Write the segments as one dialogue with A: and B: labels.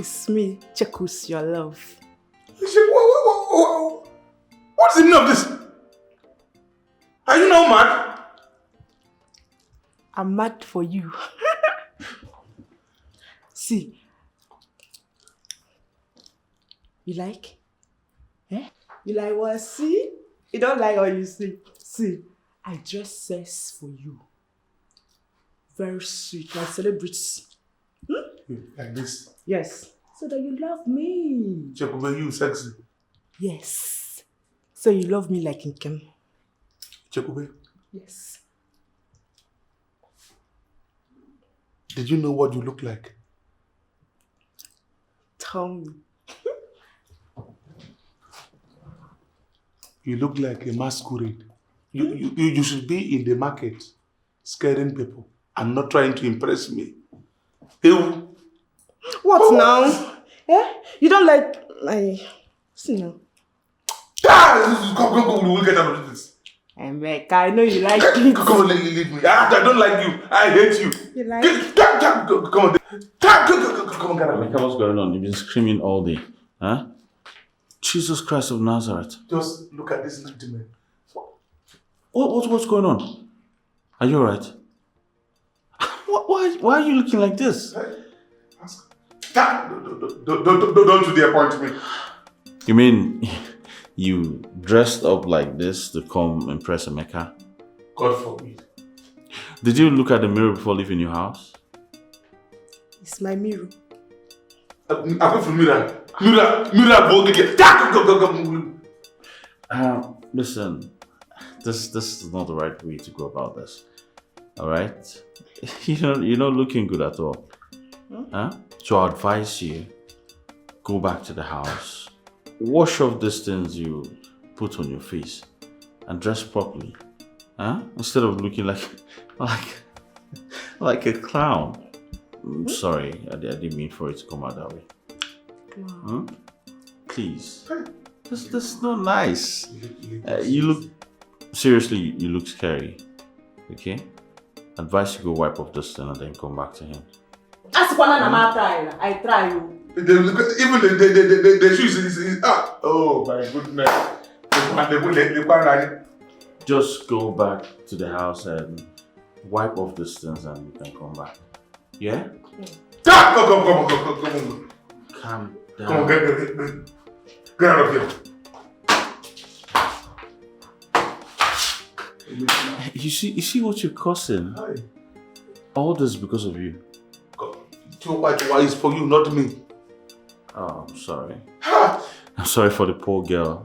A: It's me, Chekus, your love.
B: What's the meaning of this? Are you now mad?
A: I'm mad for you. See. You like? Eh? You like what? See? You don't like what you see. See, I dress sex for you. Very sweet, like celebrities.
B: Like this?
A: Yes. So that you love me.
B: Chekube, you sexy.
A: Yes. So you love me like Nkem.
B: Chekube?
A: Yes.
B: Did you know what you look like?
A: Tell me.
B: You look like a masquerade. You should be in the market, scaring people and not trying to impress me. Ew.
A: What now? Eh? You don't like my... See now.
B: Come, we'll get out of this.
A: Emeka, I know you like it.
B: Come on, leave me. I don't like you. I hate you.
A: You like
B: it? Come on. Come on, get out of
C: Emeka, what's going on? You've been screaming all day. Huh? Jesus Christ of Nazareth.
B: Just look at this gentleman.
C: What's going on? Are you alright? Why are you looking like this?
B: Don't you dare point to me.
C: You mean you dressed up like this to come impress Emeka?
B: God forbid.
C: Did you look at the mirror before leaving your house?
A: It's my mirror.
B: I'm going for mirror. Mirror,
C: listen, this is not the right way to go about this. Alright? You're not looking good at all. Huh? So I advise you, go back to the house, wash off these things you put on your face, and dress properly. Huh? Instead of looking like a clown. I'm sorry, I didn't mean for it to come out that way. Wow. Please. This is not nice. You look scary. Okay? Advise you go wipe off this thing and then come back to him.
A: I try you.
B: Even the shoes is oh my goodness.
C: Just go back to the house and wipe off these things and you can come back. Yeah?
B: Come.
C: Calm down.
B: Come on, get out of here.
C: You see what you're causing? All this because of you.
B: Why is for you, not me?
C: Oh, I'm sorry. I'm sorry for the poor girl.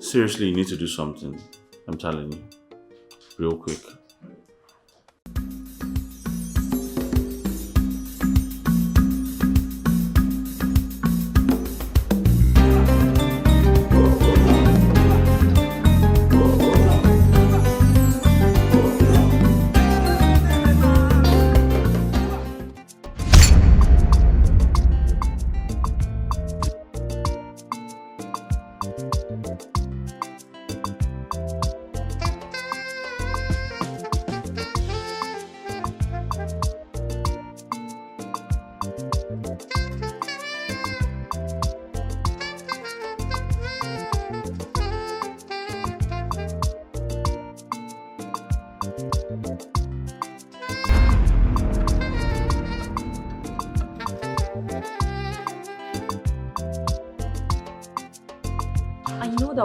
C: Seriously, you need to do something. I'm telling you. Real quick.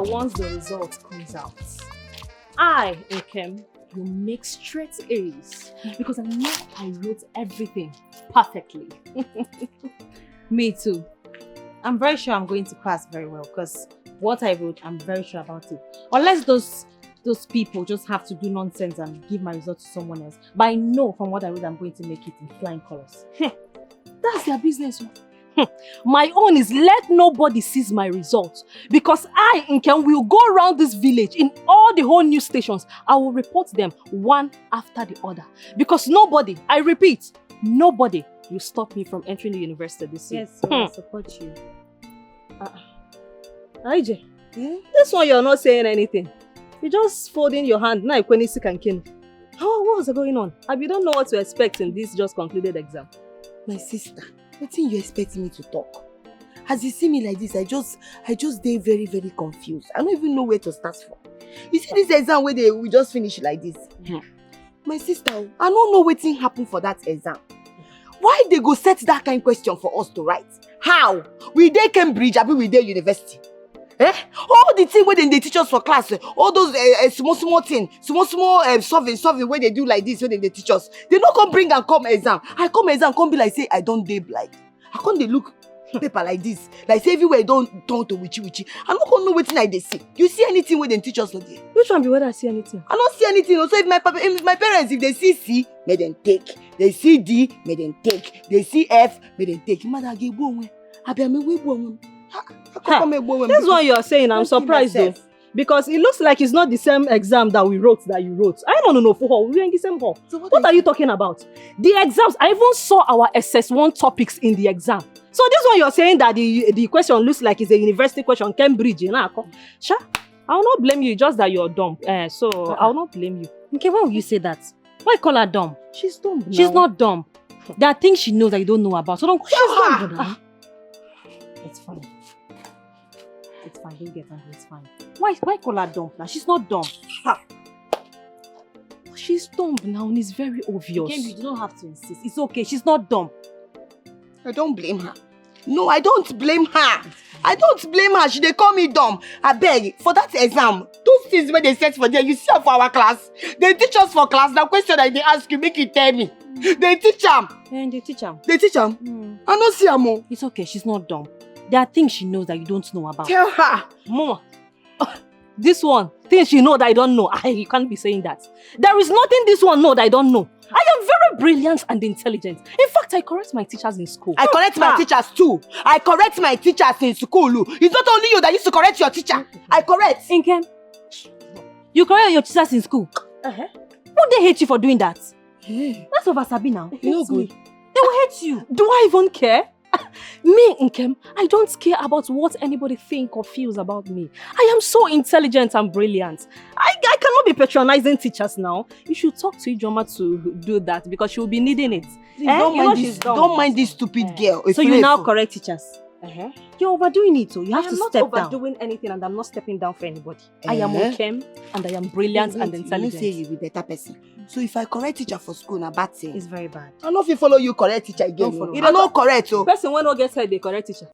D: Once the result comes out, I, Nkem, will make straight A's because I know I wrote everything perfectly. Me too. I'm very sure I'm going to pass very well because what I wrote, I'm very sure about it. Unless those people just have to do nonsense and give my result to someone else. But I know from what I wrote, I'm going to make it in flying colors. That's their business. My own is let nobody seize my results because I, Nkem, will go around this village in all the whole news stations. I will report them one after the other because nobody, I repeat, nobody will stop me from entering the university this year.
E: Yes, so I support you.
D: IJ, this one you're not saying anything. You're just folding your hand. Now you're sick and kin. What was going on? You don't know what to expect in this just concluded exam.
E: My sister, what thing you expect me to talk? As you see me like this, I just dey very, very confused. I don't even know where to start from. You see this exam where we just finish like this? My sister, I don't know what thing happened for that exam. Why they go set that kind of question for us to write? How? We dey Cambridge, abi we dey university? All the thing where they teach us for class, all those small thing, small solving where they do like this, where they teach us. They don't come bring and come exam. I come exam, come be like say I don't dey blind. I come dey look paper like this, like say everywhere don't turn to witchy. I don't know wetin I dey see. You see anything where they teach us for there?
D: Which one be whether I see anything?
E: I don't see anything. So if my parents, if they see C, may them take. They see D, may them take. They see F, may them take. Mother give one.
D: This one you're saying, I'm surprised though. Because it looks like it's not the same exam that we wrote that you wrote. I don't know for hall. We were in the same hall. So what are you talking about? The exams, I even saw our SS1 topics in the exam. So this one you're saying that the question looks like it's a university question, Cambridge, you know? Sure, I will not blame you, just that you're dumb. So I will not blame you.
F: Okay, why would you say that? Why call her dumb?
D: She's dumb now.
F: She's not dumb. There are things she knows that you don't know about. So don't she's dumb now.
D: It's fine. It's fine, don't get angry, it's fine. Why call her dumb now? She's not dumb. She's dumb now and it's very obvious.
F: Again, you don't have to insist. It's okay, she's not dumb.
E: I don't blame her. No, I don't blame her. I don't blame her. She dey call me dumb. I beg, for that exam, those things where they set for there, you see her for our class. They teach us for class. Now question that they ask you, make you tell me. They teach them.
F: And they teach them.
E: They teach them? I don't see her more.
F: It's okay, she's not dumb. There are things she knows that you don't know about.
E: Tell her.
D: Mama, this one, things she know that I don't know. You can't be saying that. There is nothing this one know that I don't know. I am very brilliant and intelligent. In fact, I correct my teachers in school.
E: I correct my teachers too. I correct my teachers in school. It's not only you that used to correct your teacher. I correct.
F: Inkem, you correct your teachers in school. Won't they hate you for doing that? That's over Sabi now.
E: You know good.
F: They will hate you.
D: Do I even care? Me, Nkem, I don't care about what anybody think or feels about me. I am so intelligent and brilliant. I cannot be patronizing teachers now. You should talk to Ijoma to do that because she will be needing it.
E: Don't mind this stupid girl.
F: So you now correct teachers. You're overdoing it, so you have to step down.
D: I'm not overdoing anything and I'm not stepping down for anybody. I am Nkem and I am brilliant and intelligent.
E: You say you be better person. So if I correct teacher for school, na bad thing.
F: It's very bad.
E: I don't know if you follow you correct teacher again.
D: You
E: don't know correct. So
D: person when not get head, they correct teacher.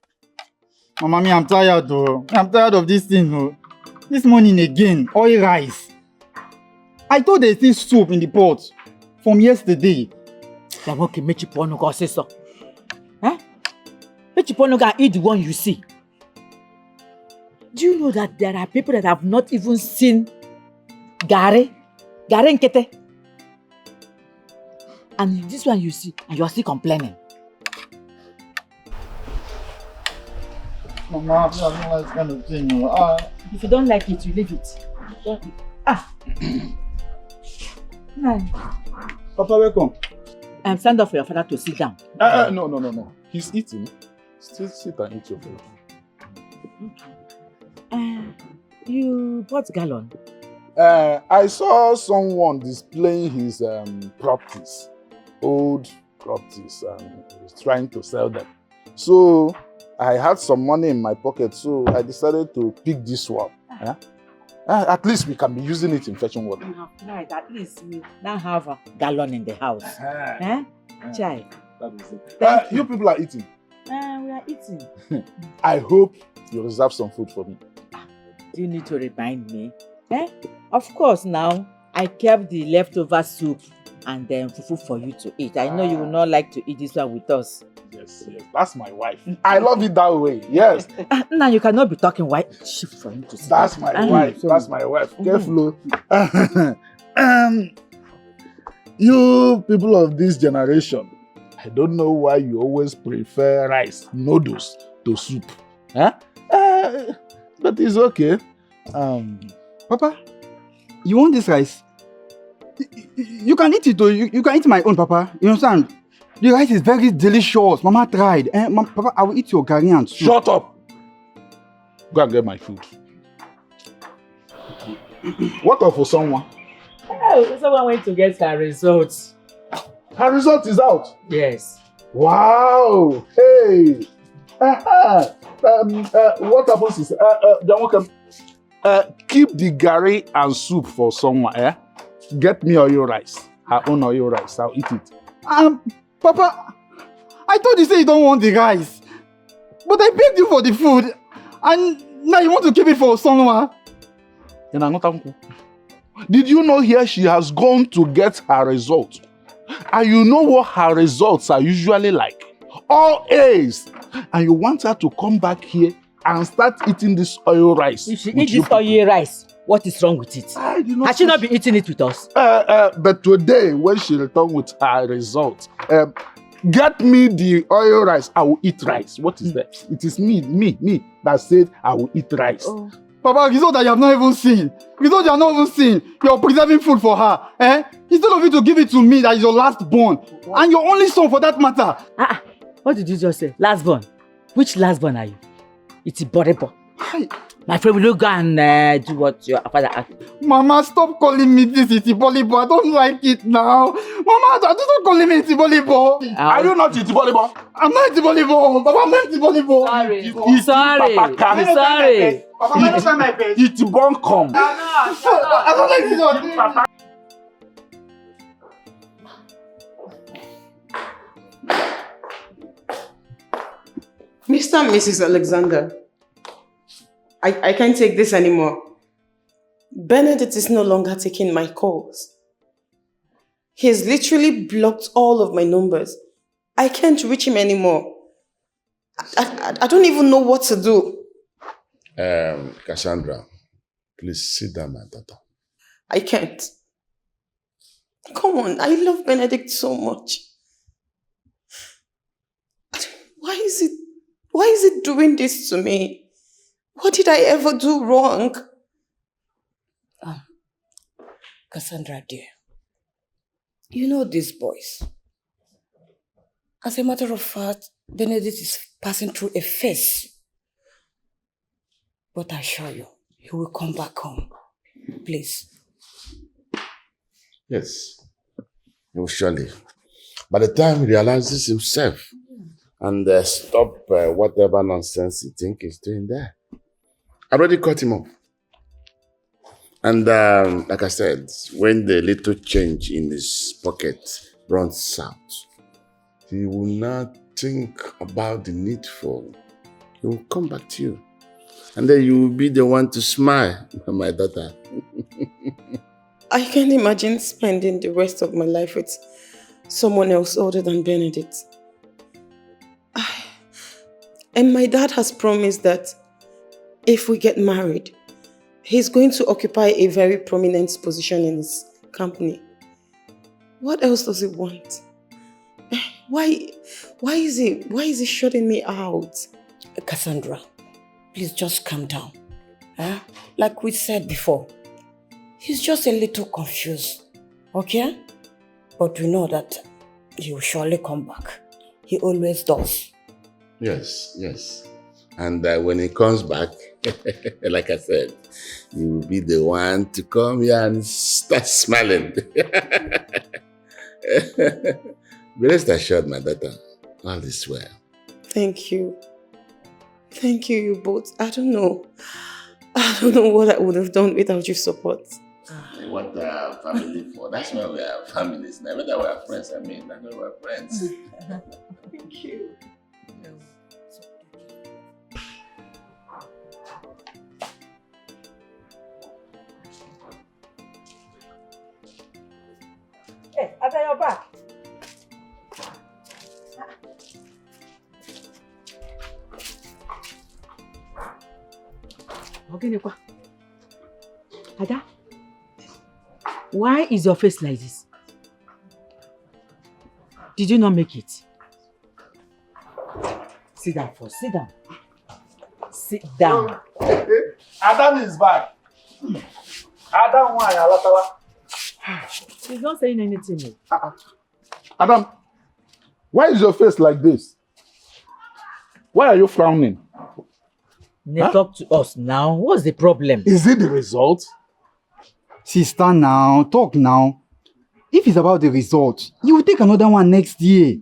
G: Mama, me, I'm tired though. I'm tired of this thing. Oh. This morning again, oil rice. I thought there's this soup in the pot from yesterday.
H: Then okay, Mechipono go say so. Mechipono can eat the one you see. Do you know that there are people that have not even seen Gare Nkete? And this one you see, and you are still complaining.
G: Mama, I don't like this kind of thing.
H: If you don't like it, you leave it.
B: Papa, welcome.
H: Stand up for your father to sit down.
B: No. He's eating. Still sit and eat your food.
H: You bought gallon?
B: I saw someone displaying his properties, old properties, and he's trying to sell them. So I had some money in my pocket, so I decided to pick this one. At least we can be using it in fetching water.
H: You have tried. At least we now have a gallon in the house. Chai.
B: That is it. You people are eating.
H: We are eating.
B: I hope you reserve some food for me.
H: Do you need to remind me? Of course now. I kept the leftover soup and then fufu for you to eat. I know you will not like to eat this one with us.
B: Yes. That's my wife. I love it that way. Yes.
H: Now you cannot be talking white sheep for you to see.
B: That's my wife. That's my wife. Careful. You people of this generation, I don't know why you always prefer rice, noodles to soup. But it's okay.
G: Papa, you want this rice? You can eat it though. You can eat my own, Papa. You understand? The rice is very delicious. Mama tried. Papa, I will eat your curry and soup.
B: Shut up. Go and get my food. What of for someone?
H: Oh, someone went to get her results.
B: Her result is out.
H: Yes.
B: Wow! Hey! What happens is, keep the gari and soup for someone, eh? Get me oil rice. Her own oil rice. I'll eat it.
G: Papa, I thought you said you don't want the rice. But I paid you for the food. And now you want to keep it for someone. Then I'm not uncle.
B: Did you know here she has gone to get her result? And you know what her results are usually like? All A's. And you want her to come back here and start eating this oil rice.
H: If she eats this oil rice, what is wrong with it? Has she not been eating it with us?
B: But today, when she returned with her results, get me the oil rice, I will eat rice. What is that? It is me that said I will eat rice.
G: Oh. Papa, result that you have not even seen. Result you have not even seen. You're preserving food for her. Eh? Instead of you to give it to me, that is your last born. And your only son for that matter.
H: What did you just say? Last born? Which last born are you? It's a borebo. My friend, will you go and do what your father asked?
G: Mama, stop calling me this Itibolibo. I don't like it now. Mama, don't calling me Itibolibo.
B: Are you not Itibolibo?
G: I'm not Itibolibo. Papa, I'm not Itibolibo.
H: Sorry. Sorry.
G: Papa, I don't like my face.
B: Itibon come.
G: I don't like this one. Papa.
A: Mr. and Mrs. Alexander, I can't take this anymore. Benedict is no longer taking my calls. He has literally blocked all of my numbers. I can't reach him anymore. I don't even know what to do.
B: Cassandra, please sit down, my daughter.
A: I can't. Come on, I love Benedict so much. Why is it doing this to me? What did I ever do wrong?
E: Cassandra, dear, you know these boys. As a matter of fact, Benedict is passing through a phase. But I assure you, he will come back home. Please.
I: Yes, he will surely. By the time he realizes himself and stop whatever nonsense he thinks he's doing there. I already cut him off. And like I said, when the little change in his pocket runs out, he will not think about the needful. He will come back to you. And then you will be the one to smile, my daughter.
A: I can't imagine spending the rest of my life with someone else other than Benedict. And my dad has promised that if we get married, he's going to occupy a very prominent position in his company. What else does he want? Why is he shutting me out?
E: Cassandra, please just calm down. Like we said before, he's just a little confused, okay? But we know that he will surely come back. He always does.
I: Yes. And when he comes back, like I said, you will be the one to come here and start smiling. Be rest assured, my daughter, all is well.
A: Thank you. Thank you, you both. I don't know what I would have done without your support.
I: What are family for? That's why we are families. Never that we are friends. That's why we are friends.
A: Thank you.
H: Hey, I got your back. Ada, why is your face like this? Did you not make it? Sit down first, sit down. Sit down.
B: Adam is back. Adam, why?
H: He's not saying anything.
B: Adam, why is your face like this? Why are you frowning?
H: Talk to us now. What's the problem?
B: Is it the result?
G: Sister now, talk now. If it's about the result, you will take another one next year.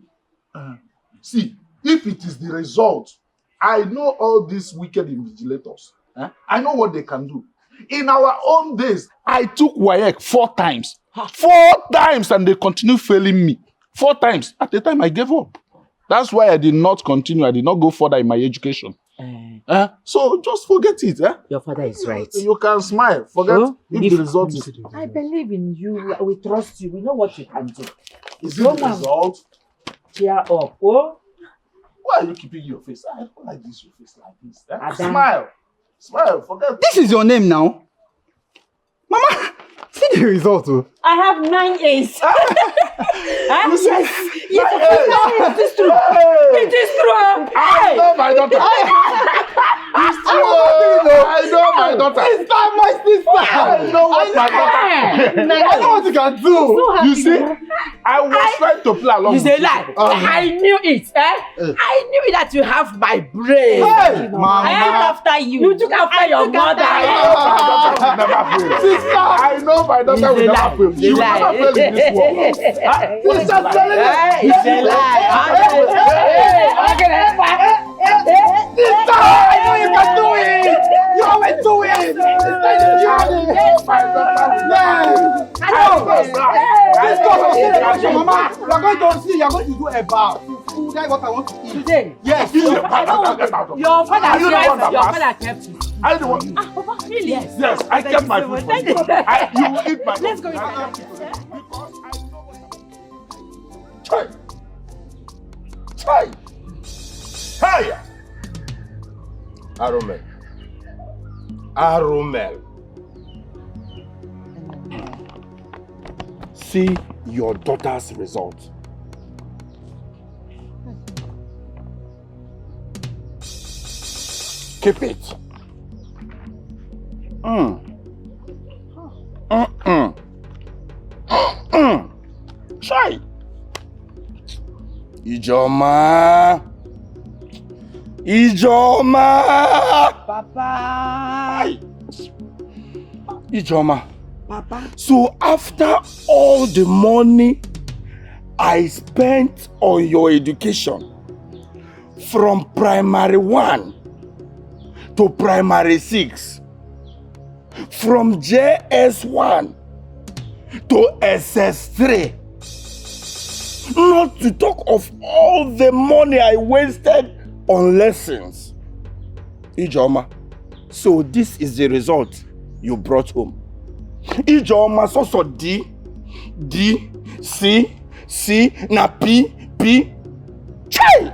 B: See, if it is the result, I know all these wicked invigilators. I know what they can do. In our own days, I took WAEC 4 times. 4 times, and they continue failing me. 4 times. At the time, I gave up. That's why I did not continue. I did not go further in my education. So just forget it.
H: Your father is right.
B: You can smile. Forget if the result is...
H: I believe in you. We trust you. We know what you can do.
B: Is it the result?
H: Cheer up. Oh?
B: Why are you keeping your face? I don't like this, your face like this. Smile. Smile. Forget
G: This is your name now. Mama, see the result.
H: I have 9 A's.
B: Yes.
H: It is true. It is true.
B: I know my daughter. It's true. I know my daughter.
G: It's not my sister.
B: I know what my daughter.
G: I know what you can do.
B: You see, I was trying to play along.
H: You say lie. I knew it. I knew that you have my brain.
G: Hey, Mama.
H: I am after you. You took after your mother.
B: I know my daughter will never fail. She will never fail in this world. Sister,
H: it's a lie.
G: I know you can do it. You always do it. Mama, you are going to see. You are going to do a bath. That's what I want to eat.
H: Today?
G: Yes.
H: Your father kept you.
B: I don't want.
H: Papa, really?
B: Yes, I kept my food for you. You will eat my food.
H: Let's go inside.
J: Hey! Aromel. See your daughter's result. Keep it. Try. Ijoma.
E: Papa.
J: Ijoma.
E: Papa.
J: So after all the money I spent on your education, from primary 1 to primary 6, from JS1 to SS3, not to talk of all the money I wasted on lessons. Ijoma, so this is the result you brought home. Ijoma so D, C, na P. Chai!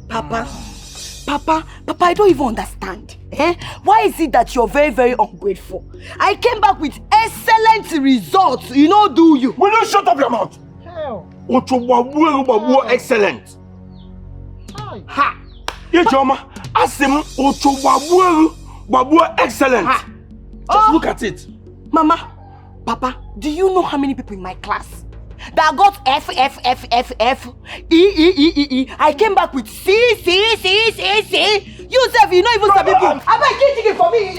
E: Papa, I don't even understand. Why is it that you're very, very ungrateful? I came back with excellent results. You know, do you?
J: Will you shut up your mouth? Hell. Excellent. Ha! Ijoma, asim excellent. Just look at it.
E: Mama, Papa, do you know how many people in my class that got F, E. I came back with C. You self, you know even some people. I beg you for me.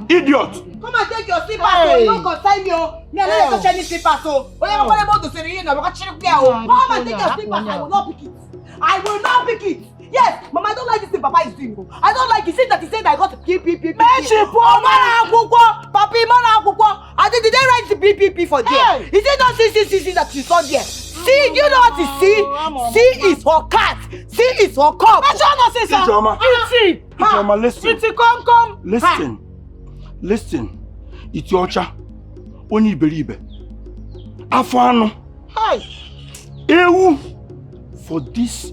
J: Idiot.
E: Come and take your slippers. Hey. You don't consign me. Me, I don't touch any slippers. When I'm about to say, come and take your slippers. I will not pick it. I will not pick it. Yes, Mama, I don't like this thing Papa is doing. I don't like it. He said I got P. Papi, I did they write the P for there? He said not C that you saw there. See, you know what is C? C is for cat. C is for cup.
J: Ijoma, listen.
E: Come.
J: Listen. It's your cha. Only believe. Afano.
E: Hi.
J: Ewu. For this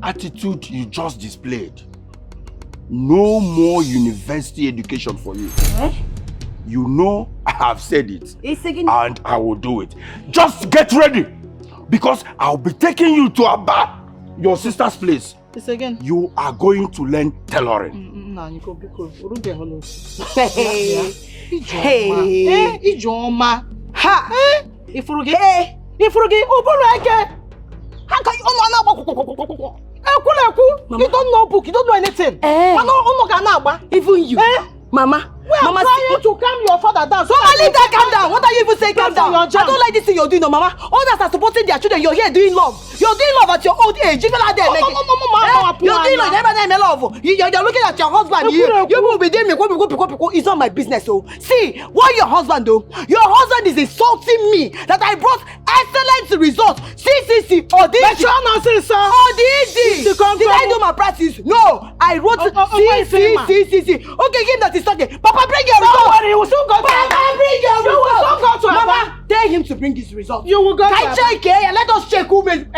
J: attitude you just displayed, no more university education for you. You know I have said it, and I will do it. Just get ready, because I'll be taking you to Aba, your sister's place. You are going to learn tailoring.
E: Hey, Ijoma. Ha! Ifuruge. How can you Mama. You don't know book, you don't know anything. Even you. Mama, Mama,
H: trying to calm your father down.
E: So I leave that calm down. What are you even saying calm down? I don't like this thing you're doing, no, Mama. Others are supporting their children. You're here doing love. You're doing love at your old age. Even like that, you're doing love. Love. You're looking at your husband. You will be doing me. It's not my business. So see, what your husband do? Your husband is insulting me that I brought excellent results. See, or this. But you're not saying, sir. Or this. Did I do my practice? No, I wrote. See. Okay, him that is talking. Papa, bring your result. Don't worry, he will soon go to Papa, bring your result. You will soon go to Mama, tell him to bring his result. You will go to check here. Let us check who made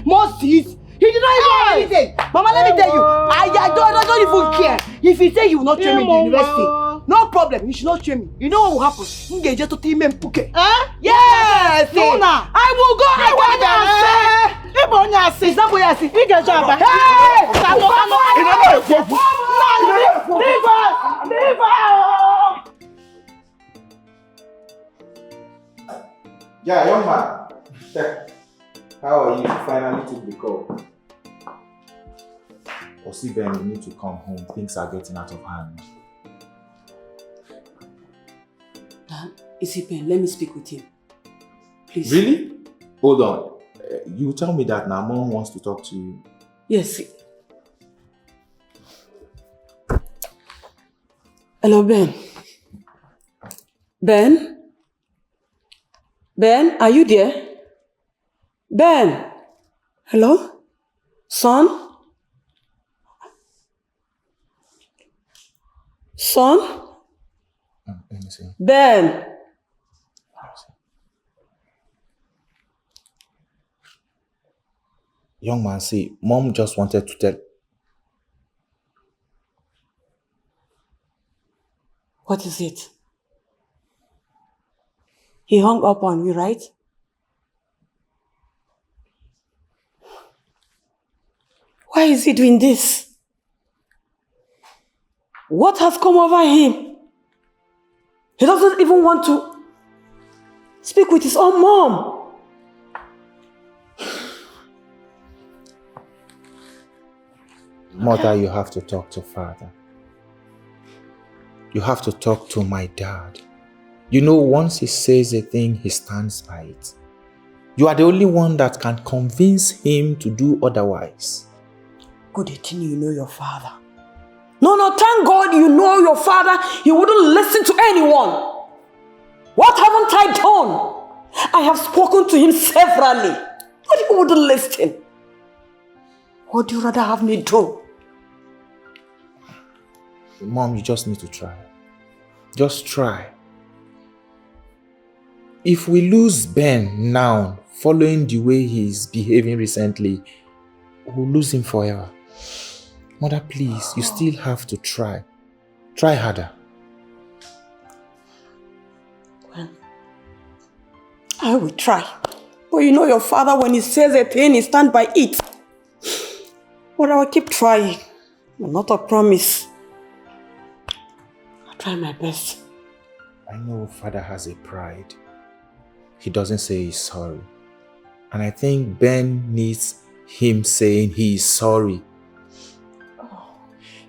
E: more seeds. He did not even do anything. Mama, let me tell you. I don't even care. If he say he will not train me in the university, no problem. You should not train me. You know what will happen? You get just to team him. Okay. Yes. I will go. It's not what I see. Hey!
K: Yeah, young man. How are you? You finally took the call. Osi Ben, you need to come home. Things are getting out of hand.
A: Isi Ben, let me speak with him. Please.
K: Really? Hold on. You tell me that now Mom wants to talk to you.
A: Yes. Hello, Ben. Ben, are you there? Ben. Hello? Son?
K: Let me see.
A: Ben.
K: Young man, see, Mom just wanted to tell.
A: What is it? He hung up on you, right? Why is he doing this? What has come over him? He doesn't even want to speak with his own mom.
K: Mother, you have to talk to Father. You have to talk to my dad. You know, once he says a thing, he stands by it. You are the only one that can convince him to do otherwise.
A: Good thing you know your father. No, thank God you know your father. He wouldn't listen to anyone. What haven't I done? I have spoken to him severally, but he wouldn't listen. What do you rather have me do?
K: Mom, you just need to try. Just try. If we lose Ben now, following the way he's behaving recently, we'll lose him forever. Mother, please, you still have to try. Try harder.
A: Well, I will try. But you know your father, when he says a thing, he stands by it. But I will keep trying. Not a promise. I'll try my best.
K: I know Father has a pride. He doesn't say he's sorry. And I think Ben needs him saying he is sorry.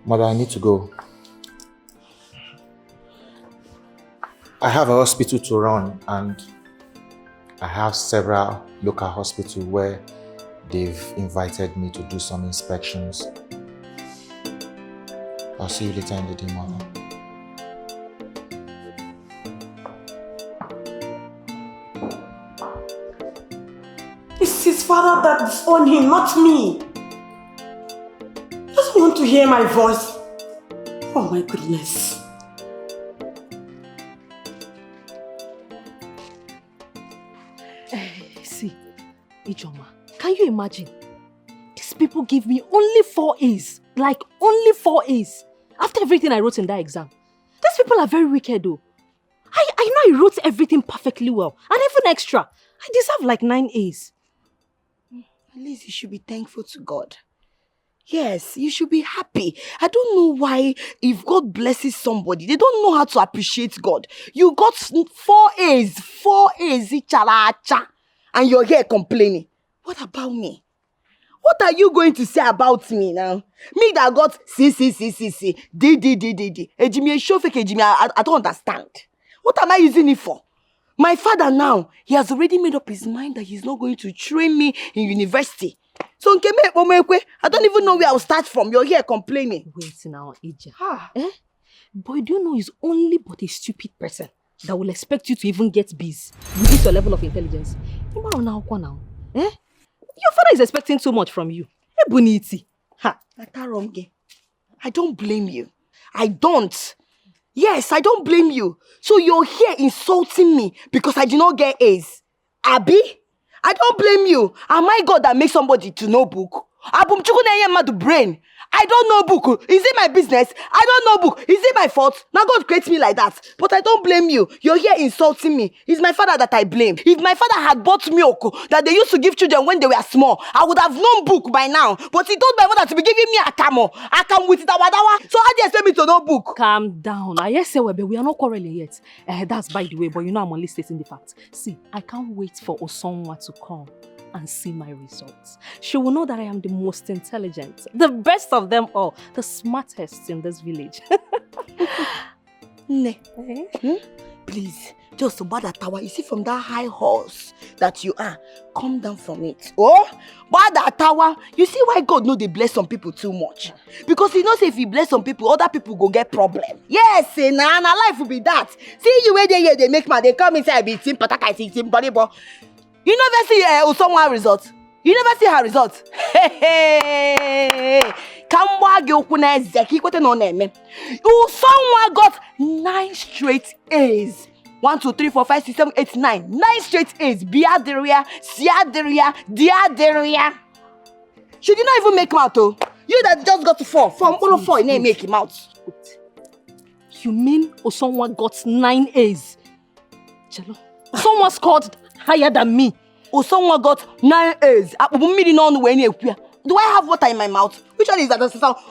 K: Mother, I need to go. I have a hospital to run and I have several local hospitals where they've invited me to do some inspections. I'll see you later in the day, Mother.
A: It's his father that disowned him, not me. He doesn't want to hear my voice. Oh my goodness.
D: See, Ijoma, can you imagine? These people give me only 4 A's. Like, only 4 A's. After everything I wrote in that exam. These people are very wicked though. I know I wrote everything perfectly well. And even extra. I deserve like 9 A's.
E: At least you should be thankful to God. Yes, you should be happy. I don't know why, if God blesses somebody, they don't know how to appreciate God. You got 4 A's, and you're here complaining. What about me? What are you going to say about me now? Me that got C, D. Ejimi, show fake Ejimi, I don't understand. What am I using it for? My father now, he has already made up his mind that he's not going to train me in university. So, I don't even know where I'll start from. You're here complaining.
D: Wait now, Ija. Boy, do you know he's only but a stupid person that will expect you to even get B's with your level of intelligence? Now. Your father is expecting too much from you. Ebuniti.
E: I don't blame you. I don't. Yes, I don't blame you. So you're here insulting me because I did not get A's. Abi? I don't blame you. Am I God that makes somebody to know book? Abum chukuneyema brain. I don't know book. Is it my business? I don't know book. Is it my fault? Now God creates me like that. But I don't blame you. You're here insulting me. It's my father that I blame. If my father had bought milk that they used to give children when they were small, I would have known book by now. But he told my mother to be giving me a camo. I come with it. So how do you expect me to know book?
D: Calm down. Yes, we are not quarreling yet. That's by the way, but you know I'm only stating the facts. See, I can't wait for Osonwa to come and see my results. She will know that I am the most intelligent, the best of them all, the smartest in this village.
E: Please, just about that tower, you see from that high horse that you are, come down from it. Oh, but that tower, you see why God know they bless some people too much? Because he knows if he bless some people, other people go get problem. Yes, nah, life will be that. See you where they make man, they come inside, be team, pataka, team, body, but you never see Usonwa result. You never see her result. Usonwa got 9 straight A's. 1, 2, 3, 4, 5, 6, 7, 8, 9. 9 straight A's. Biaderia, Siaderia, Diaderia. She did not even make mouth, oh. You that just got to 4. From 4, you didn't make him out.
D: You mean Usonwa got 9 A's? Jello, Usonwa scored higher than me.
E: Usonwa got 9 A's. Do I have water in my mouth? Which one is that?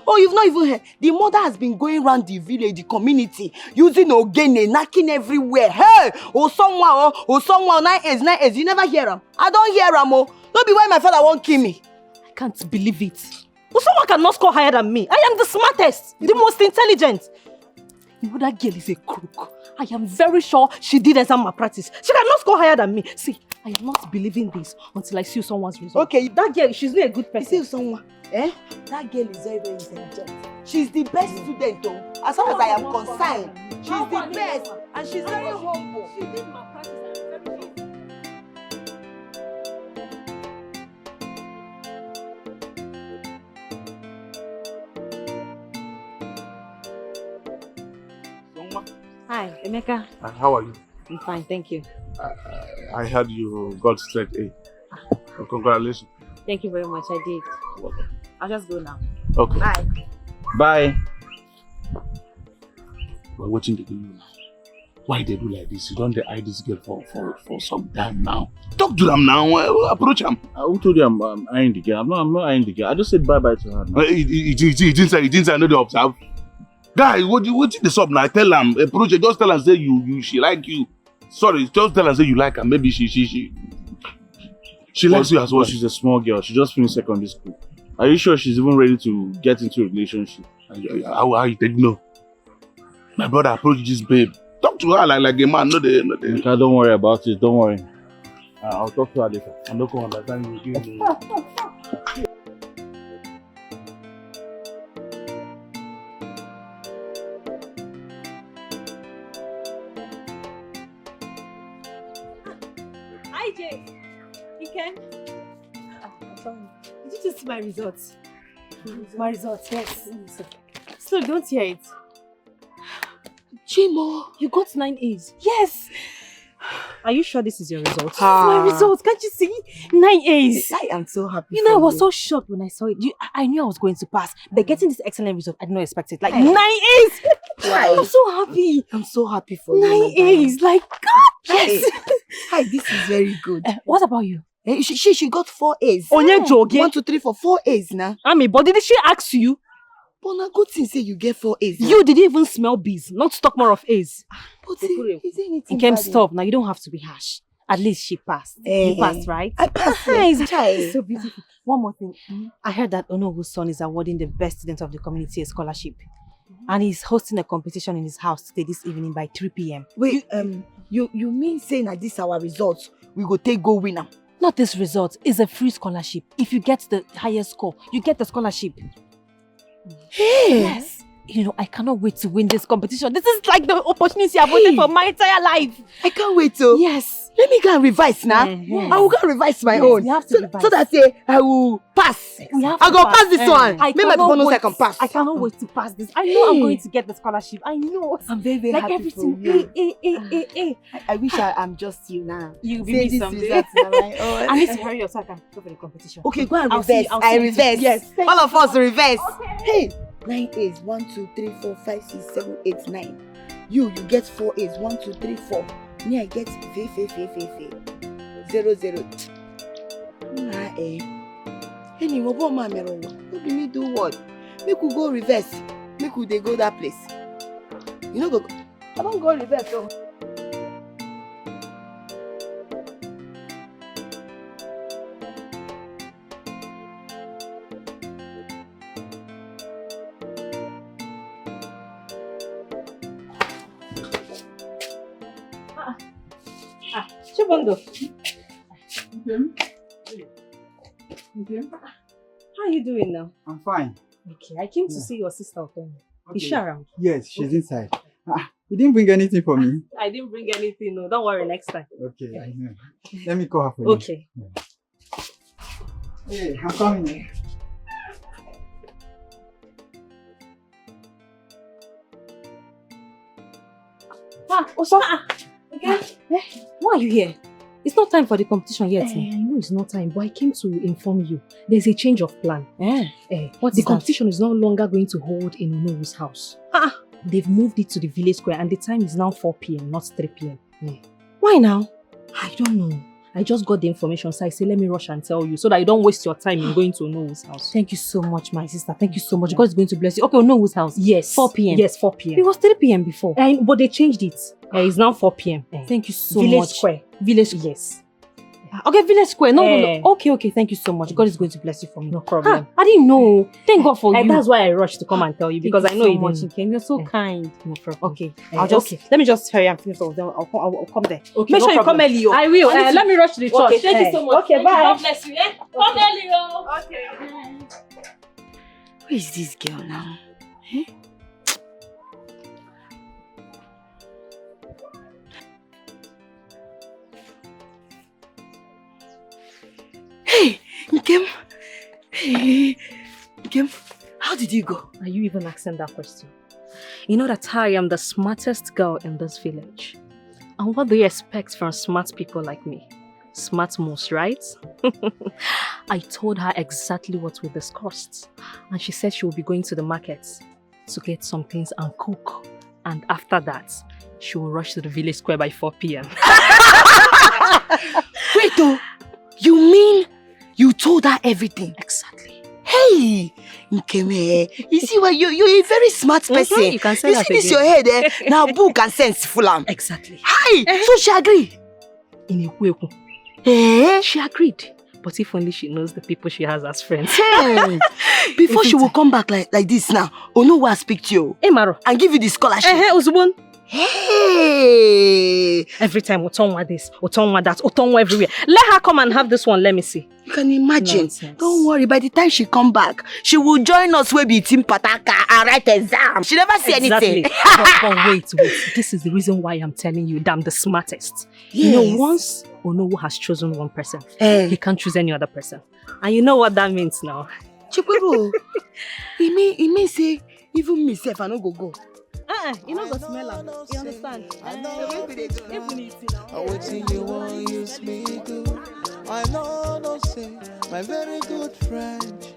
E: Oh, you've not even heard. The mother has been going around the village, the community, using ogene, knocking everywhere. Hey, Usonwa, 9 A's, 9 A's. You never hear them. I don't hear them. Don't be why my father won't kill me.
D: I can't believe it. Usonwa cannot score higher than me. I am the smartest, the most intelligent. You know that girl is a crook. I am very sure she did exam malpractice. She cannot score higher than me. See, I am not believing this until I see someone's result.
E: Okay,
D: that girl, she's not a good person.
E: You see someone, that girl is very, very intelligent. She's the best student, though. As far as I am concerned, she's the best, and she's very humble. She did malpractice and very humble.
F: Hi, Emeka.
J: How are you?
F: I'm fine, thank you.
J: I heard you got straight A. Congratulations.
F: Thank you very much, I did. I'll just go now.
J: Okay.
F: Bye.
J: Bye. We're watching the game now. Why they do like this? You don't eye this girl for some time now. Talk to them now. Approach them.
C: Who told you I'm eyeing the girl? I'm not eyeing the girl. I just said bye-bye to her.
J: He didn't say I know they observe. Guy, what this up now? Tell them, approach her, just tell her, say she like you. Sorry, just tell her, say you like her. Maybe she likes you as well.
C: She's a small girl. She just finished secondary school. Are you sure she's even ready to get into a relationship?
J: How you did know? My brother approached this babe. Talk to her like a man. No,
C: don't worry about it. Don't worry. I'll talk to her later. I'm not going to understand you.
D: Did you just see my results? My results, yes. Still, don't hear it.
E: Chimo,
D: you got 9 A's. Yes. Are you sure this is your results? This is
E: Ah.
D: my results. Can't you see? 9 A's.
E: I am so happy.
D: You know, I
E: for
D: was
E: you.
D: so shocked when I saw it. I knew I was going to pass. But getting this excellent result, I did not expect it. Like 9 A's.
E: Why?
D: I'm so happy.
E: I'm so happy for you.
D: 9
E: my darling.
D: A's. Like, God. Yes.
E: Hi, this is very good.
D: What about you?
E: She got 4 A's.
D: Onye joge?
E: 1, 2, 3, 4, 4 A's now.
D: Ami, but did she ask you?
E: But na good thing say you get 4 A's.
D: You didn't even smell B's, not talk more of A's.
E: But is there anything
D: It came
E: bad in-
D: stop. Now you don't have to be harsh.
F: At least she passed. You passed, right?
E: I passed.
F: It's so beautiful. One more thing. I heard that Onobu's son is awarding the best student of the community a scholarship. And he's hosting a competition in his house today this evening by 3 p.m.
E: Wait, you mean saying that this our results, we go take go winner?
F: Not this result. It's a free scholarship. If you get the highest score, you get the scholarship.
E: Hey!
F: Yes. You know, I cannot wait to win this competition. This is like the opportunity I've waited for my entire life.
E: I can't wait to.
F: Yes.
E: Let me go and revise now.
F: Yes.
E: I will go and revise my own.
F: You have to revise.
E: So that I will pass.
F: I
E: go pass this one. Maybe my bonus I can pass.
F: I cannot wait to pass this. I know I'm going to get the scholarship. I know.
E: I'm very, very
F: like
E: happy
F: everything.
E: for you. I wish I'm just you now.
F: You'll be
E: Say
F: me
E: this
F: someday.
E: results are my own.
F: I need to hurry up so I can go for the competition.
E: Okay, go and
F: I'll see
E: reverse.
F: you- I'll
E: I
F: see you
E: reverse.
F: too. Yes.
E: All of us reverse. Hey, 9 A's. 1, 2, 3, 4, 5, 6, 7, 8, 9. You get 4 A's. 1, 2, 3, 4. Me, I get 0, 0. Anyway, what my mirror? What do me do what? Make we go reverse. Make we they go that place. You know go. I don't go reverse. So.
F: Chibondo. How are you doing now?
G: I'm fine.
F: Okay, I came to see your sister Otomi. Is she around?
G: Yes, she's inside. You didn't bring anything for me?
F: I didn't bring anything, no. Don't worry, next time.
G: Okay, I know. Let me call her for you.
F: Okay.
G: Hey, I'm coming.
F: Osama. Okay. Why are you here? It's not time for the competition yet.
D: I know it's not time, but I came to inform you. There's a change of plan.
F: What's
D: the
F: that?
D: competition is no longer going to hold in Onobu's house. They've moved it to the village square and the time is now 4 p.m, not 3 p.m.
F: Why now?
D: I don't know. I just got the information, so I say let me rush and tell you so that you don't waste your time in going to Onobu's house.
F: Thank you so much, my sister. Thank you so much. God is going to bless you. Okay, Onobu's house.
D: Yes.
F: 4 p.m.
D: Yes, 4 p.m.
F: It was 3 p.m. before.
D: But they changed it. It's now 4 p.m.
F: Thank you so
D: Village
F: much.
D: Square.
F: Village.
D: Yes.
F: Okay, Village Square. No. Okay. Thank you so much. God is going to bless you for me.
D: No problem.
F: I didn't know. Thank God for you.
D: That's why I rushed to come and tell you because I know
F: you
D: you
F: much.
D: didn't.
F: You're so kind.
D: No problem.
F: Okay. Let me just hurry and finish all of them. I'll come there.
D: Okay,
F: Make
D: no
F: sure you
D: problem.
F: come early.
D: I will. Let me rush to the church.
F: Okay, thank you so much.
D: Okay, bye.
F: God bless you. Come early.
D: Okay.
E: Who is this girl now? Hey, Nkem. Hey, Nkem. How did you go?
D: Are you even asking that question? You know that I am the smartest girl in this village. And what do you expect from smart people like me? Smart moves, right? I told her exactly what we discussed. And she said she will be going to the market to get some things and cook. And after that, she will rush to the village square by 4 p.m.
E: Wait, you mean you told her everything?
D: Exactly.
E: Hey, Nkeme, you see what you're a very smart person.
D: You can say
E: you
D: that
E: see this
D: again.
E: your head, now book and sense full am.
D: Exactly.
E: Hi, so she agreed.
D: In a way, she agreed. But if only she knows the people she has as friends.
E: Hey, before she will come back like this now, Ono will speak to you.
D: Hey, Maro.
E: And give you the scholarship.
D: Uzubon.
E: Hey!
D: Every time, Otonwa this, Otonwa that, Otonwa everywhere. Let her come and have this one, let me see.
E: You can imagine.
D: Nonsense.
E: Don't worry, by the time she come back, she will join us where be team pataka and write exam. She never see anything.
D: but wait. This is the reason why I'm telling you that I'm the smartest.
E: Yes.
D: You know, once Onowu has chosen one person, he can't choose any other person. And you know what that means now?
E: Chikuru, it mean say, even myself, I no go.
F: You know the smell am. You understand?
L: Waiting you want use me do. I know no say my very good friend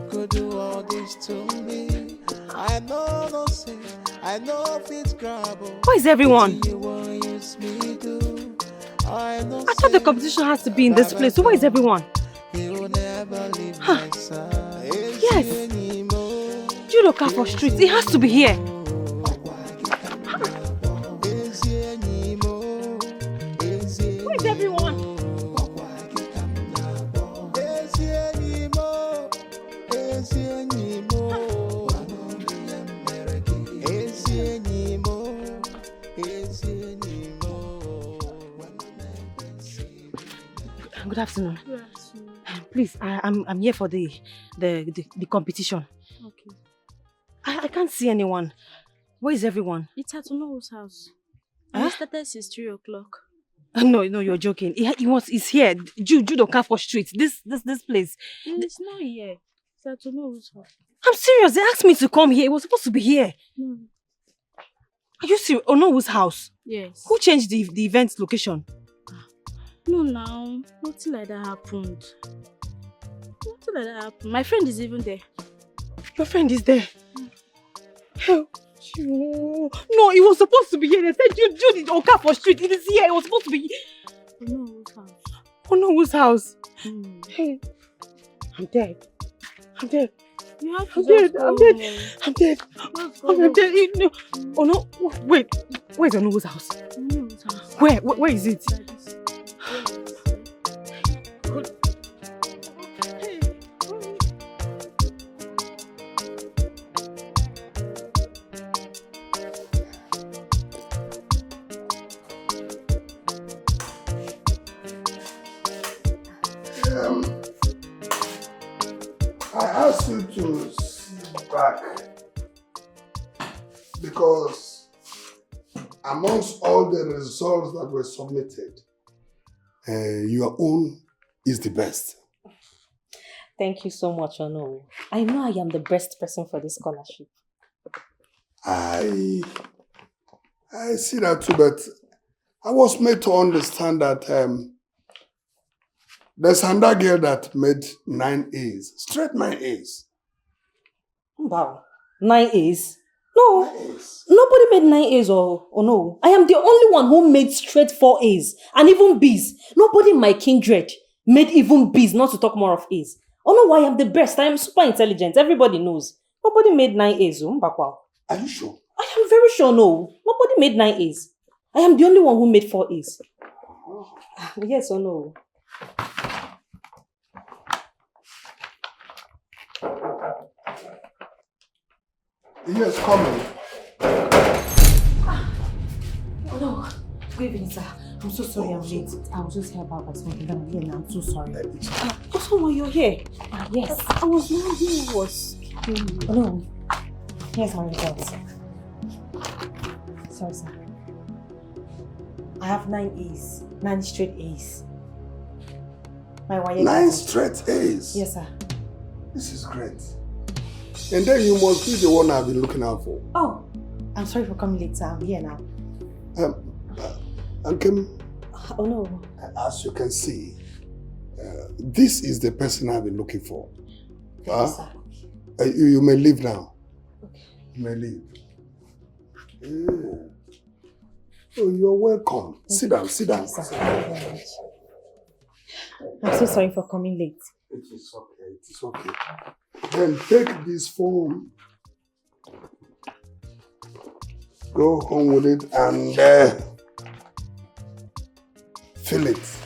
L: could do all this to me. I know no say I know if it's grab.
F: Where is everyone?
L: You want use me do. I
F: thought the competition has to be in this place. So where is everyone?
L: You never leave my side.
F: Yes. Judo for streets. It has to be here. Where is everyone? Good afternoon.
M: Good afternoon.
F: Please, I'm here for the competition.
M: Okay.
F: I can't see anyone. Where is everyone?
M: It's at Ono's house. I started since 3 o'clock.
F: No, you're joking. He's here. Jude Okafor Street. This place.
M: It's not here. It's at Ono's house.
F: I'm serious. They asked me to come here. It was supposed to be here.
M: No.
F: Are you serious? Ono's house?
M: Yes.
F: Who changed the event location?
M: No, now. Nothing like that happened. Nothing like that happened. My friend is even there.
F: Your friend is there? Hell. No, it was supposed to be here. They said Jude Okafor Street. It is here. It was supposed to be here.
M: Ono's house.
F: Ono's house. Hey. I'm dead.
M: You have
F: I'm
M: to
F: dead.
M: just
F: I'm
M: go
F: dead.
M: home.
F: I'm dead. I'm dead. No. Oh no. Wait. Where's Ono's house?
M: Ono's house.
F: Where is it?
J: I asked you to sit back because amongst all the results that were submitted, your own is the best.
F: Thank you so much, Ono. I know I am the best person for this scholarship.
J: I see that too, but I was made to understand that there's another girl that made 9 A's, straight 9 A's.
F: Wow, 9 A's? No, nobody made 9 A's or no. I am the only one who made straight 4 A's and even B's. Nobody in my kindred made even B's, not to talk more of A's. Oh no, I am the best. I am super intelligent. Everybody knows. Nobody made 9 A's.
J: Are you sure?
F: I am very sure, no. Nobody made 9 A's. I am the only one who made 4 A's. Yes or no?
J: Yes, coming.
F: Oh no. Good evening, sir. I'm so sorry I'm late. I was just here about something that I'm here now. I'm so sorry. Also, you're here? Yes. I was not here. I was. Oh no. Here's my results. Sorry, sir. I have 9 A's. 9 straight A's. My wife.
J: 9 straight A's?
F: Yes, sir.
J: This is great. And then you must be the one I've been looking out for.
F: Oh, I'm sorry for coming late, sir. I'm here now.
J: Ankem,
F: oh no.
J: As you can see, this is the person I've been looking for.
F: Thank you, sir.
J: You may leave now.
F: Okay.
J: You may leave. Yeah. Oh, you're welcome. Sit down.
F: Thank you, sir. Thank you very much. I'm so sorry for coming late.
J: It is okay. It is okay. Then take this phone. Go home with it and fill it.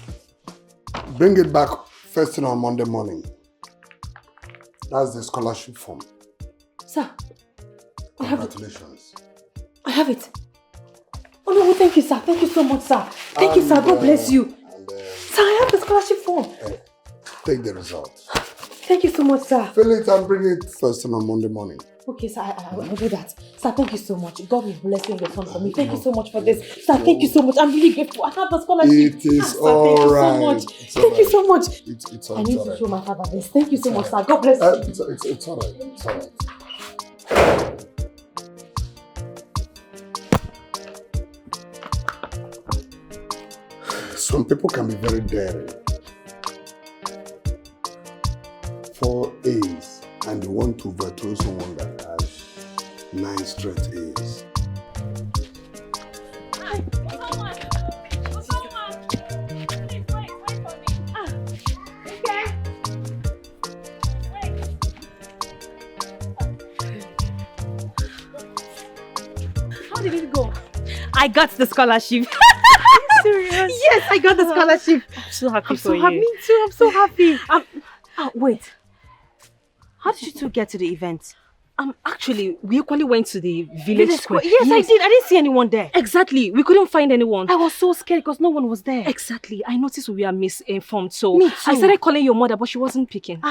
J: Bring it back first thing on Monday morning. That's the scholarship form.
F: Sir,
J: Congratulations.
F: I have it. Oh no, thank you, sir. Thank you so much, sir. Thank you, sir. God bless you. Sir, I have the scholarship form.
J: Take the result.
F: Thank you so much, sir.
J: Fill it and bring it first thing on Monday morning.
F: Okay, sir, I will do that. Sir, thank you so much. God will bless you and your son for me. Thank you so much for this. Sir, thank you so much. I'm really grateful. I have the scholarship.
J: It is
F: sir,
J: all right.
F: Thank you so much.
J: It's all
F: I need
J: right.
F: to show my father this. Thank you so much, sir. God bless you.
J: It's all right. It's all right. Some people can be very daring. 4 A's and they want to overthrow someone that has 9 straight A's.
F: How did it go? I got the scholarship. Serious? Yes, I got the scholarship.
M: I'm so happy
F: I'm
M: for
F: so
M: you.
F: happy. Me too. I'm so happy. Wait. How did you two get to the event? Actually, we equally went to the village square.
E: Yes, I did. I didn't see anyone there.
F: Exactly. We couldn't find anyone.
E: I was so scared because no one was there.
F: Exactly. I noticed we were misinformed, so
E: Me too.
F: I started calling your mother, but she wasn't picking.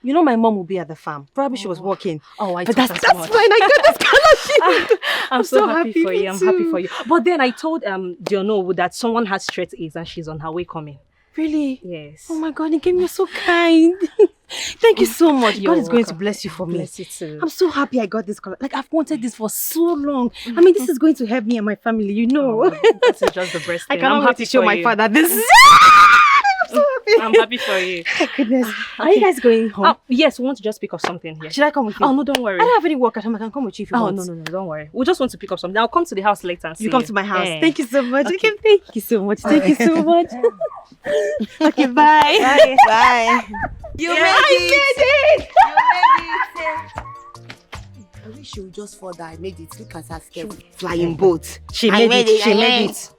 E: You know my mom will be at the farm. Probably she was working.
F: Oh,
E: but that's fine. I got this scholarship.
F: I'm so happy for you. I'm happy for you. But then I told Diono that someone has straight A's and she's on her way coming.
E: Really?
F: Yes.
E: Oh my God, Nkem, you're so kind. Thank you so much.
F: You're
E: God is going to
F: welcome.
E: bless you for me.
F: Bless you too.
E: I'm so happy I got this scholarship. Like, I've wanted this for so long. I mean, this is going to help me and my family, you know.
F: This is just the best
E: I
F: thing.
E: cannot wait to show my father this. I'm so happy.
F: I'm happy for you.
E: Goodness. Are you guys going home?
F: Yes, we want to just pick up something here.
E: Should I come with you?
F: Oh, no, don't worry.
E: I don't have any work at home. I can come with you if you want.
F: No, don't worry. We just want to pick up something. I'll come to the house later and see
E: You come to my house.
F: Yeah.
E: Thank you so much.
F: Okay.
E: Thank you so much. Thank you so much. Okay, bye.
F: Bye.
E: Bye.
N: You
E: Yeah,
N: made
E: I
N: it.
E: I wish she would just fall down. I made it. Look at her scared. Flying boat.
F: She made it. She made it.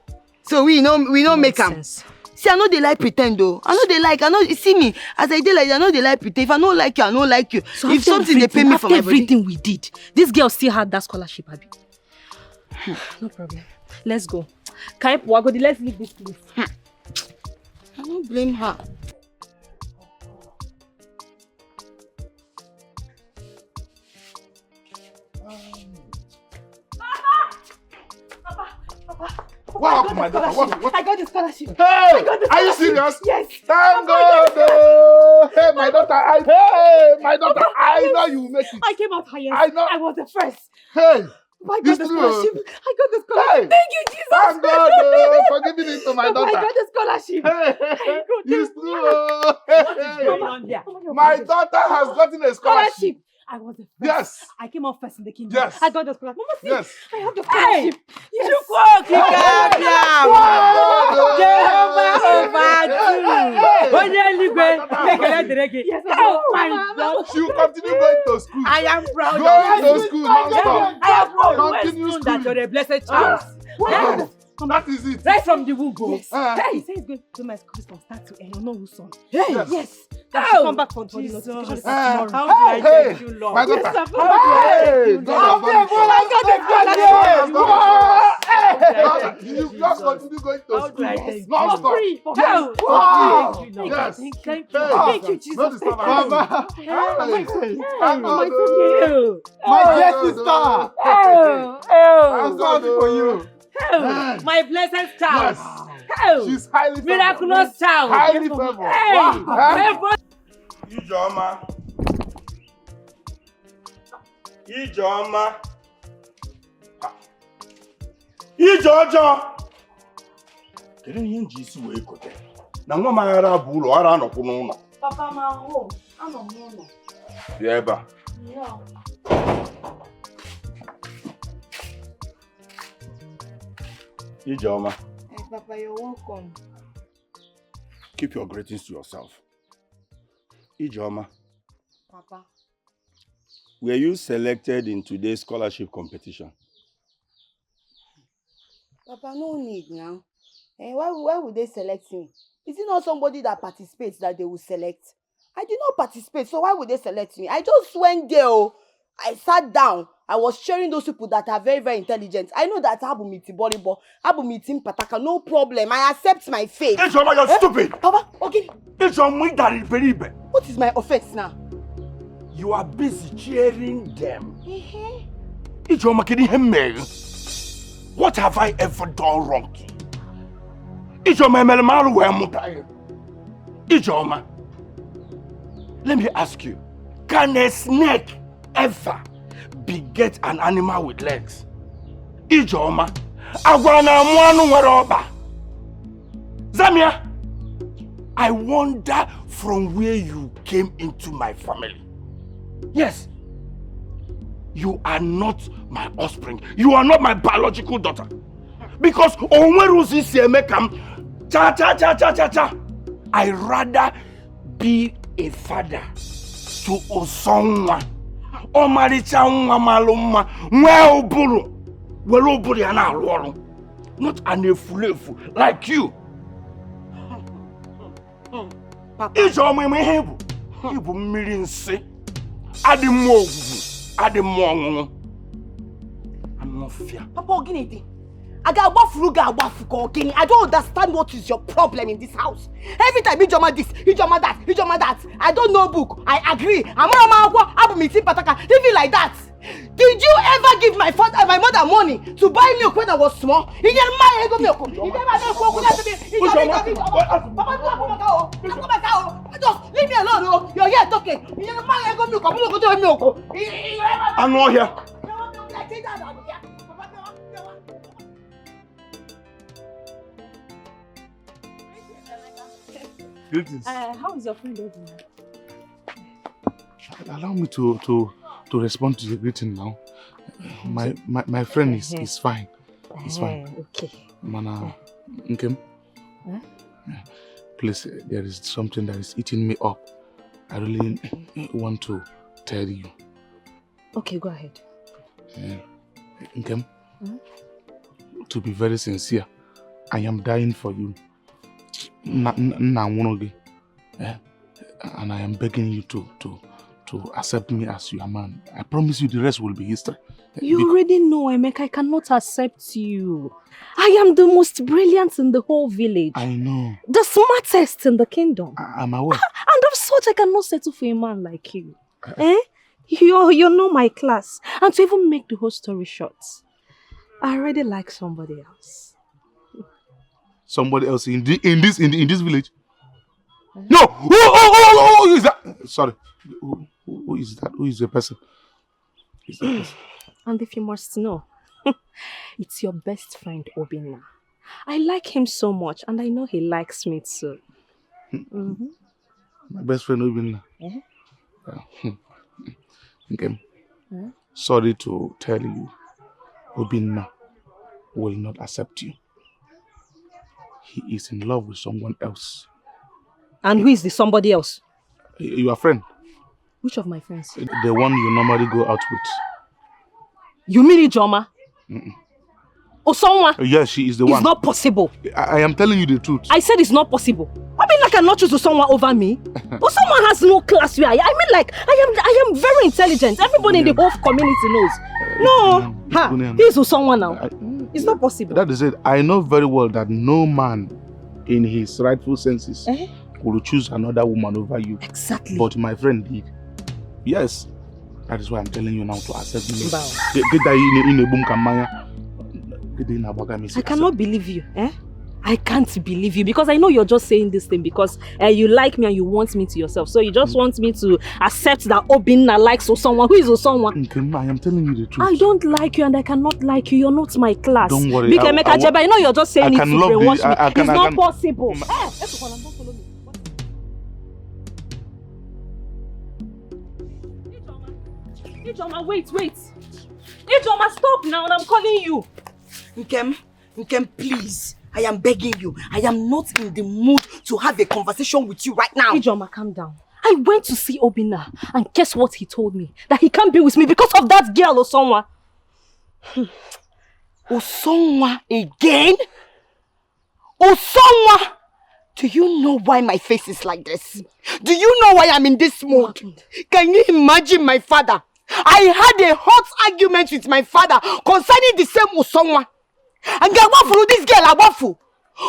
E: So we know make am. See, I know they like pretend though. I know you see me as I did like I know they like pretend. If I don't like you, I don't like you.
F: So
E: if something they pay me for my body.
F: everything we did, this girl still had that scholarship, Abby. No problem. Let's go. Kai Wagodi, let's leave this place.
E: I don't blame her.
B: What happened, my daughter? What?
E: I got the scholarship.
B: Hey! Are you serious? Yes. Thank God! Hey, my daughter! I know you will make it.
E: I came out highest.
B: I know.
E: I was the first.
B: Hey!
E: I got the scholarship. I got the scholarship.
B: Hey.
E: Thank you, Jesus.
B: Thank God for giving it to my daughter.
E: I got the scholarship.
B: Hey, it's true.
E: Going on there?
B: My daughter has gotten a scholarship.
E: I was the first.
B: Yes.
E: I came out first in the kingdom.
B: Yes.
E: I got the scholarship. Mama, see,
B: Yes.
E: I have the scholarship. Yes. Yes,
B: Oh my God. She will continue going to school.
E: I am proud
B: Going
E: of
B: to
E: you.
B: school non-stop.
E: I am proud of
B: Continue
E: you.
B: school.
E: You're a blessed child.
B: Wow. That is it.
E: Right from the womb, go.
B: Yes.
E: Hey, he says he's going to do my school from start to end. You know who's son.
B: Yes.
E: Yes. That should come back for the notification tomorrow.
B: How do I thank you, Lord? My daughter. Hey, God has done it. You just continue going to school non-stop. Wow. Yes.
E: Thank you, Jesus.
B: No disturb
E: Mama.
B: My dear sister. I'm sorry for you.
E: My blessed child.
B: Yes. She's highly favored.
E: Miraculous child.
B: Highly favored. Wow.
J: Ijeoma. Ijeoma. Ijeojo. Kedu ihe nji isi wee kote? Na nwa m aghara bụ ụlọ ara anọkwụ n'ụlọ.
E: Papa, my home. I'm on n'ụlọ.
J: Bịa ebe a.
E: Yeah.
J: Ijeoma.
E: Hey, Papa, you're welcome.
J: Keep your greetings to yourself. Ijeoma.
E: Papa.
J: Were you selected in today's scholarship competition?
E: Papa, no need now. Why would they select me? Is it not somebody that participates that they will select? I did not participate, so why would they select me? I just went there. I sat down. I was sharing those people that are very, very intelligent. I know that Abu Miti Boribo, Abu Miti Pataka, no problem. I accept my fate.
J: Ijeoma, you're stupid!
E: Papa, okay.
J: Ijeoma,
E: what is my offense now?
J: You are busy cheering them. Ijeoma, can you hear me? What have I ever done wrong to you? Ijeoma, let me ask you, can a snake ever beget an animal with legs? Ijeoma, agwana mwanu weroba. Zamia, I wonder from where you came into my family. Yes, you are not my offspring. You are not my biological daughter. Because I rather be a father to Osonwa. Not an efulefu like you. Papa. I'm not fear.
E: Papa Oginiti, I don't understand what is your problem in this house. Every time you jama this, you jama that, you jama that. I don't know book. I agree. I'm living like that. Did you ever give my mother money to buy milk when I was small? He didn't buy milk. He never just leave me alone. You're here talking. He didn't buy milk.
J: I'm not here.
B: Greetings.
D: How is your friend doing?
B: Allow me to respond to your greeting now. My friend is fine. He's fine.
D: Okay.
B: Mana, Nkem. Please, there is something that is eating me up. I really want to tell you.
D: Okay, go ahead.
B: Nkem, to be very sincere, I am dying for you. And I am begging you to accept me as your man. I promise you the rest will be history.
D: You already know, Emeka, I cannot accept you. I am the most brilliant in the whole village.
B: I know.
D: The smartest in the kingdom.
B: I'm aware.
D: And of such, I cannot settle for a man like you. You know my class. And to even make the whole story short, I already like somebody else.
B: Somebody else in this village? No! Who is that? Sorry. Who is that? Who is the person?
D: And if you must know, it's your best friend, Obinna. I like him so much, and I know he likes me too.
B: My best friend, Obinna. Okay. Sorry to tell you, Obinna will not accept you. He is in love with someone else.
D: And who is the somebody else?
B: Your friend.
D: Which of my friends?
B: The one you normally go out with.
D: You mean Ijoma? Or someone?
B: Yes, she is the one.
D: It's not possible.
B: I am telling you the truth.
D: I said it's not possible. I mean, I cannot choose someone over me. But someone has no class where I mean, like, I am very intelligent. Everybody in the whole community knows. No, he's someone now. It's not possible.
B: That is it. I know very well that no man in his rightful senses will choose another woman over you.
D: Exactly.
B: But my friend did. Yes. That is why I'm telling you now to accept me.
D: I cannot believe you. I can't believe you because I know you're just saying this thing because you like me and you want me to yourself. So you just want me to accept that Obinna likes someone. Who is someone?
B: I am telling you the truth.
D: I don't like you and I cannot like you. You're not my class.
B: Don't worry.
D: I know you're just saying it to brainwash me. It's not possible. Ijoma, wait. Ijoma, stop now. I'm calling you.
E: Nkem, please. I am begging you. I am not in the mood to have a conversation with you right now.
D: Ijoma, calm down. I went to see Obinna and guess what he told me? That he can't be with me because of that girl Osonwa.
E: Osonwa again? Osonwa! Do you know why my face is like this? Do you know why I'm in this mood? Can you imagine my father? I had a hot argument with my father concerning the same Osonwa. And get what for this girl, Awafu?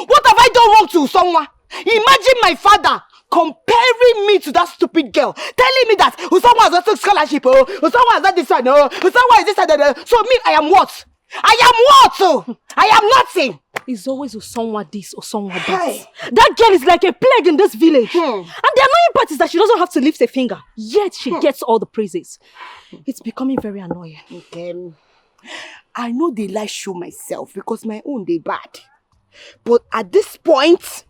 E: What have I done wrong to Usonwa? Imagine my father comparing me to that stupid girl, telling me that Usonwa has not scholarship, Usonwa has not this one, Usonwa is this and so me, I am what? I am nothing.
D: It's always Usonwa this, Usonwa that. That girl is like a plague in this village. And the annoying part is that she doesn't have to lift a finger, yet she gets all the praises. It's becoming very annoying.
E: Okay. I know they lie show myself because my own they bad. But at this point,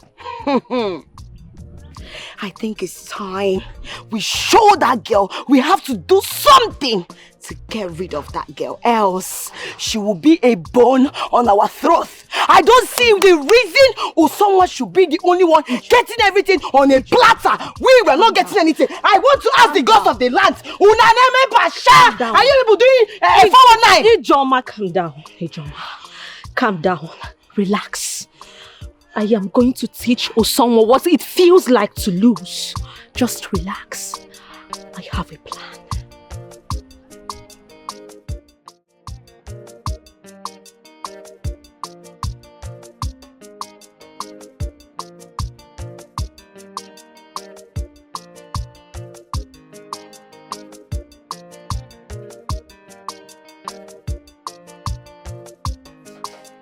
E: I think it's time we show that girl we have to do something to get rid of that girl. Else, she will be a bone on our throat. I don't see the reason someone should be the only one getting everything on a platter. We were not getting anything. I want to ask the gods of the land. Unaneme Basha! Are you people doing 419?
D: Ijoma, calm down. Ijoma, calm down. Relax. I am going to teach Osonwa what it feels like to lose. Just relax. I have a plan.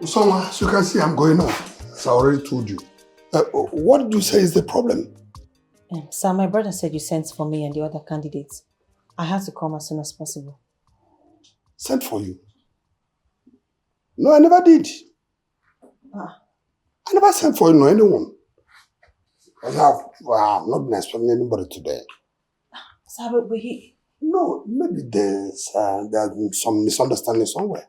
J: So, as you can see, I'm going on. As I already told you. What did you say is the problem?
F: Sir, my brother said you sent for me and the other candidates. I have to come as soon as possible.
J: Sent for you? No, I never did. I never sent for you, no, anyone. I've not been expecting anybody today.
F: Sir, but he...
J: No, maybe there's been some misunderstanding somewhere.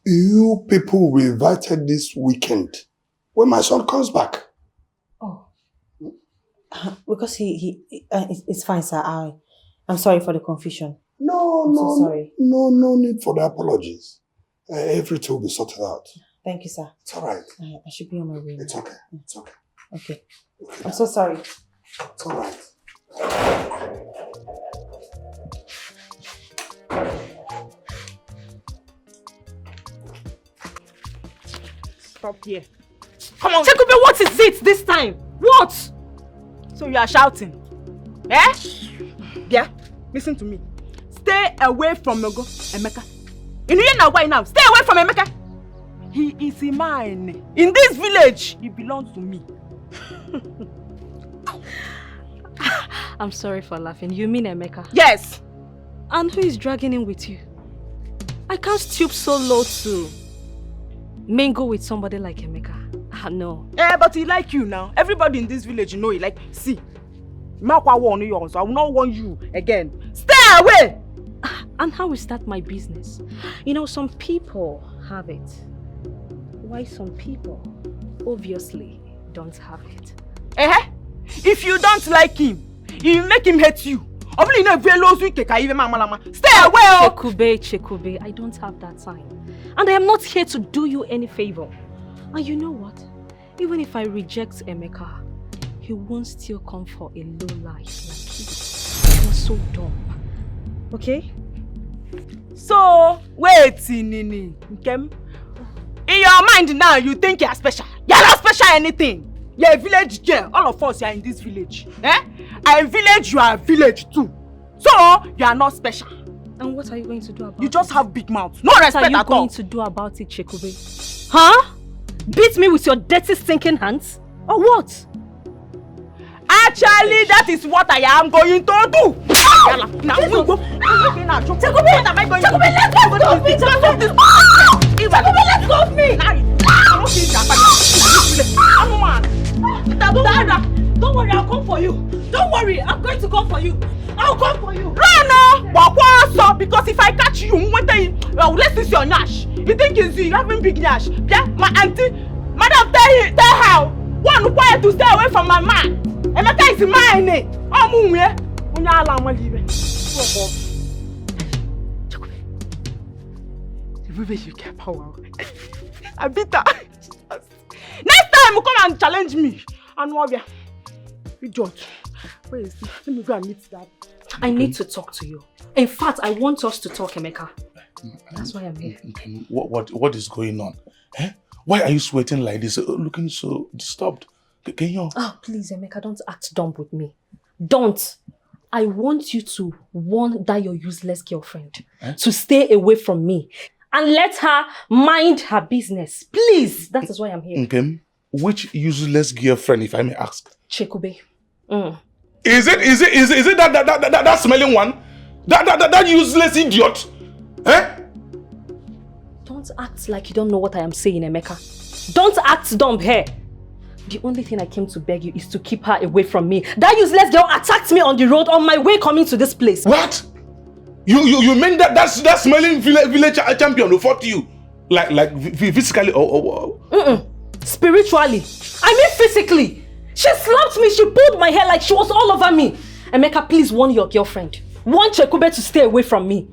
J: You people were invited this weekend when my son comes back.
F: Oh. Because it's fine, sir. I'm sorry for the confusion.
J: No,
F: sorry.
J: No need for the apologies. Everything will be sorted out.
F: Thank you, sir.
J: It's all right.
F: I should be on my way.
J: It's okay. It's okay.
F: Okay. I'm so sorry.
J: It's all right.
A: Stop here. Come on.
D: Chekube, what is it this time? What?
A: So you are shouting? Eh? Yeah, listen to me. Stay away from Emeka. You know why now? Stay away from Emeka. He is mine. In this village, he belongs to me.
D: I'm sorry for laughing. You mean Emeka?
A: Yes.
D: And who is dragging him with you? I can't stoop so low to mingle with somebody like Emeka. No.
A: But he like you now. Everybody in this village, you know he like. See, I will not want you again. Stay away!
D: And how is that my business? You know, some people have it. Why some people obviously don't have it.
A: If you don't like him, you make him hate you. Stay away!
D: Chekube, I don't have that time. And I am not here to do you any favor. And you know what? Even if I reject Emeka, he won't still come for a low life like you. He was so dumb. Okay?
A: So, wait, Nini. Nkem. In your mind now, you think you're special. You're not special anything. You're a village girl. All of us are in this village. I'm village, you are village too. So, you are not special.
D: And what are you going to do about it?
A: You just have big mouth. No respect at all.
D: What are you going to do about it, Chekube? Huh? Beat me with your dirty stinking hands? Or what?
A: Actually, that is what I am going to do. Now we go. Chekube, let's go of me. Chekube, let's go of me.
F: Don't worry, I'll come for you. Don't worry, I'm going to come for you. I'll come for you.
A: Run, because if I catch you, let's see your nash. You think you having big nash? Yeah, my auntie, madam, tell her one quiet to stay away from my man. Emeka is mine. You get power. I beat her. Next time, come and challenge me. And what we are? Idiot. Where is he? Let me go and meet that.
D: I need to talk to you. In fact, I want us to talk, Emeka. That's why I'm here.
N: What is going on? Why are you sweating like this? Looking so disturbed. Can you?
D: Oh, please, Emeka, don't act dumb with me. Don't. I want you to warn that your useless girlfriend to stay away from me and let her mind her business. Please. That is why I'm here.
N: Okay. Which useless girlfriend, if I may ask?
D: Chekube.
N: Is it that smelling one? That useless idiot?
D: Don't act like you don't know what I am saying, Emeka. Don't act dumb here. The only thing I came to beg you is to keep her away from me. That useless girl attacked me on the road on my way coming to this place.
N: What? You mean that smelling village champion who fought you? Like physically or?
D: Spiritually. I mean physically. She slapped me, she pulled my hair like she was all over me. Emeka, please warn your girlfriend. Warn Chekube to stay away from me.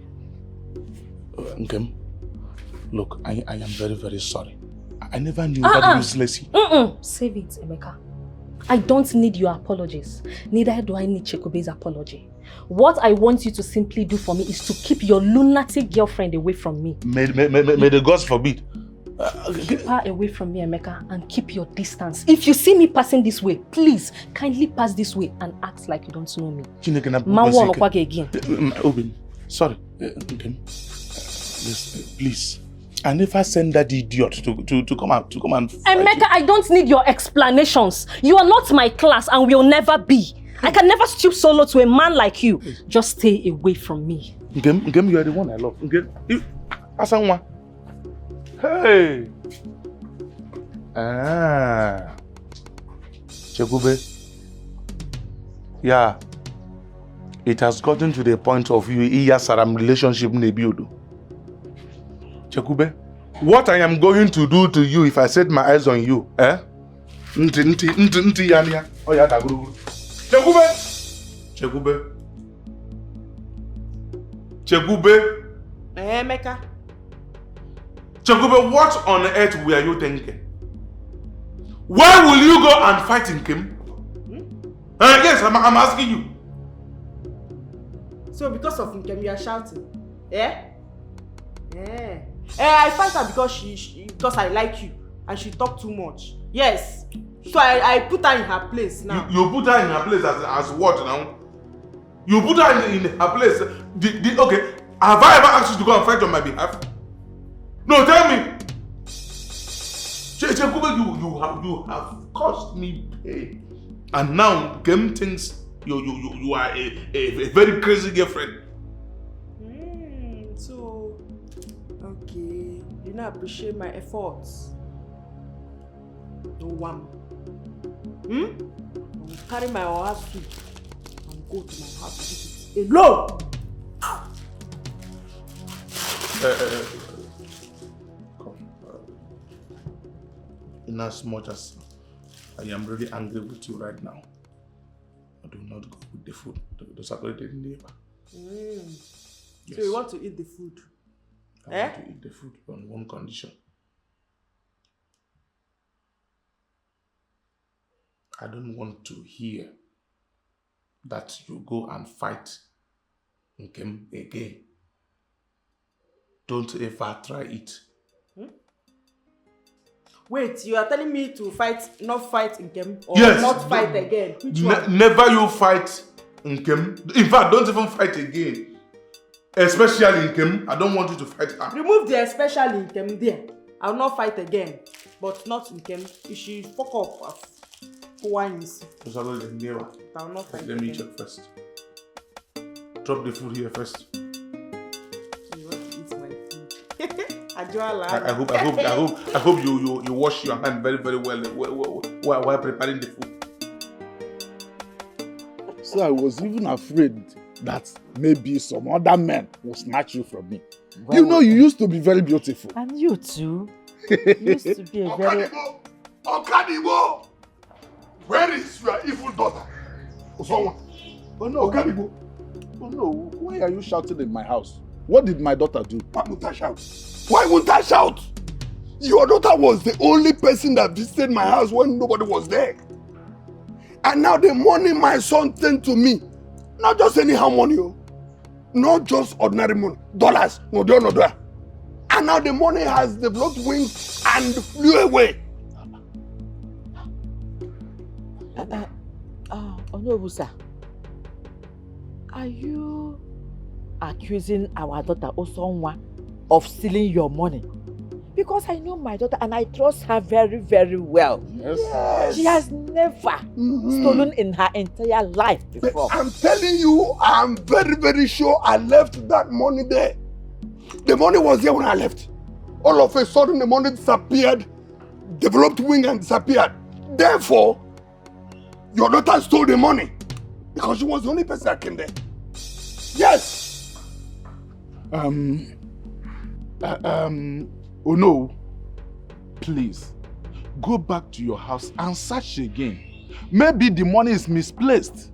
N: Okay. Look, I am very, very sorry. I never knew that useless.
D: Save it, Emeka. I don't need your apologies. Neither do I need Chekube's apology. What I want you to simply do for me is to keep your lunatic girlfriend away from me.
N: May the gods forbid.
D: Keep her away from me, Emeka, and keep your distance. If you see me passing this way, please kindly pass this way and act like you don't know me.
N: Again. Sorry. Okay. Please. I never sent that idiot to come and
F: Emeka, I don't need your explanations. You are not my class and will never be. I can never stoop solo to a man like you. Just stay away from me.
N: Ngem, you are the one I love. Ngem, Asanwa. Hey. Ah. Chekube. Yeah. It has gotten to the point of you Iyasaram relationship Nebiodo. Chekube, what I am going to do to you if I set my eyes on you, eh? Nti yania. Oh yeah, Chekube. Chekube.
A: Emeka.
N: Chekube, what on earth were you thinking? Why will you go and fight in Kim? Yes, I'm asking you.
A: So because of Nkem, you are shouting? Yeah? Yeah. I fight her because because I like you and she talk too much. Yes. So I put her in her place now.
N: You put her in her place as what now? You put her in her place. Okay. Have I ever asked you to go and fight on my behalf? No, tell me. Chekube, you have caused me pain. And now Game thinks you are a very crazy girlfriend.
A: So okay, you don't appreciate my efforts. No one. I will carry my house food and go to my house to eat it alone.
N: In as much as I am really angry with you right now, I do not go with the food. The separated neighbor. Yes.
A: So you want to eat the food?
N: I want to eat the food on one condition. I don't want to hear that you go and fight Nkem again. Don't ever try it.
A: Wait, you are telling me to not fight Nkem or
N: yes,
A: not fight again? Which one?
N: Never you fight Nkem. In fact, don't even fight again. Especially Nkem. I don't want you to fight her.
A: Remove the especially Nkem there. I will not fight again. But not Nkem. You should fuck up. Once.
N: I will
A: not fight
N: Let me
A: again.
N: check first. Drop the food here first.
A: You want to eat my food?
N: I hope you wash your hand very, very well while preparing the food.
B: So I was even afraid that maybe some other men will snatch you from me. Well, you used to be very beautiful.
H: And you too. You used to be a very...
J: Okadibo! Where is your evil daughter?
B: Oh no, Okadibo. Oh no, why are you shouting in my house? What did my daughter do?
J: Why won't I shout? Why won't I shout? Your daughter was the only person that visited my house when nobody was there. And now the money my son sent to me, not just anyhow money, not just ordinary money, dollars, no. And now the money has developed wings and flew away.
H: Onobusa, are you accusing our daughter Osonwa of stealing your money? Because I know my daughter and I trust her very, very well.
B: Yes.
H: She has never stolen in her entire life before.
J: But I'm telling you, I'm very, very sure I left that money there. The money was there when I left. All of a sudden, the money disappeared, developed wing and disappeared. Therefore, your daughter stole the money because she was the only person that came there. Yes.
B: Oh no, please, go back to your house and search again. Maybe the money is misplaced.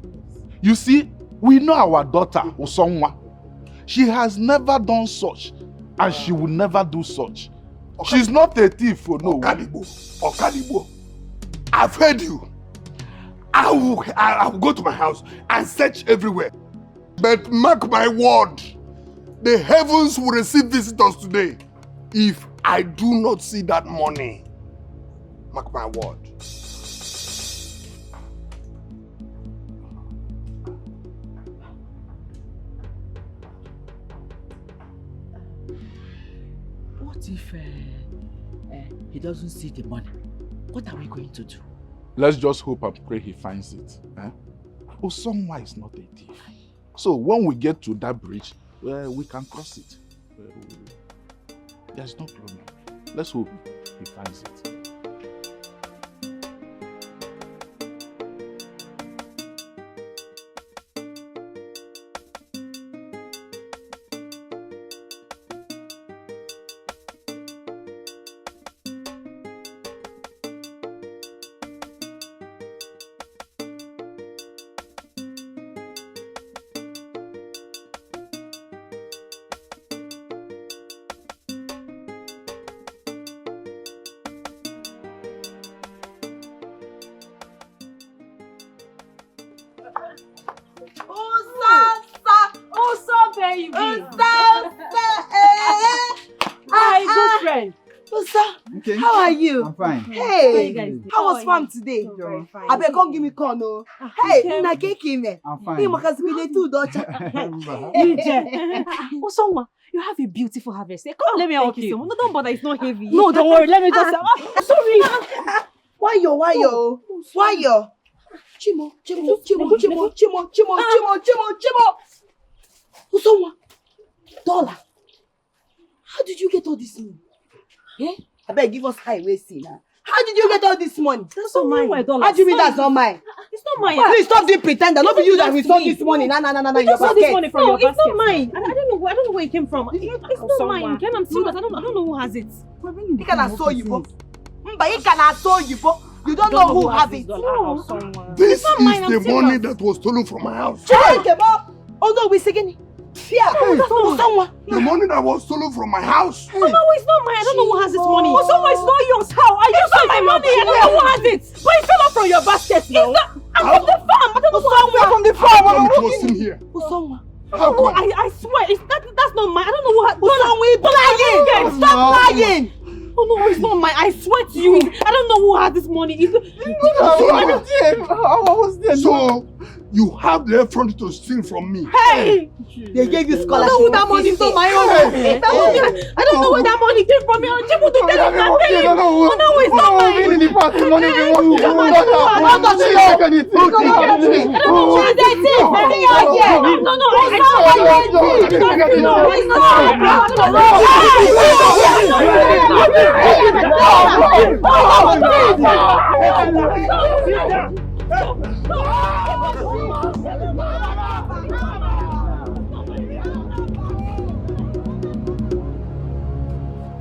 B: You see, we know our daughter, Osonwa. She has never done such, and she will never do such. She's not a thief, oh no.
J: Okadibo, I've heard you. I will go to my house and search everywhere. But mark my word, the heavens will receive visitors today if I do not see that money. Mark my word.
H: What if he doesn't see the money, what are we going to do?
B: Let's just hope and pray he finds it. Eh? Osonwa is not a thief. So when we get to that bridge, we can cross it. There's no problem. Let's hope he finds it.
E: How are you?
G: I'm fine.
E: Hey, how was farm today? I beg, come give me corn, no. Hey, na cake in there.
G: I'm fine.
E: Hey, because we need two daughters.
F: Osonwa, you have a beautiful harvest. Come, let me help you.
M: No, don't bother, it's not heavy.
F: No, don't worry. Let me just. Sorry.
E: Why yo? Chimo. Osonwa, dollar. How did you get all this money? Eh? I beg, give us highway see now. How did you get all this money?
F: That's not mine.
E: How do you mean that's not mine?
F: It's not mine.
E: Please stop doing pretend. Not be you that we saw this money. No,
F: You saw this money from your basket. It's not mine. I don't know where it came from. It's not mine. Ken, I'm serious. I don't know who has it.
E: You cannot saw you, you cannot saw you, you don't know who has it.
J: This is the money that was stolen from my house.
E: Oh no, we're singing. Yeah, someone.
J: The money that was stolen from my house.
F: Oh no, it's not mine. I don't know who has this money. Oh, someone is not yours. How? I just got my money. I don't know who has it. But it fell off from your basket now. I'm from the farm. I don't know who has it.
E: From the farm.
J: It was in here.
F: How come? I swear, that's not mine. I don't know who has it.
E: Stop lying.
F: Oh no, it's not mine. I swear to you, I don't know who has this money.
J: So you have the effort to steal from me.
F: Hey!
E: They gave you scholarship.
F: I don't know who that money is. Not my own. I don't know where that money came from. Oh no, it's not mine.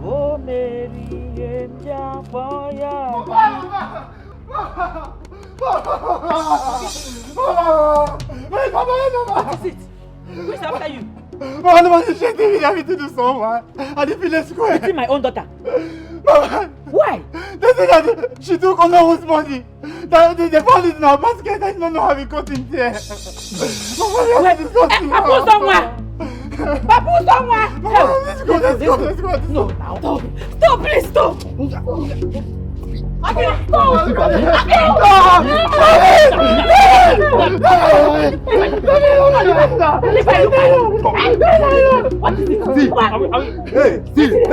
H: Oh, Mary, angel fire.
E: What is it? Who's after you?
G: Mama, she didn't even have to do so much. I didn't feel square.
E: It's my own daughter.
G: Mama,
E: why?
G: They said that she took Ono's money. They found it in our basket. I don't know how we got in there. Mama, this is disgusting.
E: Papu somewhere. Papu somewhere.
G: Mama, let's go.
E: No, now. Stop, please stop. Okay, stop.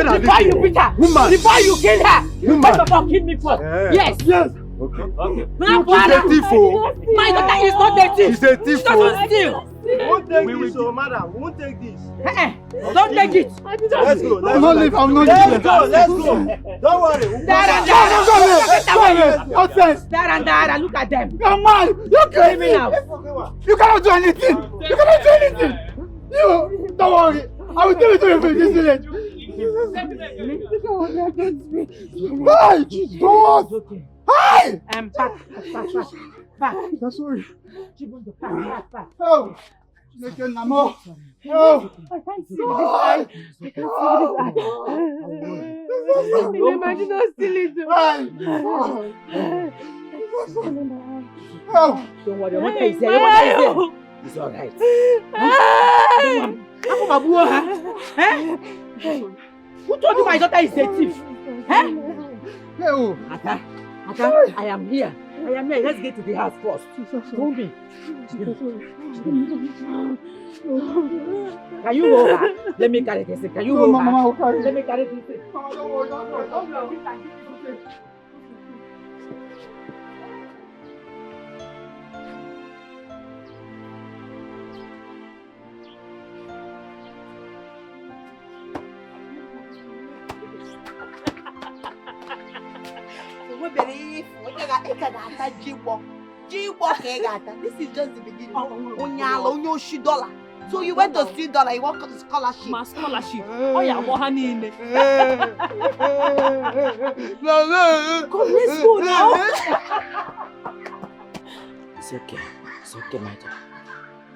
E: Before you beat her, before you kill her, first of all, kill me first. Yes.
G: Okay.
E: My daughter is not a thief.
G: She's a thief.
E: She doesn't steal.
O: We won't take this, so madam. We won't take this.
E: Don't take it.
O: Let's go.
G: I'm not leaving.
O: Let's go. Don't worry.
E: Dara, look at them.
G: You're mad. You're crazy. You cannot do anything. You don't worry. I will tell you to this village. Hi, Jesus. Hi.
E: Back.
G: That's sorry.
E: Back.
G: Oh. Look at Namo. Oh.
E: I can't see this eye. Imagine us stealing too.
G: Oh.
E: Don't worry, your mother is here. It's alright. Who told you my daughter is a thief? Ata, I am here. Let's get to the house first. Don't be. Can you hold her? Let me carry this. Can you hold her? Let me carry this. This is just the beginning. $1 So you went to steal dollar, you want scholarship.
D: My scholarship. Oh yeah, Mohanine.
E: Come, let's go now.
H: It's okay. It's okay, my dear.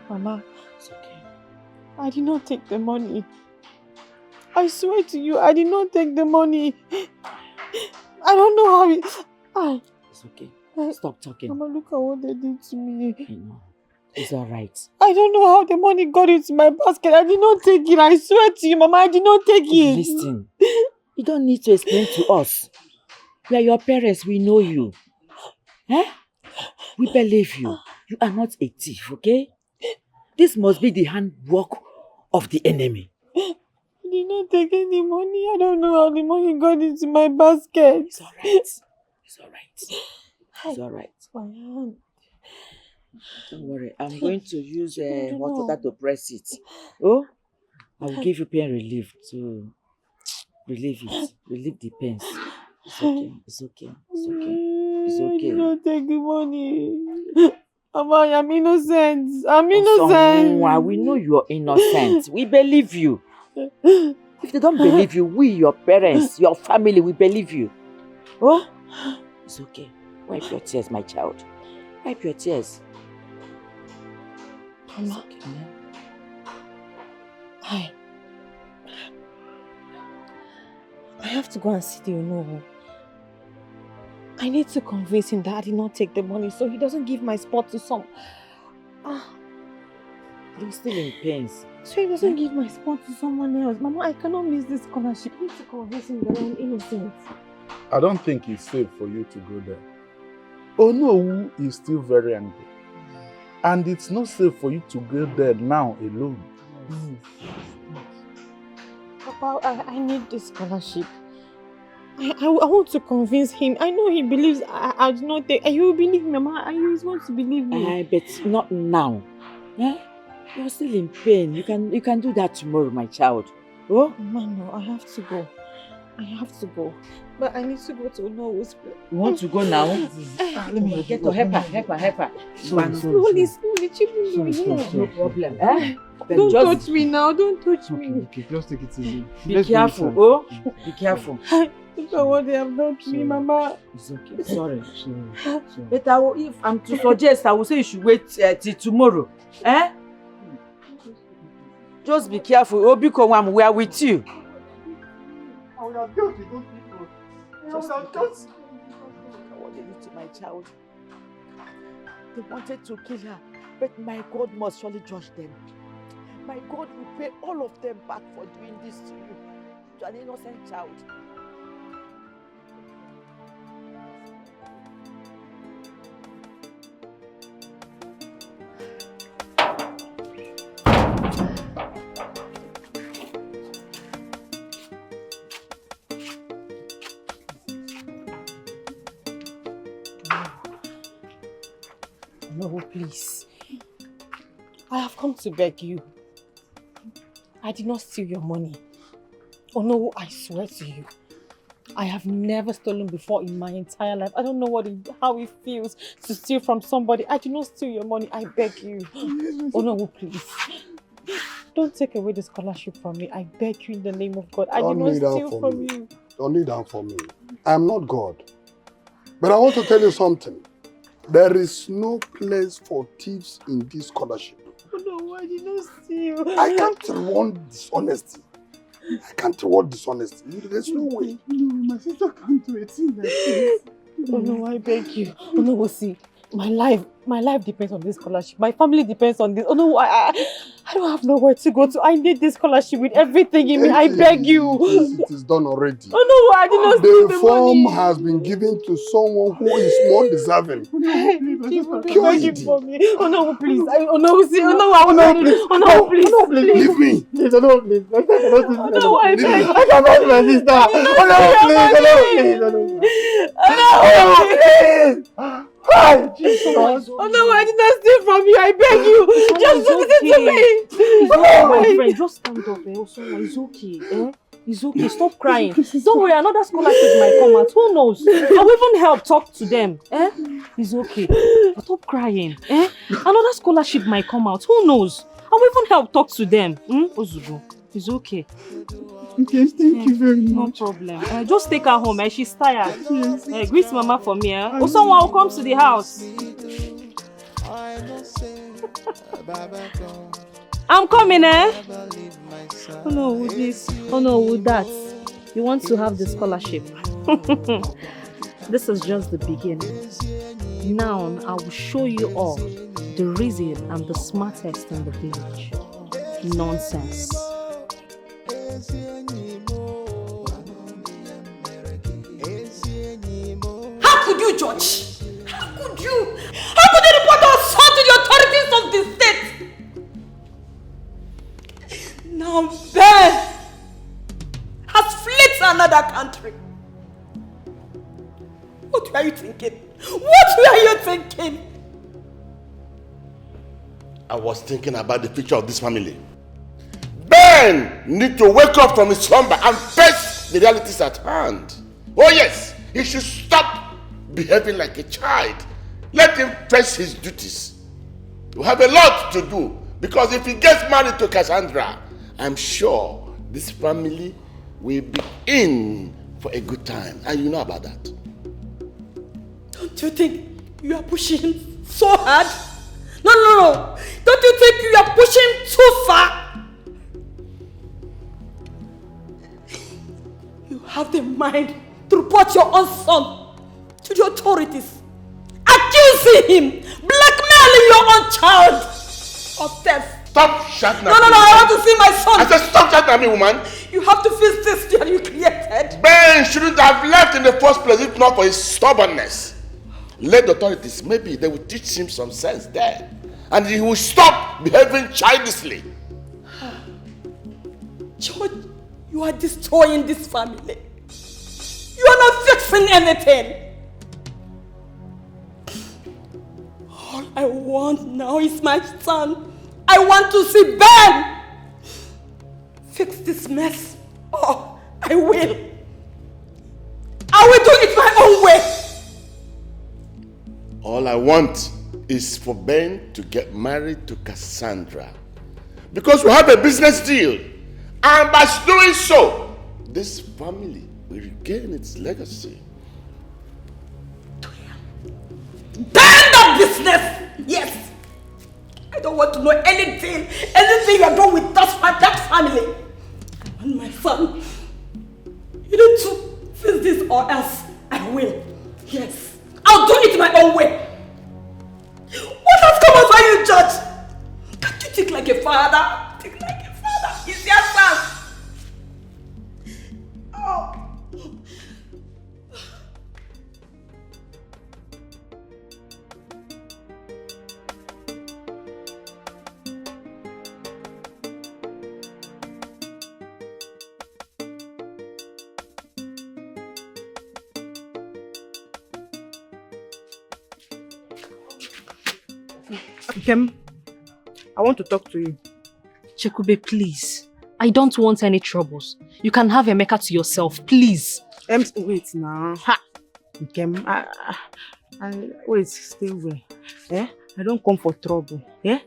P: Mama,
H: It's okay.
P: I did not take the money. I swear to you, I did not take the money. I don't know how it...
H: It's okay. Stop talking.
P: Mama, look at what they did to me.
H: I know. It's alright.
P: I don't know how the money got into my basket. I did not take it. I swear to you, Mama, I did not take it.
H: Listen, you don't need to explain to us. We are your parents. We know you. Eh? We believe you. You are not a thief, okay? This must be the handwork of the enemy.
P: I did not take any money. I don't know how the money got into my basket.
H: It's alright. It's alright. It's alright.
P: My hand.
H: Don't worry. I'm going to use hot water to press it. Oh? I will give you pain relief to relieve it. Relieve the pains. It's okay. It's okay. It's okay. It's okay.
P: I did not take the money. Mama, I am innocent. I'm innocent.
H: We know you're innocent. We believe you. If they don't believe you, we, your parents, your family, we believe you. Oh? It's okay. Wipe your tears, my child. Wipe your tears.
P: Mama, I have to go and see the Onowu. I need to convince him that I did not take the money so he doesn't give my spot to some...
H: You're still in pains.
P: So he doesn't give my spot to someone else. Mama, I cannot miss this scholarship. I need to convince him that I'm innocent.
B: I don't think it's safe for you to go there. Onowu is still very angry. And it's not safe for you to go there now alone.
P: Papa, I need this scholarship. I want to convince him. I know he believes I do not take... You believe me, Mama. I always want to believe me.
H: But not now. Eh? You're still in pain. You can do that tomorrow, my child. Oh?
P: Mama, no, I have to go. I have to go. But I need to go to Onowu's place.
H: You want to go now? Let me get to help her.
P: Slowly,
H: No problem. Eh?
P: Don't touch me now. Don't touch me.
G: Okay, just take it easy.
H: Be careful, oh? Be careful.
P: Look at what they have done to me, Mama.
H: It's okay. Sorry. But if I'm to suggest, I will say you should wait till tomorrow. Eh? Just be careful. Oh, because we are with you.
O: I would have dealt with those people. I would have just...
H: What they did to my child. They wanted to kill her, but my God must surely judge them. My God will pay all of them back for doing this to you. You're an innocent child.
P: No, please. I have come to beg you. I did not steal your money. Oh no, I swear to you. I have never stolen before in my entire life. I don't know how it feels to steal from somebody. I did not steal your money. I beg you. Oh no, please. Don't take away the scholarship from me. I beg you in the name of God. I did not steal from you.
J: Don't kneel down for me. I'm not God. But I want to tell you something. There is no place for thieves in this scholarship.
P: Oh no, I did not steal.
J: I can't reward dishonesty. There's no way.
O: No, my sister can't do it.
P: Oh no, I beg you. Oh no, we'll see. My life depends on this scholarship. My family depends on this. Oh no, I don't have nowhere to go to. I need this scholarship with everything in me. I beg you.
J: It is done already.
P: Oh no, I did not steal the
J: form
P: money.
J: has been given to someone who is more deserving.
P: Pure idiot. For me. Oh no, please. Oh no, see. Oh no, I will not. Oh no, please.
J: Oh no, please. Leave me.
O: Please, oh no, please.
P: Oh no, I beg you.
O: I cannot, my sister. Oh no, please. Oh no, please. Hi, Jesus.
P: Oh no, I did not steal from you. I beg you. Just listen to me.
F: It's okay, my friend. Just stand up. It's okay. It's okay, stop crying. Don't worry, another scholarship might come out. Who knows? I'll even help talk to them. It's okay. Stop crying. Another scholarship might come out. Who knows? I'll even help talk to them. Ozugo, it's okay.
G: Okay, thank you very much.
F: No problem. Just take her home. She's tired. Yes. Greet Mama for me. Or someone will come to the house. I'm coming, Oh no, with this. Oh no, with that. You want to have the scholarship. This is just the beginning. Now I will show you all the reason I'm the smartest in the village. Nonsense.
E: How could you judge? How could you? How could you report our son to the authorities of the state? Now Ben has fled to another country. What were you thinking? What were you thinking?
I: I was thinking about the future of this family. Ben needs to wake up from his slumber and face the realities at hand. Oh yes, he should stop behaving like a child. Let him face his duties. You have a lot to do, because if he gets married to Cassandra, I'm sure this family will be in for a good time. And you know about that.
E: Don't you think you are pushing him so hard? No. Don't you think you are pushing too far? You have the mind to report your own son to the authorities, accusing him, blackmailing your own child of theft.
I: Stop shouting at
E: No,
I: me.
E: I want to see my son.
I: I said stop shouting at me, woman.
E: You have to fix this that you created.
I: Ben shouldn't have left in the first place if not for his stubbornness. Let the authorities, maybe they will teach him some sense there. And he will stop behaving childishly.
E: George, you are destroying this family. You are not fixing anything. All I want now is my son. I want to see Ben fix this mess. Oh, I will. I will do it my own way.
I: All I want is for Ben to get married to Cassandra. Because we have a business deal. And by doing so, this family will regain its legacy.
E: Ban that business! Yes! I don't want to know anything you're doing with that family. I want my son. You need to fix this or else I will. Yes. I'll do it my own way. What has come over you, Judge? Can't you think like a father? Think like a father. It's your son. Oh.
A: Kem, I want to talk to you.
F: Chekube, please. I don't want any troubles. You can have Emeka to yourself, please.
A: Wait now. Ha! Kem, wait, stay away. I don't come for trouble. I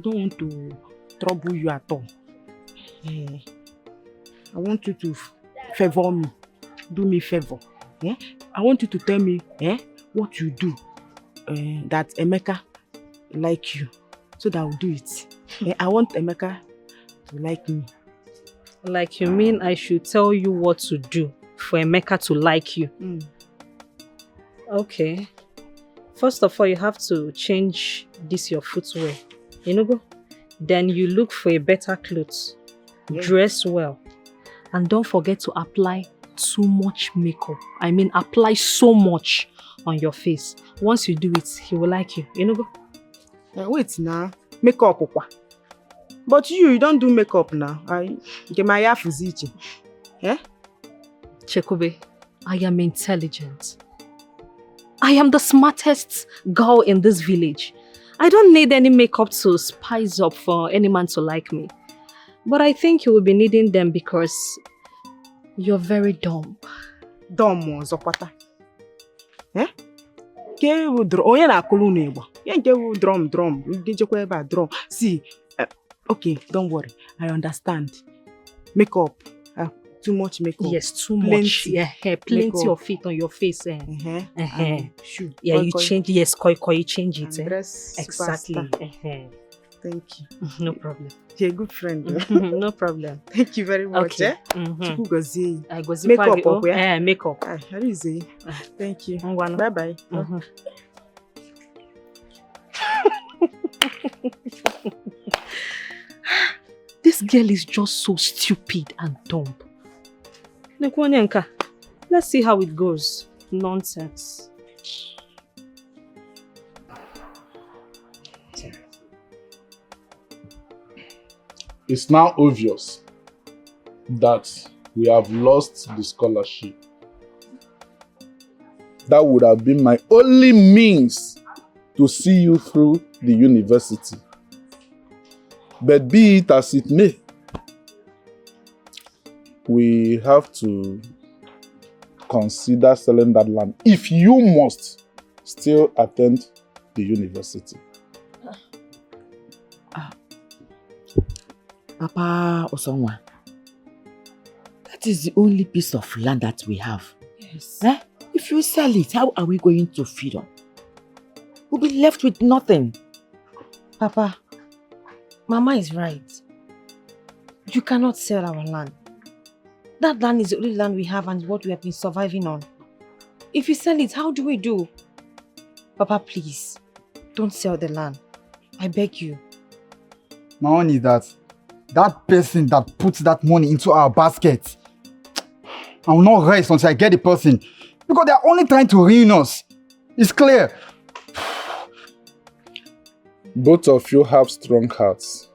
A: don't want to trouble you at all. I want you to favor me. Do me a favor. I want you to tell me what you do that Emeka like you, so that I'll do it. I want Emeka to like me.
F: Like you mean I should tell you what to do for Emeka to like you? Okay. First of all, you have to change this your footwear. Go. Then you look for a better clothes. Dress well. And don't forget to apply too much makeup. I mean, apply so much on your face. Once you do it, he will like you. Go.
A: Wait now, makeup okwa. But you don't do makeup now. I get my hair fuzichi.
F: Chekube, I am intelligent. I am the smartest girl in this village. I don't need any makeup to spice up for any man to like me. But I think you will be needing them because
D: You're very dumb.
A: Dumb ọzọkwata. Eh? Ke wu drum onye na-akụlụ n'Igbo. Ye nke wu drum. Ndejekwa ebe a drum. See, okay, don't worry. I understand. Makeup. Too much makeup.
D: Yes, too much. Yeah, plenty
A: makeup.
D: of it on your face.
A: Shoe.
D: Yeah, you change. Yes, you change it.
A: Dress
D: Exactly.
A: Thank you.
D: No problem.
A: You're a good friend.
D: No problem.
A: Thank you very much.
D: Okay.
A: Chukwu gozie.
D: Makeup
A: up, yeah?
D: Makeup.
A: Thank you. Bye-bye.
D: This girl is just so stupid and dumb. Let's see how it goes. Nonsense.
B: It's now obvious that we have lost the scholarship. That would have been my only means to see you through the university. But be it as it may, we have to consider selling that land if you must still attend the university.
H: Papa Osonwa, that is the only piece of land that we have.
D: Yes.
H: If you sell it, how are we going to feed on? We'll be left with nothing.
P: Papa, Mama is right. You cannot sell our land. That land is the only land we have and what we have been surviving on. If you sell it, how do we do? Papa, please, don't sell the land. I beg you.
G: My own is that person that puts that money into our basket, I will not rest until I get the person. Because they are only trying to ruin us. It's clear.
B: Both of you have strong hearts.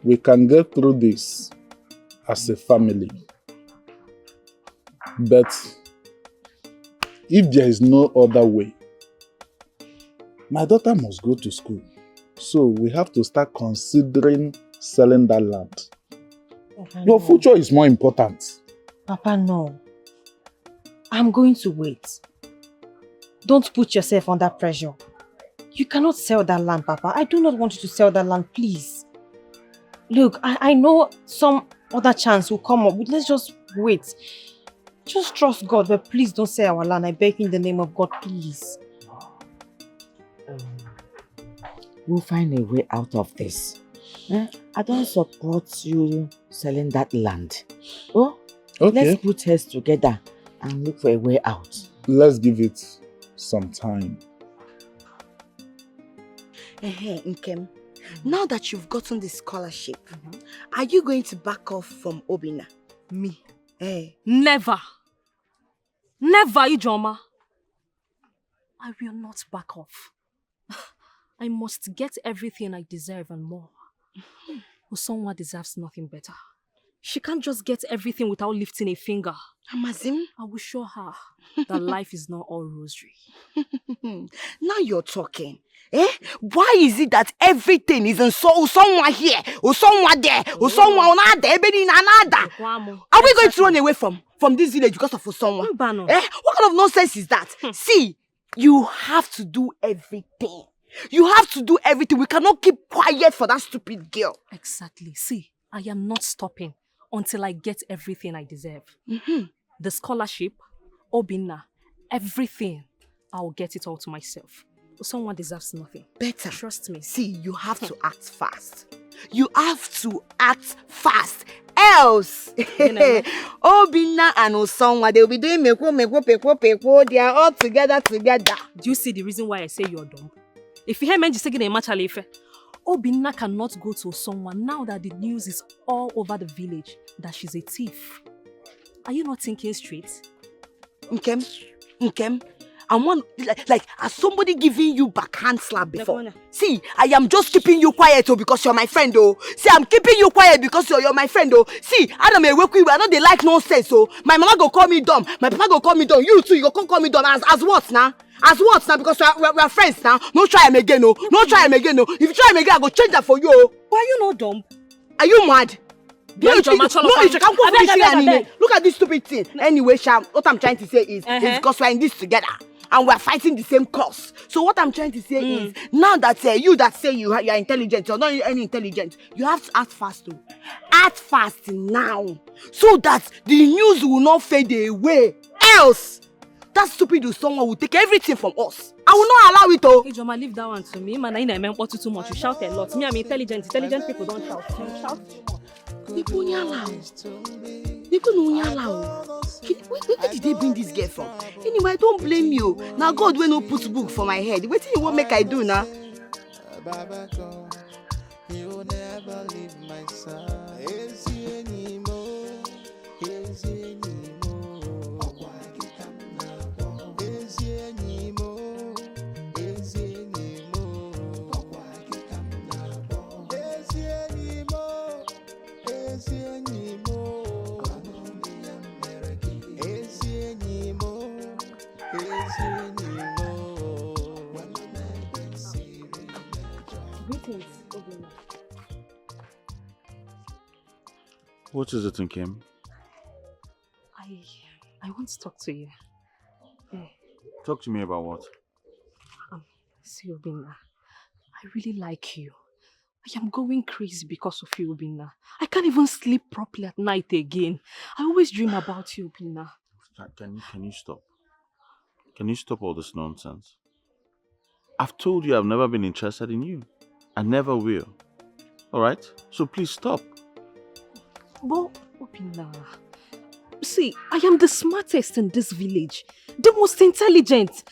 B: We can get through this as a family. But if there is no other way, my daughter must go to school. So we have to start considering selling that land. Your future is more important.
P: Papa, no. I'm going to wait. Don't put yourself under pressure. You cannot sell that land, Papa. I do not want you to sell that land, please. Look, I know some other chance will come up, but let's just wait. Just trust God, but please don't sell our land. I beg you in the name of God, please.
H: We'll find a way out of this. I don't support you selling that land. Oh,
B: okay.
H: Let's put heads together and look for a way out.
B: Let's give it some time.
E: Nkem, now that you've gotten the scholarship, are you going to back off from Obinna?
D: Me? Never. Never, Ijoma. I will not back off. I must get everything I deserve and more. Osonwa deserves nothing better. She can't just get everything without lifting a finger.
E: Amazim?
D: I will show her that life is not all rosary.
E: Now you're talking. Why is it that everything is in Osonwa here, Osonwa there, Osonwa on there, another? Are we going to run away from this village because of Osonwa? What kind of nonsense is that? See, you have to do everything. You have to do everything. We cannot keep quiet for that stupid girl.
D: Exactly. See, I am not stopping until I get everything I deserve. The scholarship, Obinna, everything. I'll get it all to myself. Someone deserves nothing.
E: Better.
D: Trust me.
E: See, you have to act fast. You have to act fast. Else, Obinna and Osonwa, they'll be doing meko. They are all together.
D: Do you see the reason why I say you're dumb? If you hear me saying a match, Obinna cannot go to someone now that the news is all over the village that she's a thief. Are you not thinking straight?
E: Nkem, I want, like, has somebody giving you backhand slap before? See, I am just keeping you quiet because you're my friend, oh. See, I'm keeping you quiet because you're my friend, oh. See, I don't work with you, I know they like nonsense, oh. My mama go call me dumb, my papa go call me dumb, you too, you go call me dumb, as what now? As what now? Because we're friends now. No try him again, no. No try him again, no. If you try him again, I go change that for you, oh.
D: Why are you not dumb?
E: Are you mad? No, you can't go finish. Look at this stupid thing. Anyway, Sham, what I'm trying to say is because we're in this together and we're fighting the same cause. So what I'm trying to say is, now that you that say you are intelligent, you're not any intelligent, you have to act fast too. Act fast now, so that the news will not fade away. Else, that stupid someone will take everything from us. I will not allow it. Oh,
F: hey, Joma, leave that one to me. Man, I know too much. You shout a lot. Me, I'm intelligent. Intelligent people don't shout. You shout too much.
E: Where did they bring this girl from? Anyway, I don't blame you. Now God will not put book for my head. What do you want make I do now?
L: You never leave my side. Is anymore? Is anymore? Is anymore? Is anymore? Is anymore? Is anymore? Is anymore? Is
D: Greetings, Obinna.
C: What is it, Kim?
D: I want to talk to you.
C: Talk to me about what?
D: See, Obinna, I really like you. I am going crazy because of you, Obinna. I can't even sleep properly at night again. I always dream about you, Obinna.
C: Can you stop? Can you stop all this nonsense? I've told you I've never been interested in you. I never will. Alright? So please stop.
D: But, Obinna, see, I am the smartest in this village. The most intelligent.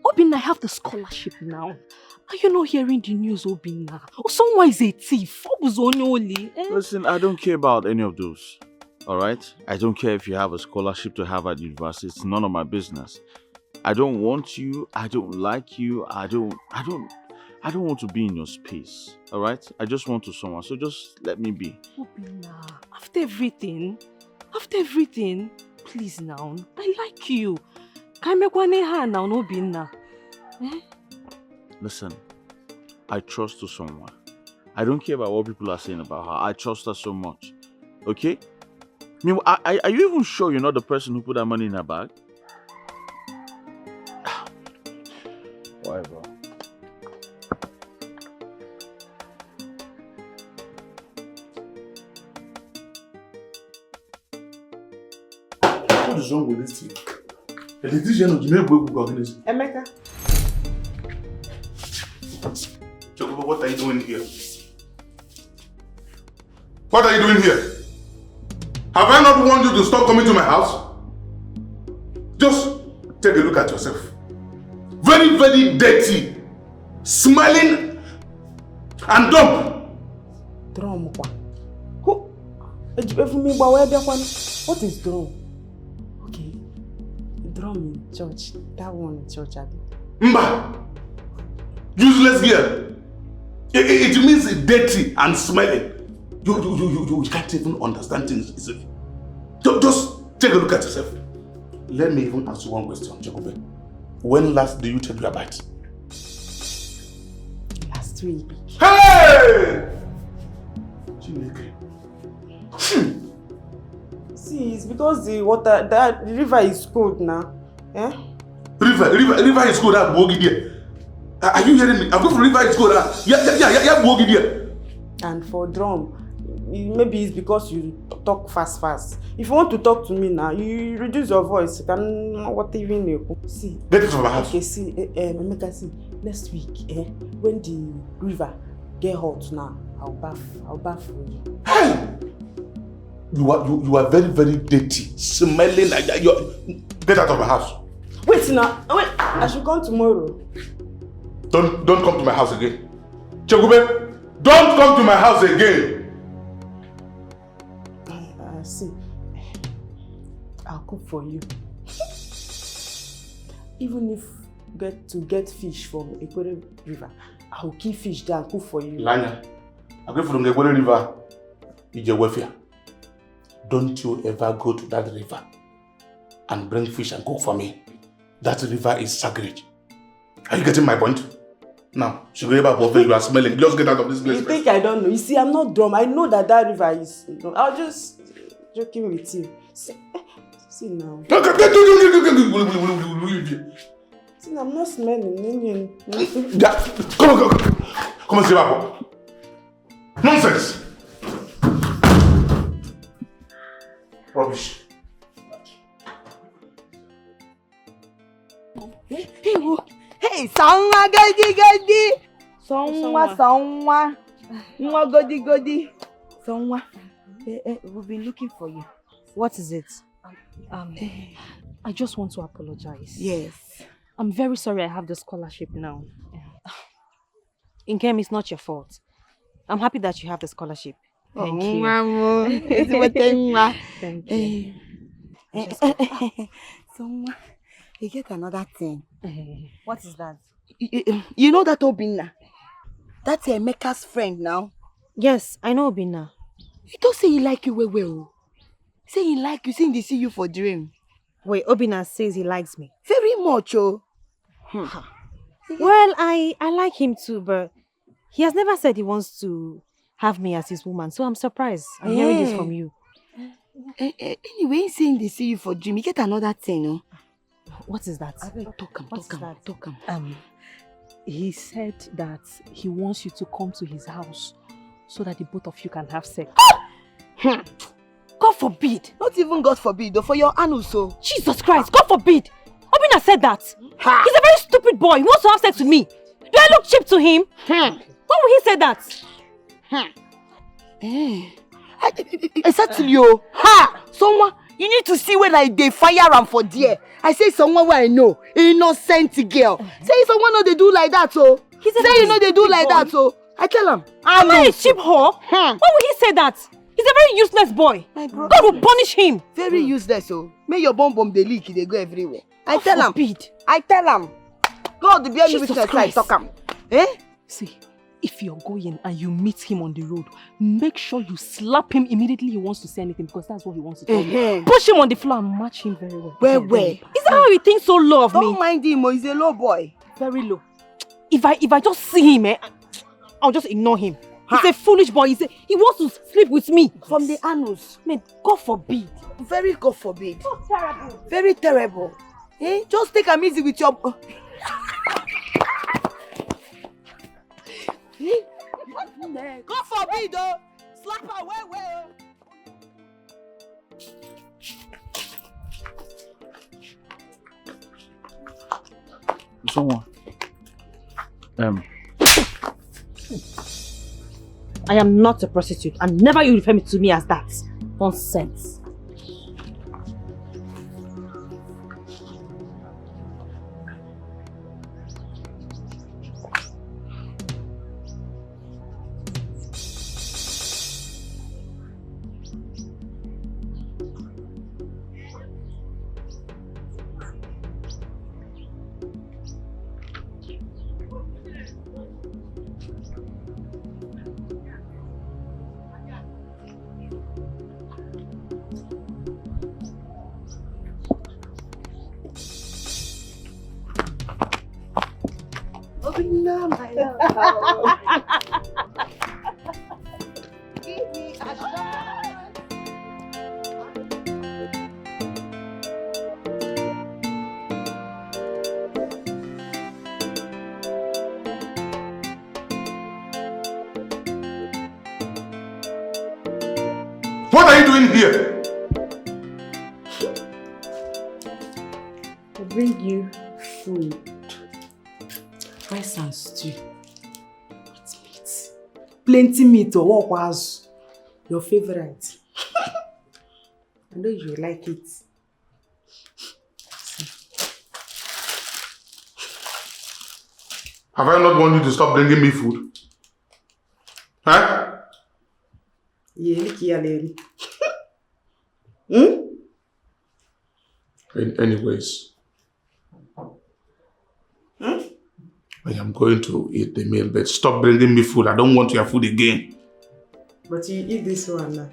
D: Obinna, I have the scholarship now. Are you not hearing the news, Obinna? Oh, someone is a thief.
C: Listen, I don't care about any of those. Alright? I don't care if you have a scholarship to Harvard University. It's none of my business. I don't want you. I don't like you. I don't want to be in your space. Alright? I just want to someone. So just let me be.
D: Obinna, after everything, please now. I like you. Can I make one now, Obinna?
C: Listen, I trust to someone. I don't care about what people are saying about her. I trust her so much. Okay? I mean, are you even sure you're not the person who put that money in her bag? Whatever.
N: What is wrong with this thing? The decision of the organism.
A: Emeka.
N: Chokobo, what are you doing here? What are you doing here? Have I not warned you to stop coming to my house? Just take a look at yourself. Very, very dirty, smelling, and dumb.
A: Drum. What is drum? Okay, drum in church. That one in church, Abi.
N: Mba! Useless girl. It means dirty and smelling. You can't even understand things easily. Just take a look at yourself. Let me even ask you one question, Jacobe. When last do you take your bite?
A: Last week.
N: Hey!
A: See, it's because the water, the river is cold now. Eh?
N: River is cold. Are you hearing me? I'm going for river is cold. Yeah.
A: And for drum, maybe it's because you talk fast. If you want to talk to me now, you reduce your voice. You can what even you see.
N: Get it from my house.
A: Okay, see, Emeka, see, next week, when the river get hot now, I'll bath for you.
N: Hey! You are very, very dirty, smelling like that. Get out of my house.
A: Wait now, I should come tomorrow.
N: Don't come to my house again. Chegube, don't come to my house again.
A: See, I'll cook for you. Even if get fish from Ekwere River, I'll keep fish there and cook for you.
N: Lanya, I go from the Ekwere River, Ijewefia. Don't you ever go to that river and bring fish and cook for me. That river is sacred. Are you getting my point? Now, she go back for you are smelling. Just get out of this place.
A: You think I don't know? You see, I'm not dumb. I know that river is. You know, I was just joking with you. See now. See, I'm not smelling.
N: Come on, Seba. Nonsense. Rubbish.
E: Hey, Sangwa godi. Sangwa. Mwa godi. Sangwa. We've been looking for you.
F: What is it? I just want to apologize.
E: Yes.
F: I'm very sorry I have the scholarship now. Nkem, it's not your fault. I'm happy that you have the scholarship. Thank you. Thank you.
E: So, you get another thing.
F: What is that?
E: You know that Obinna? That's Emeka's friend now.
F: Yes, I know Obinna.
E: He don't say he like you well. Say he like you, saying they see you for dream.
F: Wait, Obinna says he likes me.
E: Very much, oh.
F: Well, I like him too, but he has never said he wants to have me as his woman, so I'm surprised. I'm hearing this from you.
E: Anyway, he's saying they see you for dream. You get another thing, no?
F: What is that?
E: Talk him.
D: He said that he wants you to come to his house so that the both of you can have sex.
E: God forbid. Not even God forbid, though, for your anus, so.
F: Jesus Christ, God forbid. Obinna said that. Ha. He's a very stupid boy. He wants to have sex with me. Do I look cheap to him? Why would he say that?
E: Exactly, oh. Ha! Someone, you need to see when they fire him for dear. I say someone where I know. Innocent girl. Say someone know they do like that, so. Say you know they do like that, so. I tell him.
F: Am I a cheap whore? Why would he say that? He's a very useless boy. God will punish him.
E: Very useless, oh. May your bomb they leak, they go everywhere. I tell him. I tell him. God will be able to talk him. Eh?
D: See, if you're going and you meet him on the road, make sure you slap him immediately he wants to say anything, because that's what he wants to tell you. Push him on the floor and match him very well.
E: Where?
F: Is that how he thinks so low of me?
E: Don't mind him, he's a low boy.
F: Very low. If I just see him, I'll just ignore him. He's a foolish boy. He wants to sleep with me.
E: From the anus.
F: Man, God forbid.
E: Very God forbid.
F: So terrible.
E: Very terrible. Eh? Just take him easy with your... God forbid, oh. Slap her well.
K: Someone.
F: I am not a prostitute, and never you refer to me as that. Nonsense.
E: Obinna, my love. Give me a shot.
N: What are you doing here?
A: I bring you food. Rice and stew. With meat. Plenty meat or what was your favorite? I know you like it.
N: Have I not wanted you to stop bringing me food? Huh? Anyways. I am going to eat the meal, but stop bringing me food. I don't want your food again.
A: But you eat this one now.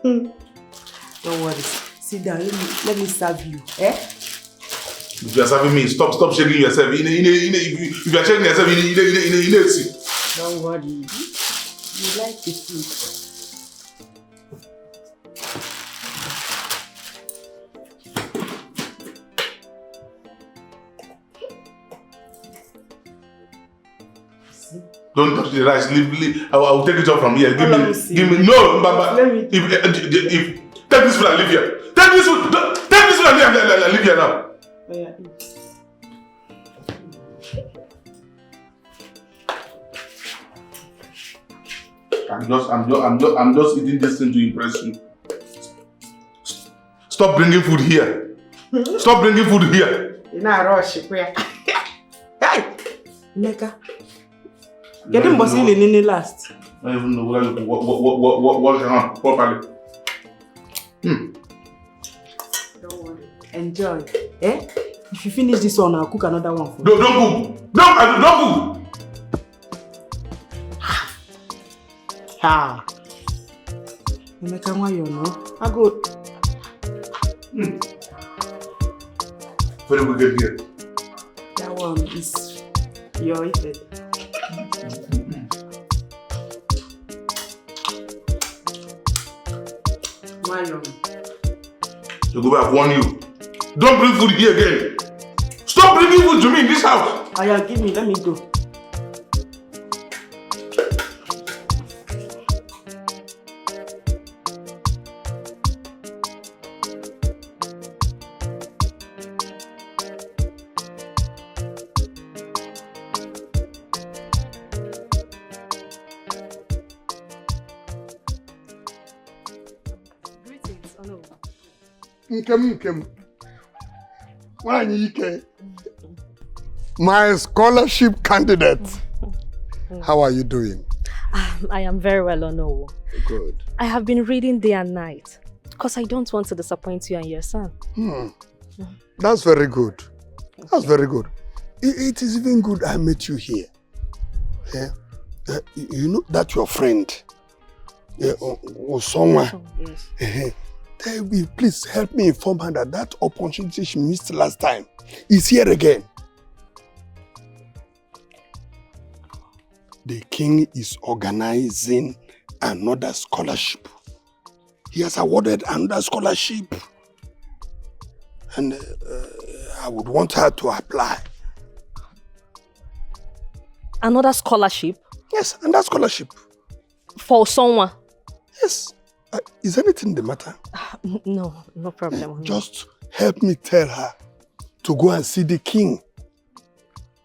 A: Don't worry. Sit down. Let me serve you. Eh?
N: If you are serving me, stop shaking yourself. If you are shaking yourself, you need to see.
A: Don't worry. You like the food.
N: Don't touch the rice. Leave. I will take it off from here. Give me. No, Baba. If take this food and leave here. Take this food and leave here now.
A: Oh, yeah.
N: I'm just eating this thing to impress you. Stop bringing food here. Stop bringing food here.
A: You're not rush. Hey, Meka. Get him bossy in last.
N: I don't even know what your hand properly.
A: Don't worry. Enjoy. Eh? If you finish this one, I'll cook another one for you.
N: Don't cook. Don't cook.
A: Ha. Meka, why you know? I go.
N: Very good here.
A: That one is your effort.
N: You go back, warn you. Don't bring food here again. Stop bringing food to me in this house.
A: Aya, give me, let me go.
J: Nkem. My scholarship candidate. How are you doing?
F: I am very well, Ono.
J: Good.
F: I have been reading day and night because I don't want to disappoint you and your son.
J: That's very good. That's very good. It is even good I met you here. Yeah? You know that your friend, Osonwa.
F: Yes.
J: Please help me inform her that opportunity she missed last time is here again. The king is organizing another scholarship. He has awarded another scholarship. And I would want her to apply.
F: Another scholarship?
J: Yes, another scholarship.
F: For someone?
J: Yes. Is anything the matter?
F: No problem.
J: Just help me tell her to go and see the king.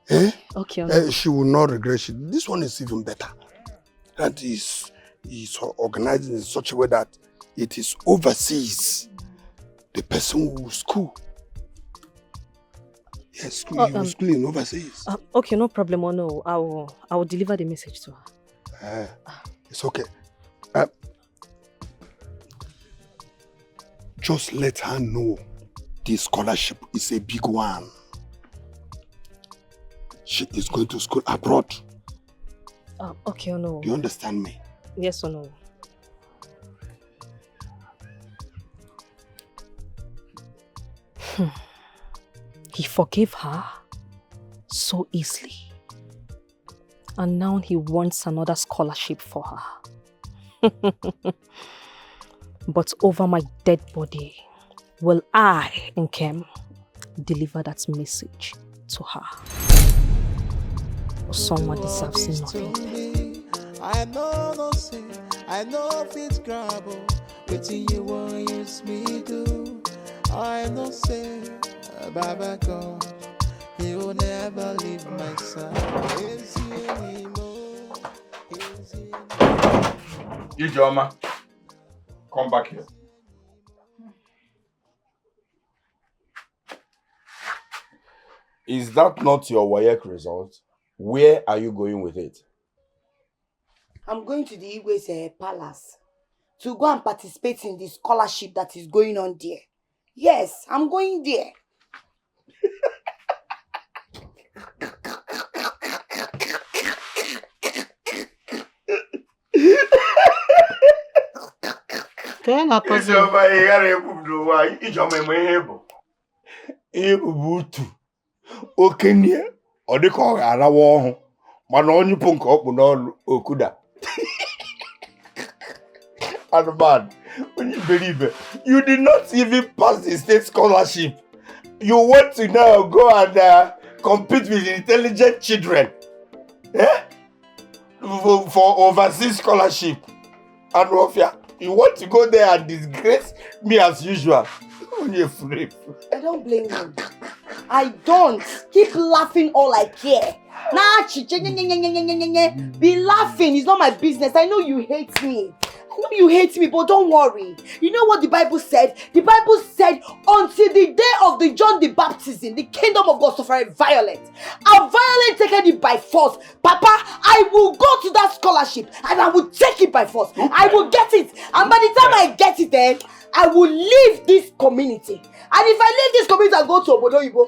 J: Eh?
F: Okay.
J: She will not regret it. This one is even better. And is organized in such a way that it is overseas. The person who will school. Yes, he will school in overseas.
F: Okay, no problem. No, I will deliver the message to her.
J: It's okay. Just let her know the scholarship is a big one. She is going to school abroad.
F: Okay, no.
J: Do you understand me?
F: Yes or no? He forgave her so easily. And now he wants another scholarship for her. But over my dead body, will I, Nkem, deliver that message to her? Or someone deserves nothing.
L: I know no sin, I know fit grabble. Waiting you won't use me do. I know say, Baba God, you will never leave my side. Is you anymore?
B: Ijoma, come back here. Is that not your WAEC result? Where are you going with it?
E: I'm going to the Igwe's palace to go and participate in the scholarship that is going on there. Yes, I'm going there.
J: Ibubutu. Okenye. Odiko arawo ho. Mana onye po nke okpu n'olu okuda. And man, when you believe it, you did not even pass the state scholarship. You want to now go and compete with intelligent children. Eh? For overseas scholarship. And Rofia, you want to go there and disgrace me as usual. You're free.
E: I don't blame you. I don't. Keep laughing all I care. Nah, be laughing. It's not my business. I know you hate me. I know you hate me, but don't worry. You know what the Bible said? The Bible said, until the day of the John the Baptism, the kingdom of God suffered violence. And violence taken it by force. Papa, I will go to that scholarship and I will take it by force. Okay. I will get it. And by the time I get it then, I will leave this community. And if I leave this community and go to Obodoyibo,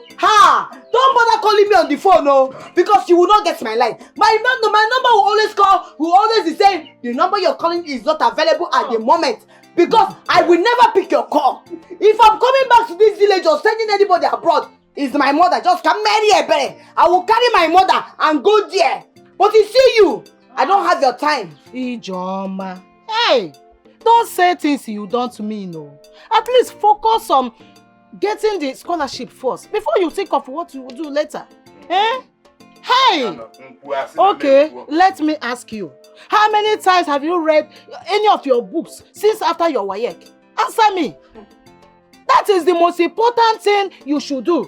E: don't bother calling me on the phone, no, because you will not get my line. My number will always call, will always be saying, the number you're calling is not available at the moment, because I will never pick your call. If I'm coming back to this village or sending anybody abroad, it's my mother, just come marry a bear. I will carry my mother and go there. But you see you, I don't have your time.
P: Ijoma, hey, don't say things you don't mean, no. At least focus on getting the scholarship first before you think of what you will do later. Eh? Hey! Okay, let me ask you. How many times have you read any of your books since after your WAEC? Answer me. That is the most important thing you should do.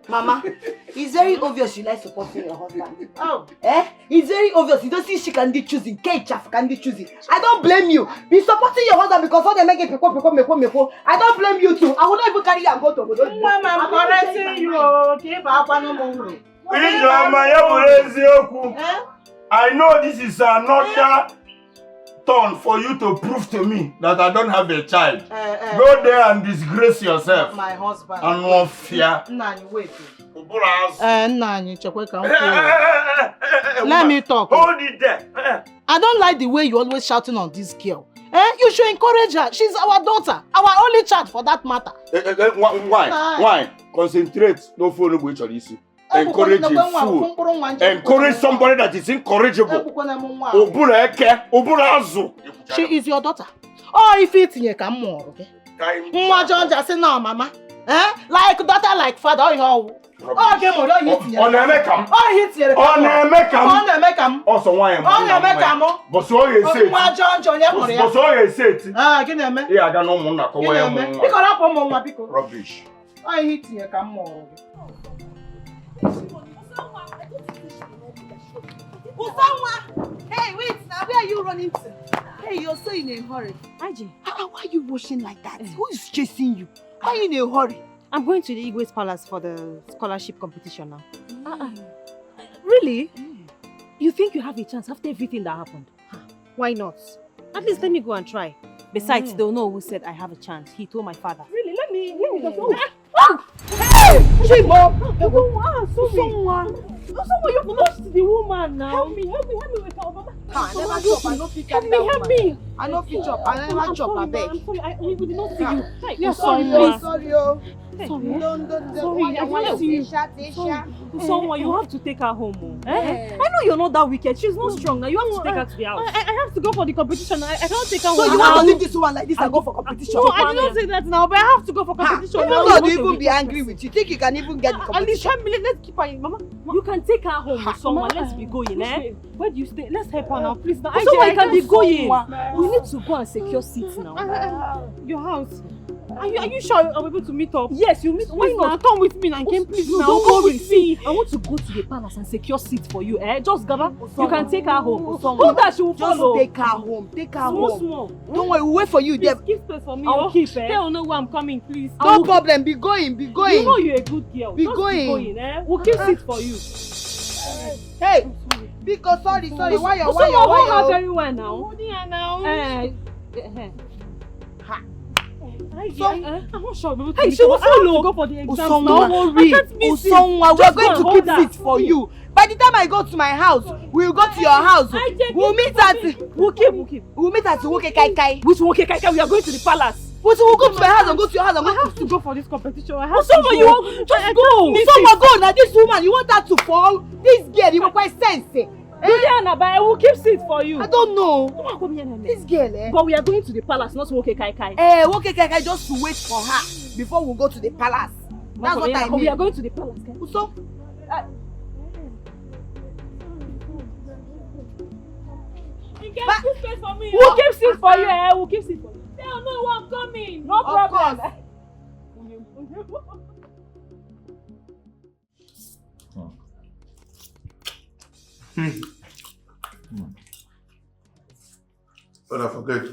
E: Mama, it's very obvious you like supporting your husband. Oh. Eh? It's very obvious. You don't see she can be choosing. K-chaff can be choosing. I don't blame you. Be supporting your husband because all they make it meko. I don't blame you too. I will not even carry you and go to Obodo.
P: Mama, I'm correcting you. Okay,
J: I know this is another turn for you to prove to me that I don't have a child. Go there and disgrace yourself.
P: My husband.
J: And no fear.
P: Nani, wait. Nani, let me talk.
J: Hold it there.
P: I don't like the way you're always shouting on this girl. You should encourage her. She's our daughter. Our only child for that matter.
J: Why? Concentrate. No phone which are easy. Encourage a fool. Encourage somebody that is incorrigible.
P: She is your daughter. Oh, if it's here, come more, okay? John just say no, mama. Like daughter, like father. Oh, okay, on
J: also, why am I? But so you say, yeah, I don't know. Rubbish.
P: I hit here, come more.
E: Hey, wait, now where are you running to? Hey, you're so in a hurry.
D: Aji,
E: why are you rushing like that? Who is chasing you? Why are you in a hurry?
D: I'm going to the Igwe's palace for the scholarship competition now. Really? You think you have a chance after everything that happened? Why not? At least let me go and try. Besides, they'll know who said I have a chance. He told my father.
P: Really? Let me just go.
D: Hey! Someone, you've lost the woman now. Help me with her.
E: I never chop. I don't pick up.
D: Help me.
E: I don't pick up. I never chop. I beg.
D: I'm sorry. We did not see you.
E: We are sorry. Sorry.
D: Sorry, I want to see you. Someone, you have to take her home. I know you're not that wicked. She's not strong. Now you have to take her to the house. I have to go for the competition. I can't take her home.
E: So you want to leave this one like this and go for competition?
D: No, I did not say that now, but I have to go for competition.
E: Even though they even be angry with you, think you can even get the competition?
D: Let's keep her in, Mama. You can take her home with someone. Let's be going, Where do you stay? Let's help her now, please. Now, someone can be going. We need to go and secure seats now. Your house. Are you sure I'm able to meet up? Yes, you meet. Why not? Come with me and came, please. No, don't come with me. I want to go to the palace and secure seats for you. Just Gaba, you can take her home. Hold that, she will follow.
E: Just take her home. Take her home.
D: Small.
E: Don't worry, we'll wait for you there.
D: Keep space for me. I'll keep. They don't know where I'm coming, please.
E: No problem. Be going. Be going.
D: You know you're a good girl.
E: Be going.
D: We'll keep seats for you.
E: Hey, because sorry. Why you?
D: Why very well now? Holding her now. I'm not sure. Hey, she will follow. Go for the exam.
E: Don't worry. Usonwa, we're going to keep seats for you. By the time I go to my house, we'll go to your house. We'll meet at
D: We'll meet at
E: Woke Kai Kai.
D: Which Woke Kai Kai? We are going to the palace.
E: But we'll go to my house and go to your house and
P: I have to go for this competition. I have
E: to
P: someone
E: go.
P: you want, just go.
E: Someone go now. This woman, you want her to fall? This girl, you want quite sense.
P: Juliana, but I will keep seat for you.
E: I don't know.
P: Come on, come here.
E: This girl, eh?
P: But we are going to the palace, not Woke Kai Kai.
E: Woke Kai Kai just to wait for her before we go to the palace. That's what I mean.
P: We are going to the palace.
E: So?
P: Keep space for me. We'll keep seat for you. We'll keep seat for you. Tell no one coming. No problem.
N: But I forget.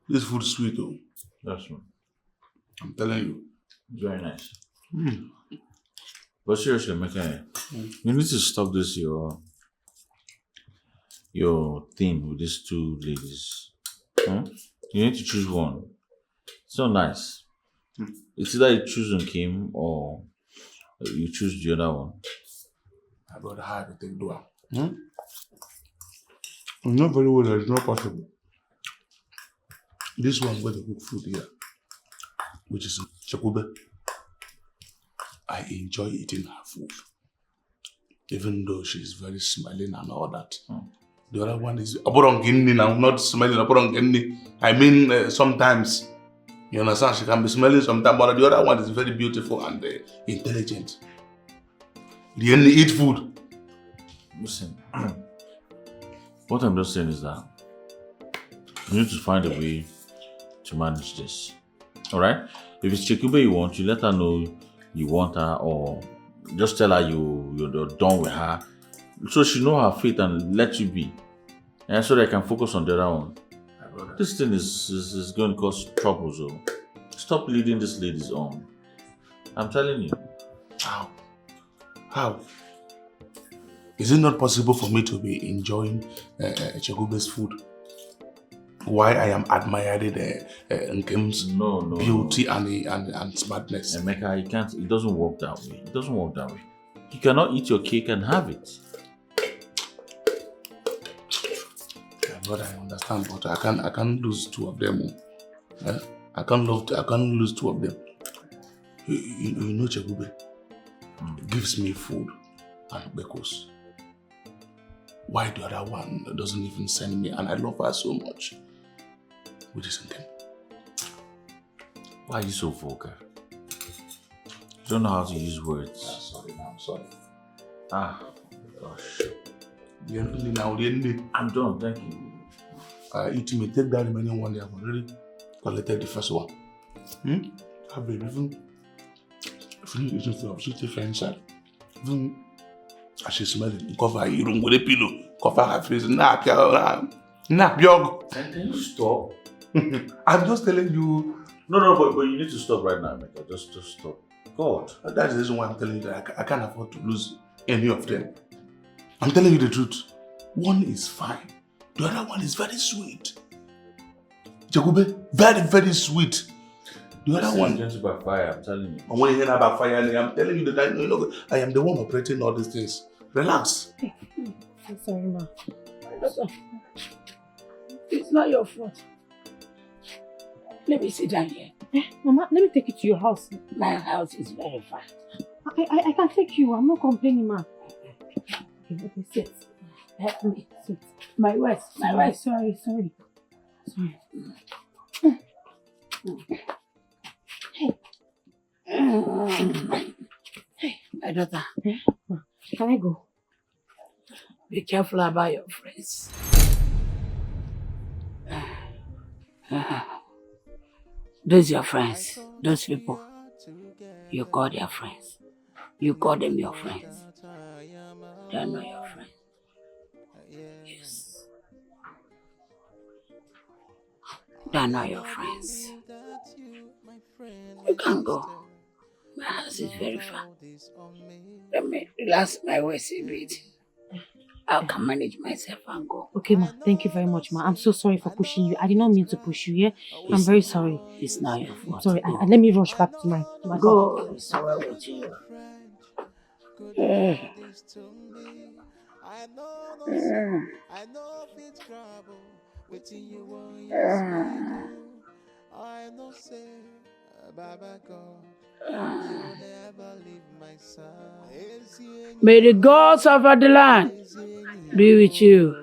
N: This food is sweet though.
C: That's true.
N: I'm telling you.
C: Very nice. But seriously, Mecca, you need to stop this your thing with these two ladies. Huh? You need to choose one. It's not nice. It's either you choose Kim or you choose the other one.
N: I brother, how to take dual. Not very well, it's not possible. This one where they cook food here, which is Chakube. I enjoy eating her food. Even though she's very smiling and all that. The other one is now, not smiling. I mean, sometimes, you understand, she can be smiling sometimes, but the other one is very beautiful and intelligent. The only eat food.
C: Listen, what I'm just saying is that you need to find a way to manage this. Alright? If it's Chekube you want, you let her know you want her, or just tell her you're done with her, so she know her fate and let you be, and so they can focus on the other one. This thing is going to cause trouble, so stop leading these ladies on. I'm telling you.
N: How? Is it not possible for me to be enjoying Chegube's food while I am admiring Nkem's beauty and smartness?
C: Emeka, you can't. It doesn't work that way. It doesn't work that way. You cannot eat your cake and have it.
N: But I understand, but I can't lose two of them. I can't lose two of them. You know, Chegube gives me food and bekos. Why the other one doesn't even send me, and I love her so much? Which is Nkem.
C: Why are you so vulgar? You don't know how to use words.
N: I'm sorry.
C: Gosh.
N: I'm
C: done, thank you.
N: It may take that remaining one day. I've already collected the first one. I've been even eating food. I've still taken inside. Even as she smells it, cover her room with a pillow, cover her face.
C: Can you stop?
N: I'm just telling you.
C: No, but you need to stop right now, Mecca. Just stop. God.
N: That's the reason why I'm telling you that I can't afford to lose any of them. I'm telling you the truth. One is fine. The other one is very sweet. Chegube, very, very sweet. The other one.
C: It's going to backfire, I'm telling you.
N: And when you hear about fire, I'm telling you that I am the one operating all these things. Relax.
P: I'm sorry, ma. It's not your fault.
H: Let me sit down here.
P: Mama, let me take you to your house.
H: My house is very far.
P: I can take you. I'm not complaining, ma. Okay, sit.
H: Help me.
P: Sit.
H: My wife.
P: Sorry.
H: Hey, my daughter.
P: Can I go?
H: Be careful about your friends. Those your friends, those people, you call their friends. You call them your friends. They are not your friends. Yes. They are not your friends. You can go. My house is very far. Let me relax my waist a bit. I can manage myself and go.
P: Okay, ma. Thank you very much, ma. I'm so sorry for pushing you. I did not mean to push you, yeah? I'm very sorry.
H: It's not your fault.
P: Sorry, let me rush back to my
H: go. It's all right with you.
L: I know say, Baba God, you never leave my side.
Q: May the gods of the land be with you.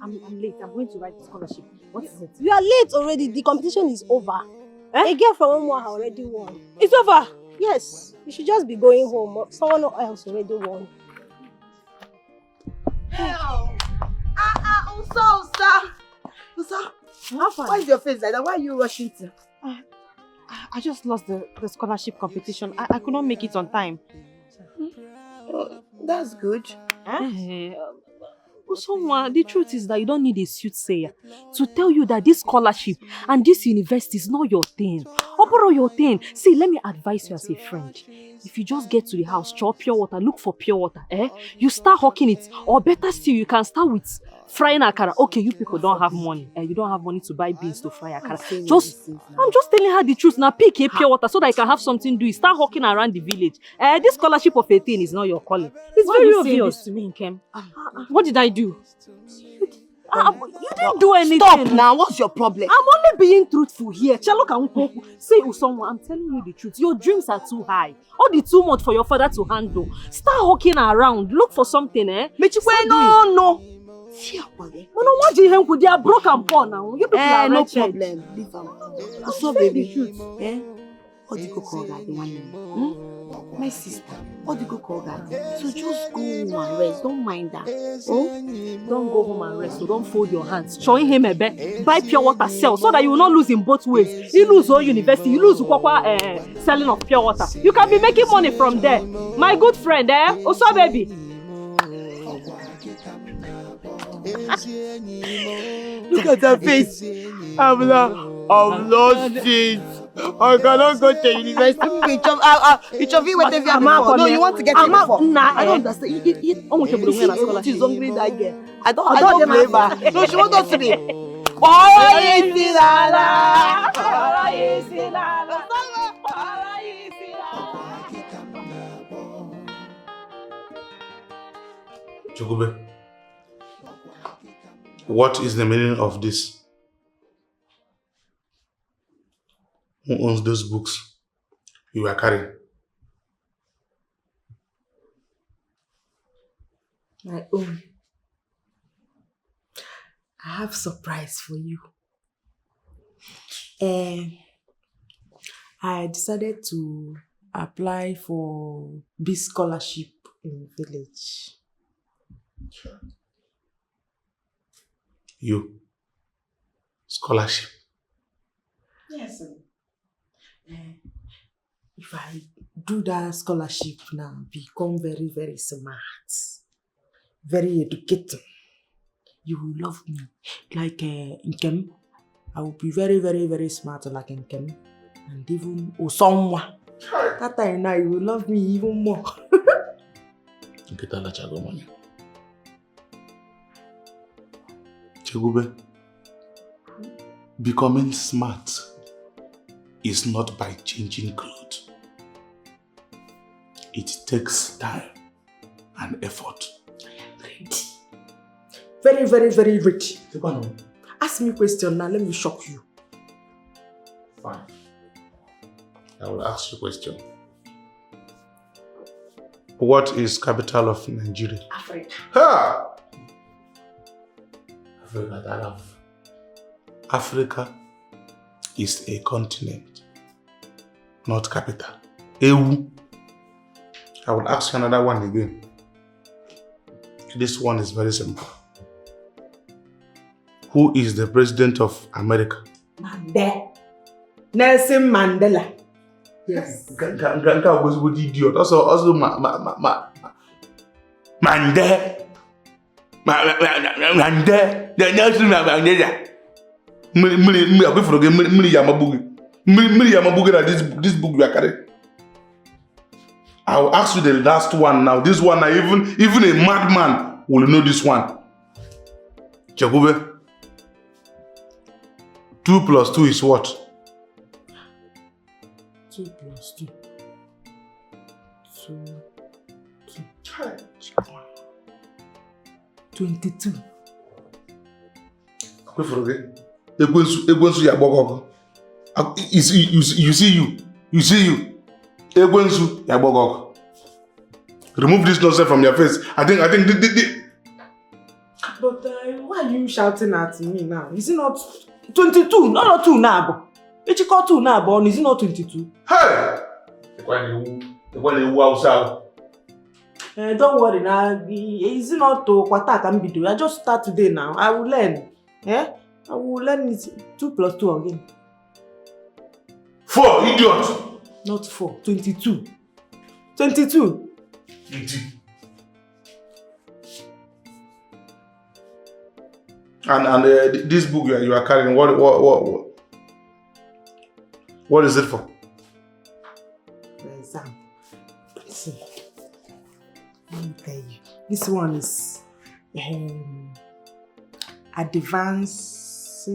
D: I'm late. I'm going to write the scholarship. What is it?
R: You are late already. The competition is over. A girl from Omo already won.
D: It's over?
R: Yes. You should just be going home. Someone else already won.
E: Usa, why is your face like that? Why are you rushing to?
P: I just lost the scholarship competition. I could not make it on time.
E: Oh, that's good.
D: Someone, the truth is that you don't need a soothsayer to tell you that this scholarship and this university is not your thing. Or your thing. See, let me advise you as a friend. If you just get to the house, chop pure water, look for pure water, you start hawking it. Or better still, you can start with frying akara. Okay, you people don't have money. You don't have money to buy beans to fry akara. I'm just telling her the truth. Now pick a pure water so that you can have something to do. Start hawking around the village. This scholarship of a thing is not your calling. It's very obvious.
P: To me, Nkem? What did I do?
D: You didn't do anything.
E: Stop now. What's your problem?
D: I'm only being truthful here. See, Usonwa, I'm telling you the truth. Your dreams are too high. All the too much for your father to handle. Start hawking around. Look for something,
E: No.
D: They are broke and poor now. You people are
E: no
D: wretched.
E: problem. Leave them. So, baby, what do you call that? The one my sister. What do you call that? So just go home and rest. Don't mind that. Oh,
D: don't go home and rest. So don't fold your hands. Showing him a bet. Buy pure water, sell so that you will not lose in both ways. You lose all university. You lose selling of pure water. You can be making money from there. My good friend, Also, baby.
E: Look at her face. I've lost it. I cannot go to university. No, you want to get it before. I don't understand. She's hungry, that girl. I don't blame her. No, she wants us to be.
N: Chukube, what is the meaning of this? Who owns those books you are carrying?
A: My own. I have a surprise for you. I decided to apply for big scholarship in the village.
N: You? Scholarship?
A: Yes. If I do that scholarship now, become very, very smart, very educated, you will love me. Like Nkem, I will be very, very, very smart like Nkem. And even Osonwa. That time now, you will love me even more.
N: Chegube, becoming smart is not by changing clothes. It takes time and effort.
A: Very, very, very rich. Ask me a question now, let me shock you.
N: Fine. I will ask you a question. What is capital of Nigeria?
A: Africa.
N: Ha! Africa is a continent, not capital. Ewu. I will ask you another one again. This one is very simple. Who is the president of America?
A: Nelson Mandela. Yes.
N: Ganka was good idiot. Also Mandela. Mandela. The Nelson Mandela. This book we are carrying. I will ask you the last one now. This one, even a madman will know this one. Chakube. 2 plus 2 is what?
A: 2 plus 2. 22.
N: Egwensu ya gbogbo. You see you. Egwensu ya gbogbo. Remove this nonsense from your face. I think
A: But why are you shouting at me now? Is it not 22? Not 2 now. It's called 2 now, is it not 22?
N: Hey!
A: Don't worry now. Is it not to kwata can be do? I just start today now. I will learn. I will learn it 2 plus 2 again.
N: 4, idiot!
A: Not 4, 22. 22.
N: And this book you are carrying, what is it for?
A: Exam. See, let me tell you. This one is advanced.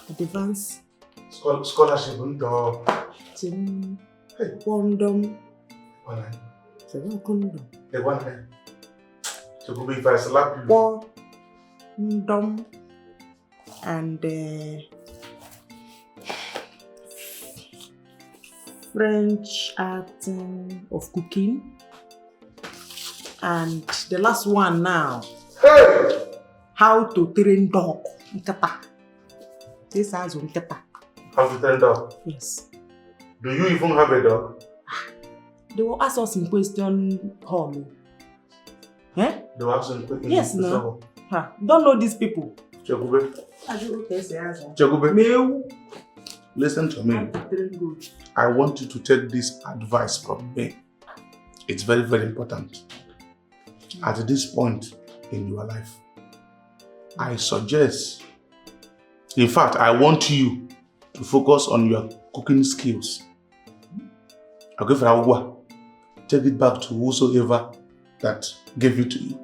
A: Advanced
N: scholarship.
A: Condom. Condom.
N: The one here. So could be if I slap you.
A: Condom and French art of cooking, and the last one now.
N: Hey!
A: How to train dog. Nkata. This has nkata.
N: How to train dog?
A: Yes.
N: Do you even have a dog?
A: They will ask us in question hall.
N: They will ask us in question.
A: Yes, no. Don't know these people.
N: Chekube. Listen to me. I want you to take this advice from me. It's very, very important. At this point in your life, I suggest, in fact, I want you to focus on your cooking skills. Okay, for take it back to whosoever that gave it to you.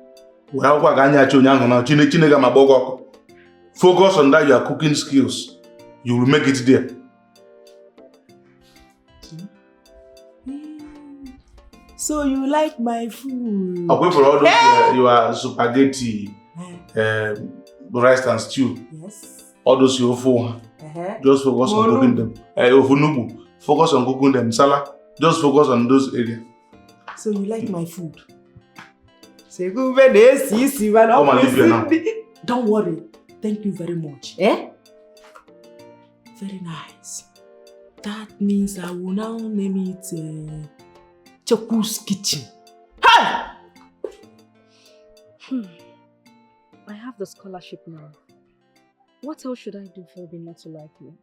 N: Focus on that, your cooking skills. You will make it there.
A: So you like my food?
N: Away for all those your spaghetti, rice and stew.
A: Yes.
N: All those your phone. Just focus on cooking them. Focus on cooking them. Salad. Just focus on those areas.
A: So you like my food?
N: Come and live here now.
A: Don't worry. Thank you very much. Very nice. That means I will now name it Choku's Kitchen. Hey!
D: I have the scholarship now. What else should I do for Obi not to like me?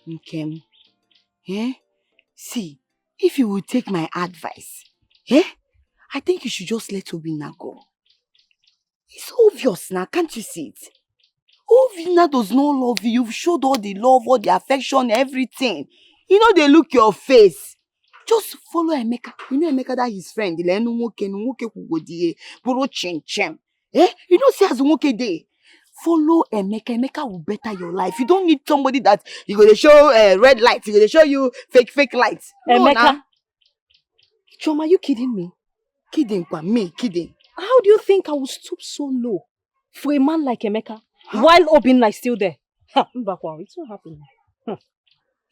E: Nkem, see, if you will take my advice, I think you should just let Obinna go. It's obvious now, can't you see it? Obinna does not love you. You've showed all the love, all the affection, everything. You know they look your face. Just follow Emeka. You know Emeka, that his friend. You know see as Nwoke dey. Follow Emeka. Emeka will better your life. You don't need somebody that you go to show red lights. You go to show you fake lights.
D: Emeka.
E: No,
D: Choma, are you kidding me?
E: Kidding, me kidding.
D: How do you think I will stoop so low for a man like Emeka while Obinna is still there? Mbakwa, it's not happening.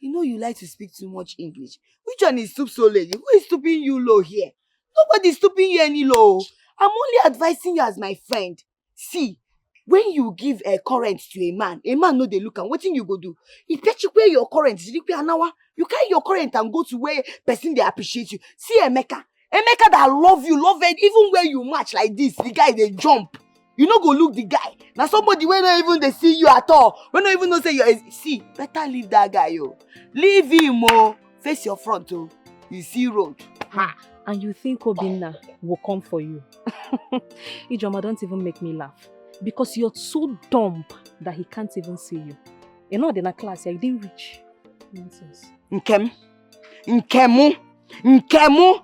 E: You know you like to speak too much English. Which one is stoop so low? Who is stooping you low here? Nobody is stooping you any low. I'm only advising you as my friend. See, when you give a current to a man know they look and what thing you go do? If you wear your current, you carry your current and go to where person they appreciate you. See Emeka that love it, even where you match like this, the guy they jump. You no go look the guy. Now somebody when not even they see you at all. When not even know say you see, better leave that guy, yo. Leave him, face your front, you see road.
D: And you think Obinna will come for you? Ijoma, don't even make me laugh. Because you're so dumb that he can't even see you. You're not in a class, you didn't reach. Nonsense.
E: Nkemu,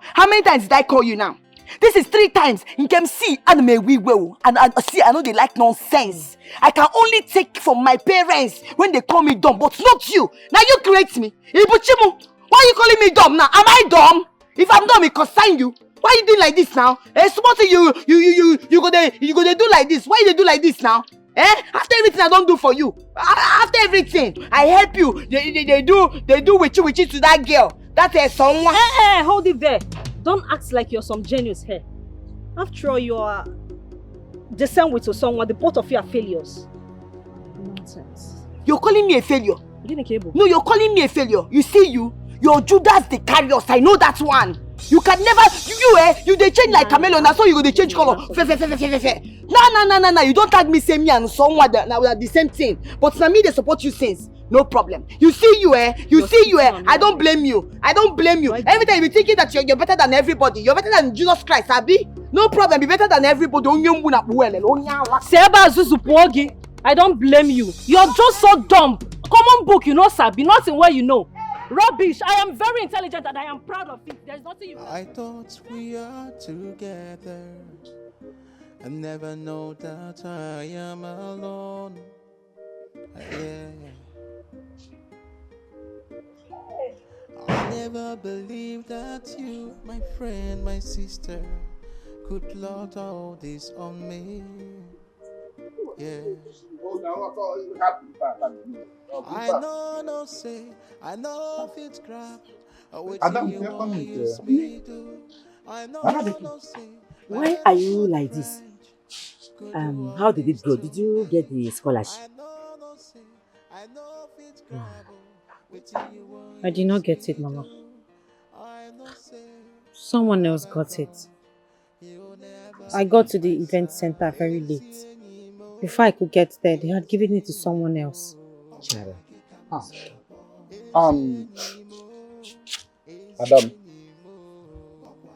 E: how many times did I call you now? This is 3 times. You can see and may we will. And see, I know they like nonsense. I can only take from my parents when they call me dumb, but not you. Now you create me. Ibuchimu, why are you calling me dumb now? Am I dumb? If I'm dumb, it consign you. Why are you doing like this now? Suppose you go they do like this. Why you do like this now? After everything I don't do for you. After everything, I help you. They do witchy to that girl. That is someone.
D: Hold it there. Don't act like you're some genius here. After all, you are the same with someone. The both of you are failures. Nonsense.
E: You're calling me a failure?
D: No,
E: you're calling me a failure. You see you're Judas the Carriers. I know that one. You can never, you they change like chameleon. That's how you go they change color. No. You don't tag me say me and someone that now we are the same thing. But now me they support you since. No problem. You see I don't blame you. Every time you be thinking that you're better than everybody. You're better than Jesus Christ, Abi. No problem. Be better than everybody.
D: I don't blame you. You're just so dumb. Common book, you know, Sabi. Nothing where you know. Rubbish. I am very intelligent and I am proud of it. There's nothing you can.
L: I thought we are together. I never know that I am alone. Yeah. I never believed that you, my friend, my sister, could plot all this on me. Yeah. I know no say, I know if it's crap.
H: Why are you like this? How did it go? Did you get the scholarship?
F: I did not get it, Mama. Someone else got it. I got to the event center very late. Before I could get there, they had given it to someone else.
B: Adam,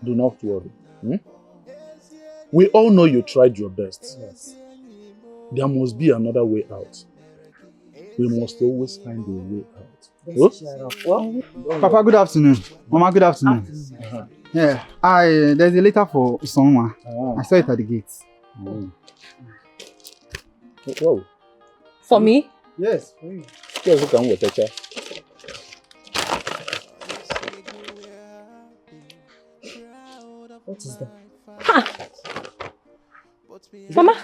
B: do not worry. We all know you tried your best. Yes. There must be another way out. We must always find a way out.
G: Oh? Papa, good afternoon. Mama, good afternoon. Yeah, there's a letter for someone. I saw it at the gate.
B: Whoa.
F: For me?
G: Yes, for you.
B: Yes, you can wait, teacher.
H: What is that?
F: Ha! Mama?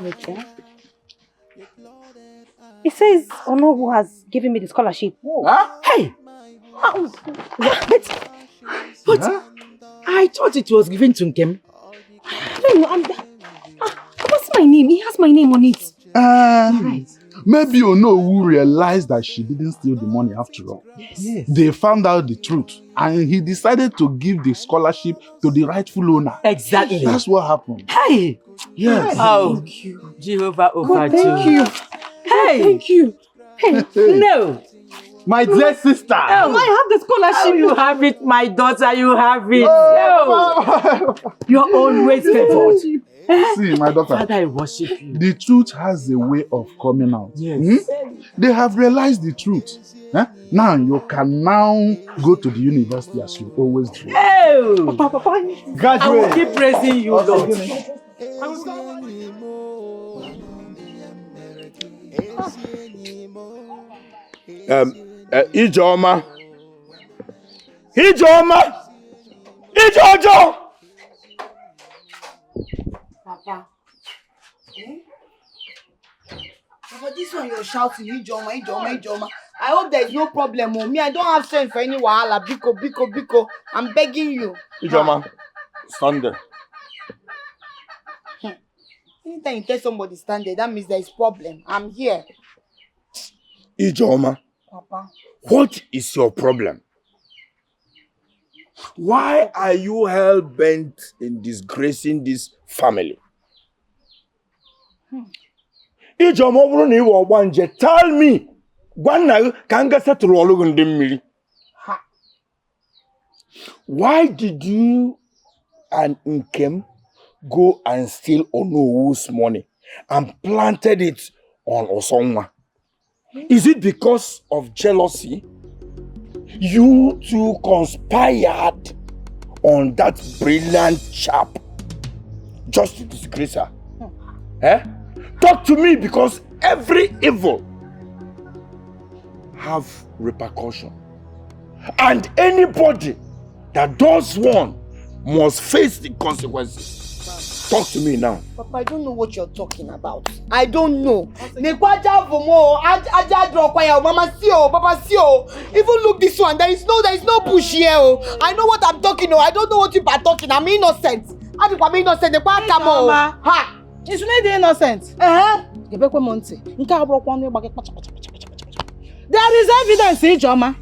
F: It says Ono has given me the scholarship.
H: Huh? Hey! But I thought it was given to Nkem.
F: I don't know. What's my name? He has my name on it.
B: Right. Maybe Ono who realized that she didn't steal the money after all.
H: Yes.
B: They found out the truth and he decided to give the scholarship to the rightful owner.
H: Exactly.
B: That's what happened.
H: Hey!
B: Yes.
H: Oh, thank you. Jehovah over
F: thank you.
H: Hey!
F: Thank you.
H: Hey. No!
B: My dear sister!
H: Oh, I have the scholarship. Oh, you have it, my daughter, you have it.
B: Oh.
H: You're always favored.
B: See, my daughter.
H: Father, I worship you.
B: The truth has a way of coming out.
H: Yes.
B: They have realized the truth. Now you can go to the university as you always do.
H: Oh!
B: Papa,
H: graduate. I will keep praising you, Lord.
J: Ijeoma! Ijojo!
E: Papa. Papa, this one you're shouting, Ijoma. I hope there is no problem. Me, I don't have sense for any wahala. Biko. I'm begging you.
J: Ijoma, stand there.
E: Anytime you tell somebody stand there, that means there is problem. I'm here.
J: Ijoma,
E: Papa.
J: what is your problem? Why are you hell-bent in disgracing this family? Ijoma, tell me. Why did you and Nkem go and steal Onowu's money and planted it on Osonwa? Is it because of jealousy? You two conspired on that brilliant chap just to disgrace her. Eh? Talk to me, because every evil have repercussion. And anybody that does one must face the consequences. Talk to me now.
E: Papa, I don't know what you're talking about. I don't know. Nekwaja vomo, aja draw kwaya, mama see oh, papa see oh. Even look this one, there is no bush here oh. I know what I'm talking oh. I don't know what you are talking. I'm innocent. I'm innocent. Nekwa come oh. Ha.
P: It's not innocent. There is evidence, Ijoma.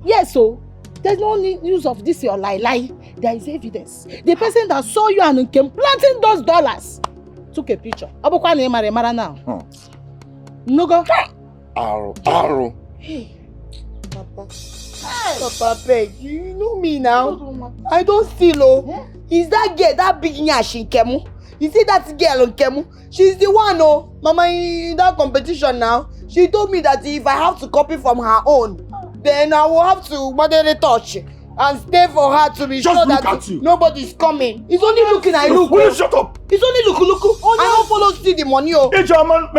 P: Yes, so there's no use of this your lie. There is evidence. The person that saw you and came planting those dollars took a picture. Abukwa na mara now. Nugo.
J: Aro.
E: Hey, Papa. Papa, beg, you know me now. I don't steal oh. Is that girl, that big nyash in Kemu? You see that girl on Kemu? She's the one oh. Mama, in that competition now, she told me that if I have to copy from her own, then I will have to moderate touch and stay for her to be sure that nobody's coming. It's only looking I look.
J: Will you shut up?
E: It's only look. I don't follow see the money oh.
J: Hey, German,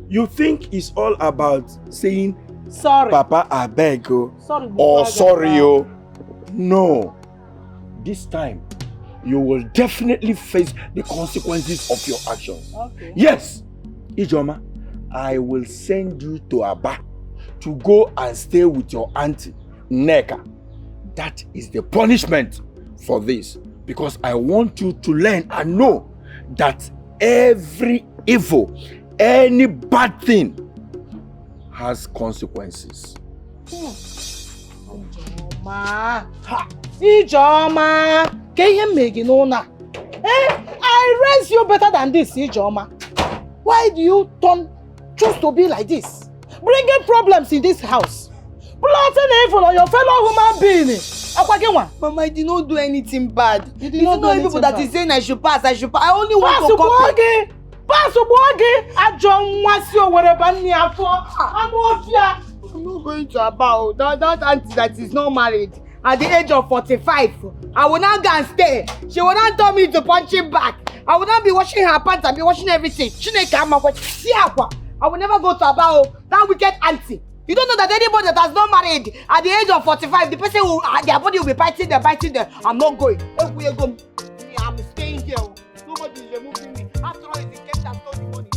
J: you think it's all about saying
P: sorry,
J: Papa, I beg you,
P: sorry,
J: or sorry you? No. This time, you will definitely face the consequences of your actions.
P: Okay.
J: Yes, Ijoma, I will send you to Aba to go and stay with your auntie, Neka. That is the punishment for this, because I want you to learn and know that every evil, any bad thing has consequences.
P: Ijoma, can you make it known? I raise you better than this, Ijoma. Why do you choose to be like this? Bringing problems in this house. Plotting evil on your fellow human being.
E: Mama, I did not do anything bad. You did not do anything people bad. That is saying I should pass. I only want to copy. I'm not going to about that auntie that is not married. At the age of 45, I will not go and stay. She will not tell me to punch him back. I will not be washing her pants and be washing everything. I will never go to about that wicked auntie. You don't know that anybody that has not married at the age of 45, the person will, their body will be biting them. I'm not going. I'm staying here. Nobody is removing me. After all, it's the game that stole the money.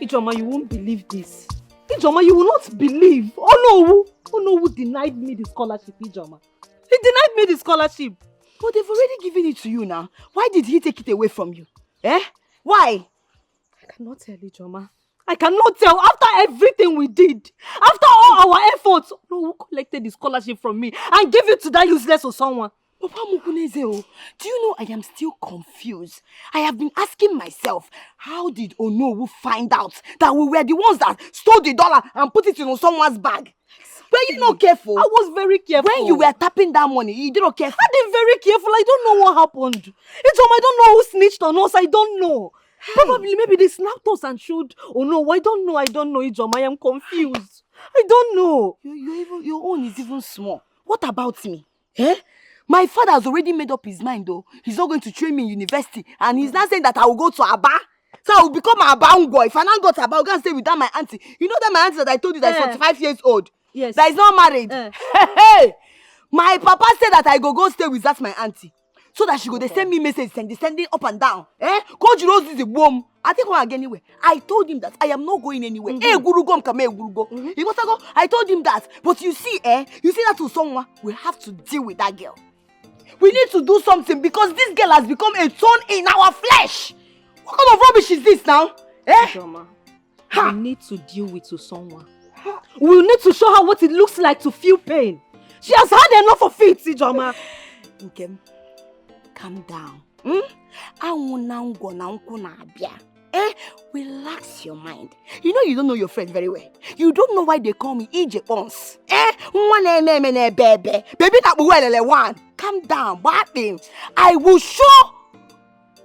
D: Ijoma, you won't believe this. Ijoma, you will not believe. Oh no, who denied me the scholarship, Ijoma? He denied me the scholarship.
E: But they've already given it to you now. Why did he take it away from you? Why?
D: I cannot tell, Ijoma. I cannot tell. After everything we did, after all our efforts, who collected the scholarship from me and gave it to that useless or someone?
E: Papa Mukuneze, do you know I am still confused? I have been asking myself, how did Onowu find out that we were the ones that stole the dollar and put it in someone's bag? Were you not careful?
D: I was very careful.
E: When you were tapping that money, you did not careful.
D: I did very careful. I don't know what happened. I don't know who snitched on us. I don't know. Hey. Probably maybe they snapped us and showed. Oh no, I don't know, Ijoma. I am confused. I don't know.
E: Your own is even small. What about me? My father has already made up his mind though. He's not going to train me in university. And he's not saying that I will go to Aba. So I will become an Aba boy. If I not go to Aba, I'll go and stay with that my auntie. You know that my auntie that I told you that is 45 years old?
D: Yes.
E: That is not married. Hey! My papa said that I go stay with that my auntie. So that she go, they send me message, sending up and down. Coach Rose is a bomb. I think one again anyway. I told him that I am not going anywhere. Guru go, come here, Guru go. He goes to go. I told him that. But you see that to someone, we have to deal with that girl. We need to do something because this girl has become a thorn in our flesh. What kind of rubbish is this now?
D: Ijoma, we need to deal with someone. We need to show her what it looks like to feel pain. She has had enough of it, Ijoma.
E: Nkem, calm down. Relax your mind. You know you don't know your friend very well. You don't know why they call me EJ Ons. Baby, that one. Calm down, bad thing. I will show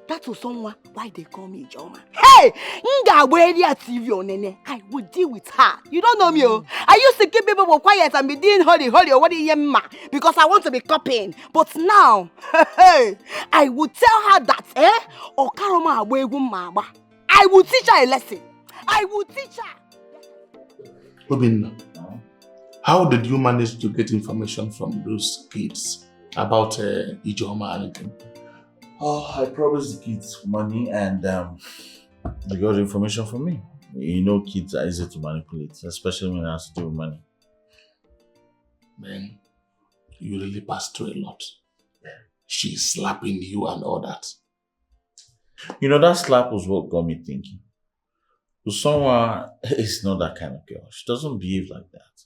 E: that to someone why they call me Ijoma. Hey, TV on Nene. I will deal with her. You don't know me. I used to keep people quiet and be doing holy or what because I want to be copying. But now, I will tell her that, or Karoma Mama. I will teach her a lesson. I will teach her.
N: Obinna, how did you manage to get information from those kids about Ijoma and Ikem?
C: Oh, I promised the kids money and they got information from me. You know, kids are easy to manipulate, especially when it has to do with money.
N: Man, you really passed through a lot. She's slapping you and all that.
C: You know, that slap was what got me thinking. Usonwa is not that kind of girl. She doesn't behave like that.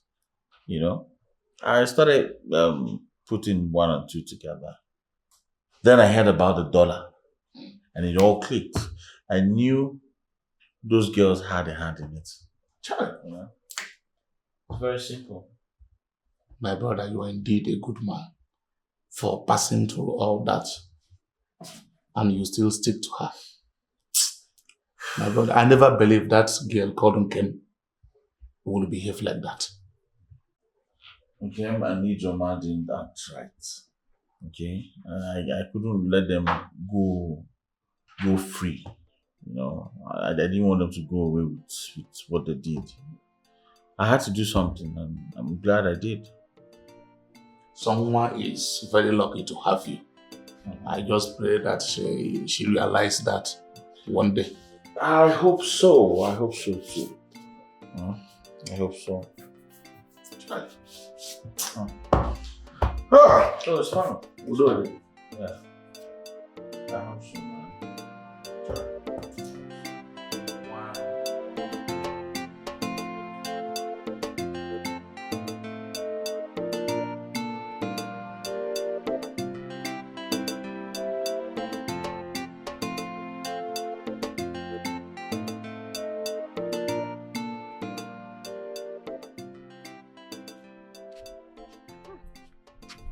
C: You know? I started putting one and two together. Then I heard about the dollar. And it all clicked. I knew those girls had a hand in it. Child, you know? It's very simple.
N: My brother, you are indeed a good man for passing through all that. And you still stick to her. My brother, I never believed that girl called Nkem will behave like that.
C: Nkem and Ijoma did that right. Okay? And I couldn't let them go free. You know, I didn't want them to go away with what they did. I had to do something and I'm glad I did.
N: Someone is very lucky to have you. I just pray that she realized that one day.
C: I hope so. I hope so too. I hope so. Oh, it's fun. We'll do it. Yeah. I hope so, man.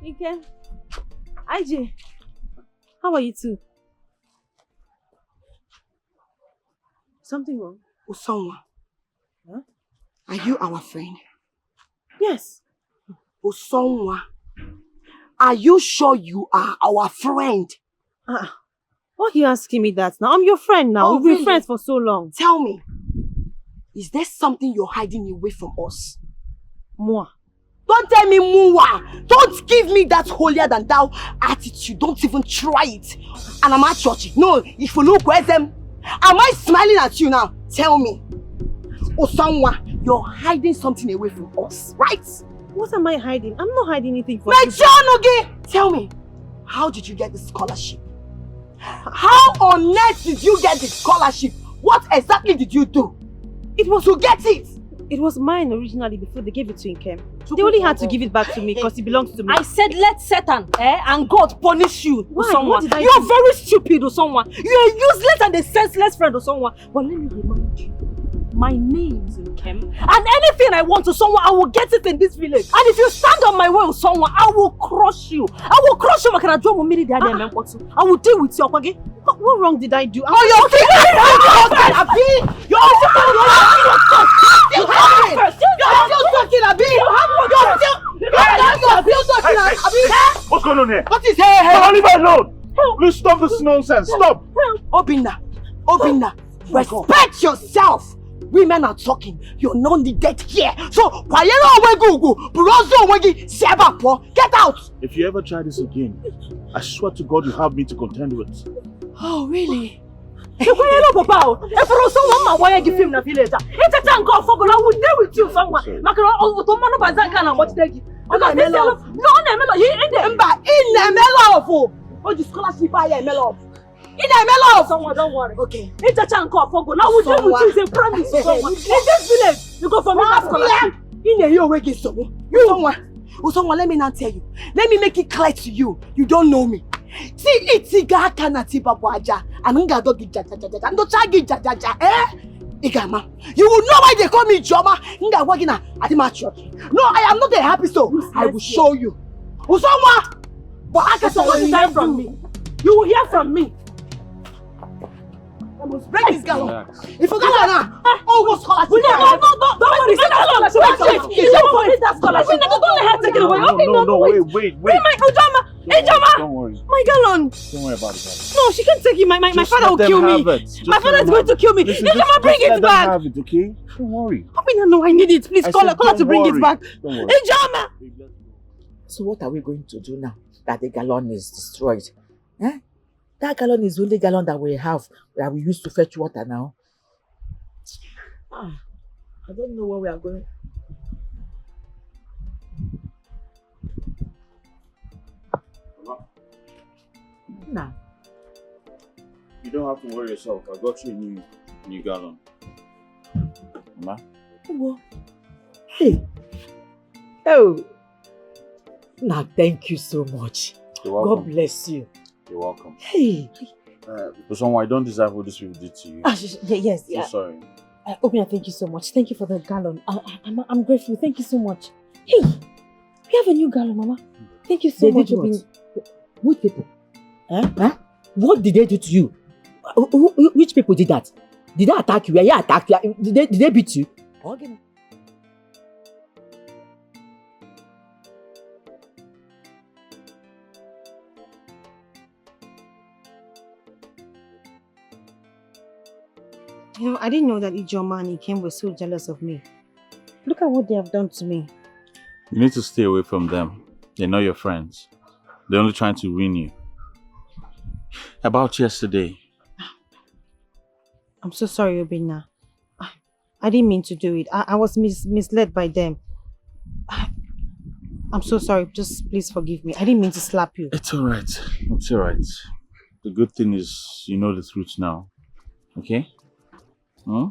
D: Ike, IJ, how are you two? Something wrong?
E: Usonwa, huh? Are you our friend?
D: Yes.
E: Usonwa, are you sure you are our friend?
D: Why are you asking me that now? I'm your friend now. We've been friends for so long.
E: Tell me, is there something you're hiding away from us?
D: Moi.
E: Don't tell me Muwa. Don't give me that holier than thou attitude. Don't even try it. And I'm at church. No, if you look where them, am I smiling at you now? Tell me. Usonwa, you're hiding something away from us, right?
D: What am I hiding? I'm not hiding anything from
E: you. Tell me, how did you get the scholarship? How on earth did you get the scholarship? What exactly did you do? It was to get it.
D: It was mine originally before they gave it to Nkem. They only had to give it back to me because it belongs to me.
F: I said let Satan and God punish you.
D: Why?
F: Someone. You're very stupid or someone. You're a useless and a senseless friend or someone. But let me remind you, my name is Nkem. And anything I want to someone, I will get it in this village. And if you stand on my way with someone, I will crush you. I will crush you. I will deal with you. Okay?
D: What wrong did I do?
E: Oh, you're
N: What's going on here?
E: What is hey?
N: Leave me alone! Please stop this nonsense. Stop!
E: Obinna, respect yourself. Women are talking. You're not needed here. So, get out!
N: If you ever try this again, I swear to God you have me to contend with.
E: Oh, really?
F: I will deal with you someone.
E: The scholarship
F: someone, don't worry.
E: Okay.
F: It's a chunk of Fogo. Now we deal with you. It's a promise to someone. In this village, you go for me scholarship.
E: Someone, let me now tell you. Let me make it clear to you. You don't know me. See, And nga dog jajajaja. And do chagi jajaja. Igama. You will know why they call me Joma. Nga wagina at my church. No, I am not a happy soul. I will show you. Usoma! But I can suppose you hear from me. You will hear from me. I must break this gallon. If you got now, almost scholarship. No, don't worry. Don't worry. That scholarship. Don't let her take it away.
C: No, wait.
E: Bring my Ujoma. Hey, Joma.
C: Don't worry.
E: My gallon.
C: Don't worry about it.
E: No, she can't take it. My father will kill me. My father is going to kill me. Ujoma, bring it back.
C: Have it, okay? Don't worry.
E: No, I need it. Please call her to bring it back.
C: Don't worry.
E: Ujoma.
H: So what are we going to do now that the gallon is destroyed? That gallon is the only gallon that we have that we used to fetch water now. I don't know where we are going. Nah.
C: You don't have to worry yourself. I got you a new gallon. Mama?
H: What? Hey. Oh. Nah, thank you so much.
C: You're welcome.
H: God bless you.
C: You're welcome.
H: Hey.
C: Someone, I don't deserve what this people did to you.
F: Yes.
C: So sorry.
F: Obina, thank you so much. Thank you for the gallon. I'm grateful. Thank you so much. Hey, we have a new gallon, Mama. Thank you so much for being...
H: Which people? What did they do to you? Which people did that? Did they attack you? Yeah, attack you. Did they beat you? Okay.
R: You know, I didn't know that Ijoma and Ikem were so jealous of me. Look at what they have done to me.
C: You need to stay away from them. They're not your friends. They're only trying to win you. About yesterday.
R: I'm so sorry, Obina. I didn't mean to do it. I was misled by them. I'm so sorry. Just please forgive me. I didn't mean to slap you.
C: It's alright. It's alright. The good thing is you know the truth now. Okay? Hmm?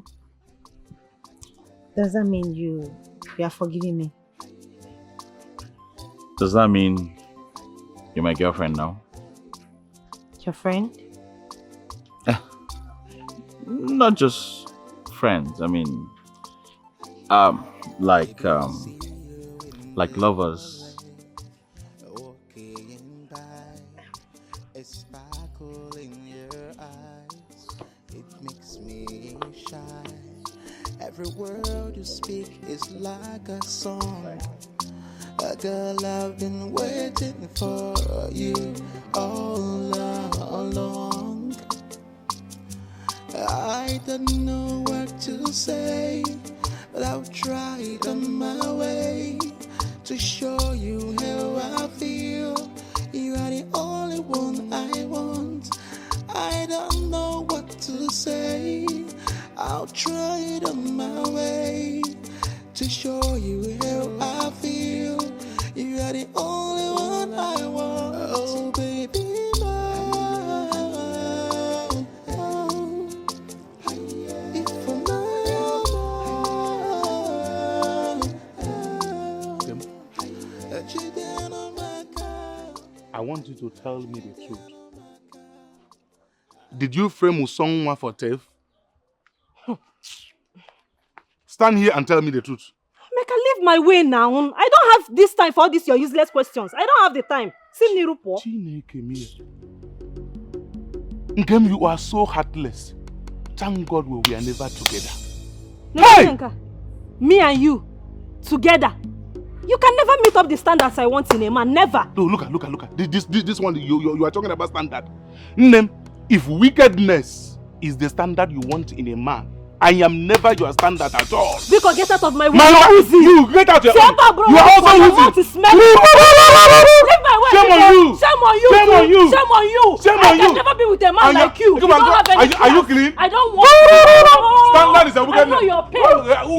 R: Does that mean you are forgiving me?
C: Does that mean you're my girlfriend now?
R: Your friend?
C: Not just friends. I mean, like lovers.
L: Every word you speak is like a song. A girl, I've been waiting for you all along. I don't know what to say, but I've tried on my way to show you how I feel. You are the only one I want. I don't know what to say. I'll try it on my way to show you how I feel. You are the only one I want. Oh, baby,
N: I want you to tell me the truth. Did you frame Usongwa for theft? Stand here and tell me the truth.
D: Make I leave my way now. I don't have this time for all these your useless questions. I don't have the time. See Nirupo.
N: Nkem, you are so heartless. Thank God we are never together.
D: Hey! Me and you together. You can never meet up the standards I want in a man. Never.
N: No, look at. This one you are talking about standard. Nkem, if wickedness is the standard you want in a man, I am never your standard at all.
D: Because get out of my way.
N: You get out your own. You are also Uzi.
D: Leave my way.
N: Shame on you.
D: Shame on you.
N: Shame on you.
D: Shame on you.
N: Shame on
D: I
N: you.
D: can never be with a man like you. You don't have any
N: Are you clean?
D: I don't want
N: Standard is a wickedness.
D: I know your pain.
N: Who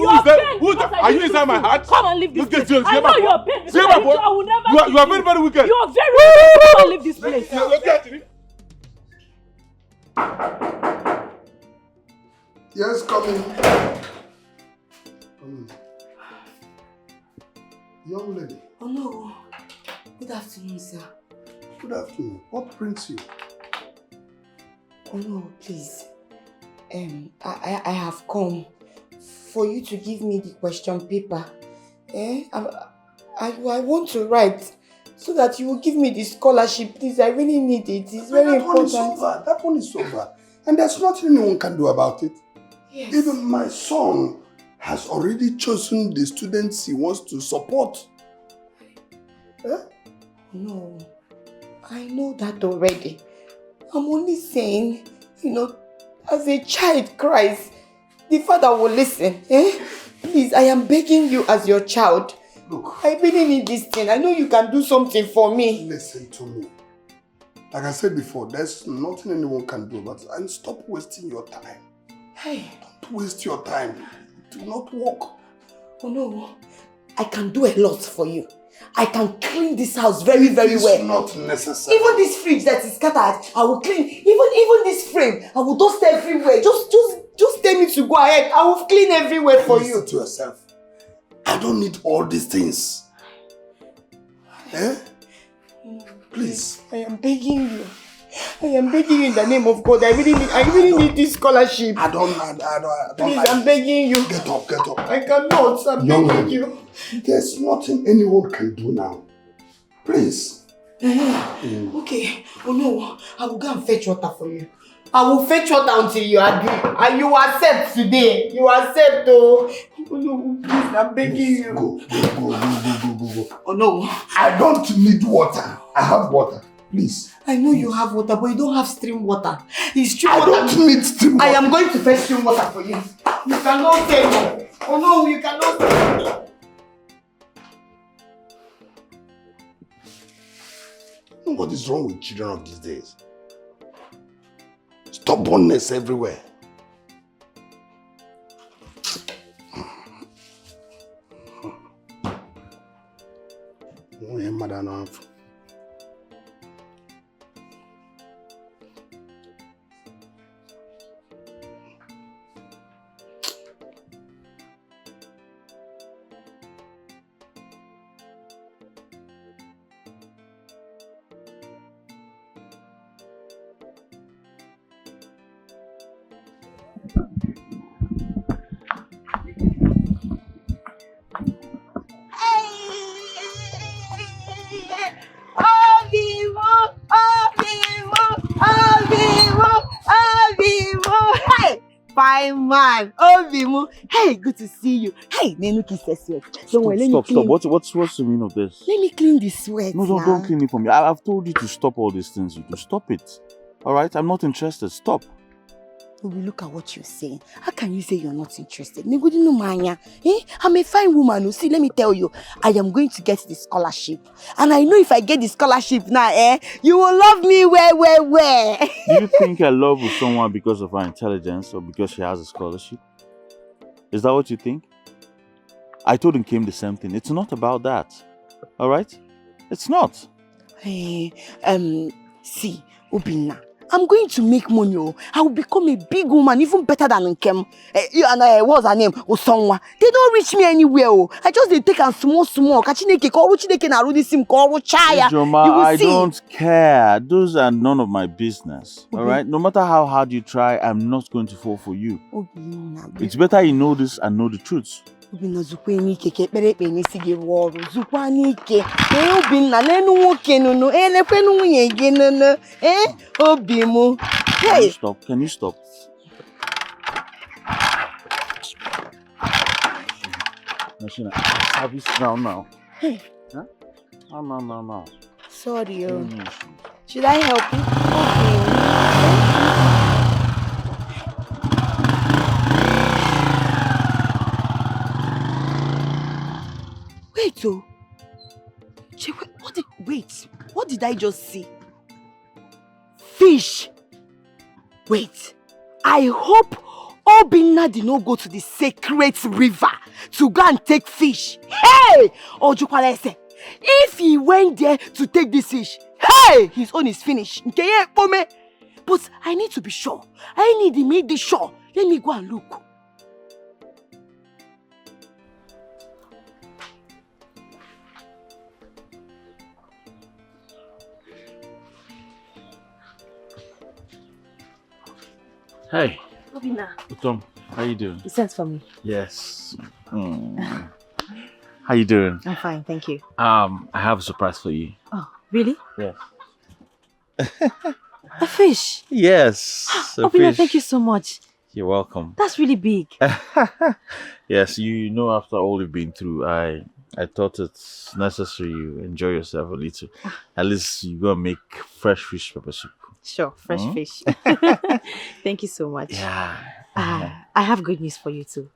N: is that? Are you inside my heart?
D: Come and leave this place. I know your pain. I will never
N: you are very, very wicked.
D: You are very wicked. Come and leave this place.
B: Yes, come in. Come in. Young lady.
E: Oh no. Good afternoon, sir.
B: Good afternoon. What brings you?
E: Oh no, please. I have come for you to give me the question paper. I want to write so that you will give me the scholarship, please. I really need it. It's very important.
J: That one is over. And there's nothing anyone can do about it.
E: Yes.
J: Even my son has already chosen the students he wants to support.
E: No, I know that already. I'm only saying, as a child cries, the father will listen. Please, I am begging you as your child.
J: Look.
E: I really need this thing. I know you can do something for me.
J: Listen to me. Like I said before, there's nothing anyone can do about it. And stop wasting your time.
E: Hey.
J: Don't waste your time. Do not work.
E: Oh no. I can do a lot for you. I can clean this house very, very well.
J: It's not necessary.
E: Even this fridge that is scattered, I will clean. Even this frame, I will dust everywhere. Just tell me to go ahead. I will clean everywhere for you.
J: Listen to yourself. I don't need all these things. Please.
E: I am begging you. I am begging you in the name of God. I really need this scholarship.
J: I don't
E: Please,
J: like
E: I'm begging you.
J: Get up, get up.
E: I cannot. I'm begging you.
J: There's nothing anyone can do now. Please.
E: Okay. Oh no. I will go and fetch water for you. I will fetch water until you agree. And you accept today. You accept, oh. Oh no, please, I'm begging you.
J: Go.
E: Oh no.
J: I don't need water. I have water. Please.
E: I know you have water, but you don't have stream water. It's stream water.
J: I don't need stream water.
E: I am going to fetch stream water for you. You cannot tell me. Oh no, you cannot tell me.
J: What is wrong with children of these days? Stubbornness everywhere.
E: Fine man, Obimu. Hey, good to see you. Hey, let me kiss the sweat. Don't worry, let me clean.
C: What's the meaning of this?
E: Let me clean the sweat.
C: No, don't clean it for me. I've told you to stop all these things. You do. Stop it. All right? I'm not interested. Stop.
E: Obi, look at what you're saying. How can you say you're not interested? I'm a fine woman. See, let me tell you, I am going to get the scholarship. And I know if I get the scholarship now, you will love me where.
C: Do you think I love with someone because of her intelligence or because she has a scholarship? Is that what you think? I told him the same thing. It's not about that. All right? It's not.
E: See, Obinna. I'm going to make money. I will become a big woman, even better than Nkem. What's her name? Osonwa. They don't reach me anywhere. I just they take a small.
C: Ejoma, I don't care. Those are none of my business. All right? No matter how hard you try, I'm not going to fall for you. It's better you know this and know the truth.
E: Obinna zukweni keke pere penye sige woro zukwani ke Obinna lenu nwoke no elekwe nu nwunye ge no Obimu. Hey,
C: Can you stop? Machine, service now.
E: Hey.
C: Huh? No.
E: Sorry, should I help you? What did I just see? Fish. Wait, I hope Obinna did not go to the sacred river to go and take fish. Hey! Ojukwalese, if he went there to take this fish, hey! His own is finished. But I need to be sure. I need to make this sure. Let me go and look.
C: Hey.
D: Obina.
C: Tom, how you doing?
D: You sent for me.
C: Yes. How you doing?
D: I'm fine, thank you.
C: I have a surprise for you.
D: Oh, really?
C: Yes.
D: A fish?
C: Yes.
D: Obina, thank you so much.
C: You're welcome.
D: That's really big.
C: Yes, you know, after all you've been through, I thought it's necessary you enjoy yourself a little. At least you go and make fresh fish pepper soup.
D: Sure, fresh fish. Thank you so much.
C: Yeah.
D: I have good news for you too.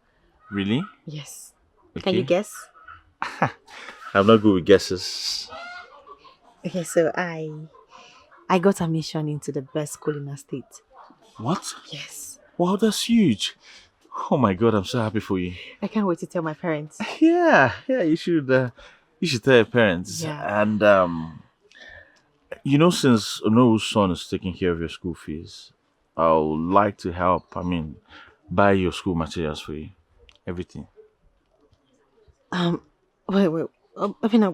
C: Really?
D: Yes.
C: Okay.
D: Can you guess?
C: I'm not good with guesses.
D: Okay, so I got admission into the best school in our state.
C: What?
D: Yes.
C: Wow, that's huge. Oh my God, I'm so happy for you.
D: I can't wait to tell my parents.
C: Yeah, you should tell your parents.
D: Yeah.
C: And you know, since Ono's son is taking care of your school fees, I would like to help. I mean, buy your school materials for you, everything.
D: Wait. Obina,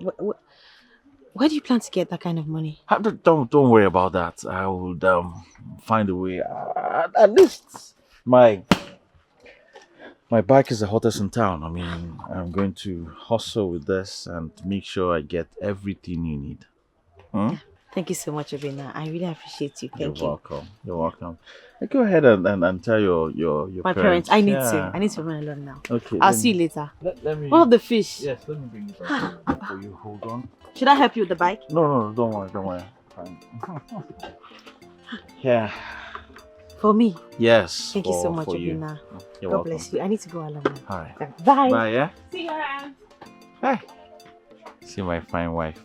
D: where do you plan to get that kind of money?
C: Don't worry about that. I would find a way. At least my bike is the hottest in town. I mean, I'm going to hustle with this and make sure I get everything you need.
D: Thank you so much, Obina. I really appreciate you. Thank you.
C: You're welcome. Go ahead and tell your
D: my parents. I need to run along now.
C: Okay.
D: I'll see you later.
C: Let me.
D: What of the fish?
C: Yes, let me bring it back for you. Hold on.
D: Should I help you with the bike?
C: No, don't worry. Fine. Yeah.
D: For me?
C: Yes.
D: Thank you so much, Obina.
C: You're
D: God
C: welcome.
D: bless you. I need to go along now.
C: All right.
D: Bye.
C: Bye, yeah?
D: See you around.
C: Hey. See my fine wife.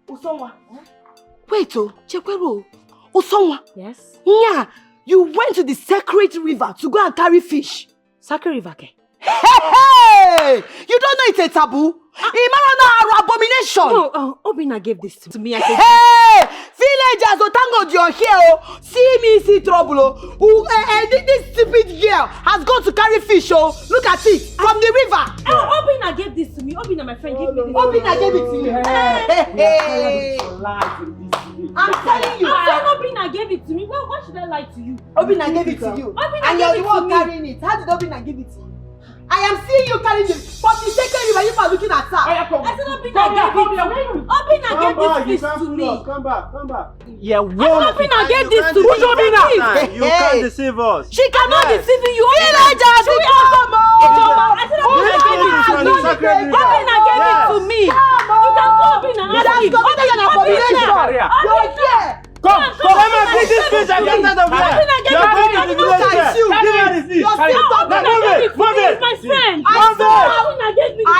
E: Usonwa. Wait, Chekwero. Usonwa.
D: Yes?
E: Yeah, you went to the sacred river to go and carry fish.
D: Sacred river, ke?
E: Hey! You don't know it's a taboo? Imarana are abomination.
D: No, Obina gave this to me.
E: Hey! Villagers, Tangled, you're here. See me, see trouble. This stupid girl has gone to carry fish. Look at it from the river.
D: Obina gave this to me. Obina, my friend, gave me this.
E: Obina gave it to you. Hey! I'm telling you.
D: Obina gave it to me. Why should I lie to you?
E: Obina gave it to you. And you're the one carrying it. How did Obina give it to you? I am seeing you carrying it. From the second river, you are looking at her.
D: I said Obina gave it to me. Obina gave this fish to me.
O: Come back.
D: Yeah, Obina gave this to me.
O: Who's Obina? You can't deceive us.
D: She cannot deceive you.
E: Villagers,
D: I said Obina gave it to me. Obina gave it to me. You can call Obina.
O: Come, let me bring this fish and get out of here. You're going to the village there. Carry out the fish. Move it.
D: My friend.
E: I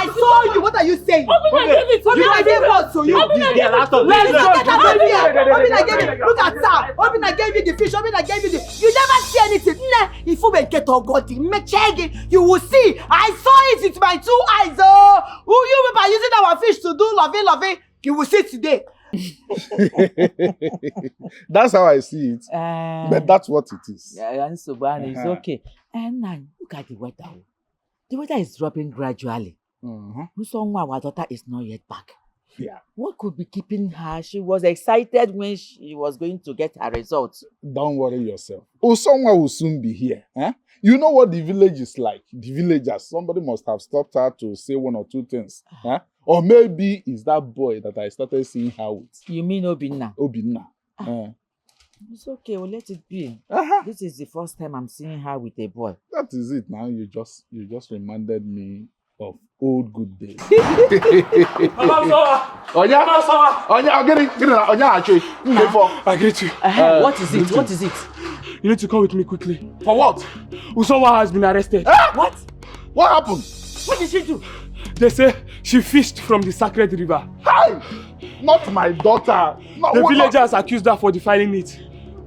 E: saw you. What are you saying?
D: Obina gave it to me.
E: Obina gave what to you?
D: Obina gave it to me.
E: Obina gave it. Look at her. Obina gave you the fish. Obina gave you the. You never see anything. If you will get a god, you will see. I saw it with my 2 eyes. Oh, who you remember using our fish to do loving? You will see today.
B: That's how I see it. But that's what it is.
H: Yeah, and so it's okay. And now look at the weather. The weather is dropping gradually. Our daughter is not yet back.
B: Yeah.
H: What could be keeping her? She was excited when she was going to get her results.
B: Don't worry yourself. Someone will soon be here. You know what the village is like. The villagers, somebody must have stopped her to say 1 or 2 things. Or maybe it's that boy that I started seeing her with.
H: You mean Obina?
B: Obina.
H: It's okay, well let it be. This is the first time I'm seeing her with a boy.
B: That is it now. You just reminded me of old good days.
H: I get you. What is it?
O: You need to come with me quickly.
J: For what?
O: Usonwa has been arrested.
J: What? What happened?
H: What did she do?
O: They say she fished from the sacred river.
B: Hi! Not my daughter. No,
O: The villagers accused her for defiling it.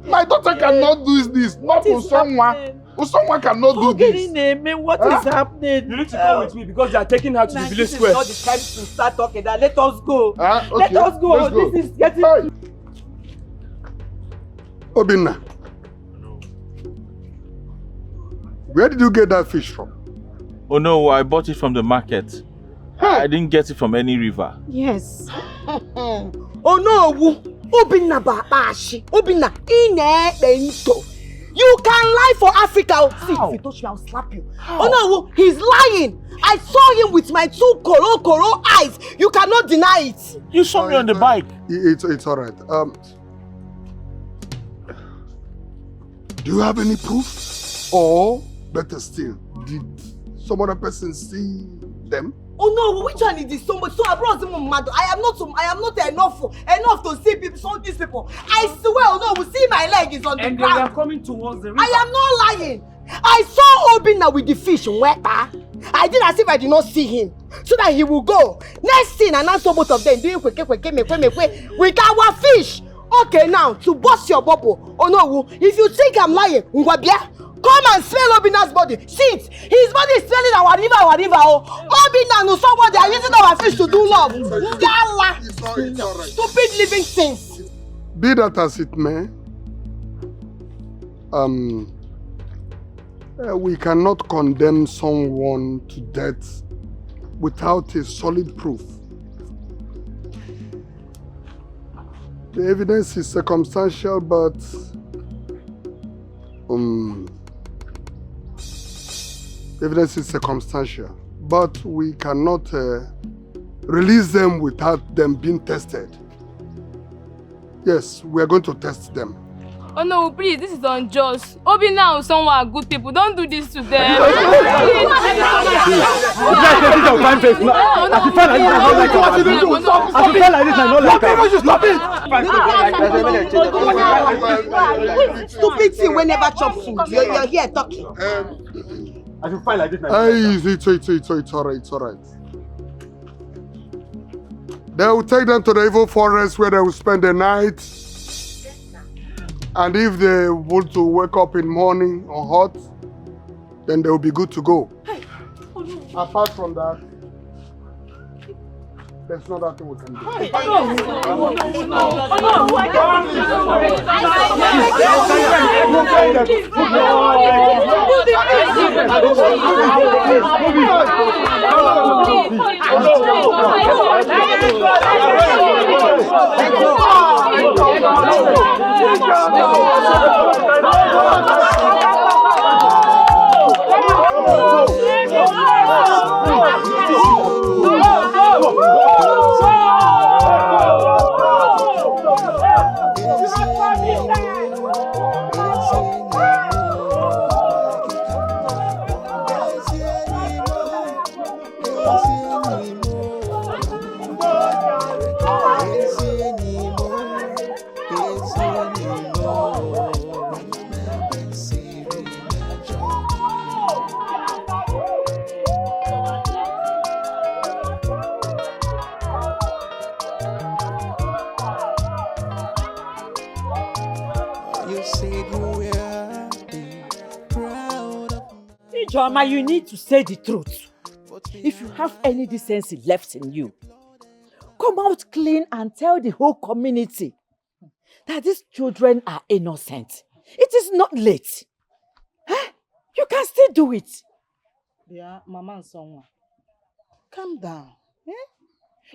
B: My daughter cannot do this. Not Usonwa. Usonwa cannot do this.
H: What is happening?
O: You need to come with me because they are taking her to the village square.
H: This is not the time to start talking. Now let us go.
B: Okay,
H: Let us go.
B: let's go.
H: This is getting...
S: Obinna. Where did you get that fish from?
C: Oh no, I bought it from the market. I didn't get it from any river.
R: Yes.
E: Oh no, Obinna Babashi. Obinna, Ini Edo. You can lie for Africa. See, if you touch me, I'll slap you. Oh no, he's lying. I saw him with my 2 koro eyes. You cannot deny it.
C: You saw me on the bike.
S: It's all right. Do you have any proof? Or better still, did some other person see them?
E: Oh no, which one is this? So I brought him mad. I am not enough to see people, some these people. I swear, oh no, we see my leg is on the ground.
O: And they are coming towards the river.
E: I am not lying. I saw Obinna with the fish in water. I did as if I did not see him. So that he will go. Next thing, and I saw both of them doing with our fish. Okay, now, to bust your bubble. Oh no, if you think I'm lying, come and smell Obinna's body. See it. His body is smelling our river. Oh, Obinna knows someone they are using our fish to do love.
S: It's all right.
E: Stupid living things.
S: Be that as it may, we cannot condemn someone to death without a solid proof. The evidence is circumstantial, but we cannot release them without them being tested. Yes, we are going to test them.
T: Oh no, please, this is unjust. Obinna and someone are good people. Don't do this to them.
E: Stupid thing, we never chop food. You're here talking.
O: I should fight like this.
S: It's all right. They will take them to the evil forest where they will spend the night. And if they want to wake up in morning or hot, then they will be good to go. Apart from that, there's no other thing we can do.
H: Joma, you need to say the truth. If you have any decency left in you, come out clean and tell the whole community that these children are innocent. It is not late. Huh? You can still do it.
P: Yeah, Mama and someone. Calm down. Eh?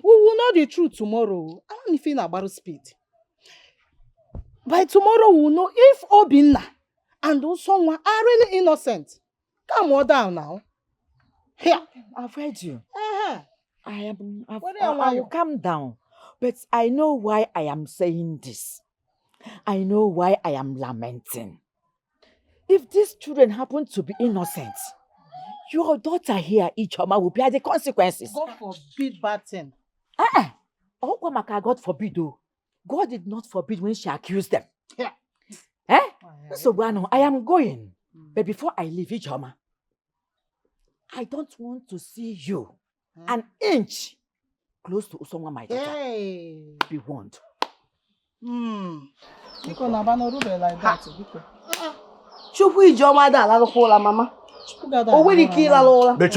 P: We will know the truth tomorrow. I don't feel about speed. By tomorrow, we will know if Obinna and someone are really innocent. Calm down now. Here.
H: I've heard you.
P: I
H: will calm down. But I know why I am saying this. I know why I am lamenting. If these children happen to be innocent, your daughter here, Ichoma, will bear the consequences.
P: God forbid bad thing.
H: God forbid, though. God did not forbid when she accused them.
P: Yeah.
H: Eh? So, Bueno, I am going. But before I leave, Ijoma, I don't want to see you an inch close to Usonwa, my daughter.
E: Hey.
H: Be warned.
E: Biko na ba no rube like that, biko. Chukwu Ijoma da la ko la mama. Chukwu ga da. O we di ki la lo.
J: But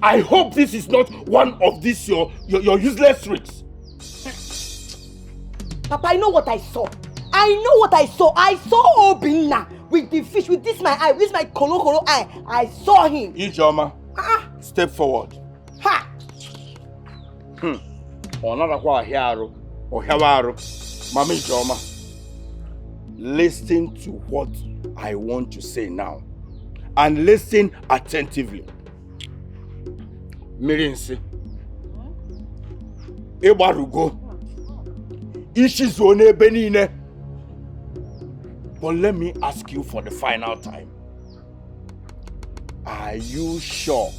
J: I hope this is not one of these your useless tricks.
E: Papa, I know what I saw. I know what I saw. I saw Obinna with the fish, with this my eye, with my kolo eye. I saw him.
J: Ijoma, step forward.
E: Ha!
J: Another kwa hiaro or hiawaro. Mama Ijoma, listen to what I want to say now. And listen attentively. Mirinsi. Ebarugo. Ishizone benine. But let me ask you for the final time. Are you sure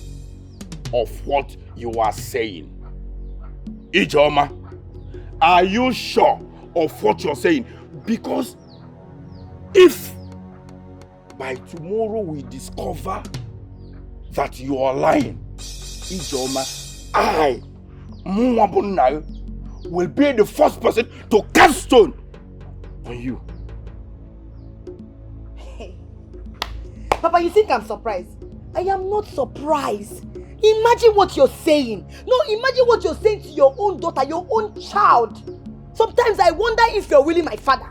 J: of what you are saying? Ijoma, are you sure of what you're saying? Because if by tomorrow we discover that you are lying, Ijoma, I, Mwabunai, will be the first person to cast stone on you.
E: Papa, you think I'm surprised? I am not surprised. Imagine what you're saying. No, imagine what you're saying to your own daughter, your own child. Sometimes I wonder if you're really my father.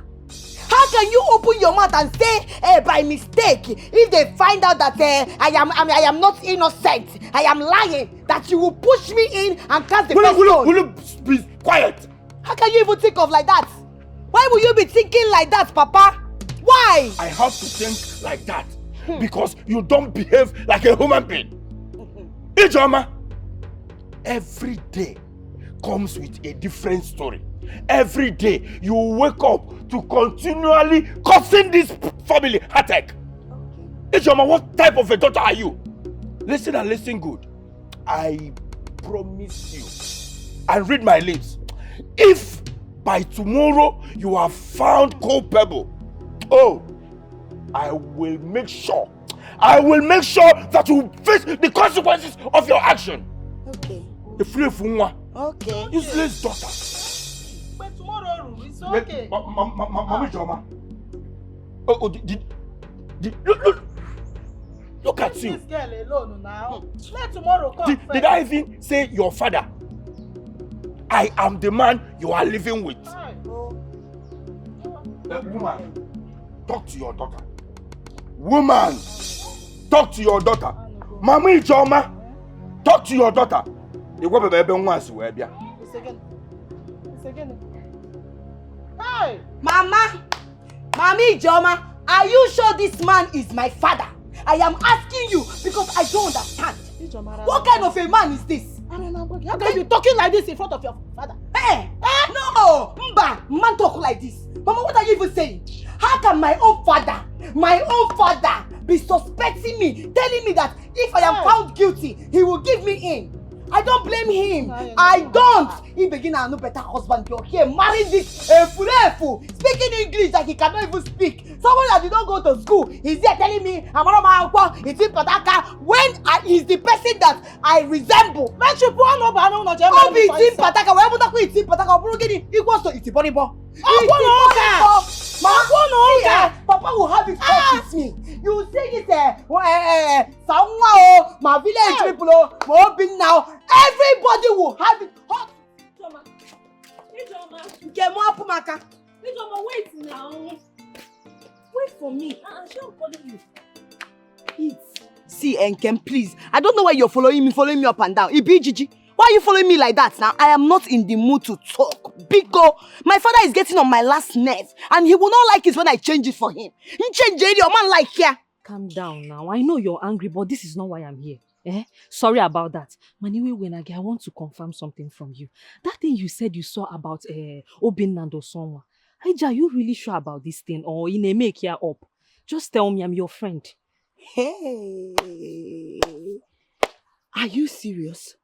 E: How can you open your mouth and say, by mistake, if they find out that I am not innocent, I am lying, that you will push me in and cast the first stone?
J: Will you be quiet?
E: How can you even think of like that? Why will you be thinking like that, Papa? Why?
J: I have to think like that because you don't behave like a human being. Ijoma, every day comes with a different story. Every day you wake up to continually causing this family heartache. Ijoma, what type of a daughter are you? Listen and listen good. I promise you, and read my lips, if by tomorrow you are found culpable, I will make sure that you face the consequences of your action.
E: Okay.
J: Okay. Useless daughter.
E: But tomorrow it's okay.
J: Mama Joma. Look at you.
E: This girl alone now. Let tomorrow come.
J: Did I even say your father? I am the man you are living with. Woman, talk to your daughter. Woman, talk to your daughter. Mama Ijoma, talk to your daughter.
E: Hey, Mama Ijoma, are you sure this man is my father? I am asking you because I don't understand. What kind of a man is this? How can you be talking like this in front of your father? Hey, no, Mba, man talk like this. Mama, what are you even saying? How can my own father be suspecting me, telling me that if I am found guilty, he will give me in? I don't blame him. I don't. He begin a no better husband. You're here marrying this fool, speaking English that he cannot even speak. Someone that did not go to school. He's there telling me, I'm not my uncle, it's in Pataka, when he's the person that I resemble. Papa, it's in Pataka. Wherever it's in Pataka, equals to it's Papa will have his heart with me. You say this, my village people, now. Everybody will have it hot.
D: Ijoma, wait now. Wait for me. She'll follow you.
E: Eat. See, Enkem, please. I don't know why you're following me up and down. Ibijiji, why are you following me like that now? I am not in the mood to talk. Biko, my father is getting on my last nerve, and he will not like it when I change it for him. He change it, your man like here.
D: Calm down now. I know you're angry, but this is not why I'm here. Sorry about that. Maniwe Wenage, I want to confirm something from you. That thing you said you saw about Obinna or someone. Are you really sure about this thing, or in a make here up? Just tell me I'm your friend.
E: Hey, are you serious?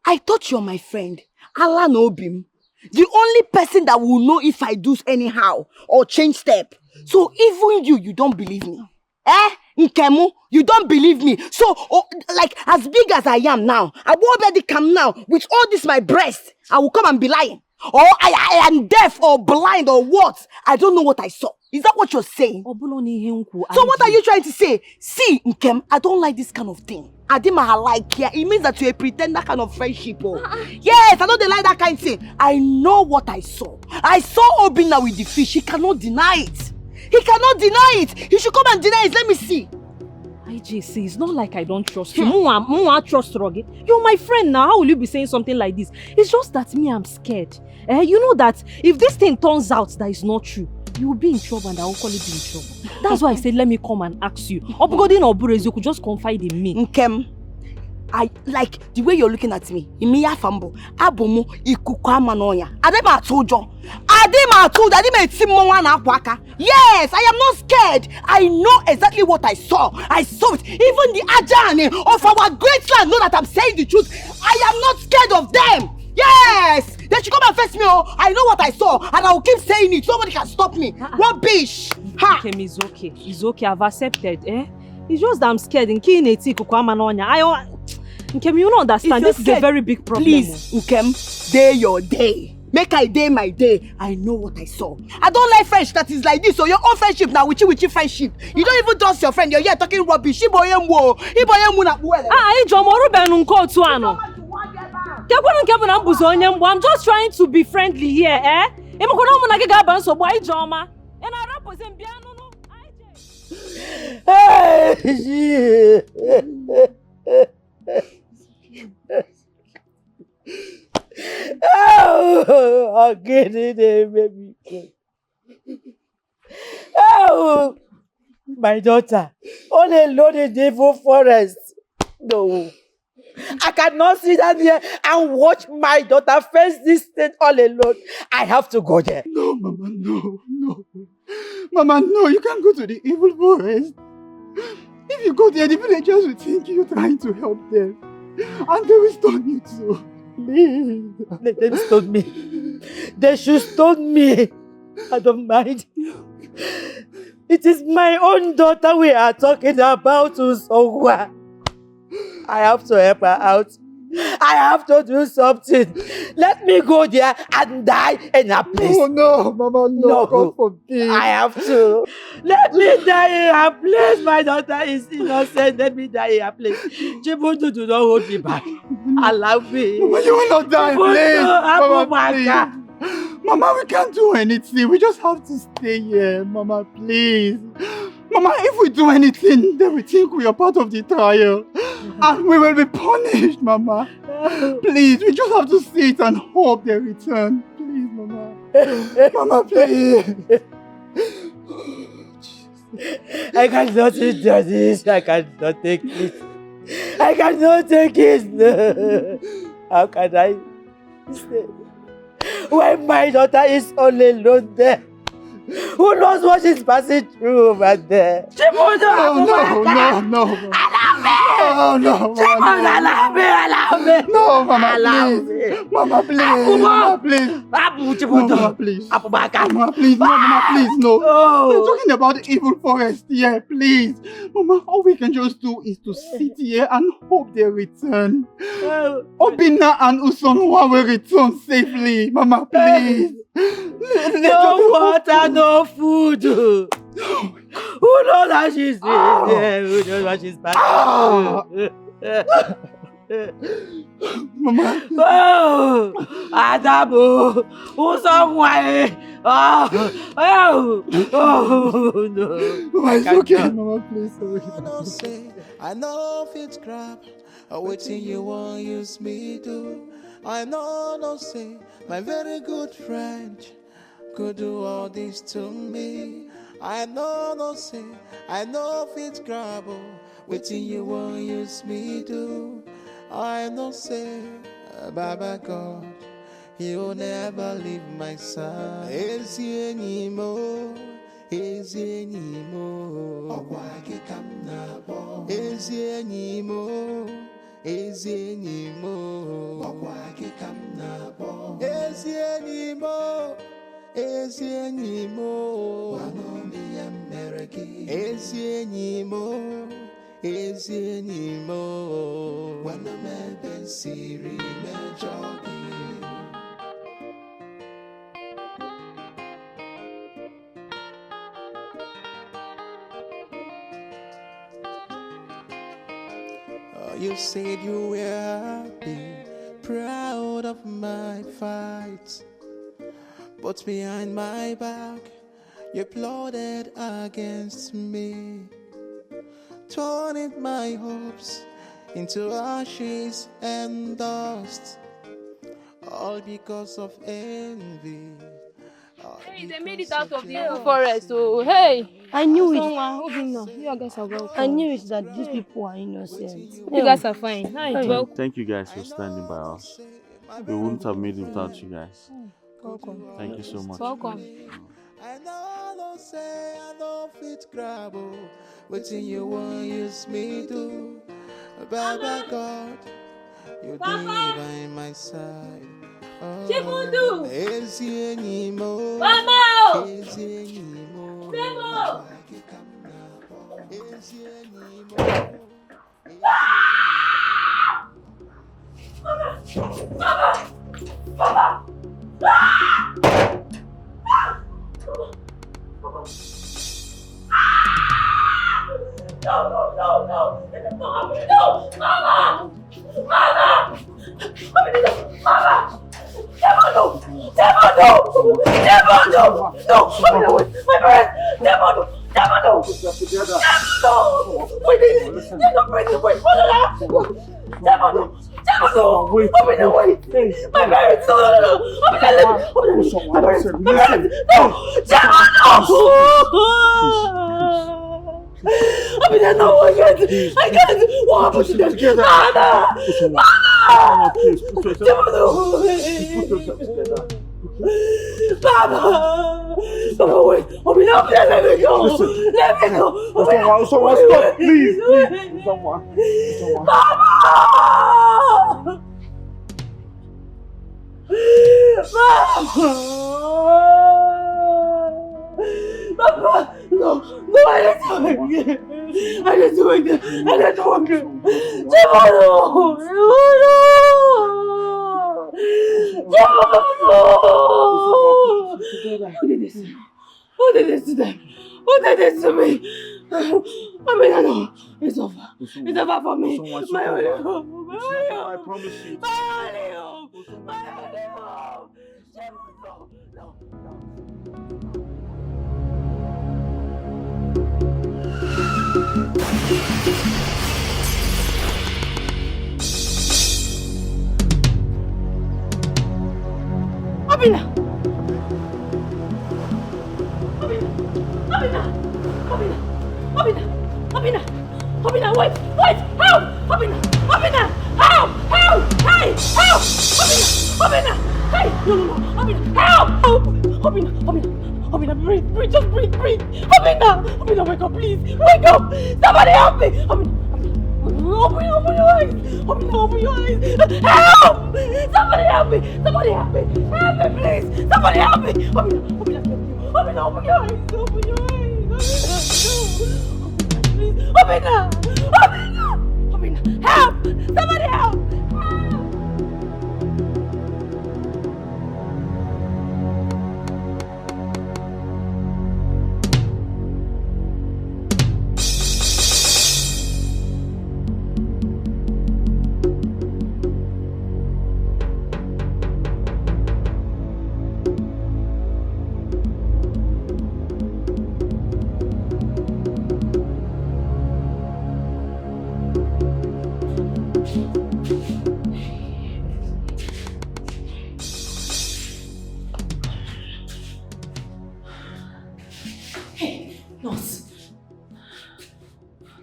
E: I thought you're my friend. Allah no bim. The only person that will know if I do anyhow or change step. So even you don't believe me. Nkemu, you don't believe me. So, like, as big as I am now, I won't be able to come now with all this my breast. I will come and be lying. Or I am deaf or blind or what? I don't know what I saw. Is that what you're saying? So what are you trying to say? See, Nkem, I don't like this kind of thing. Adima like here. It means that you're a pretender kind of friendship. Yes, I know they like that kind of thing. I know what I saw. I saw Obina with the fish. He cannot deny it. He cannot deny it. He should come and deny it. Let me see.
F: IJC, it's not like I don't trust you. Mwa trust Rogi. You're my friend now. How will you be saying something like this? It's just that me, I'm scared. You know that if this thing turns out that it's not true, you will be in trouble and I will call it in trouble. That's why I said, let me come and ask you. Obugodin or Burez, you could just confide in me.
E: Nkem, I like the way you're looking at me. Imiya fambo, abomo, ikukama noya. Adema tojo. Adema tojo. Adema timo na kwaka. Yes, I am not scared. I know exactly what I saw. I saw it. Even the Ajani of our great land know that I'm saying the truth. I am not scared of them. Yes, they should come and face me. I know what I saw, and I will keep saying it. Nobody can stop me. Rubbish. Ha.
F: Okay, it's okay. It's okay. I've accepted. It's just that I'm scared. Nkem, you don't understand. This is a very big problem.
E: Please, Nkem, day your day. Make I day my day. I know what I saw. I don't like friendship that is like this. So your own friendship now, with you friendship. You don't even trust your friend. You're here talking rubbish.
F: Ijomo Ruben unko tuano. I'm just trying to be friendly here,
H: Oh, get it, baby. Oh, my daughter, all alone in the evil forest. No. I cannot sit down here and watch my daughter face this thing all alone. I have to go there.
G: No, Mama, no. Mama, no, you can't go to the evil forest. If you go there, the villagers will think you're trying to help them. And they will stone you too.
H: Please, let them stone me. They should stone me. I don't mind. It is my own daughter we are talking about, Usongwa. I have to help her out. I have to do something. Let me go there and die in a place.
G: No, Mama, no. God forbid.
H: I have to. Let me die in a place. My daughter is innocent. Let me die in a place. Chibudu, do not hold me back. Allow me.
G: Mama, you will not die, please. Mama, please. Mama, we can't do anything. We just have to stay here. Mama, please. Mama, if we do anything, they will think we are part of the trial. And we will be punished, Mama. Please, we just have to sit and hope they return. Please, Mama. Mama, please.
H: I cannot do this. I cannot take it. I cannot take it. No. How can I stay when my daughter is all alone there? Who knows what she's passing through over there?
G: No. Allow me. No, Mama, please. Mama, please. Mama, please. Mama, please. Mama, please, no. We're talking about the evil forest here, please. Mama, all we can just do is to sit here and hope they return. Obina and Usonwa will return safely. Mama, please.
H: No water, no food. Who knows how she's doing? Who knows what she's passing?
G: Mama.
H: Oh, Adamu, who's on way? Oh, no.
G: Mama, it's okay. Mama, please.
L: I know if it's crap, waiting you won't use me to. I know, no say, my very good friend could do all this to me. I know, no say, I know if it's grabble, waiting you won't use me to. I know say, Baba God, He'll never leave my side. Is he anymore? Is he anymore? Is he anymore? ezi enyi m ọkwa gị ka m na-akpọ ezi enyi m ezi enyi m gwanụ m ihe m mere gị ezi enyi m ezi enyi m gwanụ m ebe m siri mejọ gị. You said you were happy, proud of my fight, but behind my back, you plotted against me, turning my hopes into ashes and dust, all because of envy.
T: Hey, they made it out of the evil forest, so hey!
R: I knew it.
T: You guys are welcome.
R: I knew it that these people are innocent.
T: You guys are fine. Hi, well.
C: Thank you guys for standing by us. We wouldn't have made it without you guys.
T: Welcome.
C: Thank you so much.
T: Welcome.
L: I know say I know fit grab wetin you wan use me do. Baba God, you dey by my side.
T: Chibudu!
L: Ezi enyi mo.
T: Mama!
L: Ezi enyi mo.
T: Demo!
L: Ezi enyi mo.
T: Mama! No! No! Mama! Mama! Mama! Demonu! Demonu! Demonu! No! My parents! Demonu! Demonu! Wait! They're not breathing! Wait! Demonu! Wait! Open the way! My parents! No! Open the lip! My parents! No! Demonu! Open the door! I can't! What happened to them? Mama! Baba! Baba, wait! Open up! Let me go! Let me go!
B: Someone, stop! Please! Someone!
T: Baba! Baba! No! I didn't do it! Demonu! Who did this to them? Who did this to me? I mean, I know. It's over. It's over for me. My only hope. My only hope.
B: I promise you.
T: My only hope. My only hope. No. Abina! Wait! Help! Abina! Help! Hey! Help! Abina! Hey! No! Abina! Help! Abina, breathe! Just breathe! Abina, wake up, please! Wake up! Somebody help me! Abina, open your eyes! Open your eyes! Help! Somebody help me! Help me, please! Somebody help me! Abina, open your eyes! Abina, help! Somebody help!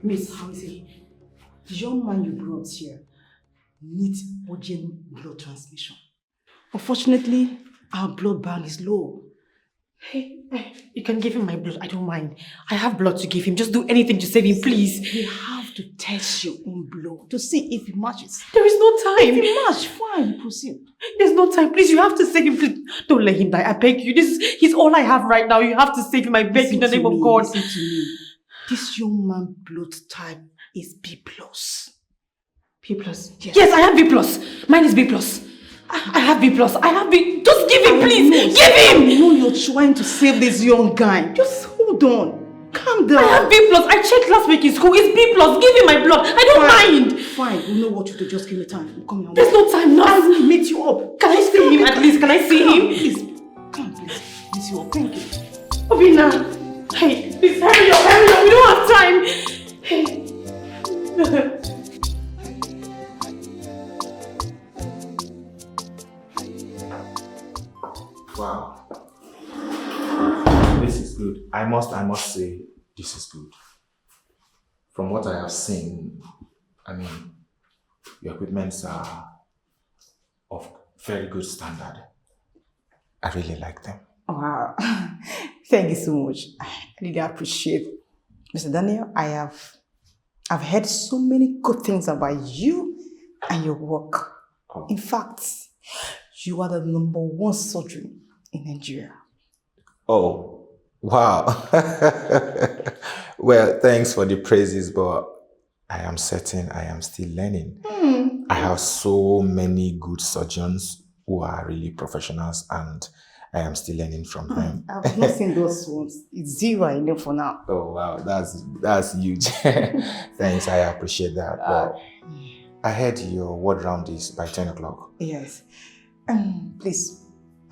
A: Miss, how is he? The young man you brought here needs urgent blood transfusion. Unfortunately, our blood bank is low.
P: Hey, you can give him my blood. I don't mind. I have blood to give him. Just do anything to save him, please.
A: We have have to test your own blood to see if it matches.
P: There is no time.
A: If it matches, fine, proceed.
P: There's no time. Please, you have to save him. Please, don't let him die. I beg you. He's all I have right now. You have to save him. I beg you in the name of God.
A: Listen to me. This young man blood type is B+.
P: B+? Yes.
A: Yes,
P: I have B+. Mine is B+. I have B+. I have B. Just give him, please. Give him!
A: I know you're trying to save this young guy. Just hold on. Calm down.
P: I have B+. I checked last week in school. It's B+. Give him my blood. I don't mind.
A: Fine. You know what you do. Just give me time. Come here.
P: There's no time now.
A: I will meet you up.
P: Can I see him at least? Can I see him?
A: Please. Come, please. Meet you up. Thank you.
P: Obina. Hey, please hurry up. We don't have time. Hey.
K: Wow. This is good. I must say, this is good. From what I have seen, I mean, your equipments are of very good standard. I really like them.
A: Wow. Thank you so much. I really appreciate it. Mr. Daniel, I've heard so many good things about you and your work. Oh. In fact, you are the #1 surgeon in Nigeria.
K: Oh, wow. Well, thanks for the praises, but I am certain I am still learning. I have so many good surgeons who are really professionals, and I am still learning from them.
A: I've not seen those ones. It's 0 I know for now.
K: Oh, wow. That's huge. Thanks, I appreciate that. But I heard your word round is by 10 o'clock.
A: Yes. Please,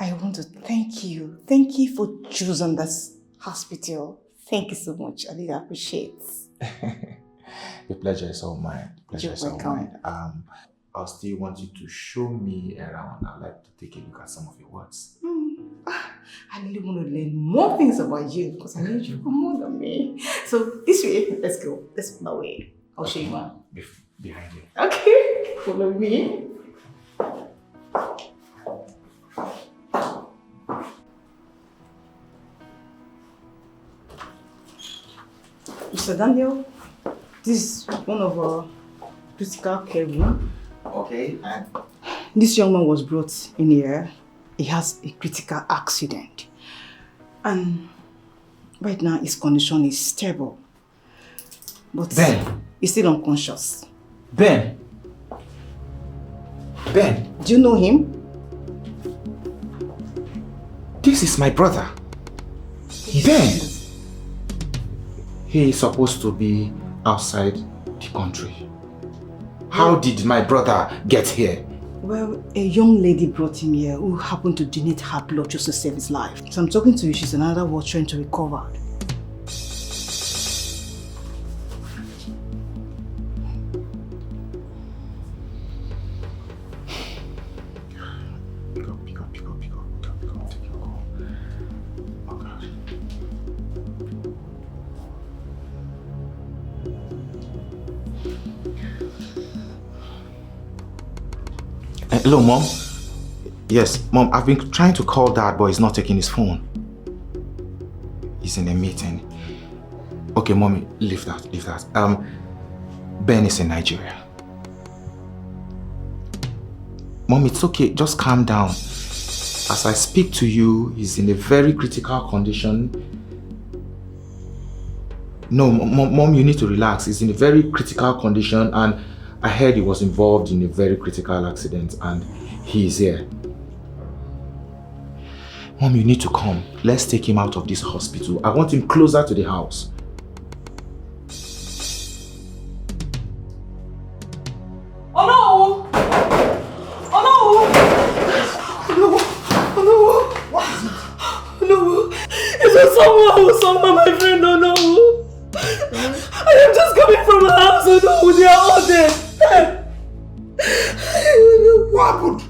A: I want to thank you. Thank you for choosing this hospital. Thank you so much. I really appreciate it.
K: The pleasure is all mine.
A: You're welcome.
K: I'll still want you to show me around. I'd like to take a look at some of your works.
A: I really want to learn more things about you because I know you more than me. So this way, let's go. Let's go my way. I'll show you one.
K: Behind you.
A: Okay, follow me. Mr. Daniel, this is one of our critical care rooms.
K: Okay.
A: This young man was brought in here. He has a critical accident. And right now his condition is stable. But
K: Ben!
A: He's still unconscious.
K: Ben! Ben!
A: Do you know him?
K: This is my brother. Ben! He is supposed to be outside the country. How did my brother get here?
A: Well, a young lady brought him here who happened to donate her blood just to save his life. So I'm talking to you, she's another one trying to recover.
K: Hello, Mom? Yes, Mom, I've been trying to call Dad, but he's not taking his phone. He's in a meeting. Okay, Mommy, leave that. Ben is in Nigeria. Mom, it's okay, just calm down. As I speak to you, he's in a very critical condition. No, Mom, you need to relax. He's in a very critical condition, and I heard he was involved in a very critical accident, and he is here. Mom, you need to come. Let's take him out of this hospital. I want him closer to the house.
P: Oh no! Oh no! Oh no! What is it? No! It's someone, my friend, oh no! I am just coming from the house, oh no! They are all dead!
S: What happened?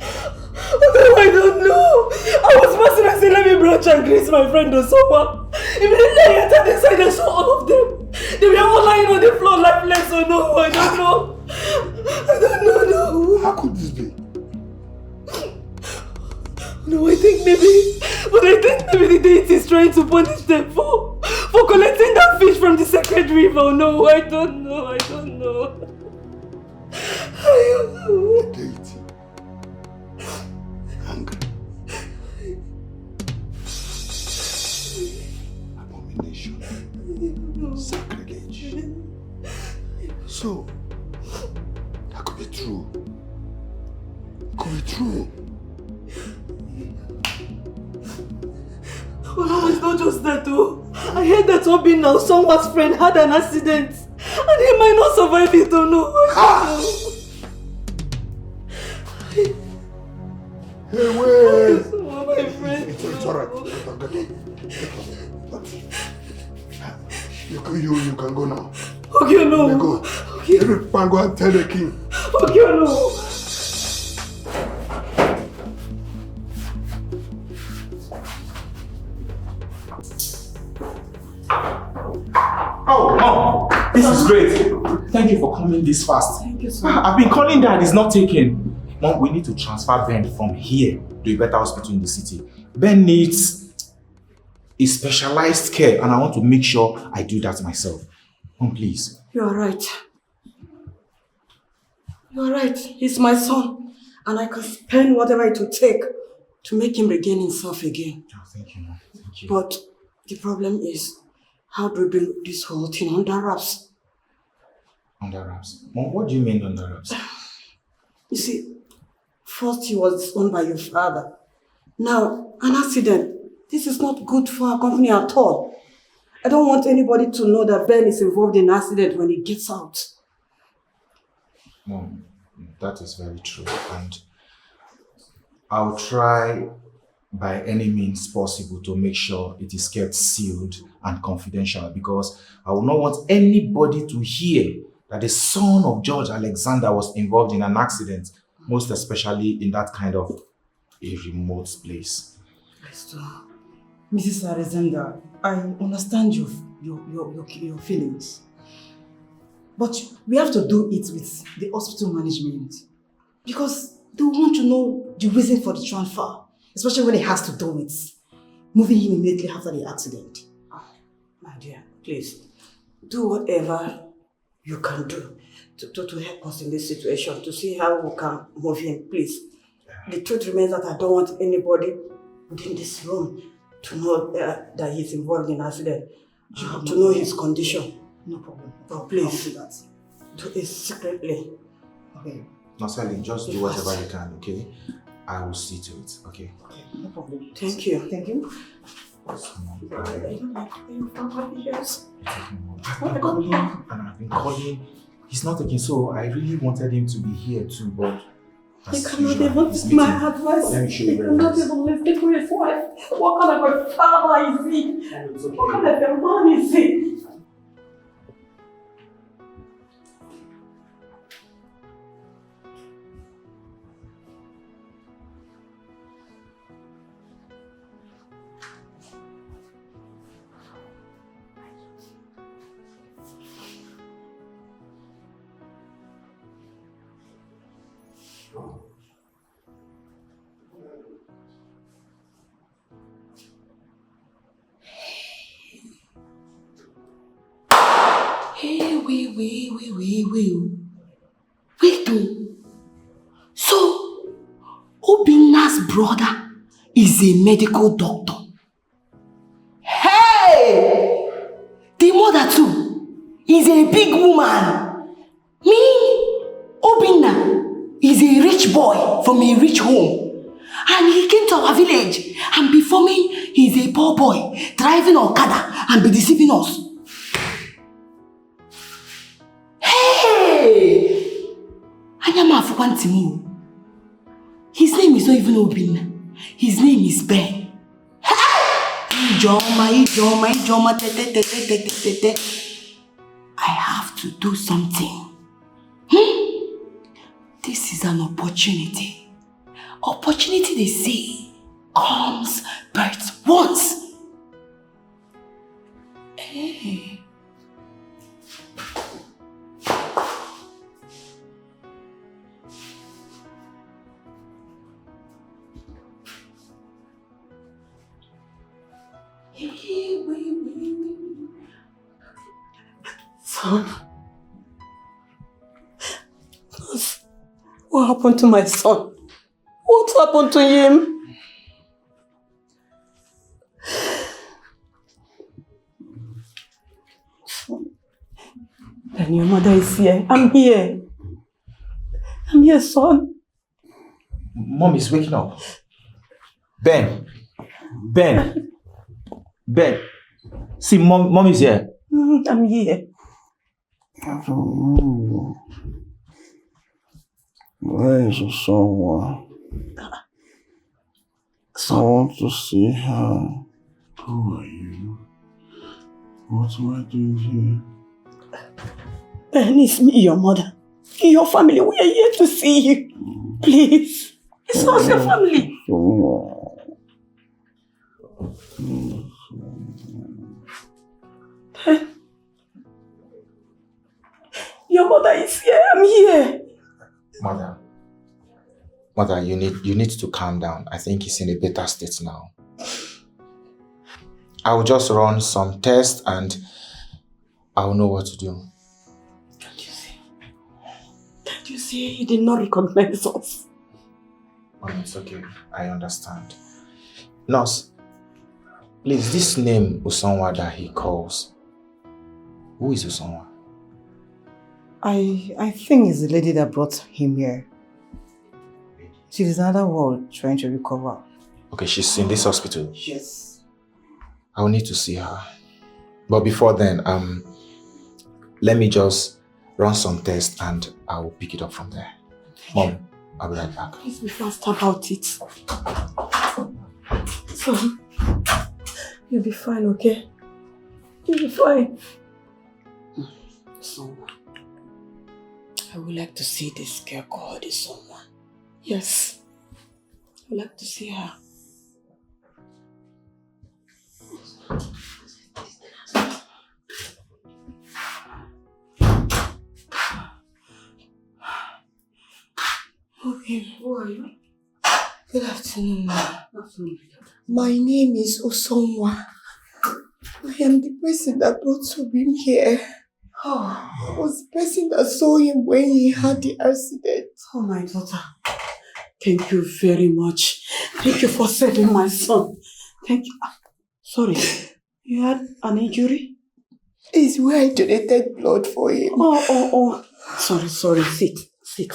P: Oh, I don't know. I was passing and said, let me brunch and greet my friend Osowa. Immediately I entered inside and saw all of them. They were all lying on the floor lifeless, oh no, I don't know. I don't know, no.
S: How could this be?
P: No, I think maybe the deity is trying to punish them for
T: for collecting that fish from the sacred river. No, I don't know. I don't know.
S: Deity. Anger. Abomination. Sacrilege. So, that could be true. It could be true.
T: Oh no, it's not just that though. I heard that Obinna, someone's friend, had an accident. And he might not survive it, oh no.
S: Hey, wait!
T: Oh, my friend.
S: It's alright. You can go now.
T: Okay, no.
S: You go.
T: Okay.
S: You can go and tell the king.
T: Okay, no.
K: Oh, Mom, this is great. Thank you for coming this fast.
T: Thank you, sir.
K: I've been calling Dad, he's not taking. Mom, we need to transfer Ben from here to a better hospital in the city. Ben needs a specialized care and I want to make sure I do that myself. Mom, please.
T: You are right. You are right. He's my son. And I can spend whatever it will take to make him regain himself again.
K: Oh, thank you, Mom. Thank you.
T: But the problem is, how do we bring this whole thing under wraps?
K: Under wraps? Mom, what do you mean under wraps?
T: You see, first he was disowned by your father. Now, an accident. This is not good for our company at all. I don't want anybody to know that Ben is involved in an accident when he gets out.
K: Mom, that is very true. And I'll try by any means possible to make sure it is kept sealed and confidential because I will not want anybody to hear that the son of George Alexander was involved in an accident, most especially in that kind of a remote place.
A: Mrs. Alexander, I understand your feelings. But we have to do it with the hospital management. Because they want to know the reason for the transfer. Especially when it has to do with moving him immediately after the accident.
T: My dear, please, do whatever you can do to help us in this situation, to see how we can move him, please. The truth remains that I don't want anybody within this room to know that he's involved in an accident, to know his condition.
A: No problem.
T: But please,
A: I'll do that.
T: Do it secretly.
A: Okay.
K: No, Sally, just do whatever you can, okay? I will see to it, okay?
A: No problem.
T: Thank you.
A: Thank you.
T: Yes.
K: I've been calling. He's not taking, so I really wanted him to be here too, but
T: He cannot even take my advice.
K: Let me show
T: He
K: you
T: cannot even listen to his wife. What kind of a father is he? What kind of a man is he?
E: Hey, wait, so, Obinna's brother is a medical doctor. Hey! The mother too is a big woman. Meaning, Obinna is a rich boy from a rich home. And he came to our village and before me, he's a poor boy driving Okada and be deceiving us. Hey! His name is not even Obinna. His name is Ben. Ijoma, te. I have to do something. This is an opportunity. Opportunity, they say, comes but once. Hey.
F: Son. What happened to my son? What happened to him? And your mother is here. I'm here. I'm here, son.
K: Mom is waking up. Ben. See, mom is here.
F: I'm here.
S: Where is someone? I want to see her. Who are you? What am I doing here?
F: Ben, it's me, your mother. Your family, we are here to see you. Please. It's us, your family. Ben. Your mother is here. I'm here.
K: Mother, you need to calm down. I think he's in a better state now. I will just run some tests and I will know what to do.
F: Can't you see he did not recognize us?
K: Mom, it's okay. I understand. Nurse, please, this name Usonwa that he calls, who is Usonwa?
E: I think it's the lady that brought him here. She's in another world trying to recover.
K: Okay, she's in this hospital.
E: Yes.
K: I will need to see her. But before then, let me just run some tests and I will pick it up from there. Mom, I'll be right back.
F: Please be fast about it. Son, you'll be fine, okay? You'll be fine.
E: So, I would like to see this girl called Usonwa.
F: Yes. I would like to see her.
E: Okay, who are you? Good afternoon. My name is Usonwa. I am the person that brought him here. I was the person that saw him when he had the accident.
F: Oh, my daughter. Thank you very much. Thank you for saving my son. Thank you. Sorry, you had an injury?
E: It's where I donated blood for him.
F: Oh. Sorry. Sit. Sit.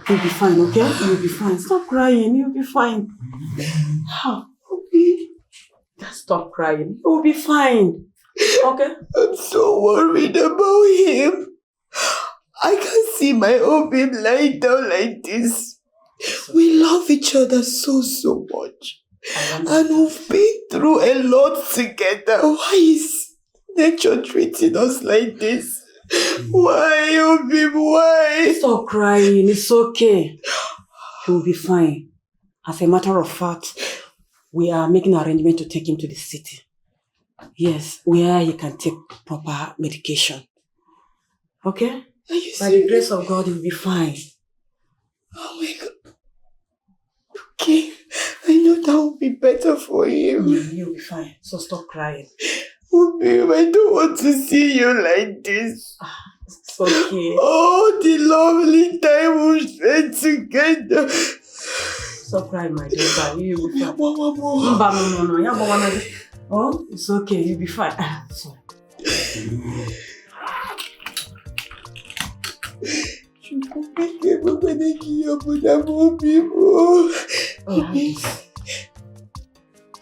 F: You'll be fine, okay? You'll be fine. Stop crying. You'll be fine. How? Okay. Stop crying. You'll be fine. Okay?
E: I'm so worried about him. I can't see my own babe lying down like this. We love each other so much. And we've been through a lot together. Why is nature treating us like this? Why, oh babe, why?
F: Stop crying. It's okay. You'll be fine. As a matter of fact, we are making an arrangement to take him to the city. Yes, where he can take proper medication. Okay? By the grace of God, he'll be fine.
E: Oh my God. Okay, I know that will be better for him.
F: You'll be fine. So stop crying.
E: Oh babe, I don't want to see you like this.
F: It's okay.
E: Oh, the lovely time we spent together.
F: Stop crying, my daughter. You'll be fine. No. Oh, it's okay. You'll be fine. Sorry.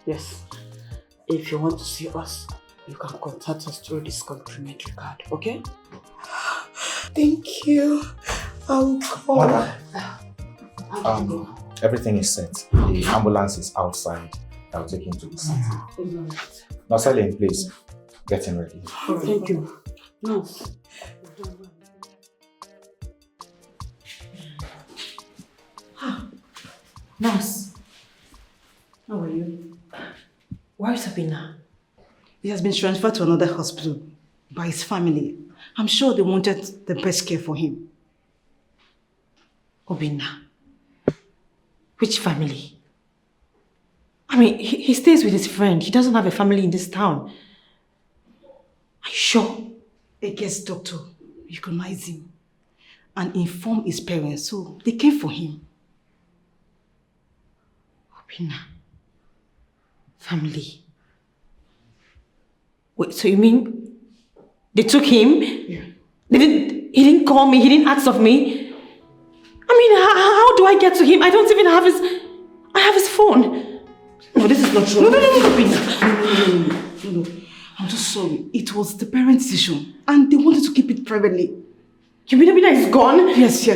F: Yes. If you want to see us, you can contact us through this complimentary card, okay?
E: Thank you. I'll call.
K: Everything is set. The ambulance is outside. I'll take him to the city. Now, Celine, please, get him ready.
F: Thank you. Nurse.
P: Nurse,
F: how are you?
P: Where is Sabina?
F: He has been transferred to another hospital by his family. I'm sure they wanted the best care for him.
P: Obina? Which family? I mean, he stays with his friend. He doesn't have a family in this town.
F: Are you sure?
A: A guest doctor recognized him and informed his parents, so they came for him.
F: Obinna. Family. Wait, so you mean they took him?
A: Yeah.
F: He didn't call me, he didn't ask of me. I mean, how do I get to him? I don't even have I have his phone. No, this is not true.
A: No. I'm just sorry. It was the parents' decision and they wanted to keep it privately.
F: You mean Obinna is gone?
A: Yes.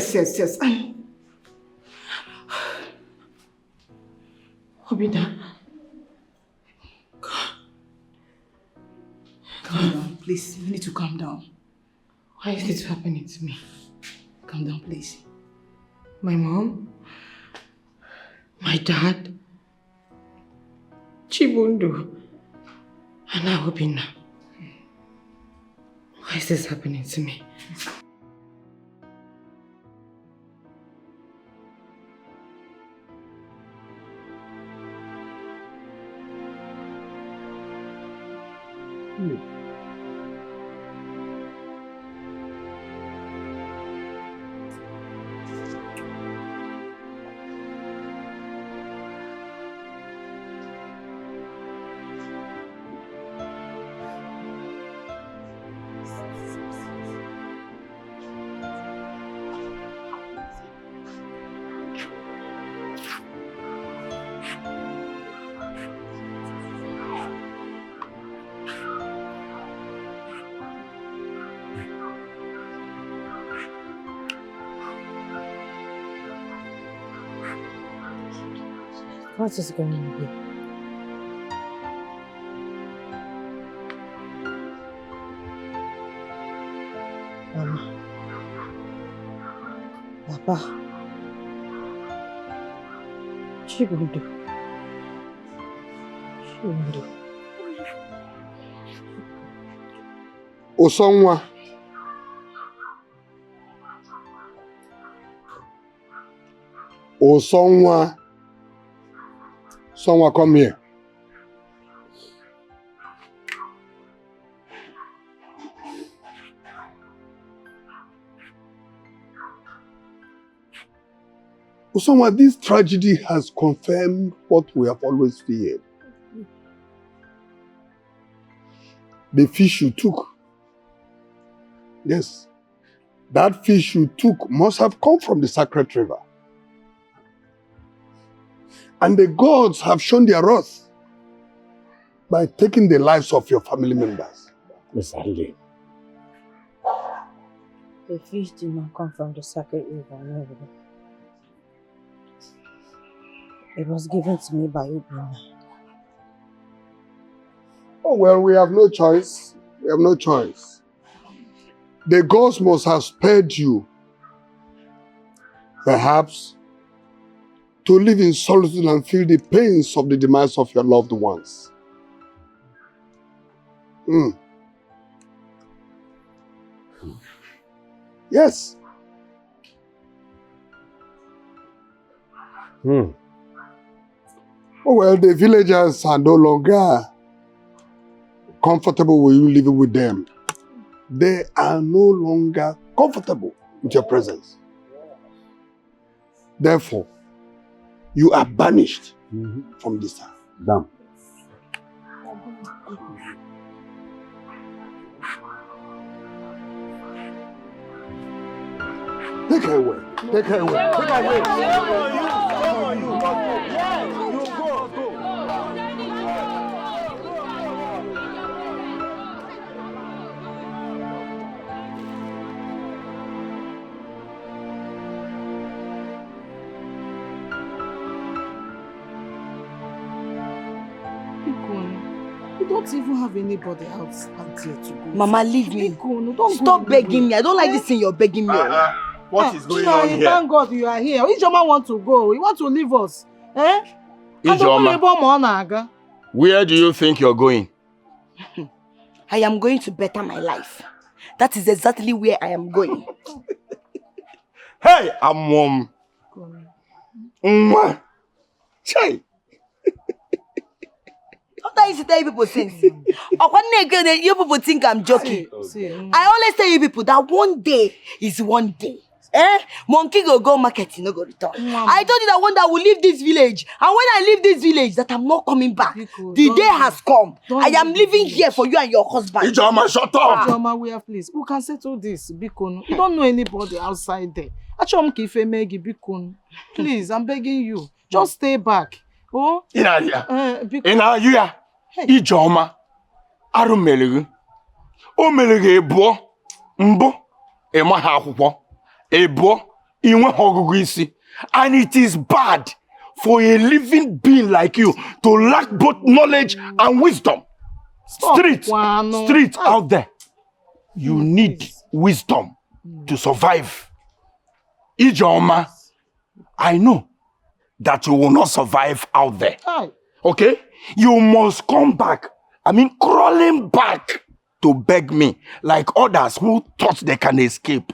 F: Obinna.
A: Calm down, please. You need to calm down.
F: Why is this happening to me?
A: Calm down, please.
F: My mom? My dad? Chibundu? And now Obinna. Why is this happening to me? What is going on here? Mama. Papa. Chibundu.
S: Osonwa. Someone come here. Osonwa, this tragedy has confirmed what we have always feared. The fish you took. Yes. That fish you took must have come from the sacred river. And the gods have shown their wrath by taking the lives of your family members.
J: Miss Ali.
F: The fish did not come from the sacred river, no. It was given to me by Obinna.
S: Oh well, we have no choice. The gods must have spared you. Perhaps to live in solitude and feel the pains of the demise of your loved ones. Yes. Oh well, the villagers are no longer comfortable with you living with them. They are no longer comfortable with your presence. Therefore, you are banished from this town.
J: Damn.
S: Take her away. Take her away. Take her away.
A: You don't even have anybody else out there to go.
E: Mama, leave me. Stop begging me. I don't like this thing you're begging me.
J: What is going on here?
O: Thank God you are here. Ijoma want to go. You want to leave us. Eh?
J: Ijoma, where do you think you're going?
E: I am going to better my life. That is exactly where I am going.
J: Hey, Mom.
E: Don't I used to tell you people since? You people think I'm joking. I always tell you people that one day is one day. Monkey go market, you no go return. I told you that one day I will leave this village. And when I leave this village, that I'm not coming back. The day has come. I am living here for you and your husband.
J: Ijoma, shut up!
H: Ijoma, we are please. We can settle this, Bikon. You don't know anybody outside there. Please, I'm begging you. Just stay back. Oh?
J: Ina Ijoma. Aru melege. O melege ebo. Mbo. Ema ha akwụkwọ. Ebo. Inwe hogugu isi. And it is bad for a living being like you to lack both knowledge and wisdom. Street out there. You need wisdom to survive. Ijoma, I know that you will not survive out there. Okay? You must come back. I mean, crawling back to beg me like others who thought they can escape.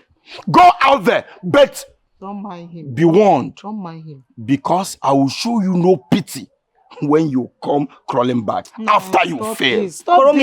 J: Go out there, but
H: don't mind him.
J: Be warned.
H: Don't mind him.
J: Because I will show you no pity when you come crawling back after you fail.
H: Stop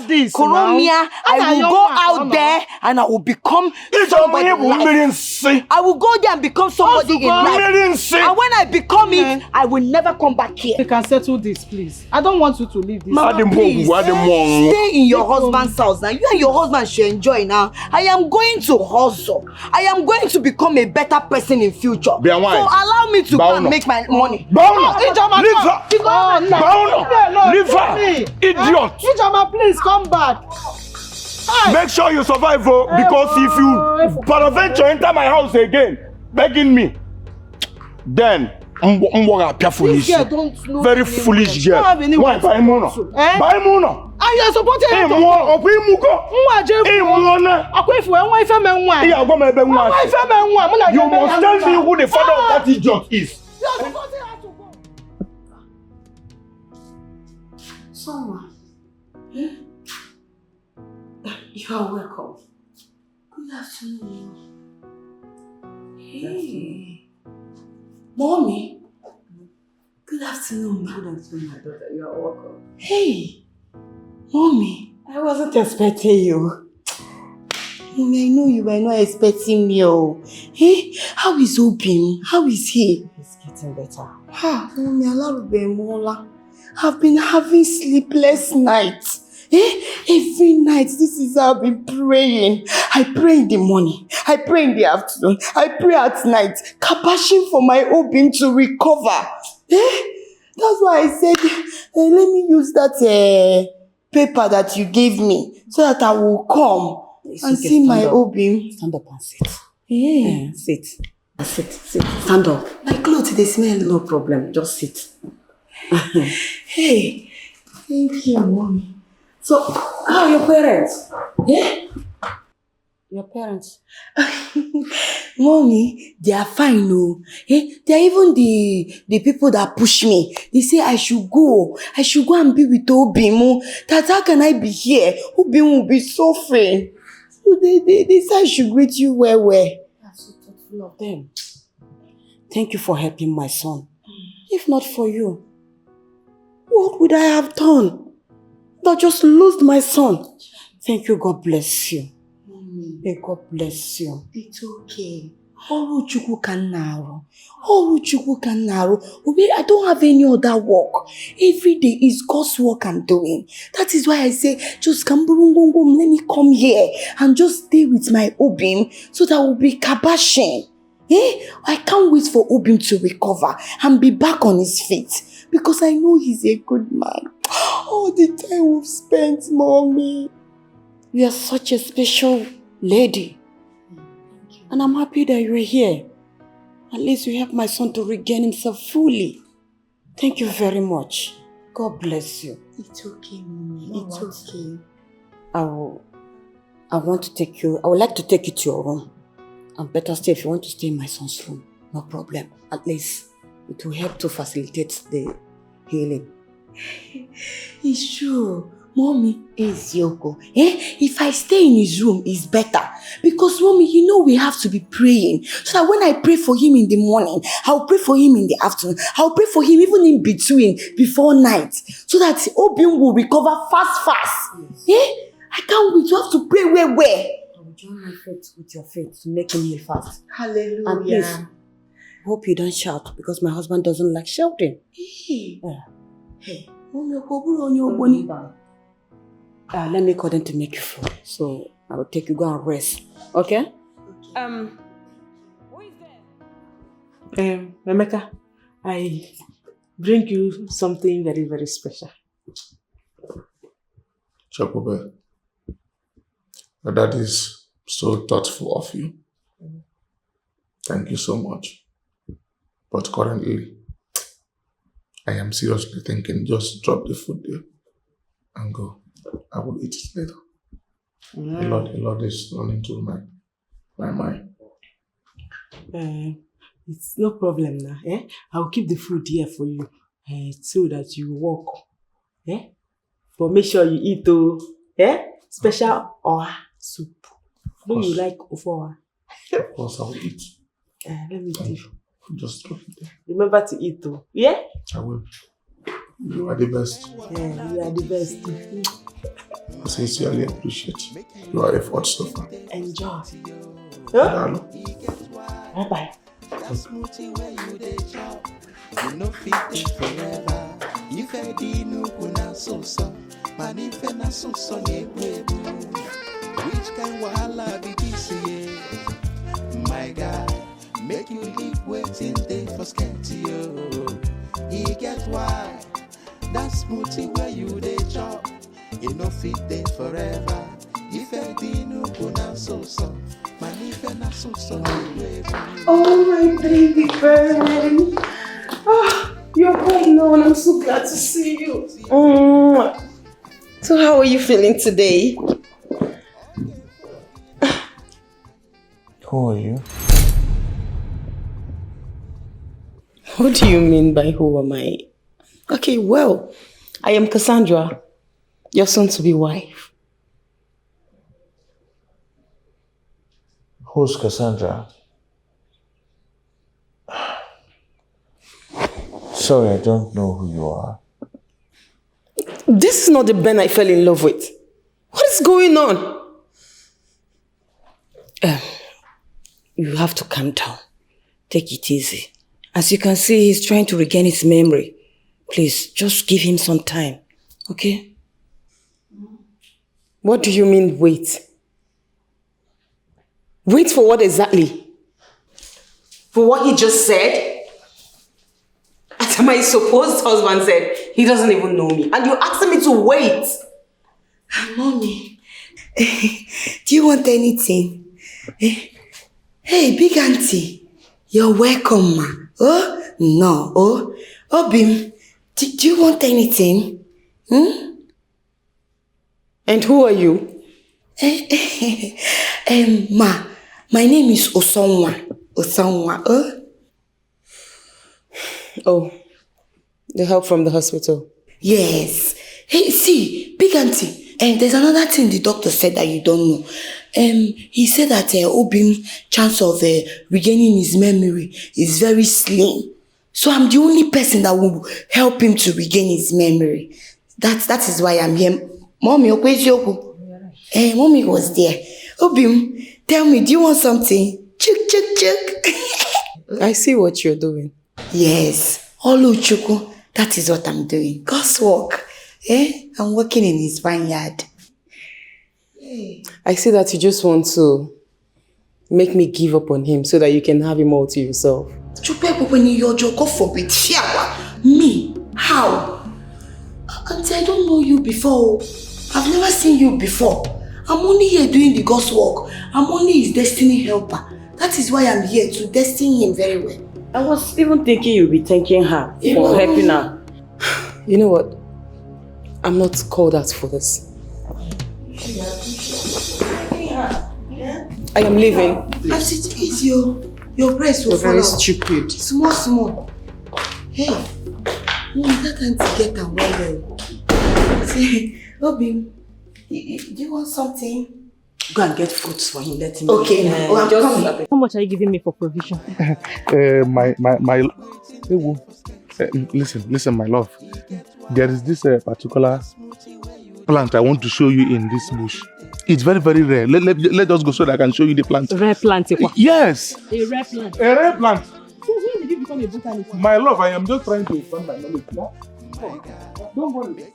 H: this.
E: Koromia, I will go out there and I will become somebody in life. I will go there and become somebody in life. And when I become it, I will never come back here.
H: We can settle this, please. I don't want you to leave this.
E: Please, stay in your husband's house now. You and your husband should enjoy now. I am going to hustle. I am going to become a better person in future. So allow me to go and make my money.
J: Leave her! Leave her! Idiot!
H: Ijoma, please come back.
J: Make sure you survive, because if you peradventure enter my house again, begging me, then
H: this girl don't know.
J: Very foolish girl. Why buy mono? Buy mono.
H: And you are supporting her.
J: You must tell me who the father of that idiot is.
H: You are supporting her to go.
U: Someone. You are welcome. Good afternoon. Hey. Mommy. Good afternoon, ma. Good afternoon, my daughter. You are welcome. Hey. Mommy.
E: I wasn't expecting you. Mommy, I know you were not expecting me. Hey, how is Obim? How is he?
U: He's getting better.
E: Mommy, I've been having sleepless nights. Every night, this is how I've been praying. I pray in the morning. I pray in the afternoon. I pray at night. Kabashing for my Obim to recover. That's why I said, let me use that paper that you gave me so that I will come and see my Obim.
U: Stand up and sit. Sit. Stand up. My clothes, they smell. No problem. Just sit.
E: Hey, thank you, Mommy.
U: So, how are your parents? Your parents?
E: Mommy, they are fine, no. They are even the people that push me. They say I should go and be with Obim. That how can I be here? Obim will be suffering. So they say I should greet you well.
U: That's so thoughtful of them. Thank you for helping my son. If not for you, what would I have done? I just lost my son. Thank you. God bless you. May God bless you.
E: It's okay. I don't have any other work. Every day is God's work I'm doing. That is why I say, just come, let me come here and just stay with my Obim so that we'll be kabashing. I can't wait for Obim to recover and be back on his feet because I know he's a good man. All the time we've spent, Mommy.
U: You are such a special lady. And I'm happy that you're here. At least you helped my son to regain himself fully. Thank you very much. God bless you.
E: It's okay, Mommy. It's okay.
U: I would like to take you to your room. And better still, if you want to stay in my son's room, no problem. At least it will help to facilitate the healing.
E: It's true. Mommy, Ezioko, if I stay in his room, it's better. Because, Mommy, you know we have to be praying. So that when I pray for him in the morning, I'll pray for him in the afternoon. I'll pray for him even in between, before night. So that Obium will recover fast. I can't wait. You have to pray where?
U: I will join my faith with your faith to make him live fast.
E: Hallelujah.
U: And please, hope you don't shout because my husband doesn't like shouting. Let me call them to make you food. So I will take you go and rest. Okay?
A: Emeka, I bring you something very, very special.
N: Chakobe, that is so thoughtful of you. Thank you so much. But currently, I am seriously thinking just drop the food there and go. I will eat it later. A lot is running through my mind.
A: It's no problem now. I'll keep the food here for you so that you walk. But make sure you eat special oha soup. Do you like ofoha?
N: Of course I will eat.
A: Let me do.
N: Just drop it there.
A: Remember to eat too. Yeah?
N: I will. You are the best.
A: Yeah, you are the best.
N: I sincerely appreciate your efforts so far.
A: Enjoy.
N: Bye-bye.
L: You know fit forever. If I did no kuna so man if I na so which kind wahala be this year? My God, make you live waiting day for scared to you. He get why that smoothie where you dey chop. You know fit day forever. If I did no kuna so man if I na so
E: Oh, my baby friend. You're home now and I'm so glad to see you. So how are you feeling today?
K: Who are you?
U: What do you mean by who am I? Okay, well, I am Cassandra, your soon-to-be wife.
K: Who's Cassandra? Sorry, I don't know who you are.
U: This is not the Ben I fell in love with. What is going on? You have to calm down. Take it easy. As you can see, he's trying to regain his memory. Please, just give him some time, okay? What do you mean, wait? Wait for what exactly? For what he just said? As my supposed husband said, he doesn't even know me. And you're asking me to wait.
E: Mommy, do you want anything? Hey, big auntie, you're welcome, ma. Oh, no. Oh, Obim, do you want anything?
U: And who are you?
E: Ma, my name is Osonwa.
U: Oh, the help from the hospital.
E: Yes. Hey, see, big auntie, there's another thing the doctor said that you don't know. He said that Obim's chance of regaining his memory is very slim. So I'm the only person that will help him to regain his memory. That is why I'm here. Mommy, Mommy was there. Obim, tell me, do you want something? Chuk.
U: I see what you're doing.
E: Yes. Olu Chuku, that is what I'm doing. God's work. I'm working in his vineyard.
U: I see that you just want to make me give up on him so that you can have him all to yourself.
E: God forbid. Me? How? Auntie, I don't know you before. I've never seen you before. I'm only here doing the God's work. I'm only his destiny helper. That is why I'm here, to destine him very well.
U: I was even thinking you'd be thanking her for helping her. You know what? I'm not called out for this. I am leaving.
E: As it is, your breast will
U: You're very
E: fall out.
U: stupid.
E: Small. Hey, that auntie get her well.
U: See, Obi, do you want something?
E: Go and get fruits for him. Let him.
U: Okay,
E: eat.
U: I'm coming.
D: How much are you giving me for provision?
N: Listen, my love. There is this particular plant I want to show you in this bush. It's very, very rare. Let us go so that I can show you the plant.
D: Rare plant?
N: Yes.
D: A rare plant?
N: A rare plant.
D: Since when did you become a botanist?
N: My love, I am just trying to expand my knowledge. Oh, don't worry.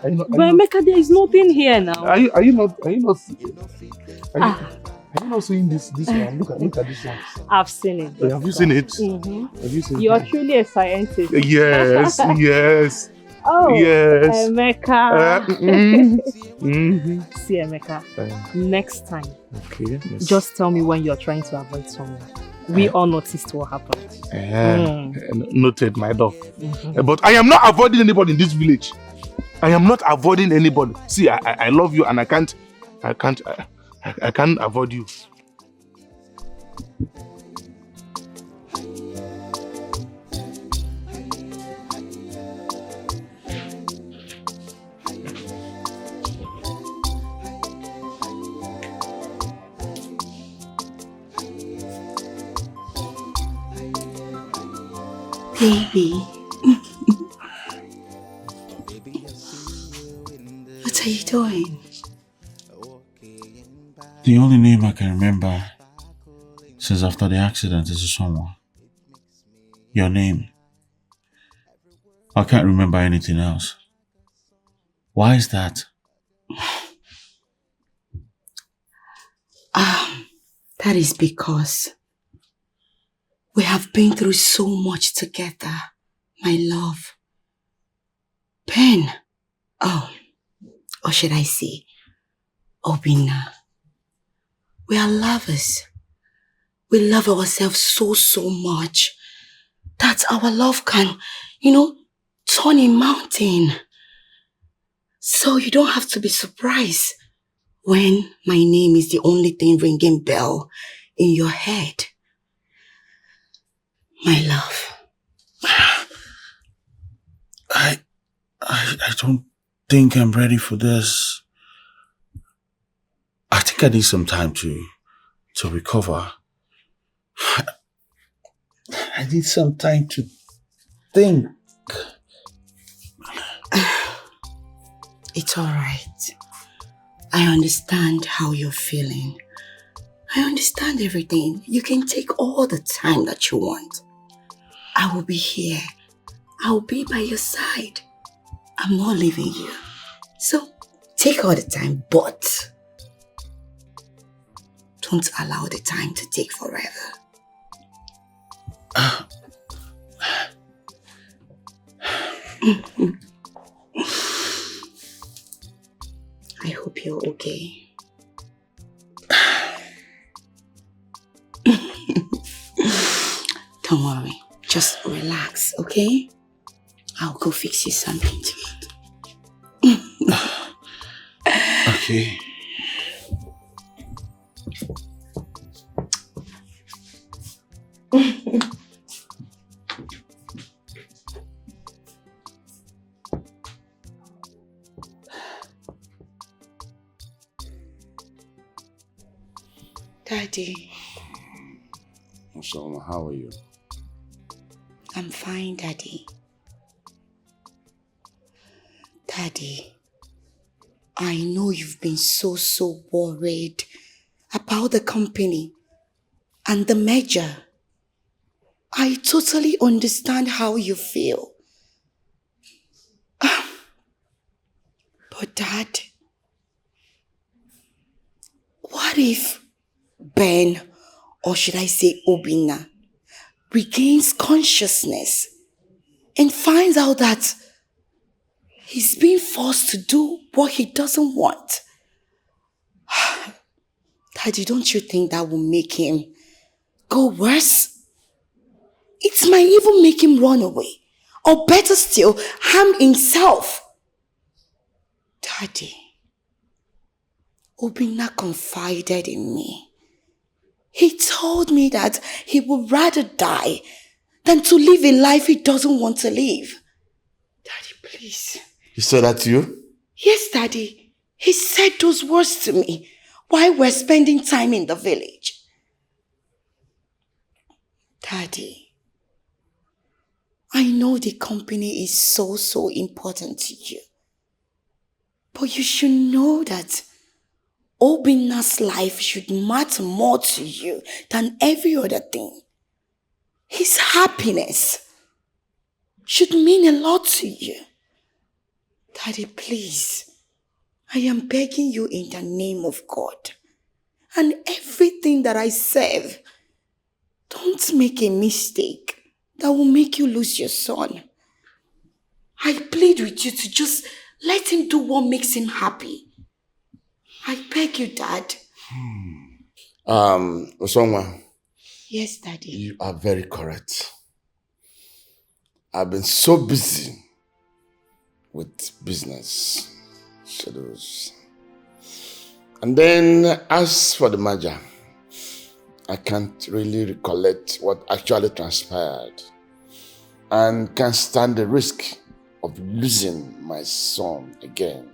D: But Emeka, there is nothing here now.
N: Are you not seeing this one? Look at this one.
D: I've seen it.
N: Have you seen it?
D: Mm-hmm.
N: Have you seen
D: You are
N: it?
D: truly a scientist.
N: Yes, yes.
D: Oh,
N: yes.
D: Emeka. See, Emeka, next time,
N: okay, yes.
D: just tell me when you're trying to avoid someone. We all noticed what happened.
N: Noted, my love. But I am not avoiding anybody in this village. I am not avoiding anybody. See, I love you and I can't avoid you.
U: Baby. What are you doing?
C: The only name I can remember since after the accident is someone. Your name. I can't remember anything else. Why is that?
U: That is because we have been through so much together, my love. Pain. Or should I say, Obina. We are lovers. We love ourselves so much that our love can, turn a mountain. So you don't have to be surprised when my name is the only thing ringing bell in your head. My love.
C: I don't think I'm ready for this. I think I need some time to recover. I need some time to think.
U: It's all right. I understand how you're feeling. I understand everything. You can take all the time that you want. I will be here. I will be by your side. I'm not leaving you. So, take all the time, but don't allow the time to take forever. I hope you're okay. Don't worry. Just relax, okay? I'll go fix you something to eat.
C: Okay.
U: Daddy.
I: So, how are you?
U: I'm fine, Daddy. Daddy, I know you've been so worried about the company and the merger. I totally understand how you feel. But Dad, what if Ben, or should I say Obina, regains consciousness and finds out that he's being forced to do what he doesn't want? Daddy, don't you think that will make him go worse? It might even make him run away. Or better still, harm himself. Daddy, Obina confided in me. He told me that he would rather die than to live a life he doesn't want to live. Daddy, please.
I: He said that to you?
U: Yes, Daddy. He said those words to me while we're spending time in the village. Daddy, I know the company is so important to you. But you should know that Obinna's life should matter more to you than every other thing. His happiness should mean a lot to you. Daddy, please, I am begging you in the name of God and everything that I serve, don't make a mistake that will make you lose your son. I plead with you to just let him do what makes him happy. I beg you, Dad.
I: Osonwa.
U: Yes, Daddy.
I: You are very correct. I've been so busy with business schedules. And then, as for the merger, I can't really recollect what actually transpired and can't stand the risk of losing my son again.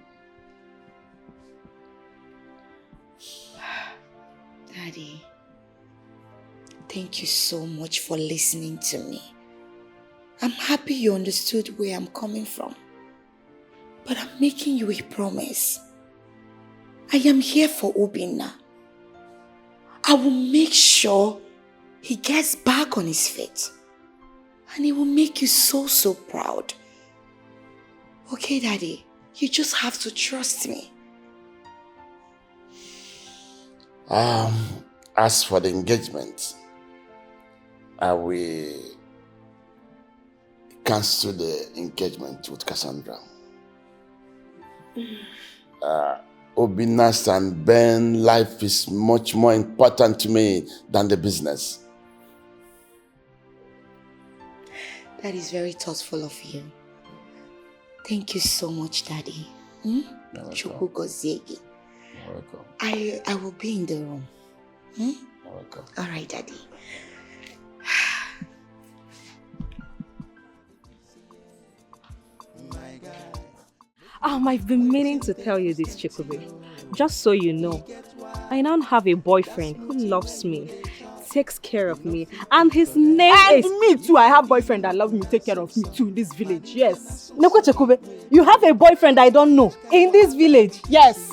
U: Daddy, thank you so much for listening to me. I'm happy you understood where I'm coming from. But I'm making you a promise. I am here for Obinna. I will make sure he gets back on his feet. And he will make you so proud. Okay, Daddy? You just have to trust me.
I: As for the engagement, I will cancel the engagement with Cassandra. Obinna's and Ben's life is much more important to me than the business.
U: That is very thoughtful of you. Thank you so much, Daddy. Chukwu Goziegi. I will be in the room. All right, Daddy.
D: I've been meaning to tell you this, Chikube. Just so you know, I now have a boyfriend who loves me, takes care of me, and his name is...
P: And me too, I have a boyfriend that loves me, take care of me too in this village, yes. Neko Chikube, you have a boyfriend I don't know in this village? Yes.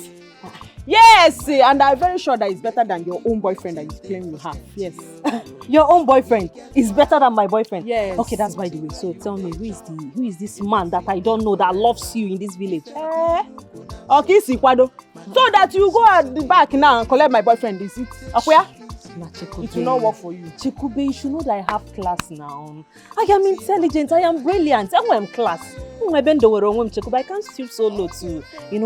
P: Yes, and I'm very sure that it's better than your own boyfriend that you claim you have. Yes. Your own boyfriend is better than my boyfriend? Yes. Okay, that's by the way. So tell me, who is this man that I don't know that loves you in this village? Okay, Sikwado. So that you go at the back now and collect my boyfriend, is it? Akwea? It will not work for you.
D: Chikube, you should know that I have class now. I am intelligent, I am brilliant, I am class. I can't stoop so low to,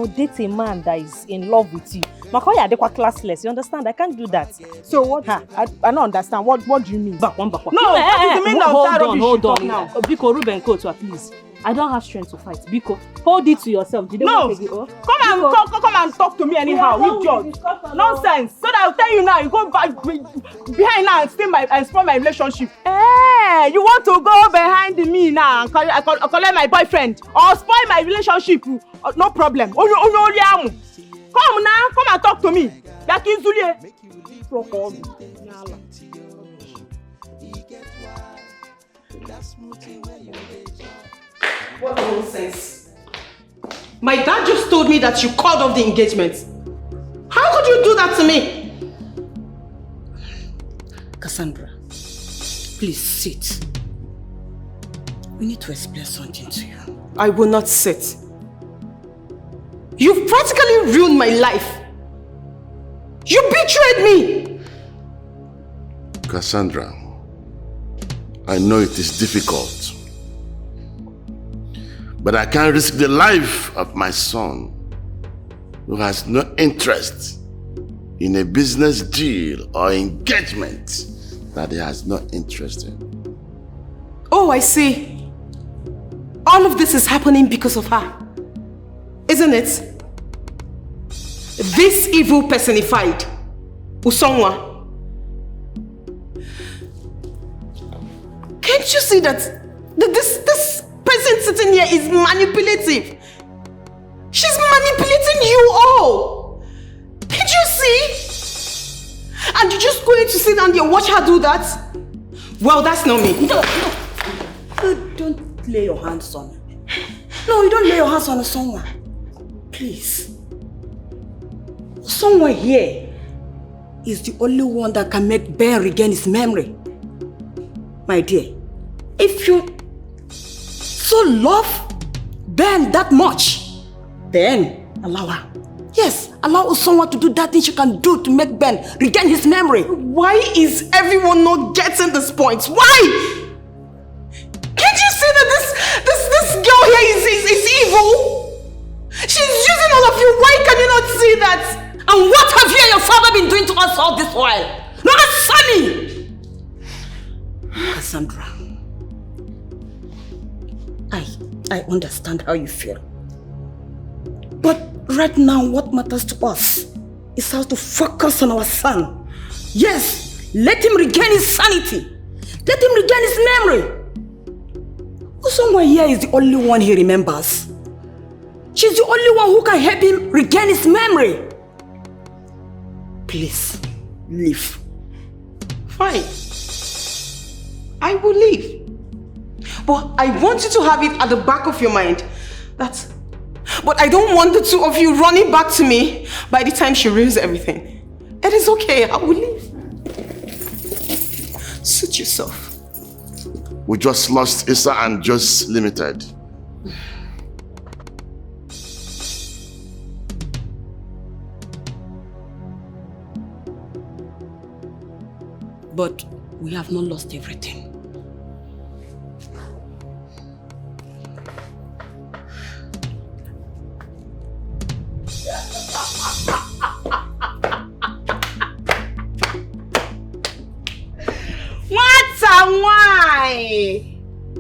D: date a man that is in love with you. Makoya adekwa classless, you understand? I can't do that.
P: So what? I don't understand. What do you mean?
D: No,
P: what is the meaning of that rubbish you talk now?
D: Biko, Ruben, Kotua, please. I don't have strength to fight. Biko, hold it to yourself.
P: No, come and talk to me anyhow. We judge. Nonsense. So that I'll tell you now, you go back behind now and spoil my relationship. You want to go behind me now and collect my boyfriend or spoil my relationship? No problem. Come now, come and talk to me.
M: What nonsense. My dad just told me that you called off the engagement. How could you do that to me?
U: Cassandra, please sit. We need to explain something to you.
M: I will not sit. You've practically ruined my life. You betrayed me.
I: Cassandra, I know it is difficult, but I can't risk the life of my son who has no interest in a business deal or engagement that he has no interest in.
M: Oh, I see. All of this is happening because of her. Isn't it? This evil personified, Usongwa. Can Can't you see that this person sitting here is manipulative? She's manipulating you all. Can't you see? And you're just going to sit down there and watch her do that? Well, that's not me.
U: No. Don't lay your hands on her. No, you don't lay your hands on someone. Please. Someone here is the only one that can make Ben regain his memory. My dear, if you so love Ben that much, then allow her. Yes, allow someone to do that thing she can do to make Ben regain his memory.
M: Why is everyone not getting this point? Why? Can't you see that this girl here is evil? She's using all of you. Why can you not see that? And what have you and your father been doing to us all this while? No, answer me!
U: Cassandra, I understand how you feel. But right now, what matters to us is how to focus on our son. Yes, let him regain his sanity. Let him regain his memory. Someone here is the only one he remembers. She's the only one who can help him regain his memory. Please, leave.
M: Fine. I will leave. But I want you to have it at the back of your mind that... But I don't want the two of you running back to me by the time she ruins everything. It is okay, I will leave. Suit yourself.
I: We just lost Issa and Just Limited.
U: But we have not lost everything.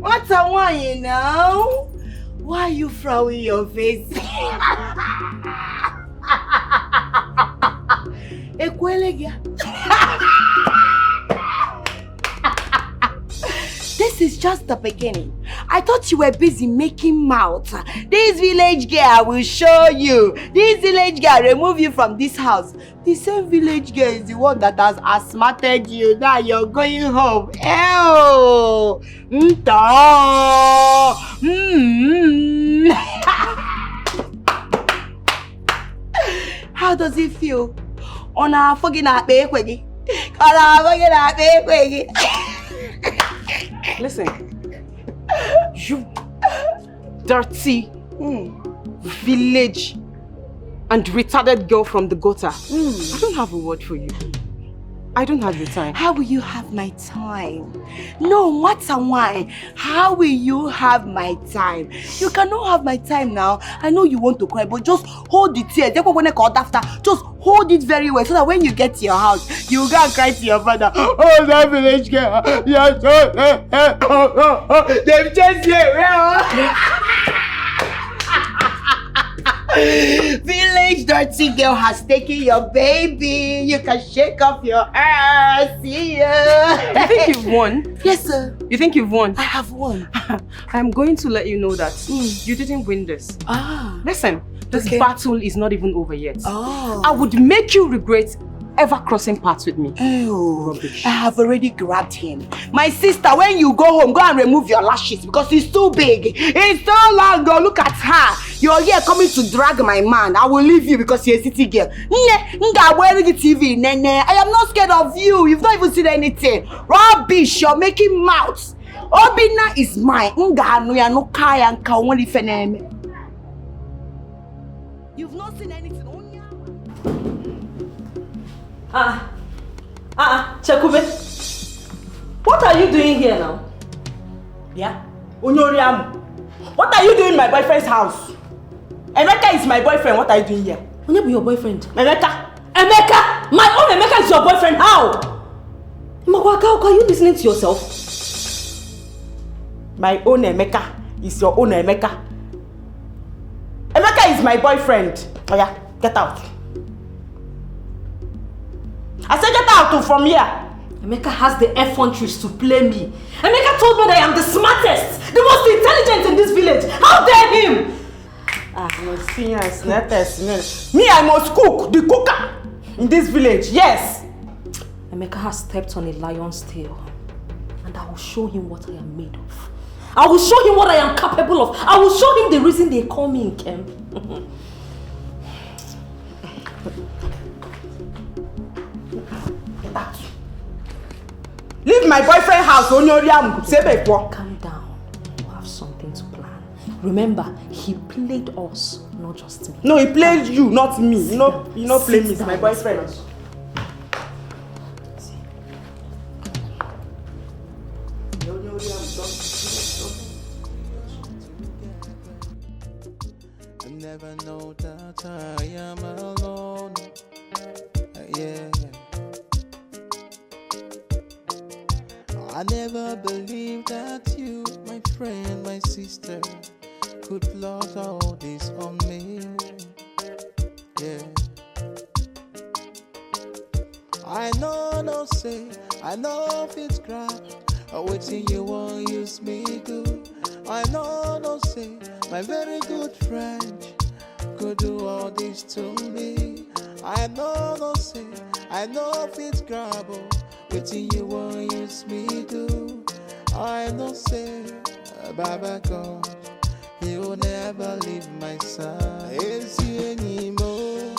E: What a wine, you know? Why are you frowning your face? This is just the beginning. I thought you were busy making mouth. This village girl will show you. This village girl remove you from this house. The same village girl is the one that has asthmated you. Now you're going home. Ew! How does it feel? On our fucking baby.
M: Listen, you dirty village and retarded girl from the gutter. I don't have a word for you. I don't have your time.
E: How will you have my time? No, what's a wine? How will you have my time? You cannot have my time now. I know you want to cry, but just hold the tears. Just hold it very well so that when you get to your house, you go and cry to your father. Oh, that village girl. They've chased you. Village dirty girl has taken your baby. You can shake off your hair. See ya.
M: You think you've won?
E: Yes, sir.
M: You think you've won?
E: I have won.
M: I'm going to let you know that you didn't win this. Listen, this battle is not even over yet. I would make you regret ever crossing paths with me.
E: Oh, rubbish. I have already grabbed him. My sister, when you go home, go and remove your lashes because it's too big. It's so long. Go look at her. You're here coming to drag my man. I will leave you because you're a city girl. I'm wearing the TV. I am not scared of you. You've not even seen anything. Rubbish. You're making mouths. Obina is mine. You've not seen anything.
F: Chekube, what are you doing here now?
A: Yeah? Unyoriamu, what are you doing in my boyfriend's house? Emeka is my boyfriend, what are you doing here?
F: When be your boyfriend?
A: Emeka!
F: Emeka! My own Emeka is your boyfriend, how? Mwaka, are you listening to yourself?
A: My own Emeka is your own Emeka. Emeka is my boyfriend. Oh yeah, get out. I said get out from here.
F: Emeka has the effronteries to play me. Emeka told me that I am the smartest, the most intelligent in this village. How dare him?
A: Me, I must cook, the cooker in this village, yes.
F: Emeka has stepped on a lion's tail, and I will show him what I am made of. I will show him what I am capable of. I will show him the reason they call me Nkem.
A: Leave my boyfriend's house, Onyoriam.
F: Calm down. We'll have something to plan. Remember, he played us, not just me.
A: No, he played you, not me. You know play me, it's my boyfriend.
L: I never know that I am alone. Yeah. I never believed that you, my friend, my sister, could plot all this on me. Yeah. I know, no say, I know if it's crap, waiting you won't use me good. I know, no say, my very good friend could do all this to me. I know, no say, I know if it's crap, waiting you won't use me do. I know say, Baba God, He will never leave my side. Is He anymore?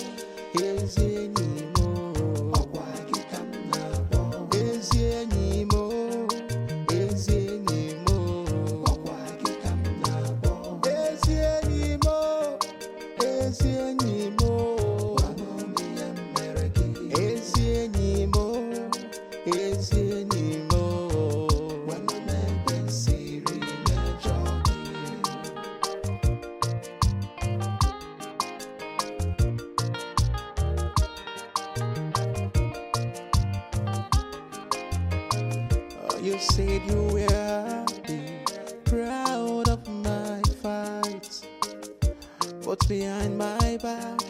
L: Is He anymore? Is He anymore? Is He anymore? Is He anymore? Is He anymore? Is He anymore? Is He anymore? When the man can see you said you were happy, proud of my fights, but behind my back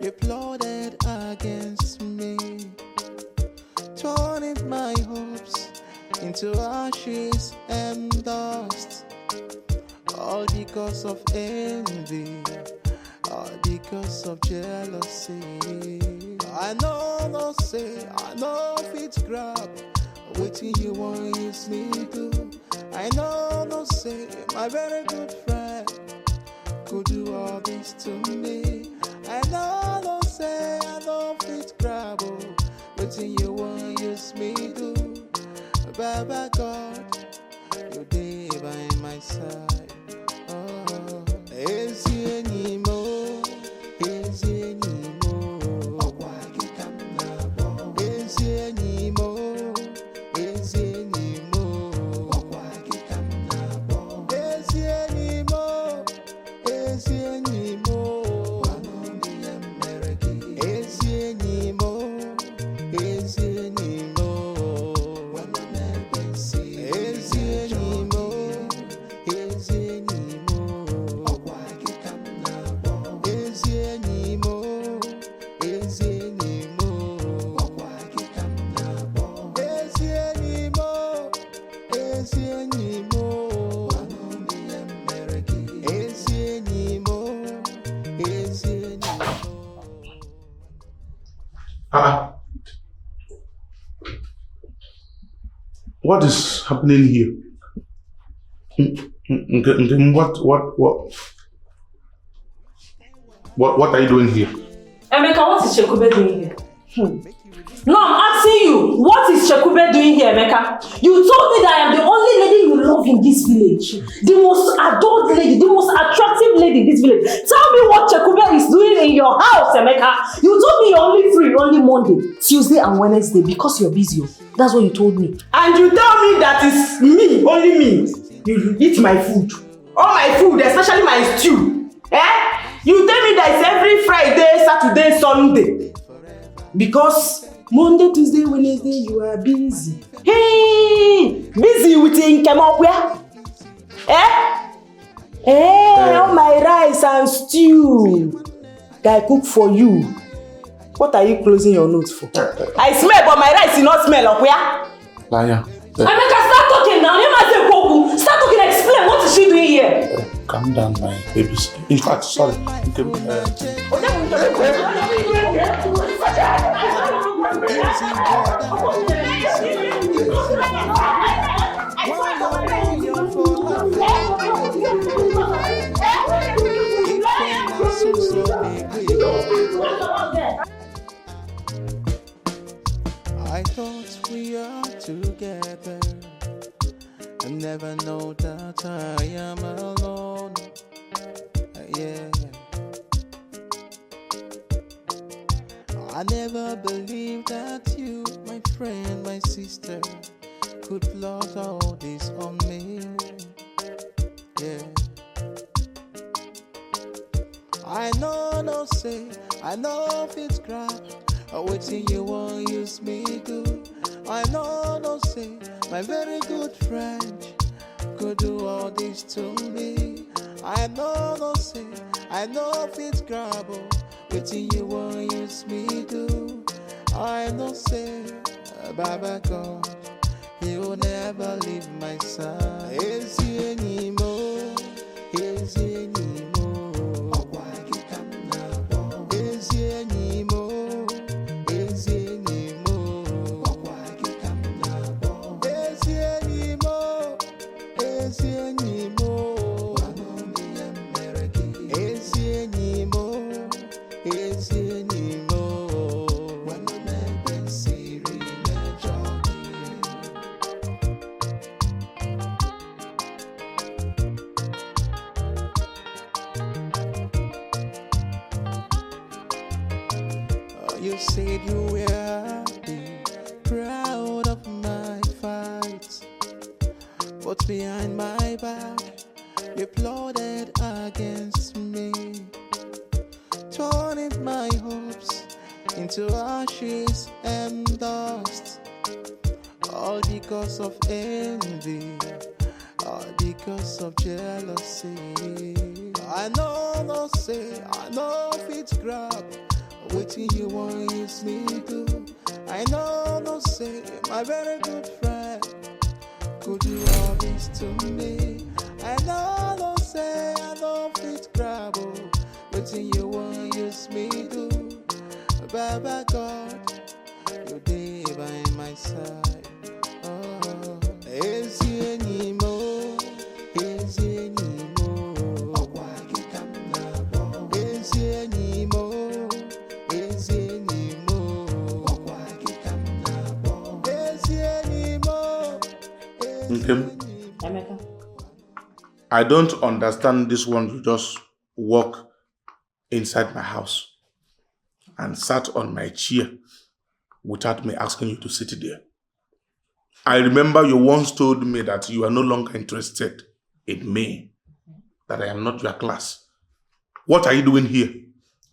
L: you plotted against me, turning my hopes into ashes and dust, all because of envy, all because of jealousy. I know, no say, I know if it's grab, waiting you won't use me do. I know, no say, my very good friend could do all this to me. I know, no say, I know if it's grab, waiting you won't use me do. Baba God, you're there by my side. Oh, is He anymore? Is He anymore? Is He anymore? Is He anymore? Is He anymore? Is He anymore? Is He anymore? Is He anymore? When the man can see, is He anymore? Is He anymore? Is He anymore? Is He anymore? Is He anymore? Is He anymore? Is He anymore? Is He anymore?
N: What is happening here? What are you doing here?
F: Emeka, what is Shekube doing here? No, I'm asking you, what is Shekube doing here, Emeka? You told me that I am the only lady you love in this village. The most adored lady, the most attractive lady in this village. Tell me what Shekube is doing in your house, Emeka. You told me you're only free only Monday, Tuesday and Wednesday because you're busy. That's what you told me.
A: And you tell me that it's me, only me. You eat my food. All my food, especially my stew. You tell me that it's every Friday, Saturday, Sunday. Because Monday, Tuesday, Wednesday, you are busy. Hey! Busy with Nkemokwe? All my rice and stew that I cook for you. What are you closing your notes for? I smell, but my rice is not smell. Where?
C: Liar.
F: Emeka, start talking now. You must say Goku. Start talking. Explain. What is she doing here?
C: Calm down, my babies. In fact, sorry.
L: I thought we are together. I never know that I am alone. Yeah. I never believed that you, my friend, my sister, could plot all this on me. Yeah. I know, no say, I know if it's crap. Waiting you won't use me good. I know, no say, my very good friend could do all this to me. I know, no say, I know if it's grabble. Waiting you won't use me do. I know say, Baba God, you'll never leave my side. Is he anymore? Is he anymore? Is he anymore? Is he anymore? Is he anymore? Is he anymore? Is he anymore? Is he anymore? When the man been Siri you said you were happy, proud of my fights, but behind my back you plotted against me, turning my hopes into ashes and dust, all because of envy, all because of jealousy. I know, no say, I know if it's grab, waiting you won't use me do. I know, no say, my very good friend could do all this to me. I know, no say, I know if it's grab, waiting you won't use me do. Baba God, you're there by my side. Oh, is he anymore? Is he anymore? Is he anymore? Is he anymore? Is he anymore?
C: Emeka, I don't understand this one to just walk inside my house and sat on my chair without me asking you to sit there. I remember you once told me that you are no longer interested in me, that I am not your class. What are you doing here?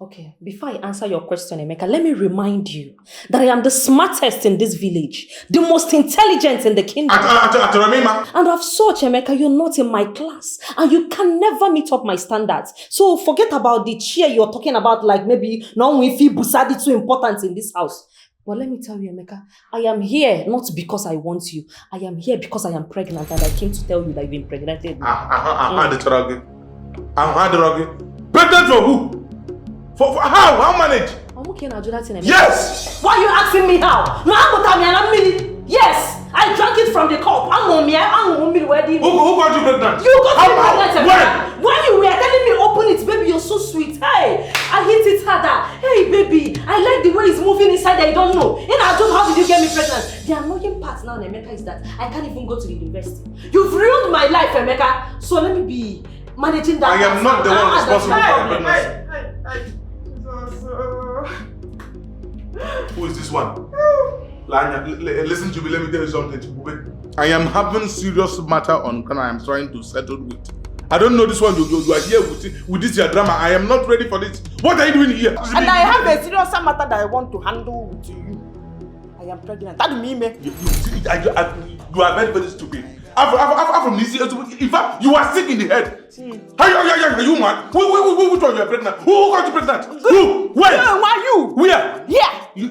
F: Okay, before I answer your question, Emeka, let me remind you that I am the smartest in this village, the most intelligent in the kingdom. And of such, Emeka, you're not in my class, and you can never meet up my standards. So forget about the chair you're talking about, like maybe no one feel Busadi too important in this house. But let me tell you, Emeka, I am here not because I want you. I am here because I am pregnant, and I came to tell you that you've been impregnated.
C: Pregnant for who? For how? How manage? Yes!
F: Why are you asking me how? No, I'm yes! I drank it from the cup. I'm who
C: got you pregnant?
F: You got me pregnant. When you were telling me open it, baby, you're so sweet. Hey, I hit it harder. Hey, baby, I like the way it's moving inside there. You don't know. In our job, how did you get me pregnant? The annoying part now, Emeka, is that I can't even go to the university. You've ruined my life, Emeka. So let me be managing that.
C: I am not the one responsible for pregnancy. Who is this one? Listen to me, let me tell you something. I am having serious matter on and I am trying to settle with. I don't know this one. You are here with this your drama. I am not ready for this. What are you doing here?
A: And I have a serious matter that I want to handle with you. I am pregnant. That mean me.
C: You are very, very stupid. I'm from this. In fact, you are sick in the head. Are you mad? Which one you are pregnant? Who got you pregnant? Who?
N: When?
H: Why you?
N: Where?
H: Yeah.
N: You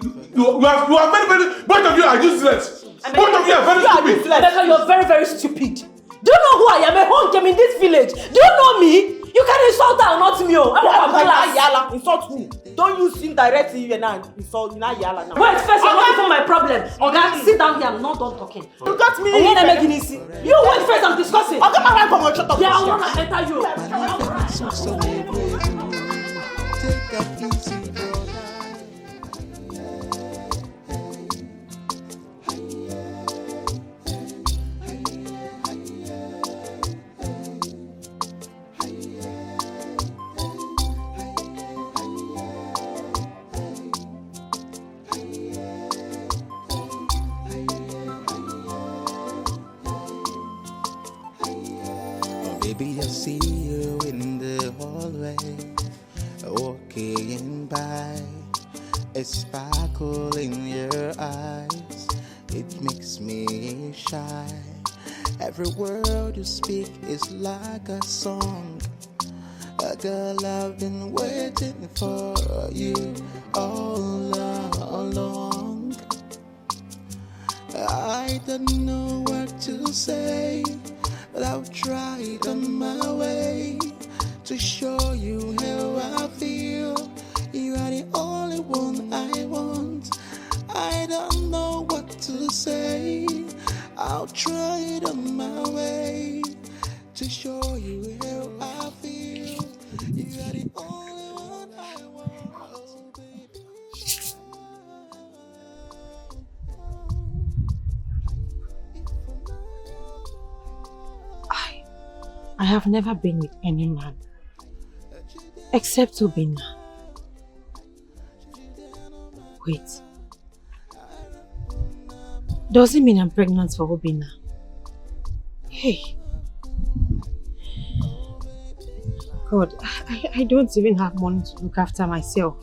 N: are very, very... Both of you are useless. Both of you are very stupid.
F: Emeka, you're very, very stupid. Do you know who I am? A home in this village. Do you know me? You can insult her, not me.
H: Yala, insult who? Don't use indirectly you now insult Yala now.
F: Wait, first you're looking for my problem. Okay, sit down here. I'm not done talking.
H: You got me.
F: You wait first, I'm discussing.
H: I'll get my right from your shut up.
F: Yeah, I wanna enter you.
L: Take it easy, brother. Baby, I see you in the hallway, walking by, a sparkle in your eyes, it makes me shy. Every word you speak is like a song. Girl, I've been waiting for you all along. I don't know what to say, but I've tried on my way to show you how I feel. You are the only one I want. I don't know what to say. I'll try it on my way to show you how I feel. You are the only one I want. Oh, baby.
P: I have never been with any man except Obinna. Wait. Does it mean I'm pregnant for Obinna? Hey. God, I don't even have money to look after myself.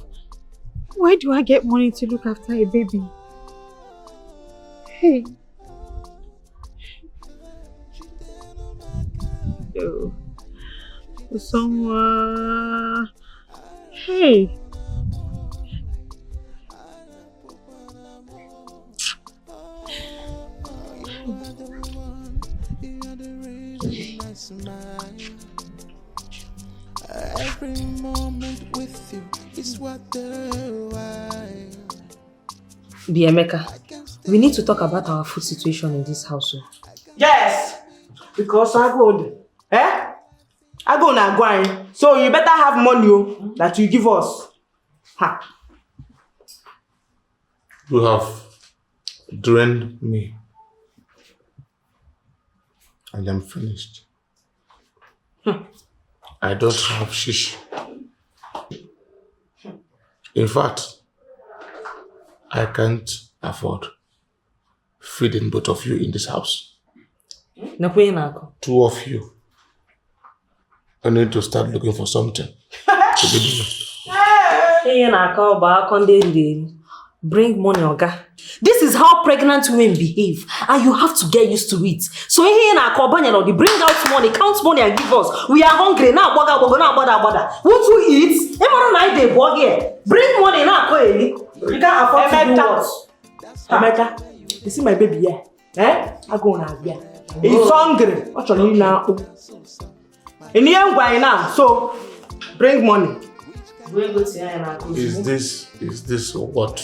P: Where do I get money to look after a baby? Hey. Oh. Someone. Hey.
L: Every moment with you is what the while.
F: Emeka, we need to talk about our food situation in this household.
A: Yes, because I go. I go now, going. So you better have money that you give us. Ha.
C: You have drained me. And I'm finished. I don't have shish. In fact, I can't afford feeding both of you in this house. Two of you. I need to start looking for something to be doing.
F: Bring money, Oga. This is how pregnant women behave, and you have to get used to it. So here in our company, bring out money, count money, and give us. We are hungry now. Bother. Won't you eat? Bring money now. You can't afford to do what?
A: Emeka, you see my baby here? I go now here. He's hungry. What you need now? In the end, why now? So bring money.
C: Is this what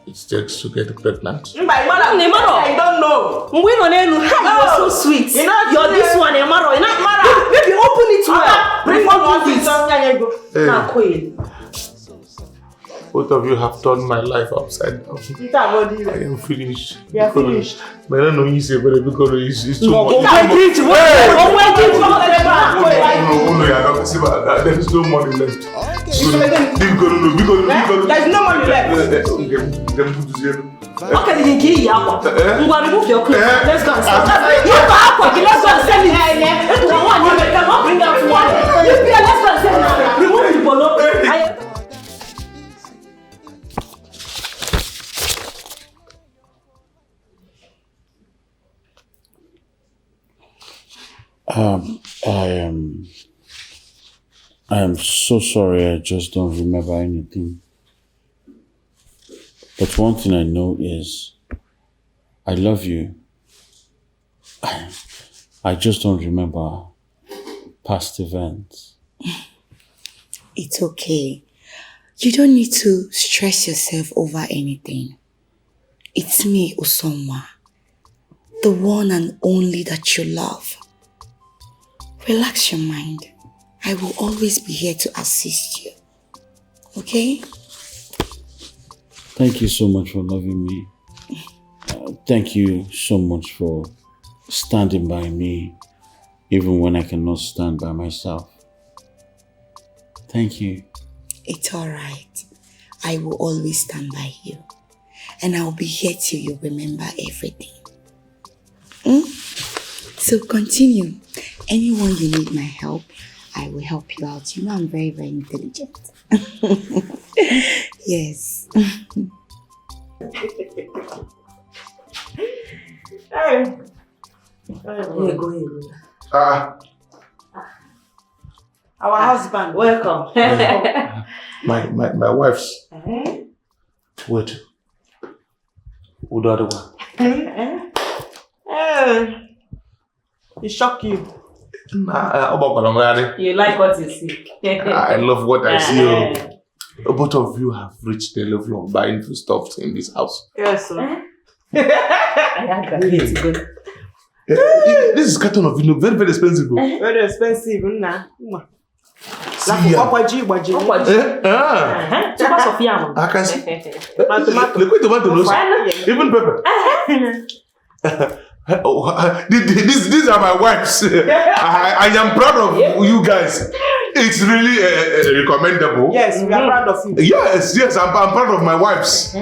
C: it takes to get pregnant?
A: I don't know.
F: You're so sweet. You're this one, Emaro. Maybe open it well.
A: Bring money.
C: Both of you have turned my life upside down. I am finished.
A: You are finished.
C: I don't know easy, but because it's too much. There is no money left.
A: There's no money left.
F: Okay, you can remove your clothes. Let's go and sell it. Let's go and sell it. Bring out one. Let's go and sell it. Remove the bolo.
C: I am so sorry. I just don't remember anything. But one thing I know is I love you. I just don't remember past events.
U: It's okay. You don't need to stress yourself over anything. It's me, Usoma, the one and only that you love. Relax your mind. I will always be here to assist you. Okay?
C: Thank you so much for loving me. Thank you so much for standing by me, even when I cannot stand by myself. Thank you.
U: It's alright. I will always stand by you. And I'll be here till you remember everything. So continue. Anyone you need my help, I will help you out. You know I'm very, very intelligent. Yes.
A: Hey.
F: Go
A: Our husband.
F: Welcome.
N: My wife's. Wait. Who the other one?
A: He shocked you.
F: You like what you see.
N: I love what I see. Both of you have reached the level of buying foodstuffs in this house.
A: Yes, sir.
N: This is carton of very, very expensive.
A: Very expensive, nah.
N: See ya. I can see. Liquid tomatoes. Even pepper. These are my wives. I am proud of you guys. It's really recommendable.
A: Yes, we are proud of you.
N: Yes, I'm proud of my wives.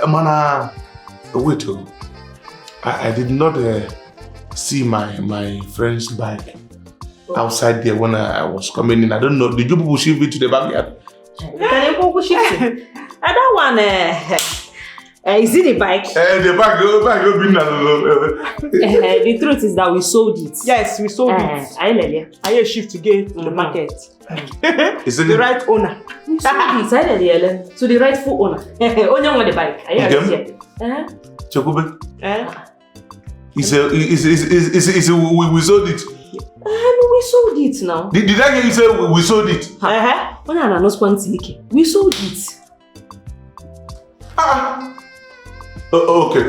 N: Mana, wait. I did not see my friend's bike outside there when I was coming in. I don't know. Did you people shift it to the backyard?
F: That one, is it the bike?
N: The bike.
F: The truth is that we sold it.
A: Yes, we sold it. I shift to get to the market.
N: Is it
A: the right owner?
F: We sold it. To the rightful owner. Only on the bike.
N: Chokube. We sold it.
F: We sold it now.
N: Did I hear you say we sold it?
F: We sold it.
N: Okay.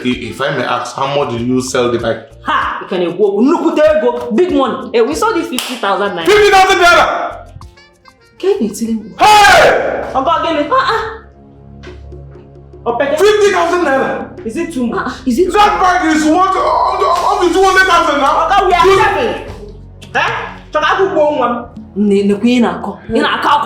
N: If I may ask, how much did you sell the bike?
F: Ha! You can go. Big money. We sold it 50,000 naira.
N: 50,000 naira! Hey!
A: I'm going to get it.
N: 50,000 naira!
A: Is it too much?
N: That bag is worth up to 200,000 now.
A: Okay, we are selling.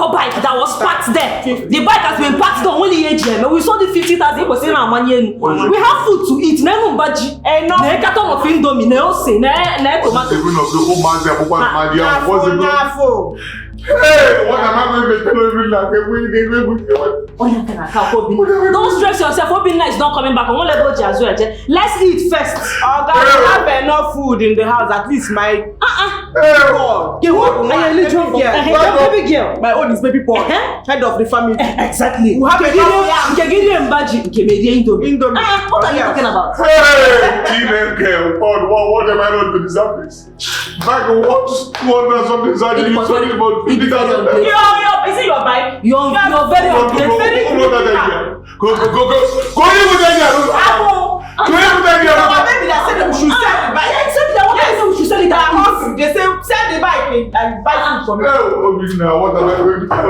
F: Bike that was parked there. The bike has been parked there only AGM. We sold it 50,000 for saying our money. We have food to eat. No baji. No carton of indomie. No say. No tomato.
N: Even of the whole man there, what's the hey, what am I going to do?
F: Don't stress yourself. Hoping night is not coming back. I won't let go to as well. Let's eat first.
A: God, we have enough food in the house. At least my God.
F: Baby girl.
A: My own is baby boy. Head of the family.
F: Exactly.
A: We have enough.
F: Indomie. What are you talking about?
N: Hey, teenage girl. What am I going to deserve this? Back what? 200 something inside you. Sorry about 50,000.
F: Is it your bike? You're very
N: Go live with that girl. Go live with that girl.
A: Maybe they said we should sell the bike.
F: We should sell it.
A: They say sell the bike and buy food from you.
N: Oh, what am I going to tell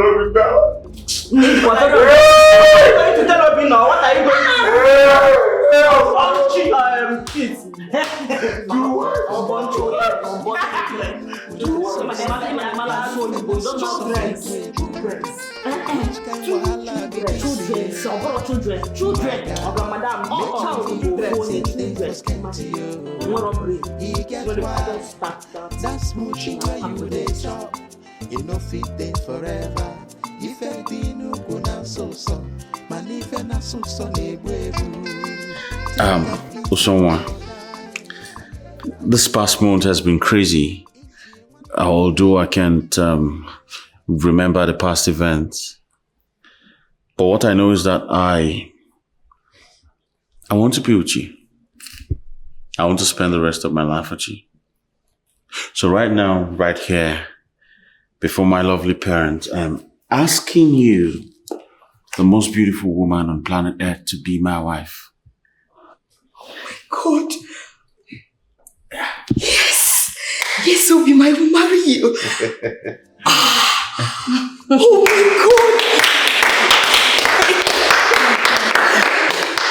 N: now?
A: What are you going to tell me now? What are you going to kids?
L: You know fit there forever. If everything go now so man if na so
C: Usonwa, this past month has been crazy. Although I can't remember the past events, But what I know is that I want to be with you. I want to spend the rest of my life with you. So right now, right here, before my lovely parents, I'm asking you, the most beautiful woman on planet Earth, to be my wife.
E: God. Yes. Yes, Obi, I will marry you. Oh my God.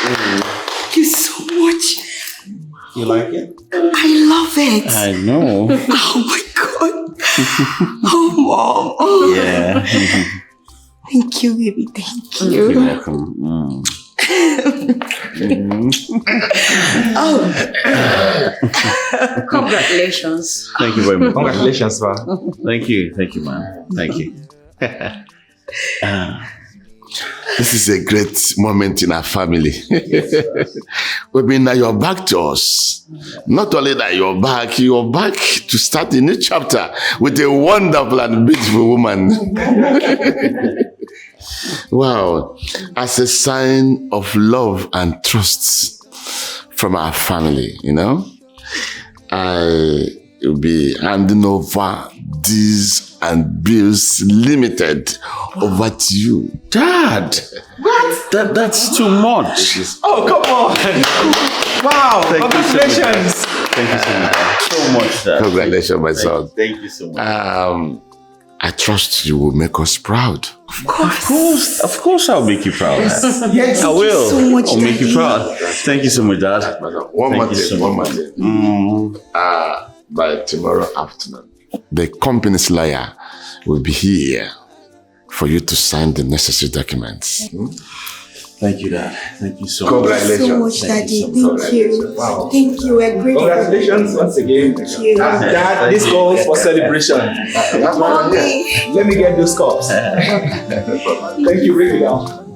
E: Thank you so much.
C: You like it?
E: I love it.
C: I know.
E: Oh my God. Oh, Mom. Oh.
C: Yeah.
E: Thank you, baby. Thank you.
C: You're welcome.
E: Oh.
U: Congratulations.
C: Thank you very much.
K: Congratulations, ma.
C: Thank you, man. Thank you.
I: This is a great moment in our family. Now you're back to us. Not only that you're back to start a new chapter with a wonderful and beautiful woman. Wow. As a sign of love and trust from our family, I will be handing over these and bills limited over to you.
C: Dad! What? That's too much.
K: Oh, come on! Wow!
C: Congratulations! Thank you so much, Dad.
I: Congratulations, my son.
C: Thank you so much.
I: I trust you will make us proud.
C: Of course I'll make you proud.
E: Yes.
C: I will.
E: Thank you so much,
C: I'll make you
E: Daddy.
C: proud. Thank you so much, Dad.
I: One more thing. By tomorrow afternoon, the company's lawyer will be here for you to sign the necessary documents.
C: Thank you, Dad. Thank you so much.
E: Thank you so much, Daddy. Thank you.
K: Wow.
E: Thank you. We're grateful.
K: Congratulations once again.
E: Thank you.
K: Dad, this calls for celebration.
E: Mommy.
K: Let me get those cups. Thank you, bring it down.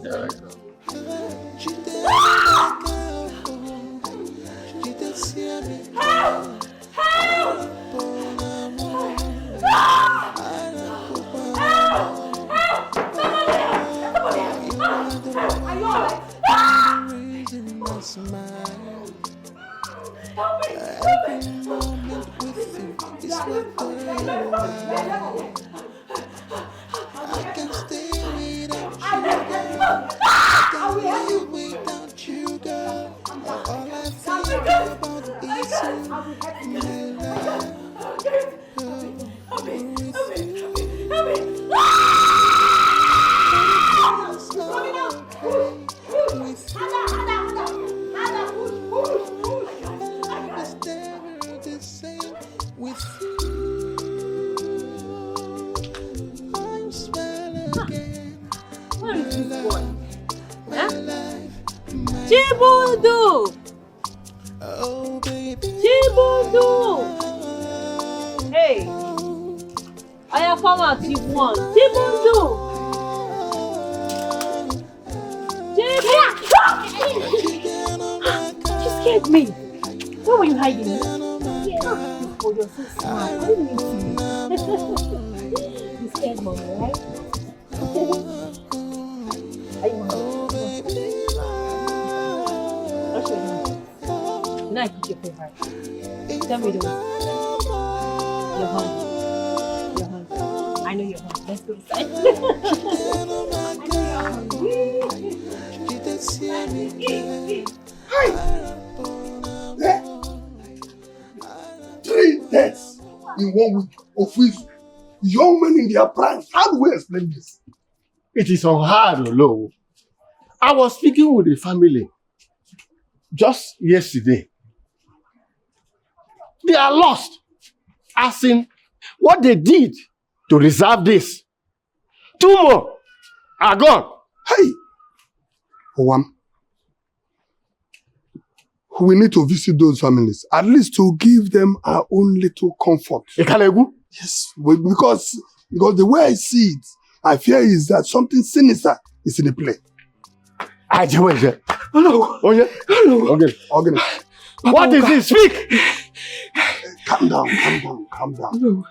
D: Chibudu! Chibudu! Hey! I have come out, you won. Chibudu! You scared me. Where were you hiding? Oh, you're so smart. I didn't mean to. You scared mommy, right? Are you hungry? What's your name? Now I cook your favorite. Tell me those. You're hungry. You're hungry. I know you're hungry. Let's go inside. I know you're hungry.
S: Hi! 3 deaths in 1 week, of which young men in their prime. How do we explain this?
J: It is unheard of, low. I was speaking with the family just yesterday. They are lost. As in, what they did to reserve this. 2 more are gone.
S: Hey! Owam, we need to visit those families, at least to give them our own little comfort. Yes, because the way I see it, I fear is that something sinister is in the play.
J: Hello. Okay. What is this? Speak!
S: Calm down.
T: No.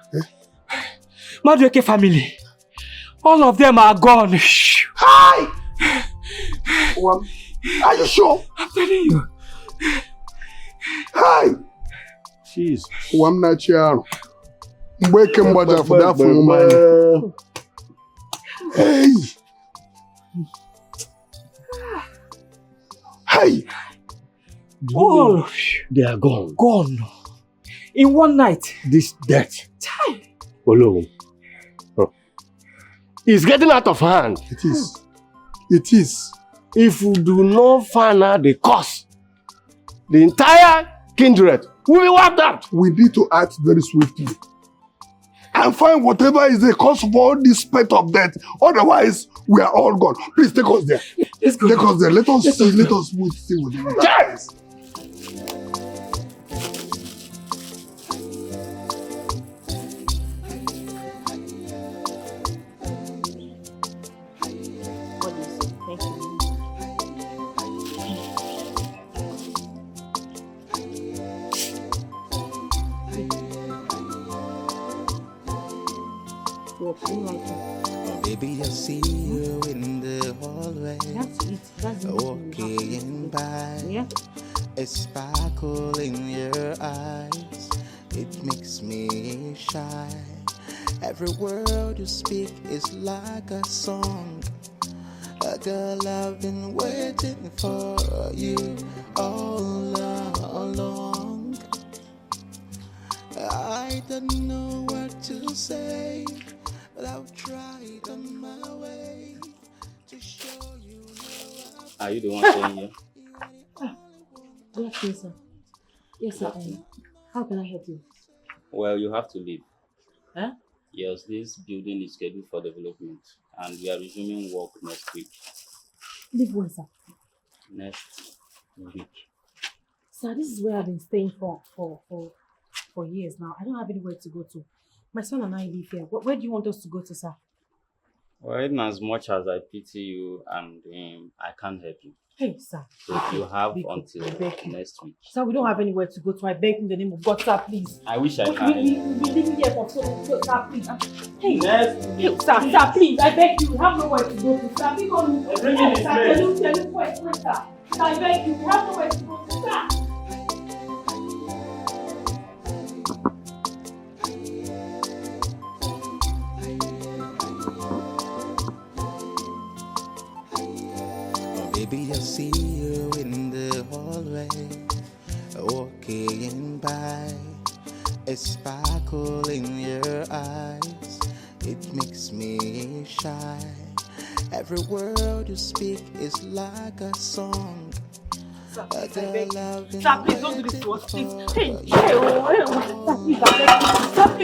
T: Madueke family. All of them are gone.
S: Hi! Are you sure?
O: I'm telling you.
S: Hi.
O: Jeez.
S: Wam na chiaro. Mbeke mbaja for that for man. Hey. Hey.
O: All of you, they are gone. Gone. In one night.
J: This death.
O: Time.
J: Olo. Oh. It's getting out of hand.
S: It is. It is.
J: If we do not find out the cause, the entire kindred will be wiped out.
S: We need to act very swiftly and find whatever is the cause of all this spate of death. Otherwise, we are all gone. Please take us there.
O: Let's go.
S: Take us there. Let us see. Let us see what it is.
J: Yes.
L: Baby, I see you in the hallway, walking by. A sparkle in your eyes, it makes me shy. Every word you speak is like a song. A girl, I've been waiting for you all along. I don't know what to say, but I've tried on my way to show you.
Q: Are you the one saying here?
D: Yes, sir. Yes, sir. How can I help you?
Q: Well, you have to leave.
D: Huh?
Q: Yes, this building is scheduled for development and we are resuming work next week.
D: Leave where, sir?
Q: Next week.
D: Sir, this is where I've been staying for years now. I don't have anywhere to go to. My son and I live here. Where do you want us to go to, sir?
Q: Well, in as much as I pity you and I can't help you.
D: Hey, sir.
Q: So you have until next week.
D: Sir, we don't have anywhere to go to. I beg in the name of God, sir, please.
Q: I wish I
D: We've
Q: can.
D: been living here for so long, sir, please. Hey,
Q: Next
D: hey, sir, please. I beg you. We have nowhere to go to, sir. We don't. Hey, sir, tell you, wait, sir. Sir, I beg you. We have nowhere to go to, sir.
L: Baby, I see you in the hallway, walking by. A sparkle in your eyes, it makes me shy. Every word you speak is like a song.
D: Sir, please don't do this to us, please. Hey,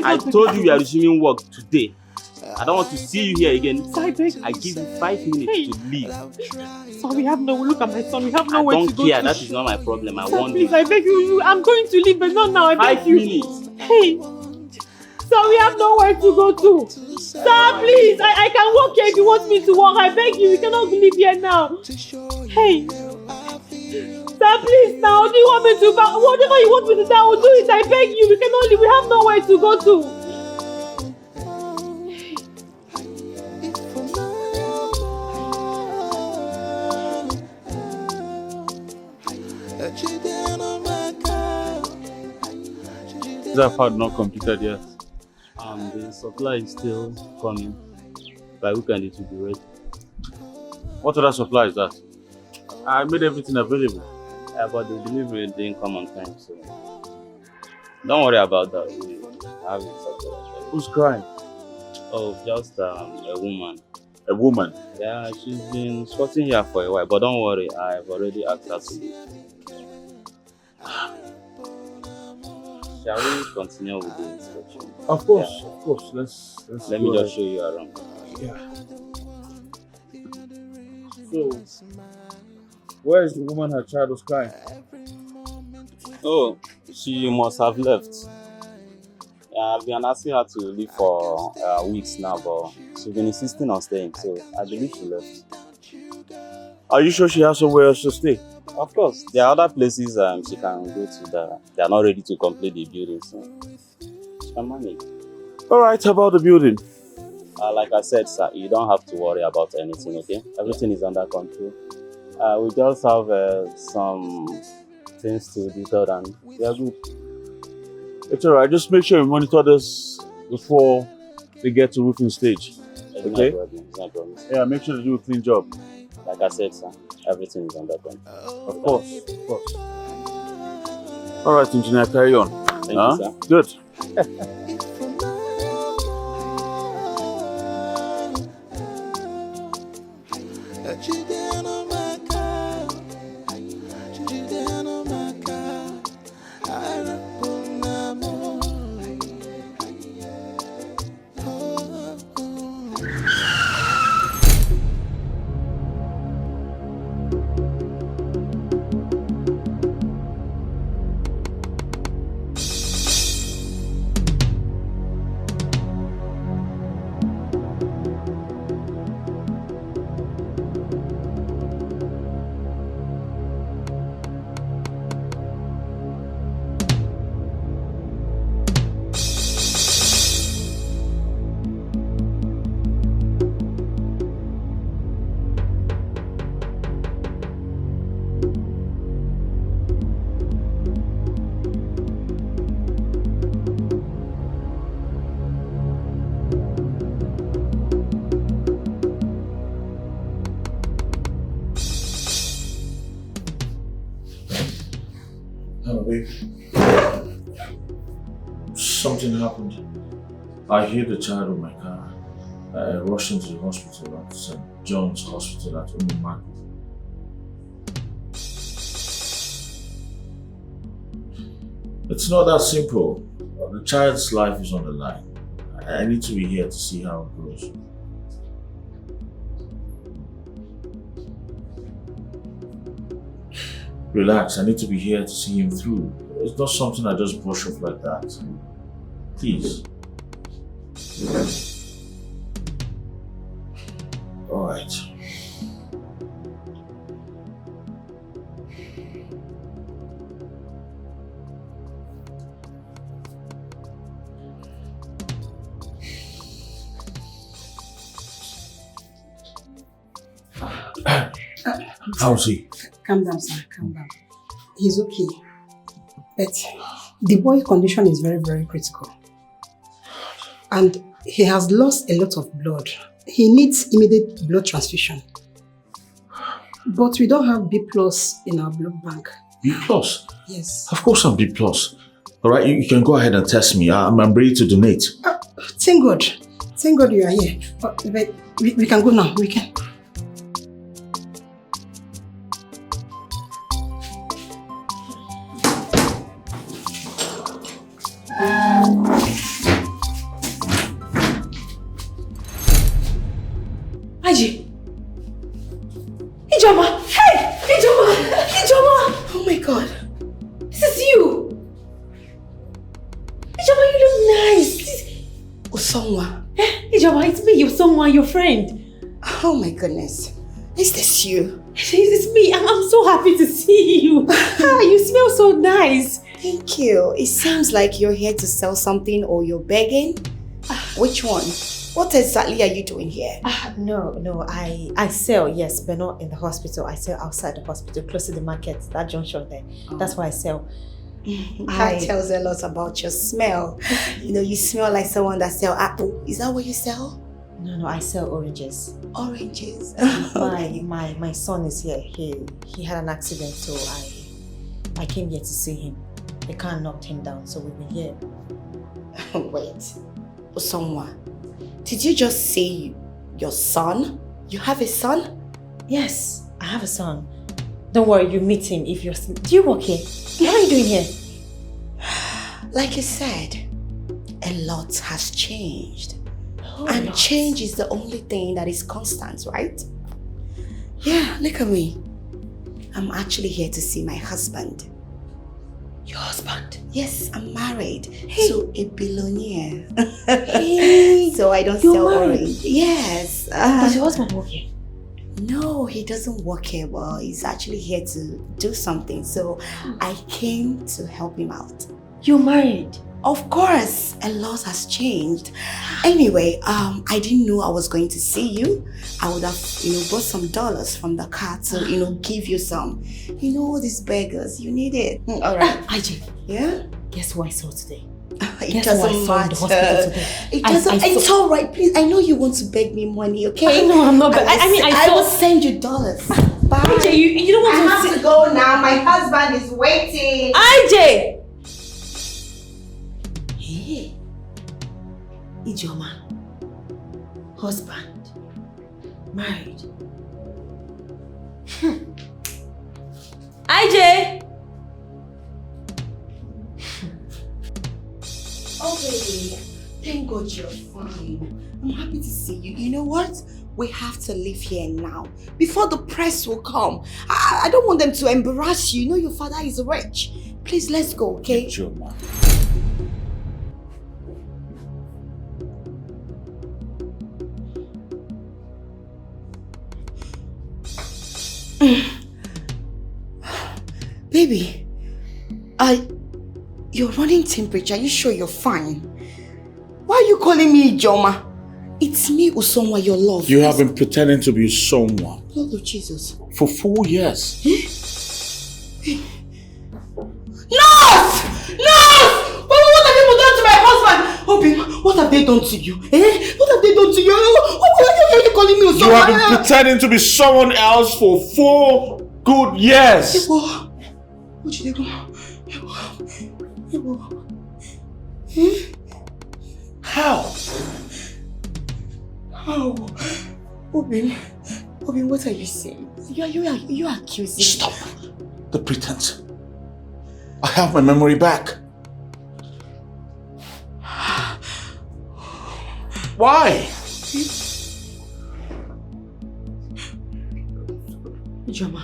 Q: I told you we are resuming work today. I don't want to see you here again. I give you 5 minutes to leave.
D: Sir, we have no. Look at my son. We have nowhere to go.
Q: I don't care. That is not my problem. I want
D: Please, I beg you. I'm going to leave, but not now. I beg
Q: 5
D: you.
Q: minutes.
D: Hey, sir, we have nowhere to go to. Sir, please. I can walk here if you want me to walk. I beg you. We cannot leave here now. Hey. Sir, please, now. Do you want me to? Whatever you want me to do, I will do it. I beg you. We cannot leave. We have nowhere to go to.
Q: That part not completed yet. The supply is still coming. By weekend it will be ready. What other supply is that? I made everything available. But the delivery didn't come on time, so don't worry about that. We have it sorted.
N: Who's crying?
Q: Oh, just a woman.
N: A woman?
Q: Yeah, she's been squatting here for a while, but don't worry, I've already asked her to leave. Shall we continue with the inspection?
N: Of course, of course. Let's
Q: Let me just show you around.
N: Yeah. So, where is the woman her child was crying?
Q: Oh, she must have left. I've been asking her to leave for weeks now, but she's been insisting on staying, so I believe she left.
N: Are you sure she has somewhere else to stay?
Q: Of course. There are other places she can go to. They are not ready to complete the building, so she can manage.
N: Alright, about the building.
Q: Like I said, sir, you don't have to worry about anything, okay? Everything is under control. We just have some things to be done and we are good. It's alright, just make sure you monitor this before we get to roofing stage. Okay? No problem. Yeah, make sure to do a clean job. Like I said, sir, everything is under control. Of course. Alright, engineer, carry on. Thank you, sir. Good.
C: Something happened. I hit the child with my car. I rushed into the hospital at St. John's Hospital at Umu. It's not that simple. The child's life is on the line. I need to be here to see how it goes. Relax, I need to be here to see him through. It's not something I just brush off like that. Please. Alright. How's he?
G: Calm down, sir. Calm down. He's okay. But the boy's condition is very, very critical. And he has lost a lot of blood. He needs immediate blood transfusion. But we don't have B+ in our blood bank.
C: B+?
G: Yes.
C: Of course I'm B+. Alright, you can go ahead and test me. I'm ready to donate.
G: Thank God. Thank God you are here. But we can go now. We can.
M: Aji! Ijoma! Hey! Ijoma! Ijoma! Oh my God! This is you! Ijoma, you look nice!
G: Osonwa.
M: Ijoma, it's me, Osonwa, your friend.
G: Oh my goodness. Is this you?
M: It's me. I'm so happy to see you. You smell so nice.
G: Thank you. It seems like you're here to sell something or you're begging. Which one? What exactly are you doing here?
F: No, I sell, yes, but not in the hospital. I sell outside the hospital, close to the market, that junction there. That's why I sell.
G: That tells a lot about your smell. You know, you smell like someone that sells apple. Is that what you sell?
F: No, I sell oranges.
G: Oranges?
F: My son is here. He had an accident, so I came here to see him. The car knocked him down, so we've been here.
G: Wait, Osonwa, did you just say your son? You have a son?
F: Yes, I have a son. Don't worry, you meet him if you're... Do you work here? What are you doing here?
G: Like you said, a lot has changed. And change is the only thing that is constant, right? Yeah, look at me. I'm actually here to see my husband.
F: Your husband?
G: Yes, I'm married to a billionaire. So I don't sell orange. Yes.
F: Does your husband work here?
G: No, he doesn't work here. Well, he's actually here to do something. So I came to help him out.
F: You're married?
U: Of course, a lot has changed. Anyway, I didn't know I was going to see you. I would have, bought some dollars from the car to, give you some. All these beggars, you need it. All right.
F: IJ.
U: Yeah?
F: Guess who I saw today?
U: It doesn't matter. It's all right, please. I know you want to beg me money, okay?
F: No, I'm not begging.
U: I will send you dollars. Bye.
F: IJ, you don't want
U: I have to go now. My husband is waiting.
F: IJ! Hey, Ijoma, husband, married. IJ!
U: Oh, baby. Thank God you're fine. I'm happy to see you. You know what? We have to leave here now before the press will come. I don't want them to embarrass you. Your father is rich. Please, let's go, okay?
C: Ijoma.
U: Baby, you're running temperature. Are you sure you're fine? Why are you calling me Ijoma? It's me, Usonwa, your love.
C: You have been pretending to be someone
U: Lord of Jesus.
C: for 4 years.
U: Nurse! What have you done to my husband? Obi, what have they done to you? What have they done to you? Why are you calling me Usonwa?
C: You have been pretending to be someone else for 4 good years.
U: How? Obi, what are you saying? You are accusing.
C: Stop the pretense. I have my memory back. Why?
F: Ijoma,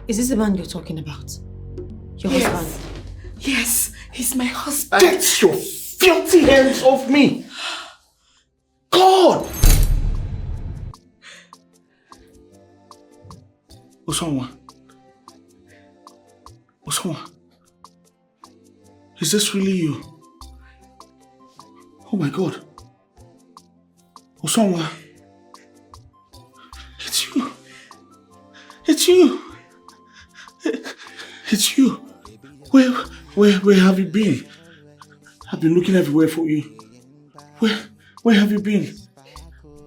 F: is this the man you're talking about? Your husband?
U: Yes, he's my husband.
C: Get your filthy hands off me! God! Usonwa, is this really you? Oh my God. Usonwa, it's you. It's you. It's you. Where have you been? I've been looking everywhere for you. Where have you been?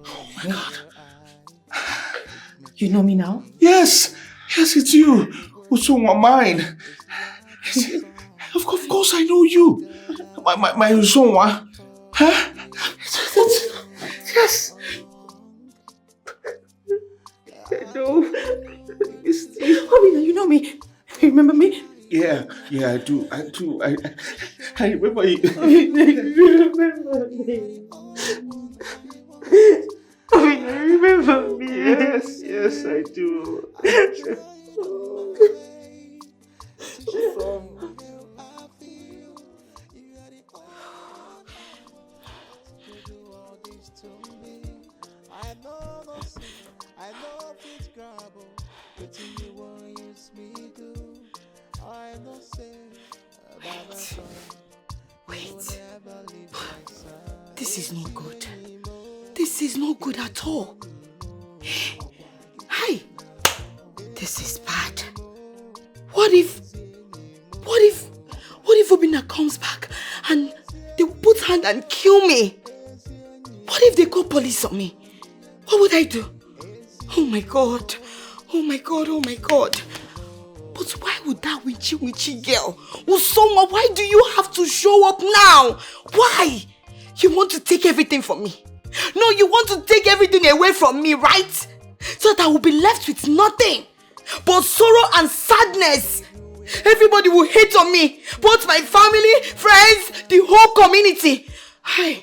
C: Oh my God.
F: You know me now?
C: Yes, it's you. Usonwa, mine. Of course I know you. My Usonwa. Huh? Yes.
F: No. Obina, you know me. You remember me?
C: Yeah, I do. I remember you.
F: You remember me. Obina, remember me.
C: Yes, I do.
U: Wait. This is not good. This is not good at all. Hi. This is bad. What if Obina comes back and they will put hand and kill me? What if they call police on me? What would I do? Oh my God. But why would that witchy girl? Usonwa, why do you have to show up now? Why? You want to take everything from me? No, you want to take everything away from me, right? So that I will be left with nothing but sorrow and sadness. Everybody will hate on me. Both my family, friends, the whole community. I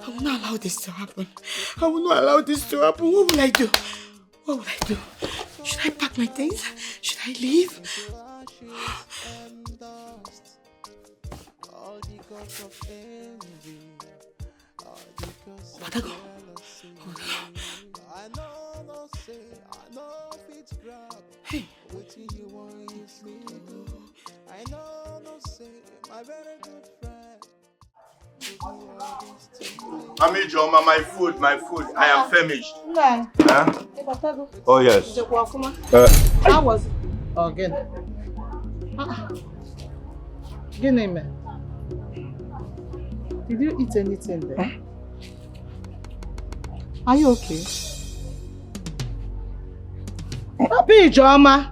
U: will not allow this to happen. What will I do? Should I pack my things? Should I leave? Wadago. Hey.
J: Mami Joma, my food. I am famished.
G: Nah.
J: Huh? Oh yes.
G: How was it? Oh, again. Again, man. Did you eat anything there? Huh? Are you okay? Papi Joma.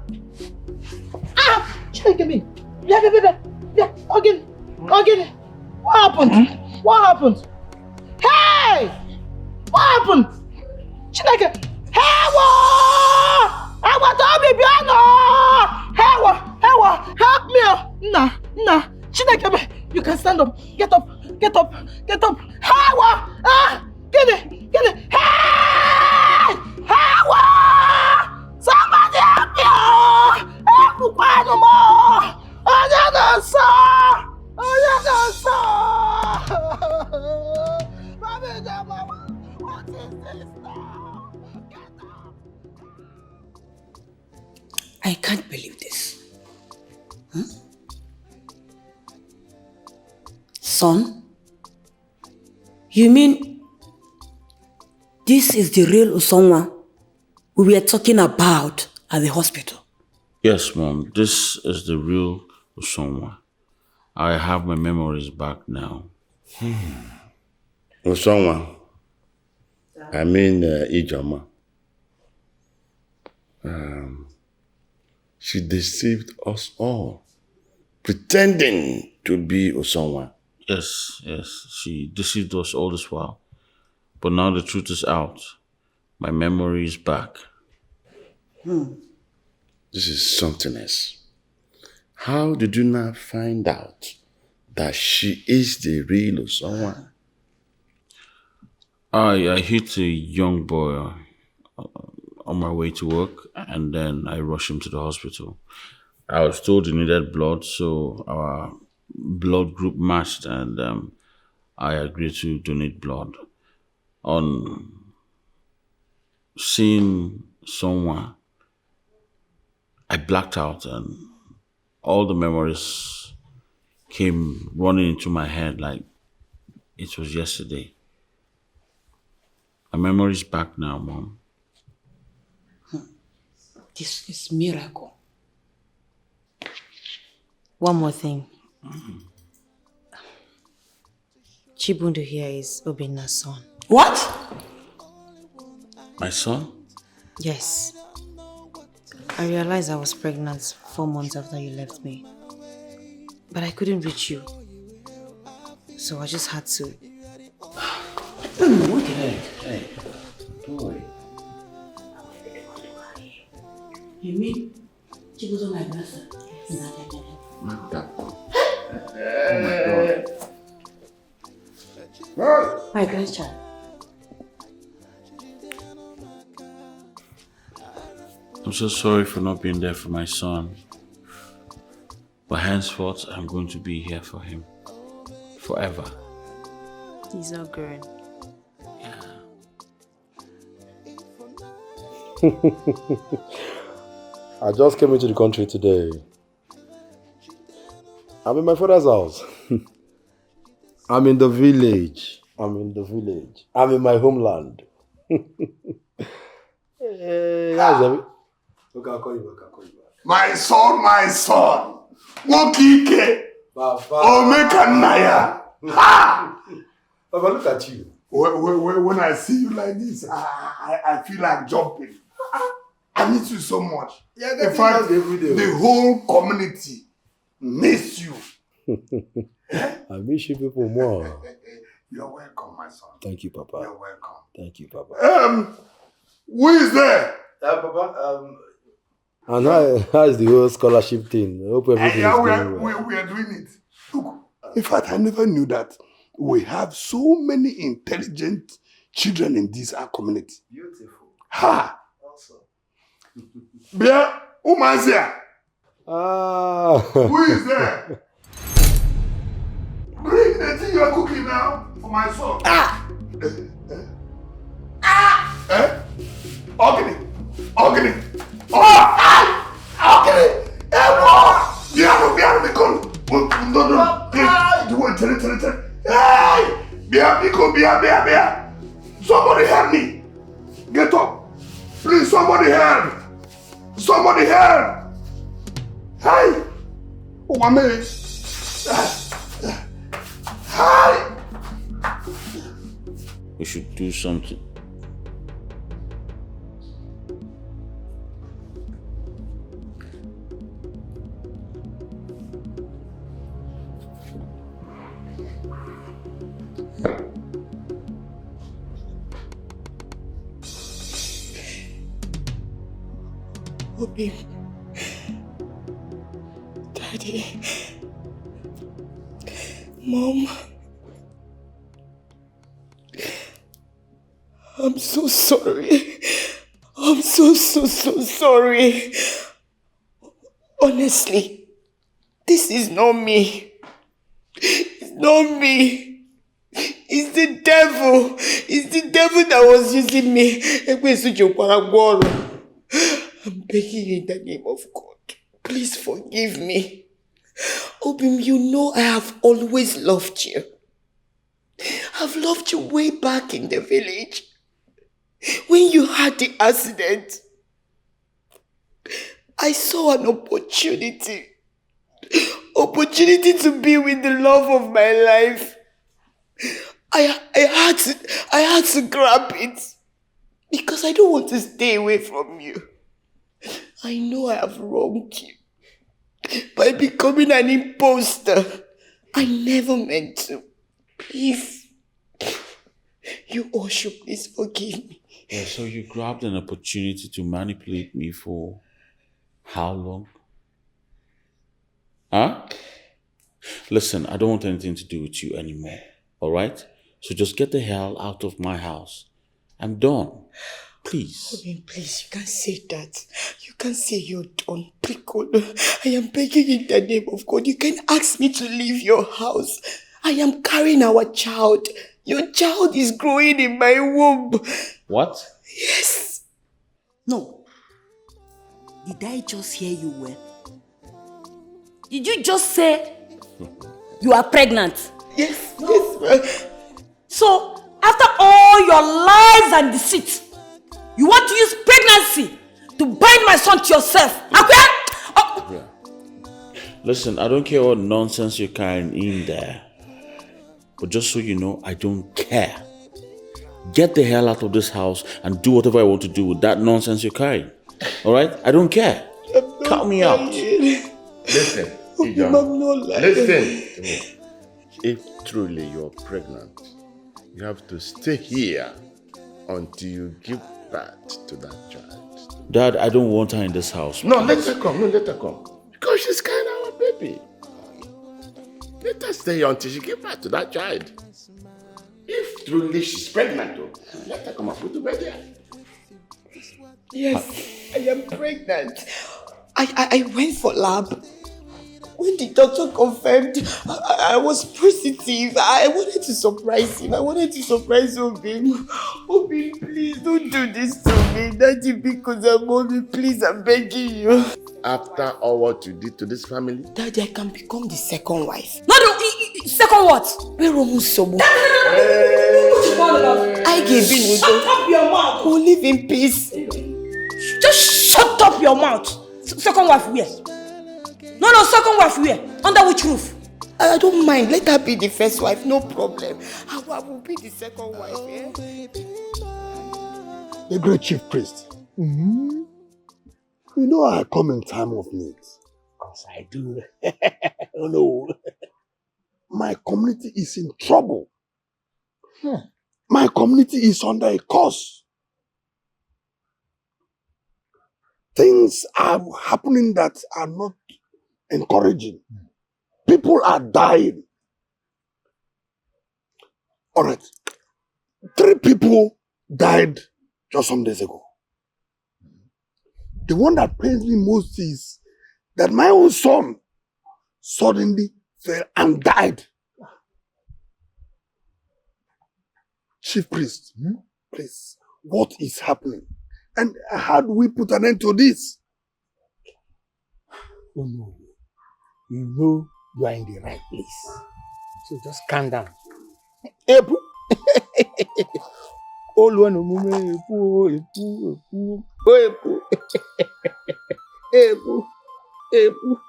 G: Check me. Yeah. Again. What happened? What happened? Hey! What happened? Chineke! Hewa! Help me! Nah. Chineke, you can stand up. Get up. Hewa! Get it! Hey! Hewa! Somebody help me! Help me! What is this now?
U: I can't believe this. Huh? Son? You mean this is the real Usonwa we were talking about at the hospital?
C: Yes, Mom. This is the real Usonwa. I have my memories back now.
I: Usonwa. I mean Ijoma. She deceived us all, pretending to be Usonwa.
C: Yes. She deceived us all this while. But now the truth is out. My memory is back.
I: This is something else. How did you not find out that she is the real Usonwa?
C: I hit a young boy on my way to work, and then I rushed him to the hospital. I was told he needed blood, so our blood group matched, and I agreed to donate blood. On seeing someone, I blacked out, and all the memories came running into my head like it was yesterday. My memory's back now, Mom.
U: This is miracle. One more thing. Chibundu here is Obinna's son. What?
C: My son?
U: Yes. I realized I was pregnant 4 months after you left me. But I couldn't reach you. So I just had to.
C: What the heck? Hey, don't worry.
U: You mean Chibuzo my brother?
C: Oh my God.
U: My grandchild.
C: I'm so sorry for not being there for my son. But henceforth, I'm going to be here for him. Forever.
U: He's not growing.
R: I just came into the country today. I'm in my father's house. I'm in the village. I'm in my homeland. Hey, how's everything? Okay, I'll call you back.
J: My son. Wokike. Omekanaya. Ha!
R: Papa, look at you.
J: When I see you like this, I feel like jumping. I miss you so much.
R: Yeah,
J: in fact, the whole community miss you.
R: I miss you people more.
J: You're welcome, my son.
R: Thank you, Papa.
J: You're welcome.
R: Thank you, Papa.
J: Who is there?
R: Papa. And how is the whole scholarship thing? I hope everything is going well.
J: We are doing it. Look, in fact, I never knew that we have so many intelligent children in this our community.
R: Beautiful.
J: Ha!
R: Awesome.
J: Bia, Umazia.
R: Ah.
J: Who is there? Bring the thing you are cooking now for my son. Organic. Biano, because no.
S: Hey! Bia! Somebody help me! Get up! Please, somebody help! Somebody help! Hey! Oh, my man! Hey!
C: We should do something.
U: Obi, Daddy, Mom, I'm so sorry. I'm so sorry. Honestly, this is not me. It's not me. It's the devil. It's the devil that was using me. I'm begging you in the name of God. Please forgive me. Obim, you know I have always loved you. I've loved you way back in the village. When you had the accident, I saw an opportunity. Opportunity to be with the love of my life. I had to grab it. Because I don't want to stay away from you. I know I have wronged you by becoming an imposter. I never meant to. If you all should please forgive me.
C: Yeah, so you grabbed an opportunity to manipulate me for how long? Huh? Listen, I don't want anything to do with you anymore. Alright? So just get the hell out of my house. I'm done. Please.
U: Obin, please, you can't say that. You can't say you're done. I am begging in the name of God. You can ask me to leave your house. I am carrying our child. Your child is growing in my womb.
C: What?
U: Yes.
E: No. Did I just hear you well? Did you just say you are pregnant?
U: Yes, yes.
E: So, after all your lies and deceit, you want to use pregnancy to bind my son to yourself?
C: Yeah. Listen, I don't care what nonsense you're carrying in there. But just so you know, I don't care. Get the hell out of this house and do whatever I want to do with that nonsense you're carrying. Alright? I don't care. Cut me out.
I: Listen, Ijam, listen to me. If truly you're pregnant, you have to stay here until you give birth to that child.
C: Dad, I don't want her in this house.
I: No, let her come. Because she's kind of our baby. Let her stay until she gives birth to that child. If truly she's pregnant, let her come up with the baby.
U: Yes, I am pregnant. I went for lab. When the doctor confirmed I was positive, I wanted to surprise him. I wanted to surprise Obim. Obim, please don't do this to me. Daddy, because I'm mommy, please, I'm begging you.
I: After all what you did to this family?
U: Daddy, I can become the second wife.
E: No, second what?
U: Where Sobo?
E: I
U: gave in.
E: Shut up your mouth.
U: Who live in peace.
E: Just shut up your mouth. Second wife where? No, second wife where? Under which roof?
U: I don't mind. Let her be the first wife, no problem. I will be the second wife, eh?
S: The great chief priest. You know I come in time of need.
R: Because I do. Oh no.
S: My community is in trouble. My community is under a curse. Things are happening that are not encouraging. People are dying. All right. 3 people died just some days ago. The one that pains me most is that my own son suddenly fell and died. Chief priest, please, what is happening? And how do we put an end to this?
R: Oh no. You know you are in the right place. So just calm down. Epu. All one mume epu. Epu. Epu. Epu. Epu.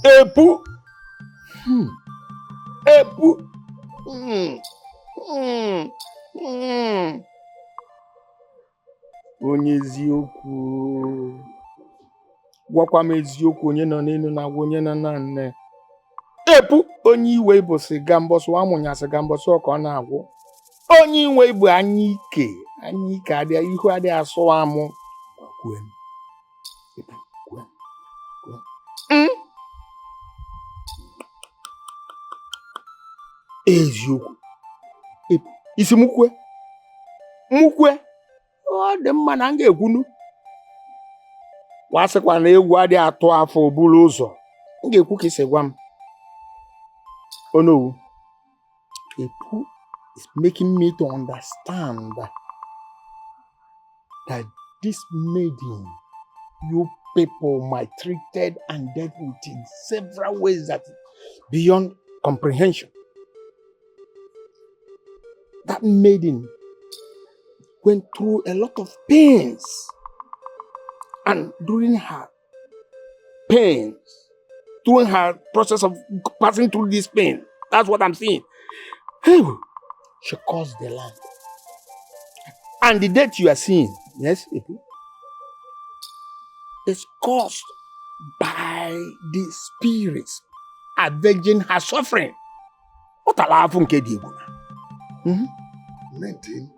R: Epu. Epu. Onye eziokwu. Gwakwa m eziokwu onye nọ n'elu na-agwa onye nọ na nne. Epu onye iwe bụ siga mbọsụ amụnya siga mbọsụ ọka ọ na-agwụ. Onye iwe bụ anyike adịa ihu adịa asụ amụ. Kwuen. Epu kwuen. Eziokwu. Epu isi mukwe. Ọ dị mma na m ga-ekwunu. Wasịkwa na egwu adị atụ afọ oburu ụzọ. M ga-ekwu ka isi gwa m. Oh no. Epu is making me to understand that this maiden you people maltreated and dealt with in several ways that beyond comprehension. That maiden went through a lot of pains. And during her pains, during her process of passing through this pain, that's what I'm seeing. She caused the land. And the death you are seeing, yes, is caused by the spirits avenging her suffering. What a laugh from Kedibu.
S: 19.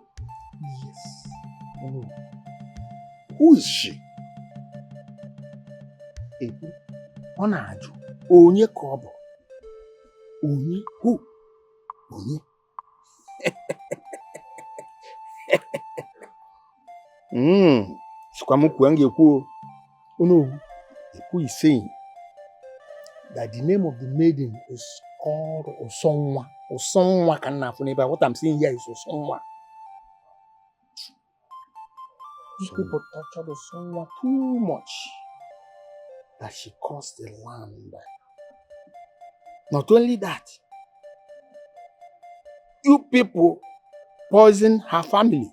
R: Yes. Who is she? Ọ na-ajụ onye ka ọ bụ? Onye? Who? Onye? Sikwa m kwuo m ga-ekwu. Oh no. Epu is saying that the name of the maiden is called Osonwa. Osonwa ka na afụ n'ebe. What I'm saying here is Osonwa. These people tortured Osonwa too much that she caused the land. Not only that, you people poisoned her family.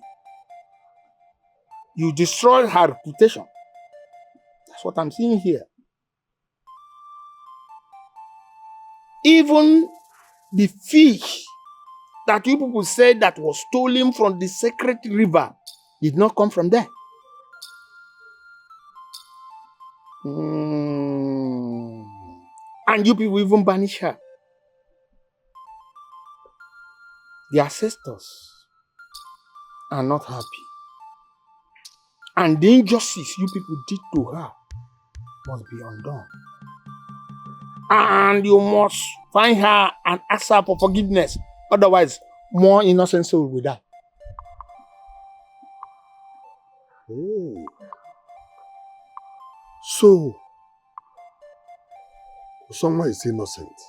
R: You destroyed her reputation. That's what I'm seeing here. Even the fish that you people said that was stolen from the sacred river did not come from there. And you people even banish her. The ancestors are not happy. And the injustice you people did to her must be undone. And you must find her and ask her for forgiveness. Otherwise, more innocent souls will die.
S: Oh. So, someone is innocent.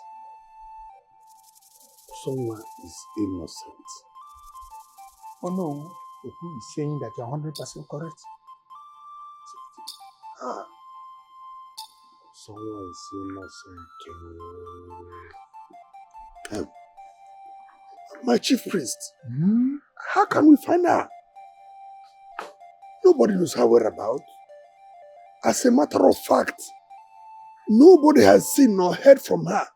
S: Someone is innocent.
R: Oh no, if he is saying that you're 100% correct.
S: Someone is innocent. My chief priest, how can we find her? Nobody knows her whereabouts. As a matter of fact, nobody has seen nor heard from her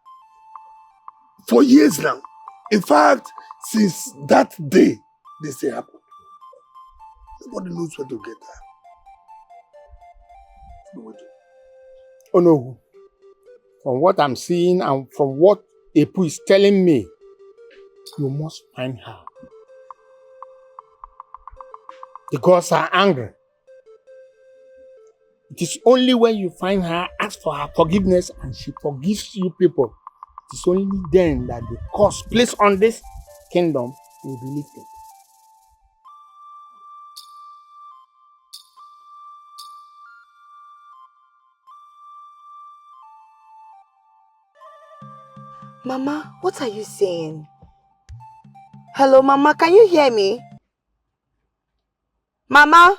S: for years now. In fact, since that day this thing happened, nobody knows where to get her.
R: Oh no. From what I'm seeing and from what Epu is telling me, you must find her. The gods are angry. It is only when you find her, ask for her forgiveness, and she forgives you people. It is only then that the curse placed on this kingdom will be lifted.
E: Mama, what are you saying? Hello, Mama, can you hear me? Mama?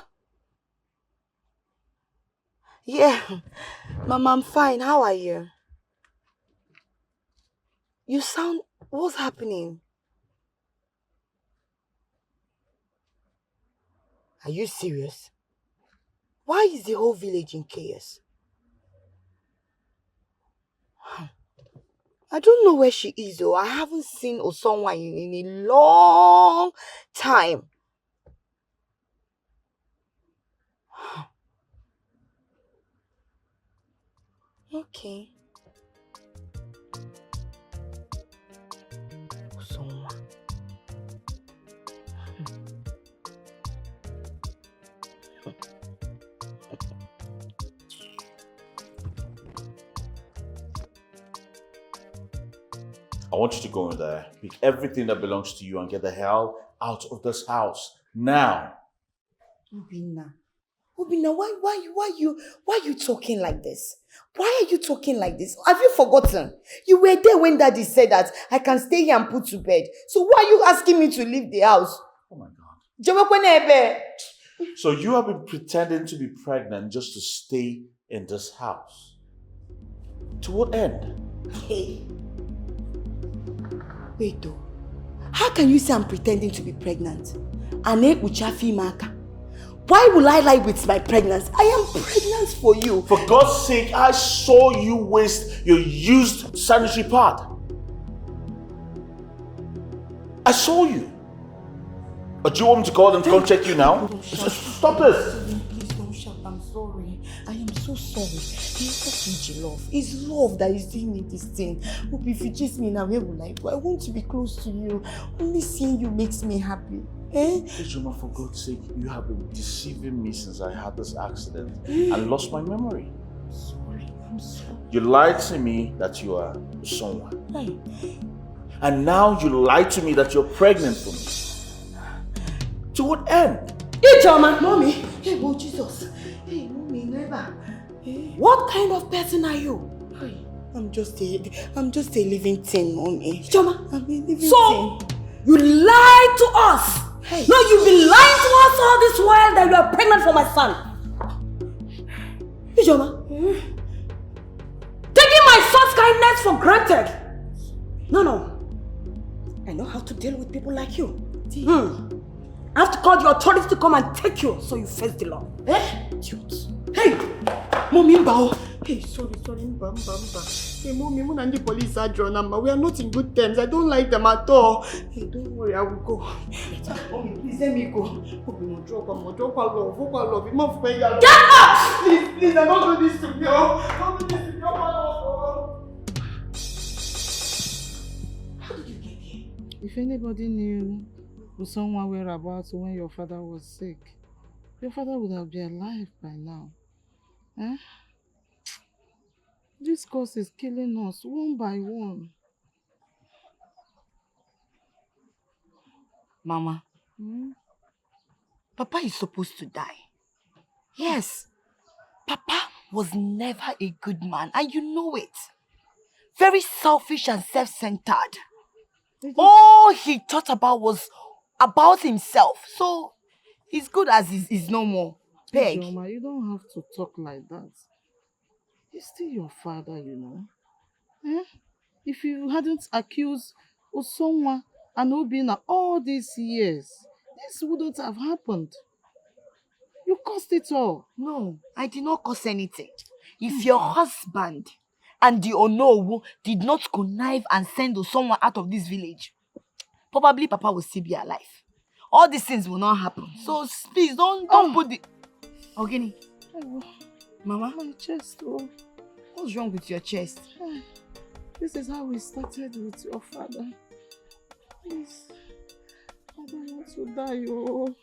E: Yeah. Mama, I'm fine. How are you? You sound... What's happening? Are you serious? Why is the whole village in chaos? I don't know where she is though. I haven't seen Osonwa in a long time. Okay. Osonwa.
C: I want you to go in there, pick everything that belongs to you and get the hell out of this house. Now.
E: Obinna, why you talking like this? Why are you talking like this? Have you forgotten? You were there when Daddy said that I can stay here and put to bed. So why are you asking me to leave the house?
C: Oh my God.
E: Jawakwenebe.
C: So you have been pretending to be pregnant just to stay in this house. To what end?
E: Hey. Wait though. How can you say I'm pretending to be pregnant? Ane uchafi maka. Why will I lie with my pregnancy? I am pregnant for you.
C: For God's sake, I saw you waste your used sanitary pad. I saw you. But do you want me to call them to come check you now? Stop this.
E: Please don't shout. I'm sorry. I am so sorry. It's not love. It's love that is doing me this thing. Hope if you chase me now, where will I go? I want to be close to you. Only seeing you makes me happy.
C: Ejoma, for God's sake, you have been deceiving me since I had this accident and lost my memory.
E: I'm sorry.
C: You lied to me that you are someone. And now you lied to me that you're pregnant for me. To what end?
E: Ejoma! Mommy! Hey, oh Jesus! Hey, Mommy, never. What kind of person are you? I'm just a living thing, Mommy. Ejoma! I'm a living thing.
F: You lied to us!
E: Hey.
F: No, you've been lying to us all this while that you are pregnant for my son. Ijoma, taking my son's kindness for granted. No. I know how to deal with people like you. I have to call the authorities to come and take you so you face the law. Idiot.
E: Hey! Mommy, Mbao. Hey, sorry, Mba. Hey, Mommy, when and the police are drawn, we are not in good terms. I don't like them at all. Hey, don't worry, I will go. Mommy, please let me go. Mommy, drop love. Get
F: up!
E: Please, I'm not doing this to you. Don't do this to me. How did you get here?
B: If anybody knew someone whereabouts when your father was sick, your father would have been alive by now. This cause is killing us one by one.
E: Mama, Papa is supposed to die. Yes. Papa was never a good man, and you know it. Very selfish and self-centered. All he thought about was about himself. So, he's good as he's no more. Peg.
B: Mama, you don't have to talk like that. He's still your father, you know. If you hadn't accused Osonwa and Obinna all these years, this wouldn't have happened. You caused it all.
E: No, I did not cause anything. If your husband and the Onowu did not connive and send Osonwa out of this village, probably Papa will still be alive. All these things will not happen. So please don't put the... Ogini. Mama?
B: My chest, oh.
E: What's wrong with your chest?
B: This is how we started with your father. Please. I don't want to die, oh.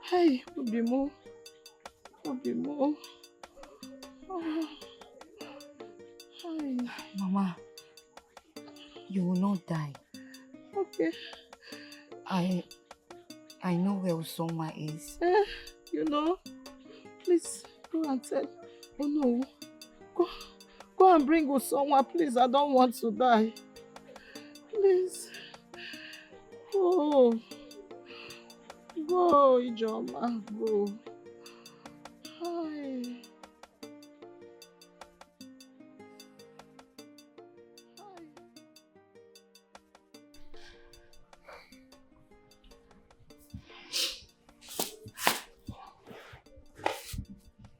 B: Hey, Obimo. Oh. Hi.
E: Mama, you will not die.
B: Okay.
E: I know where Osonwa is.
B: You know? Please, go and tell. Oh no. Go and bring Osonwa, please. I don't want to die. Please. Oh. Go. Go, Ijoma. Go. Hi.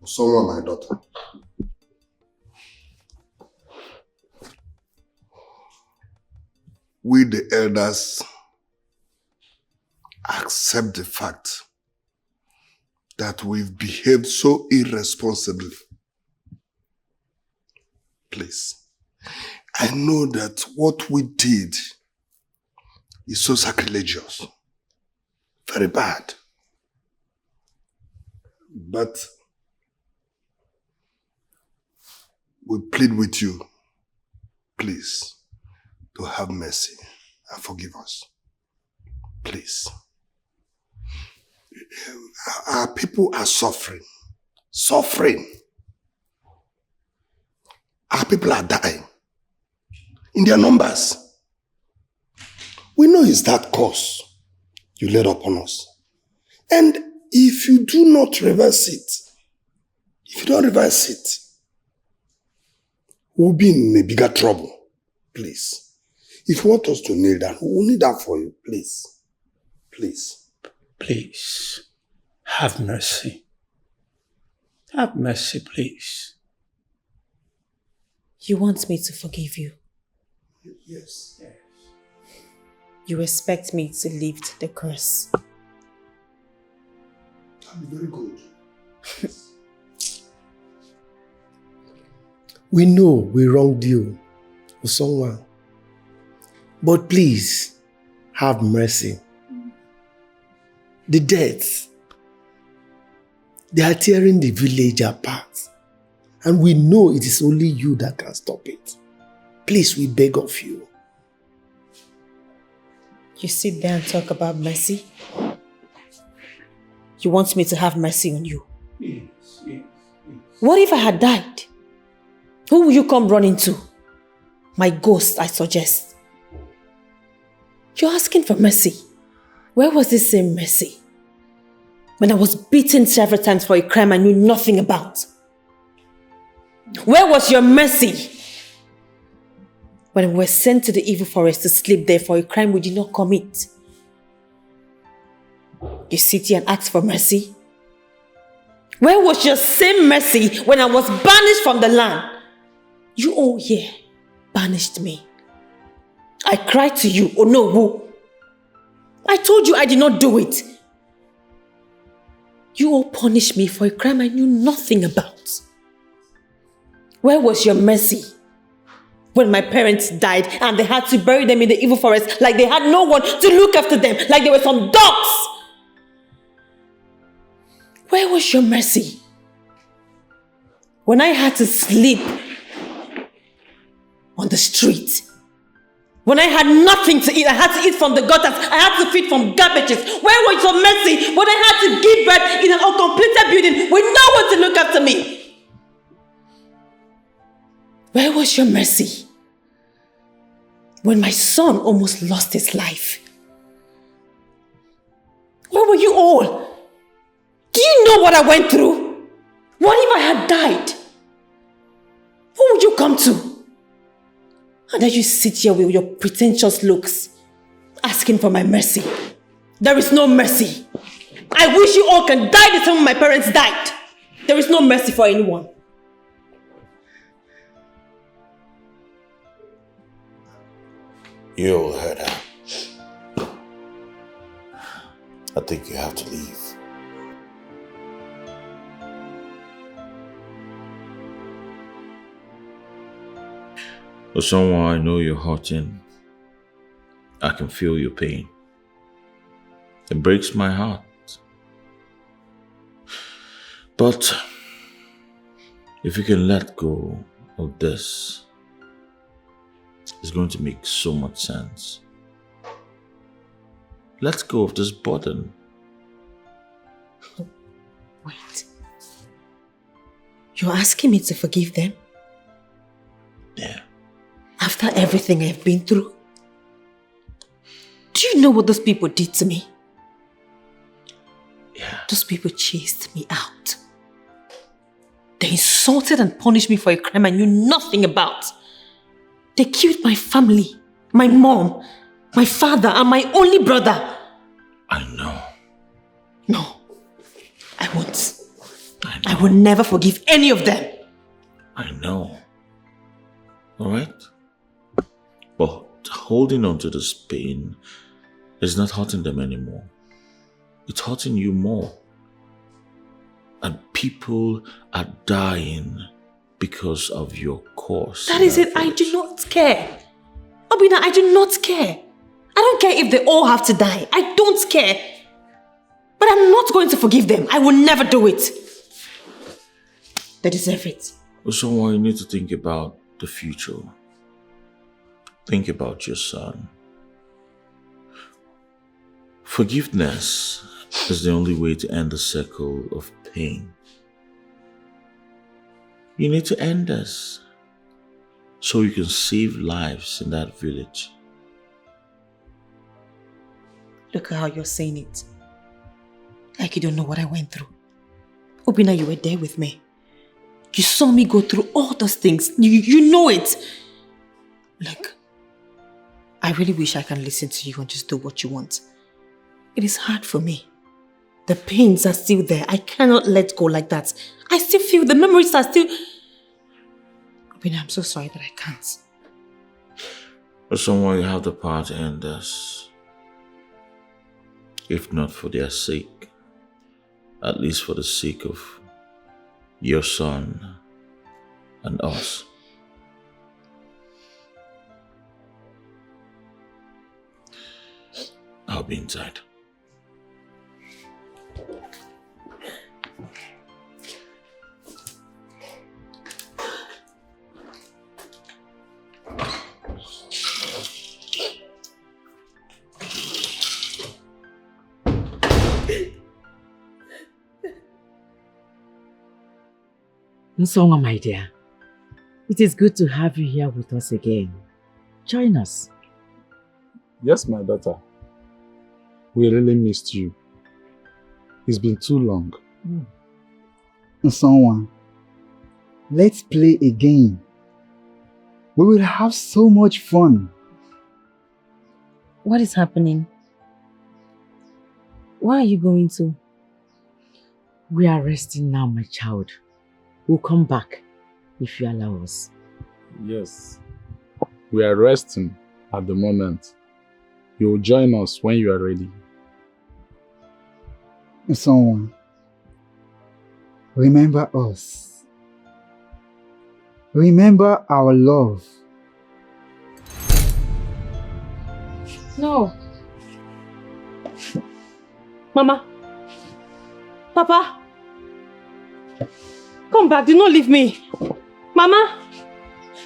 S: Someone, my daughter. We, the elders, accept the fact that we've behaved so irresponsibly. Please, I know that what we did is so sacrilegious, very bad. But we plead with you, please, to have mercy and forgive us. Please. Our people are suffering. Suffering. Our people are dying. In their numbers. We know it's that curse you laid upon us. And if you do not reverse it, if you don't reverse it, we'll be in a bigger trouble. Please. If you want us to kneel down, we'll kneel down for you. Please. Please.
H: Please. Have mercy. Have mercy, please.
F: You want me to forgive you?
S: Yes.
F: You expect me to lift the curse?
S: That'd be very good.
V: We know we wronged you or someone. But please, have mercy. The deaths, they are tearing the village apart. And we know it is only you that can stop it. Please, we beg of you.
F: You sit there and talk about mercy? You want me to have mercy on you?
H: Yes.
F: What if I had died? Who will you come running to? My ghost, I suggest. You're asking for mercy. Where was this same mercy? When I was beaten several times for a crime I knew nothing about. Where was your mercy? When we were sent to the evil forest to sleep there for a crime we did not commit. You sit here and ask for mercy? Where was your same mercy when I was banished from the land? You all here banished me. I cried to you, oh no, who? I told you I did not do it. You all punished me for a crime I knew nothing about. Where was your mercy? When my parents died and they had to bury them in the evil forest like they had no one to look after them, like they were some dogs. Where was your mercy? When I had to sleep on the street. When I had nothing to eat, I had to eat from the gutters. I had to feed from garbages. Where was your mercy? When I had to give birth in an uncompleted building with no one to look after me. Where was your mercy? When my son almost lost his life. Where were you all? Do you know what I went through? What if I had died? Who would you come to? And then you sit here with your pretentious looks, asking for my mercy. There is no mercy. I wish you all can die the time my parents died. There is no mercy for anyone.
I: You all heard her. I think you have to leave.
C: For someone I know you're hurting, I can feel your pain. It breaks my heart. But if you can let go of this, it's going to make so much sense. Let go of this burden.
F: Wait. You're asking me to forgive them?
C: Yeah.
F: After everything I've been through? Do Do you know what those people did to me? Yeah. Those people chased me out. They insulted and punished me for a crime I knew nothing about. They killed my family, my mom, my father, and my only brother.
C: I know.
F: No, I won't. I will never forgive any of them.
C: I know. Alright? But holding on to this pain is not hurting them anymore. It's hurting you more. And people are dying because of your cause.
F: That is it. I do not care. Obina, I do not care. I don't care if they all have to die. I don't care. But I'm not going to forgive them. I will never do it. They deserve it.
C: So you need to think about the future. Think about your son. Forgiveness is the only way to end the circle of pain. You need to end this so you can save lives in that village.
F: Look at how you're saying it. Like you don't know what I went through. Obina, you were there with me. You saw me go through all those things. You know it. Look, I really wish I can listen to you and just do what you want. It is hard for me. The pains are still there. I cannot let go like that. I still feel the memories are still... Obina, I'm so sorry that I can't.
C: But someone you have the power to end this. If not for their sake, at least for the sake of your son and us. I'll be inside.
A: Nsonga, my dear, it is good to have you here with us again. Join us.
K: Yes, my daughter. We really missed you. It's been too long.
P: Nsonga, let's play again. We will have so much fun.
A: What is happening? Where are you going to? We are resting now, my child. We'll come back if you allow us.
K: Yes. We are resting at the moment. You will join us when you are ready.
P: Nsonga, remember us. Remember our love.
F: No. Mama. Papa. Come back. Do not leave me. Mama.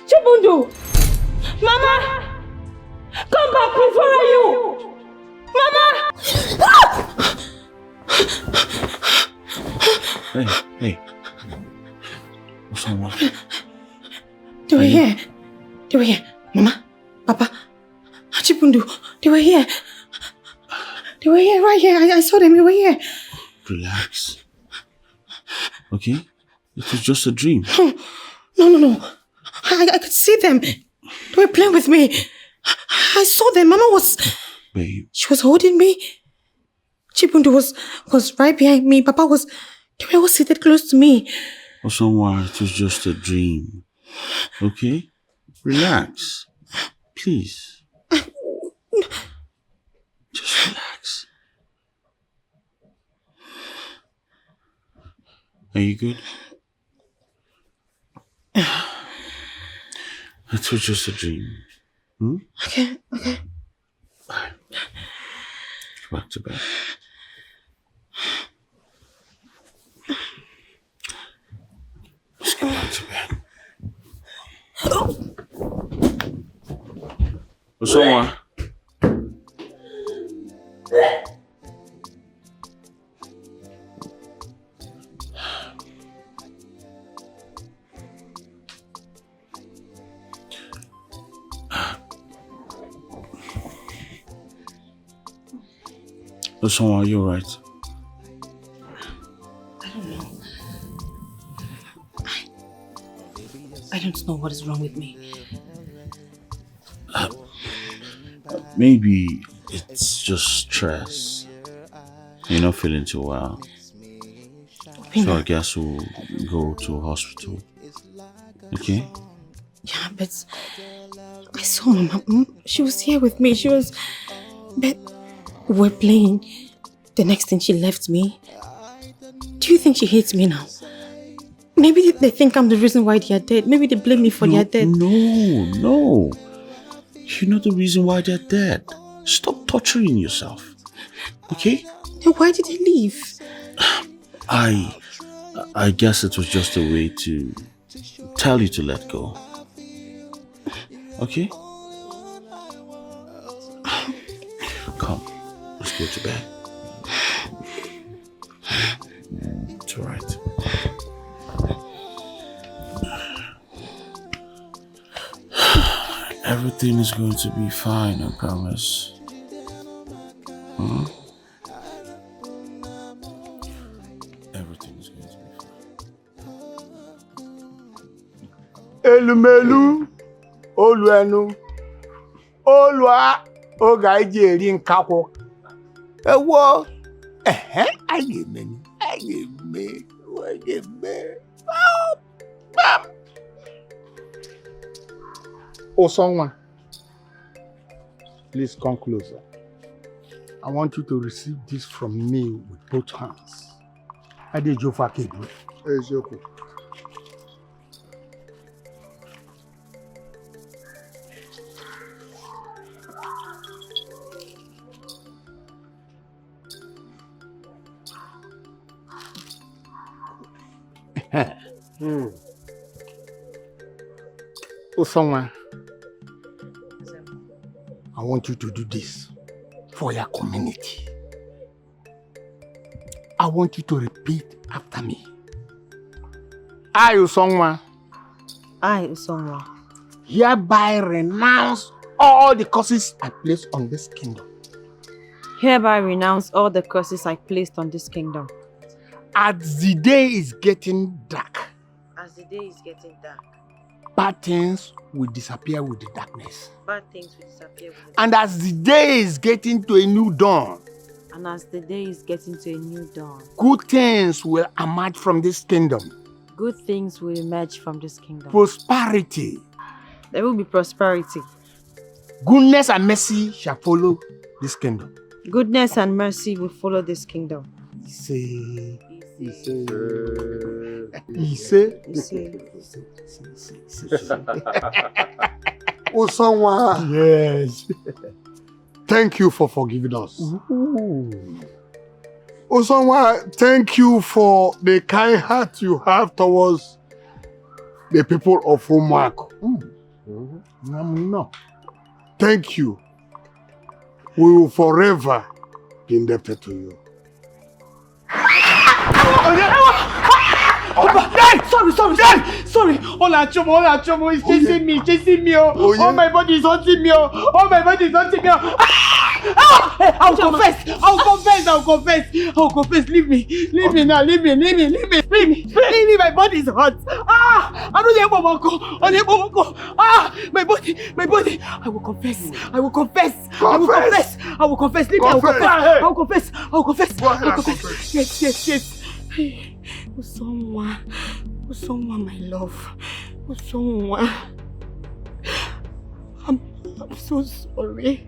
F: Chibundu. Mama. Come back, please. Where are you? Mama.
C: Hey. What's wrong?
F: They were here. They were here. Mama. Papa. Chibundu. They were here. They were here, right here. I saw them. They were here.
C: Relax. Okay? It was just a dream.
F: No. I could see them. They were playing with me. I saw them. Mama was...
C: Babe.
F: She was holding me. Chibundu was right behind me. Papa was... They were all seated close to me.
C: Osonwa, it was just a dream. Okay? Relax. Please. Just relax. Are you good? It was just a dream.
F: Okay.
C: Bye. Back to bed. Let's go back to bed. Osonwa. Someone, are you alright?
F: I don't know. I don't know what is wrong with me.
C: Maybe it's just stress. You're not feeling too well. So I guess we'll go to a hospital. Okay?
F: Yeah, but I saw Mama. She was here with me. But we're playing. The next thing she left me. Do you think she hates me now? Maybe they think I'm the reason why they are dead. Maybe they blame me for their death.
C: No. You're not the reason why they're dead. Stop torturing yourself. Okay?
F: Then why did they leave?
C: I guess it was just a way to tell you to let go. Okay? Come, let's go to bed. It's alright. Everything is going to be fine, I promise. Everything is going to be fine.
R: Elumelu, Oluenu, Olua, Oga Ijeri Nkakwo. Ewo, ayeme. Oh, someone, please come closer. I want you to receive this from me with both hands. Adejofa Kedu. Ezeko. Oh, someone, I want you to do this for your community. I want you to repeat after me. I, Usongwa, hereby renounce all the curses I placed on this kingdom.
O: Hereby renounce all the curses I placed on this kingdom.
R: As the day is getting dark, bad things will disappear with the darkness. And as the day is getting to a new dawn, good things will emerge from this kingdom. Prosperity.
O: There will be prosperity.
R: Goodness and mercy shall follow this kingdom.
O: Goodness and mercy will follow this kingdom.
R: Oh, someone. Yes. Thank you for forgiving us. Oh, someone, thank you for the kind heart you have towards the people of homework. No. Thank you. We will forever be indebted to you.
T: Sorry. Ola Chomo is chasing me. Oh, my body is hurting me. I'll confess. Leave me now. Leave me. My body is hot. I don't hear Momoko. My body. I will confess. Leave me. I will confess. Yes. Usongwa, my love. Usongwa. I'm so sorry.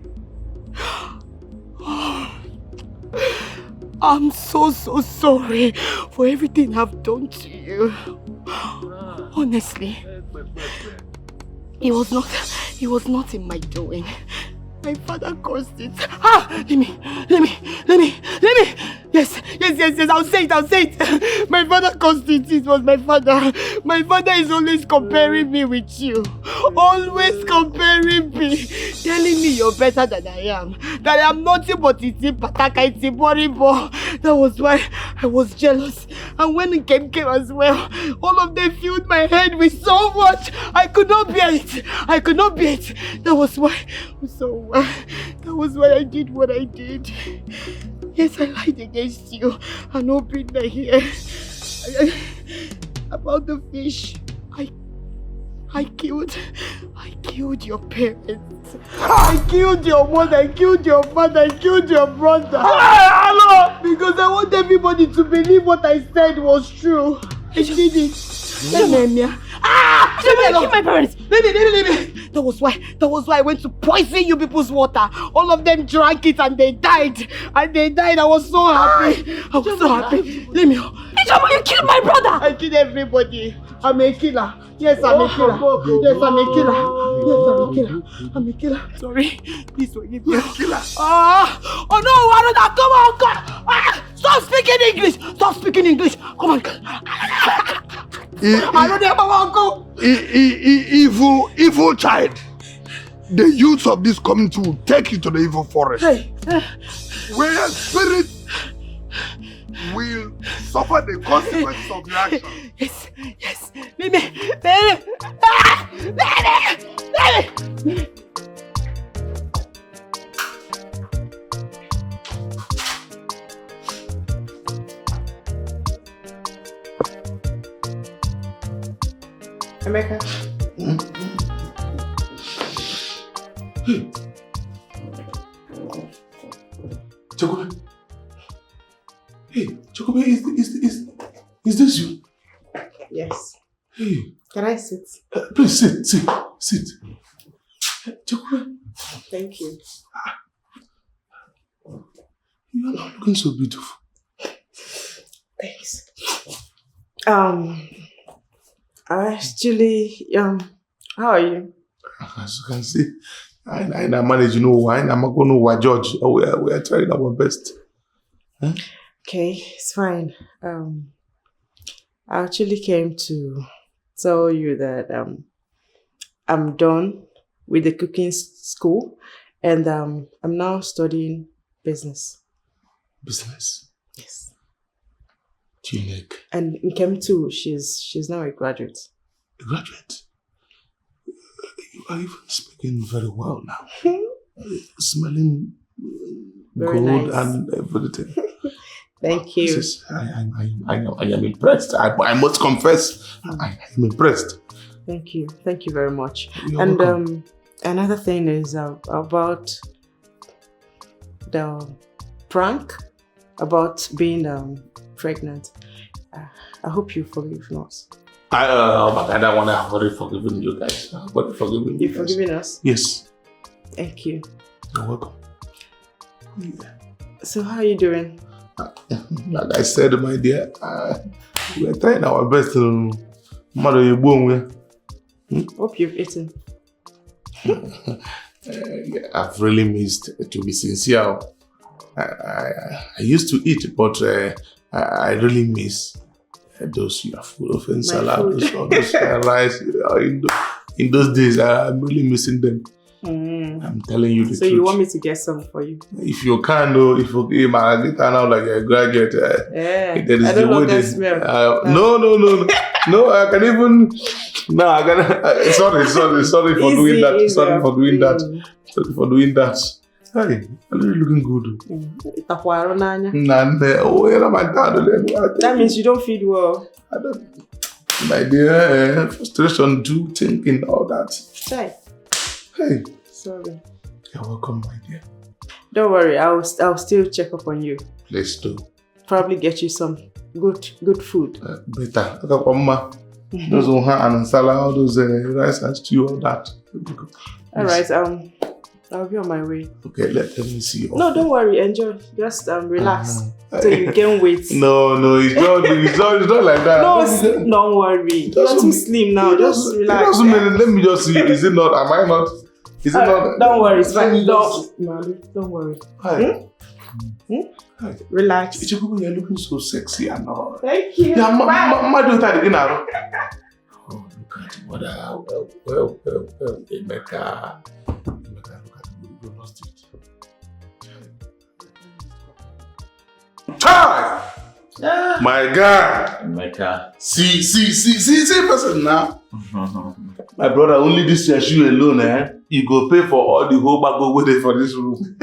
T: I'm so sorry for everything I've done to you. Honestly, it was not in my doing. My father caused it. Let me. Yes. I'll say it. My father caused it. It was my father. My father is always comparing me with you. Always comparing me. Telling me you're better than I am. That I am nothing but iti pataka, iti boribo. That was why I was jealous. And when it came as well, all of them filled my head with so much. I could not bear it. That was why I did what I did. Yes, I lied against you and opened the here. About the fish. I killed your parents. I killed your mother, I killed your father, I killed your brother. Hello! Because I want everybody to believe what I said was true. I did it. Leave me. I killed my parents. Leave me. That was why I went to poison you people's water. All of them drank it and they died. I was so happy. I was so happy. Leave me. You killed my brother. I killed everybody. I'm a killer. Yes, I'm a killer. Yes, I'm a killer. Yes, I'm a killer. I'm a killer. Sorry. Please forgive me. Killer. Oh no, Another. Come on, come. Stop speaking English. Stop speaking English. Come on.
S: Evil child. The youth of this community will take you to the evil forest. Where spirit will suffer the consequences of your action.
T: Yes. Baby.
K: Emeka.
N: Hey. Chocolate. Hey, Chocolate, is this you?
K: Yes.
N: Hey.
K: Can I sit?
N: Please sit. Chocolate.
K: Thank you.
N: You are not looking so beautiful.
K: Thanks. Actually, how are you?
N: As you can see, I manage, I'm not going to judge. We are trying our best. Huh?
K: Okay, it's fine. I actually came to tell you that I'm done with the cooking school and I'm now studying business.
N: Business?
K: Yes.
N: Unique.
K: And in Chem 2, she's now a graduate.
N: A graduate? You are even speaking very well now. Smelling
K: very
N: good
K: nice.
N: And everything.
K: Thank you.
N: I am impressed. I must confess, I am impressed.
K: Thank you. Thank you very much.
N: You're
K: and
N: welcome.
K: Another thing is about the prank about being pregnant. I hope you forgive us.
N: I don't want to have already forgiven you guys. I've already forgiven you.
K: You've forgiven us?
N: Yes.
K: Thank you.
N: You're welcome.
K: So how are you doing?
N: Like I said, my dear, we are trying our best to
K: Hope you've eaten.
N: I've really missed, to be sincere. I used to eat, but I really miss those your full of salad, those rice. In those days, I'm really missing them. I'm telling you the truth.
K: So you want me to get some for you?
N: If you can, though, if you get out like a graduate,
K: yeah,
N: there is
K: I don't
N: the way
K: love that smell.
N: No, I can even. No, I can. Sorry for doing that. Sorry for doing that. Sorry for doing that. Hey, I'm really looking good.
K: That means you don't feed well.
N: I don't. My dear, frustration, thinking, all that. Hey.
K: Sorry.
N: You're welcome, my dear.
K: Don't worry, I'll still check up on you.
N: Please do.
K: Probably get you some good food.
N: Better. Those and salad, all those rice and stew, all that.
K: Alright, I'll be on my way.
N: Okay, let me see.
K: No, don't worry, enjoy. Just relax. So you gain weight.
N: No, it's not like that.
K: No, don't worry. You're too slim now. Just relax.
N: Let me just see. Is it not? Am I not? Is it not?
K: Don't worry, it's fine. Don't worry.
N: Hi.
K: Relax.
N: You're looking so sexy and all.
K: Thank you.
N: Yeah, ma do that again now. Oh, look at what well, Emeka. Look at you lost it. Hi! My God!
C: Emeka.
N: See, person now. My brother, only this year you alone, you go pay for all the whole bag of there for this room.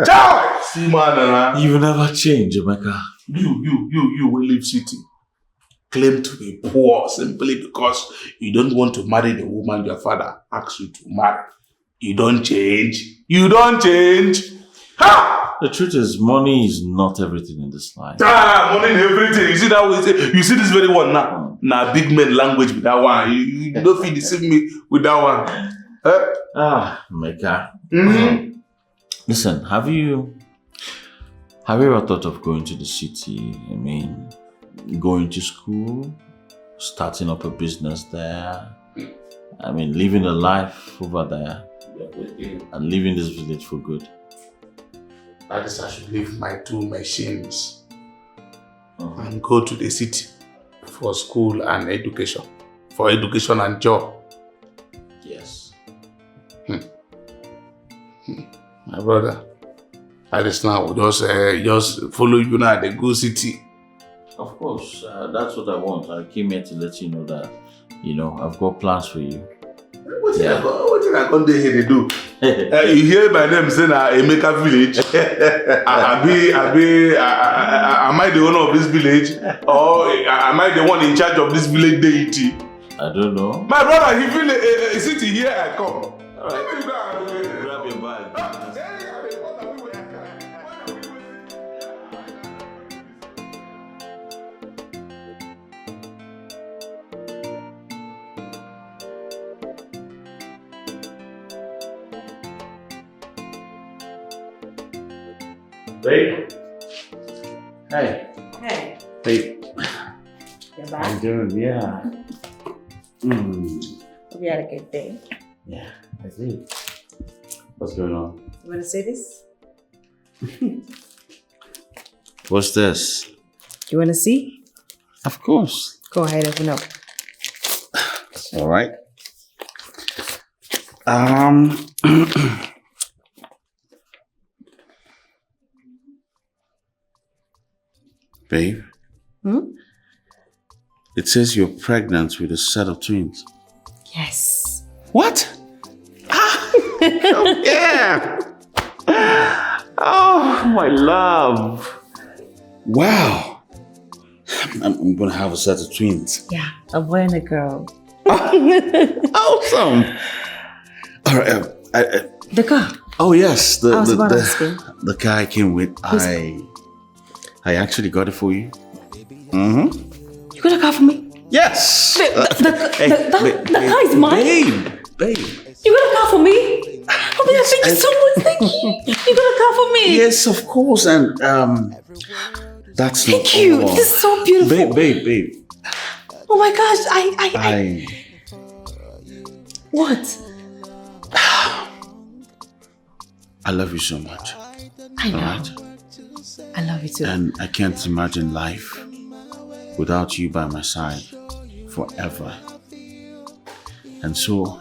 N: Ciao! See, man,
C: you will never change, Emeka.
N: You will leave city. Claim to be poor simply because you don't want to marry the woman your father asked you to marry. You don't change. You don't change. Ha!
C: The truth is, money is not everything in this life.
N: Money is everything. You see that way? You see this very one now? Now, big man language with that one. You don't feel deceive me with that one.
C: Emeka.
N: Mm-hmm.
C: Listen, have you ever thought of going to the city? I mean, going to school, starting up a business there. I mean, living a life over there and leaving this village for good.
N: That is, I should leave my 2 machines and go to the city for school and education, for education and job.
C: Yes.
N: My brother, that is now just follow you now the go city.
C: Of course, that's what I want. I came here to let you know that, I've got plans for you.
N: What did I come here to do? You hear my name saying Emeka village? Am I the owner of this village? Or am I the one in charge of this village deity?
C: I don't know.
N: My brother, he feel a city here I come.
C: Grab your bag.
N: Babe.
C: Hey.
O: Hey.
C: Babe.
O: You're
C: How
O: back?
C: you doing? Yeah.
O: Hope you had a good day.
C: Yeah, I did. What's going on?
O: You want to say this?
C: What's this?
O: You want to see?
C: Of course.
O: Go ahead, open up.
C: All right. Babe. It says you're pregnant with a set of twins.
O: Yes.
C: What? Oh, yeah. Oh, my love. Wow. I'm going to have a set of twins.
O: Yeah, a boy and a girl.
C: Awesome. All right.
O: The car.
C: Oh, yes.
O: The
C: car I came with, I actually got it for you. Mm-hmm.
O: You got a car for me?
C: Yes.
O: The car is mine?
C: Babe.
O: You got a car for me? Oh, my God, thank you so much. Thank you. You got a car for me?
C: Yes, of course. And that's not
O: Thank you.
C: all.
O: This is so beautiful.
C: Babe.
O: Oh my gosh, I What?
C: I love you so much.
O: I know.
C: Alright?
O: I love you too.
C: And I can't imagine life without you by my side forever. And so,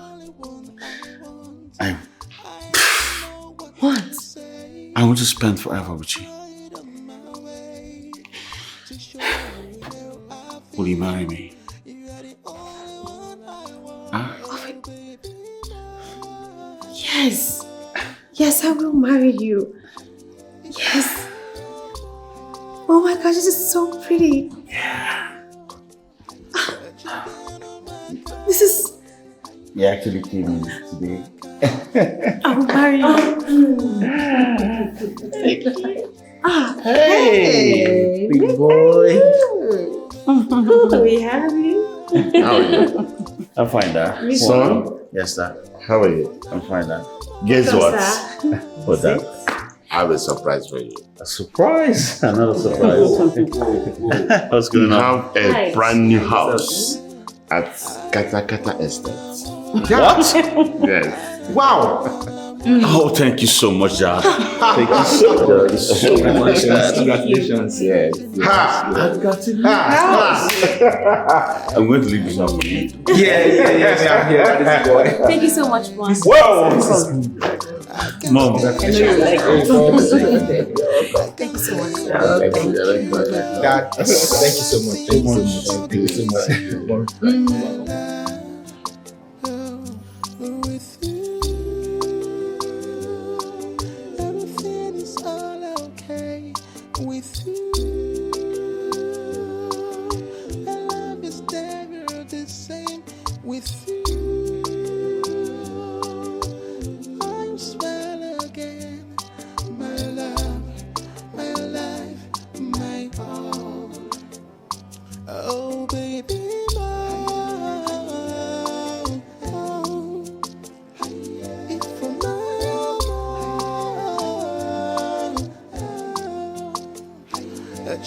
O: What?
C: I want to spend forever with you. Will you marry me? Huh?
O: Yes. Yes, I will marry you. Yes. Oh my gosh, this is so pretty.
C: Yeah.
O: This is...
C: You actually came in today.
O: I will marry you.
C: Hey, big boy.
O: We have you.
I: How are you?
C: I'm fine, Dad.
I: Son?
C: Yes, Dad.
I: How are you?
C: I'm fine, Dad.
I: Guess what?
C: What's that?
I: I have a surprise for you.
C: A surprise? Another surprise. What's going
I: We
C: on?
I: have a brand new house at Kata Estate.
C: What?
I: Yes.
C: Wow. Oh, thank you so much, Dad. Thank you so much, Dad.
I: Congratulations. Yes.
C: I've got it. I'm going to leave this up for you.
K: Yeah. I'm here. That is the boy.
O: Thank you so much, boss.
C: Whoa! Mom.
O: I know you like it. Thank you so much.
K: Dad, thank you so much. Thank you so much.
D: with you. My love is never the same with you. I'm smile again, my love, my life, my all. Oh baby,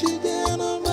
D: you down on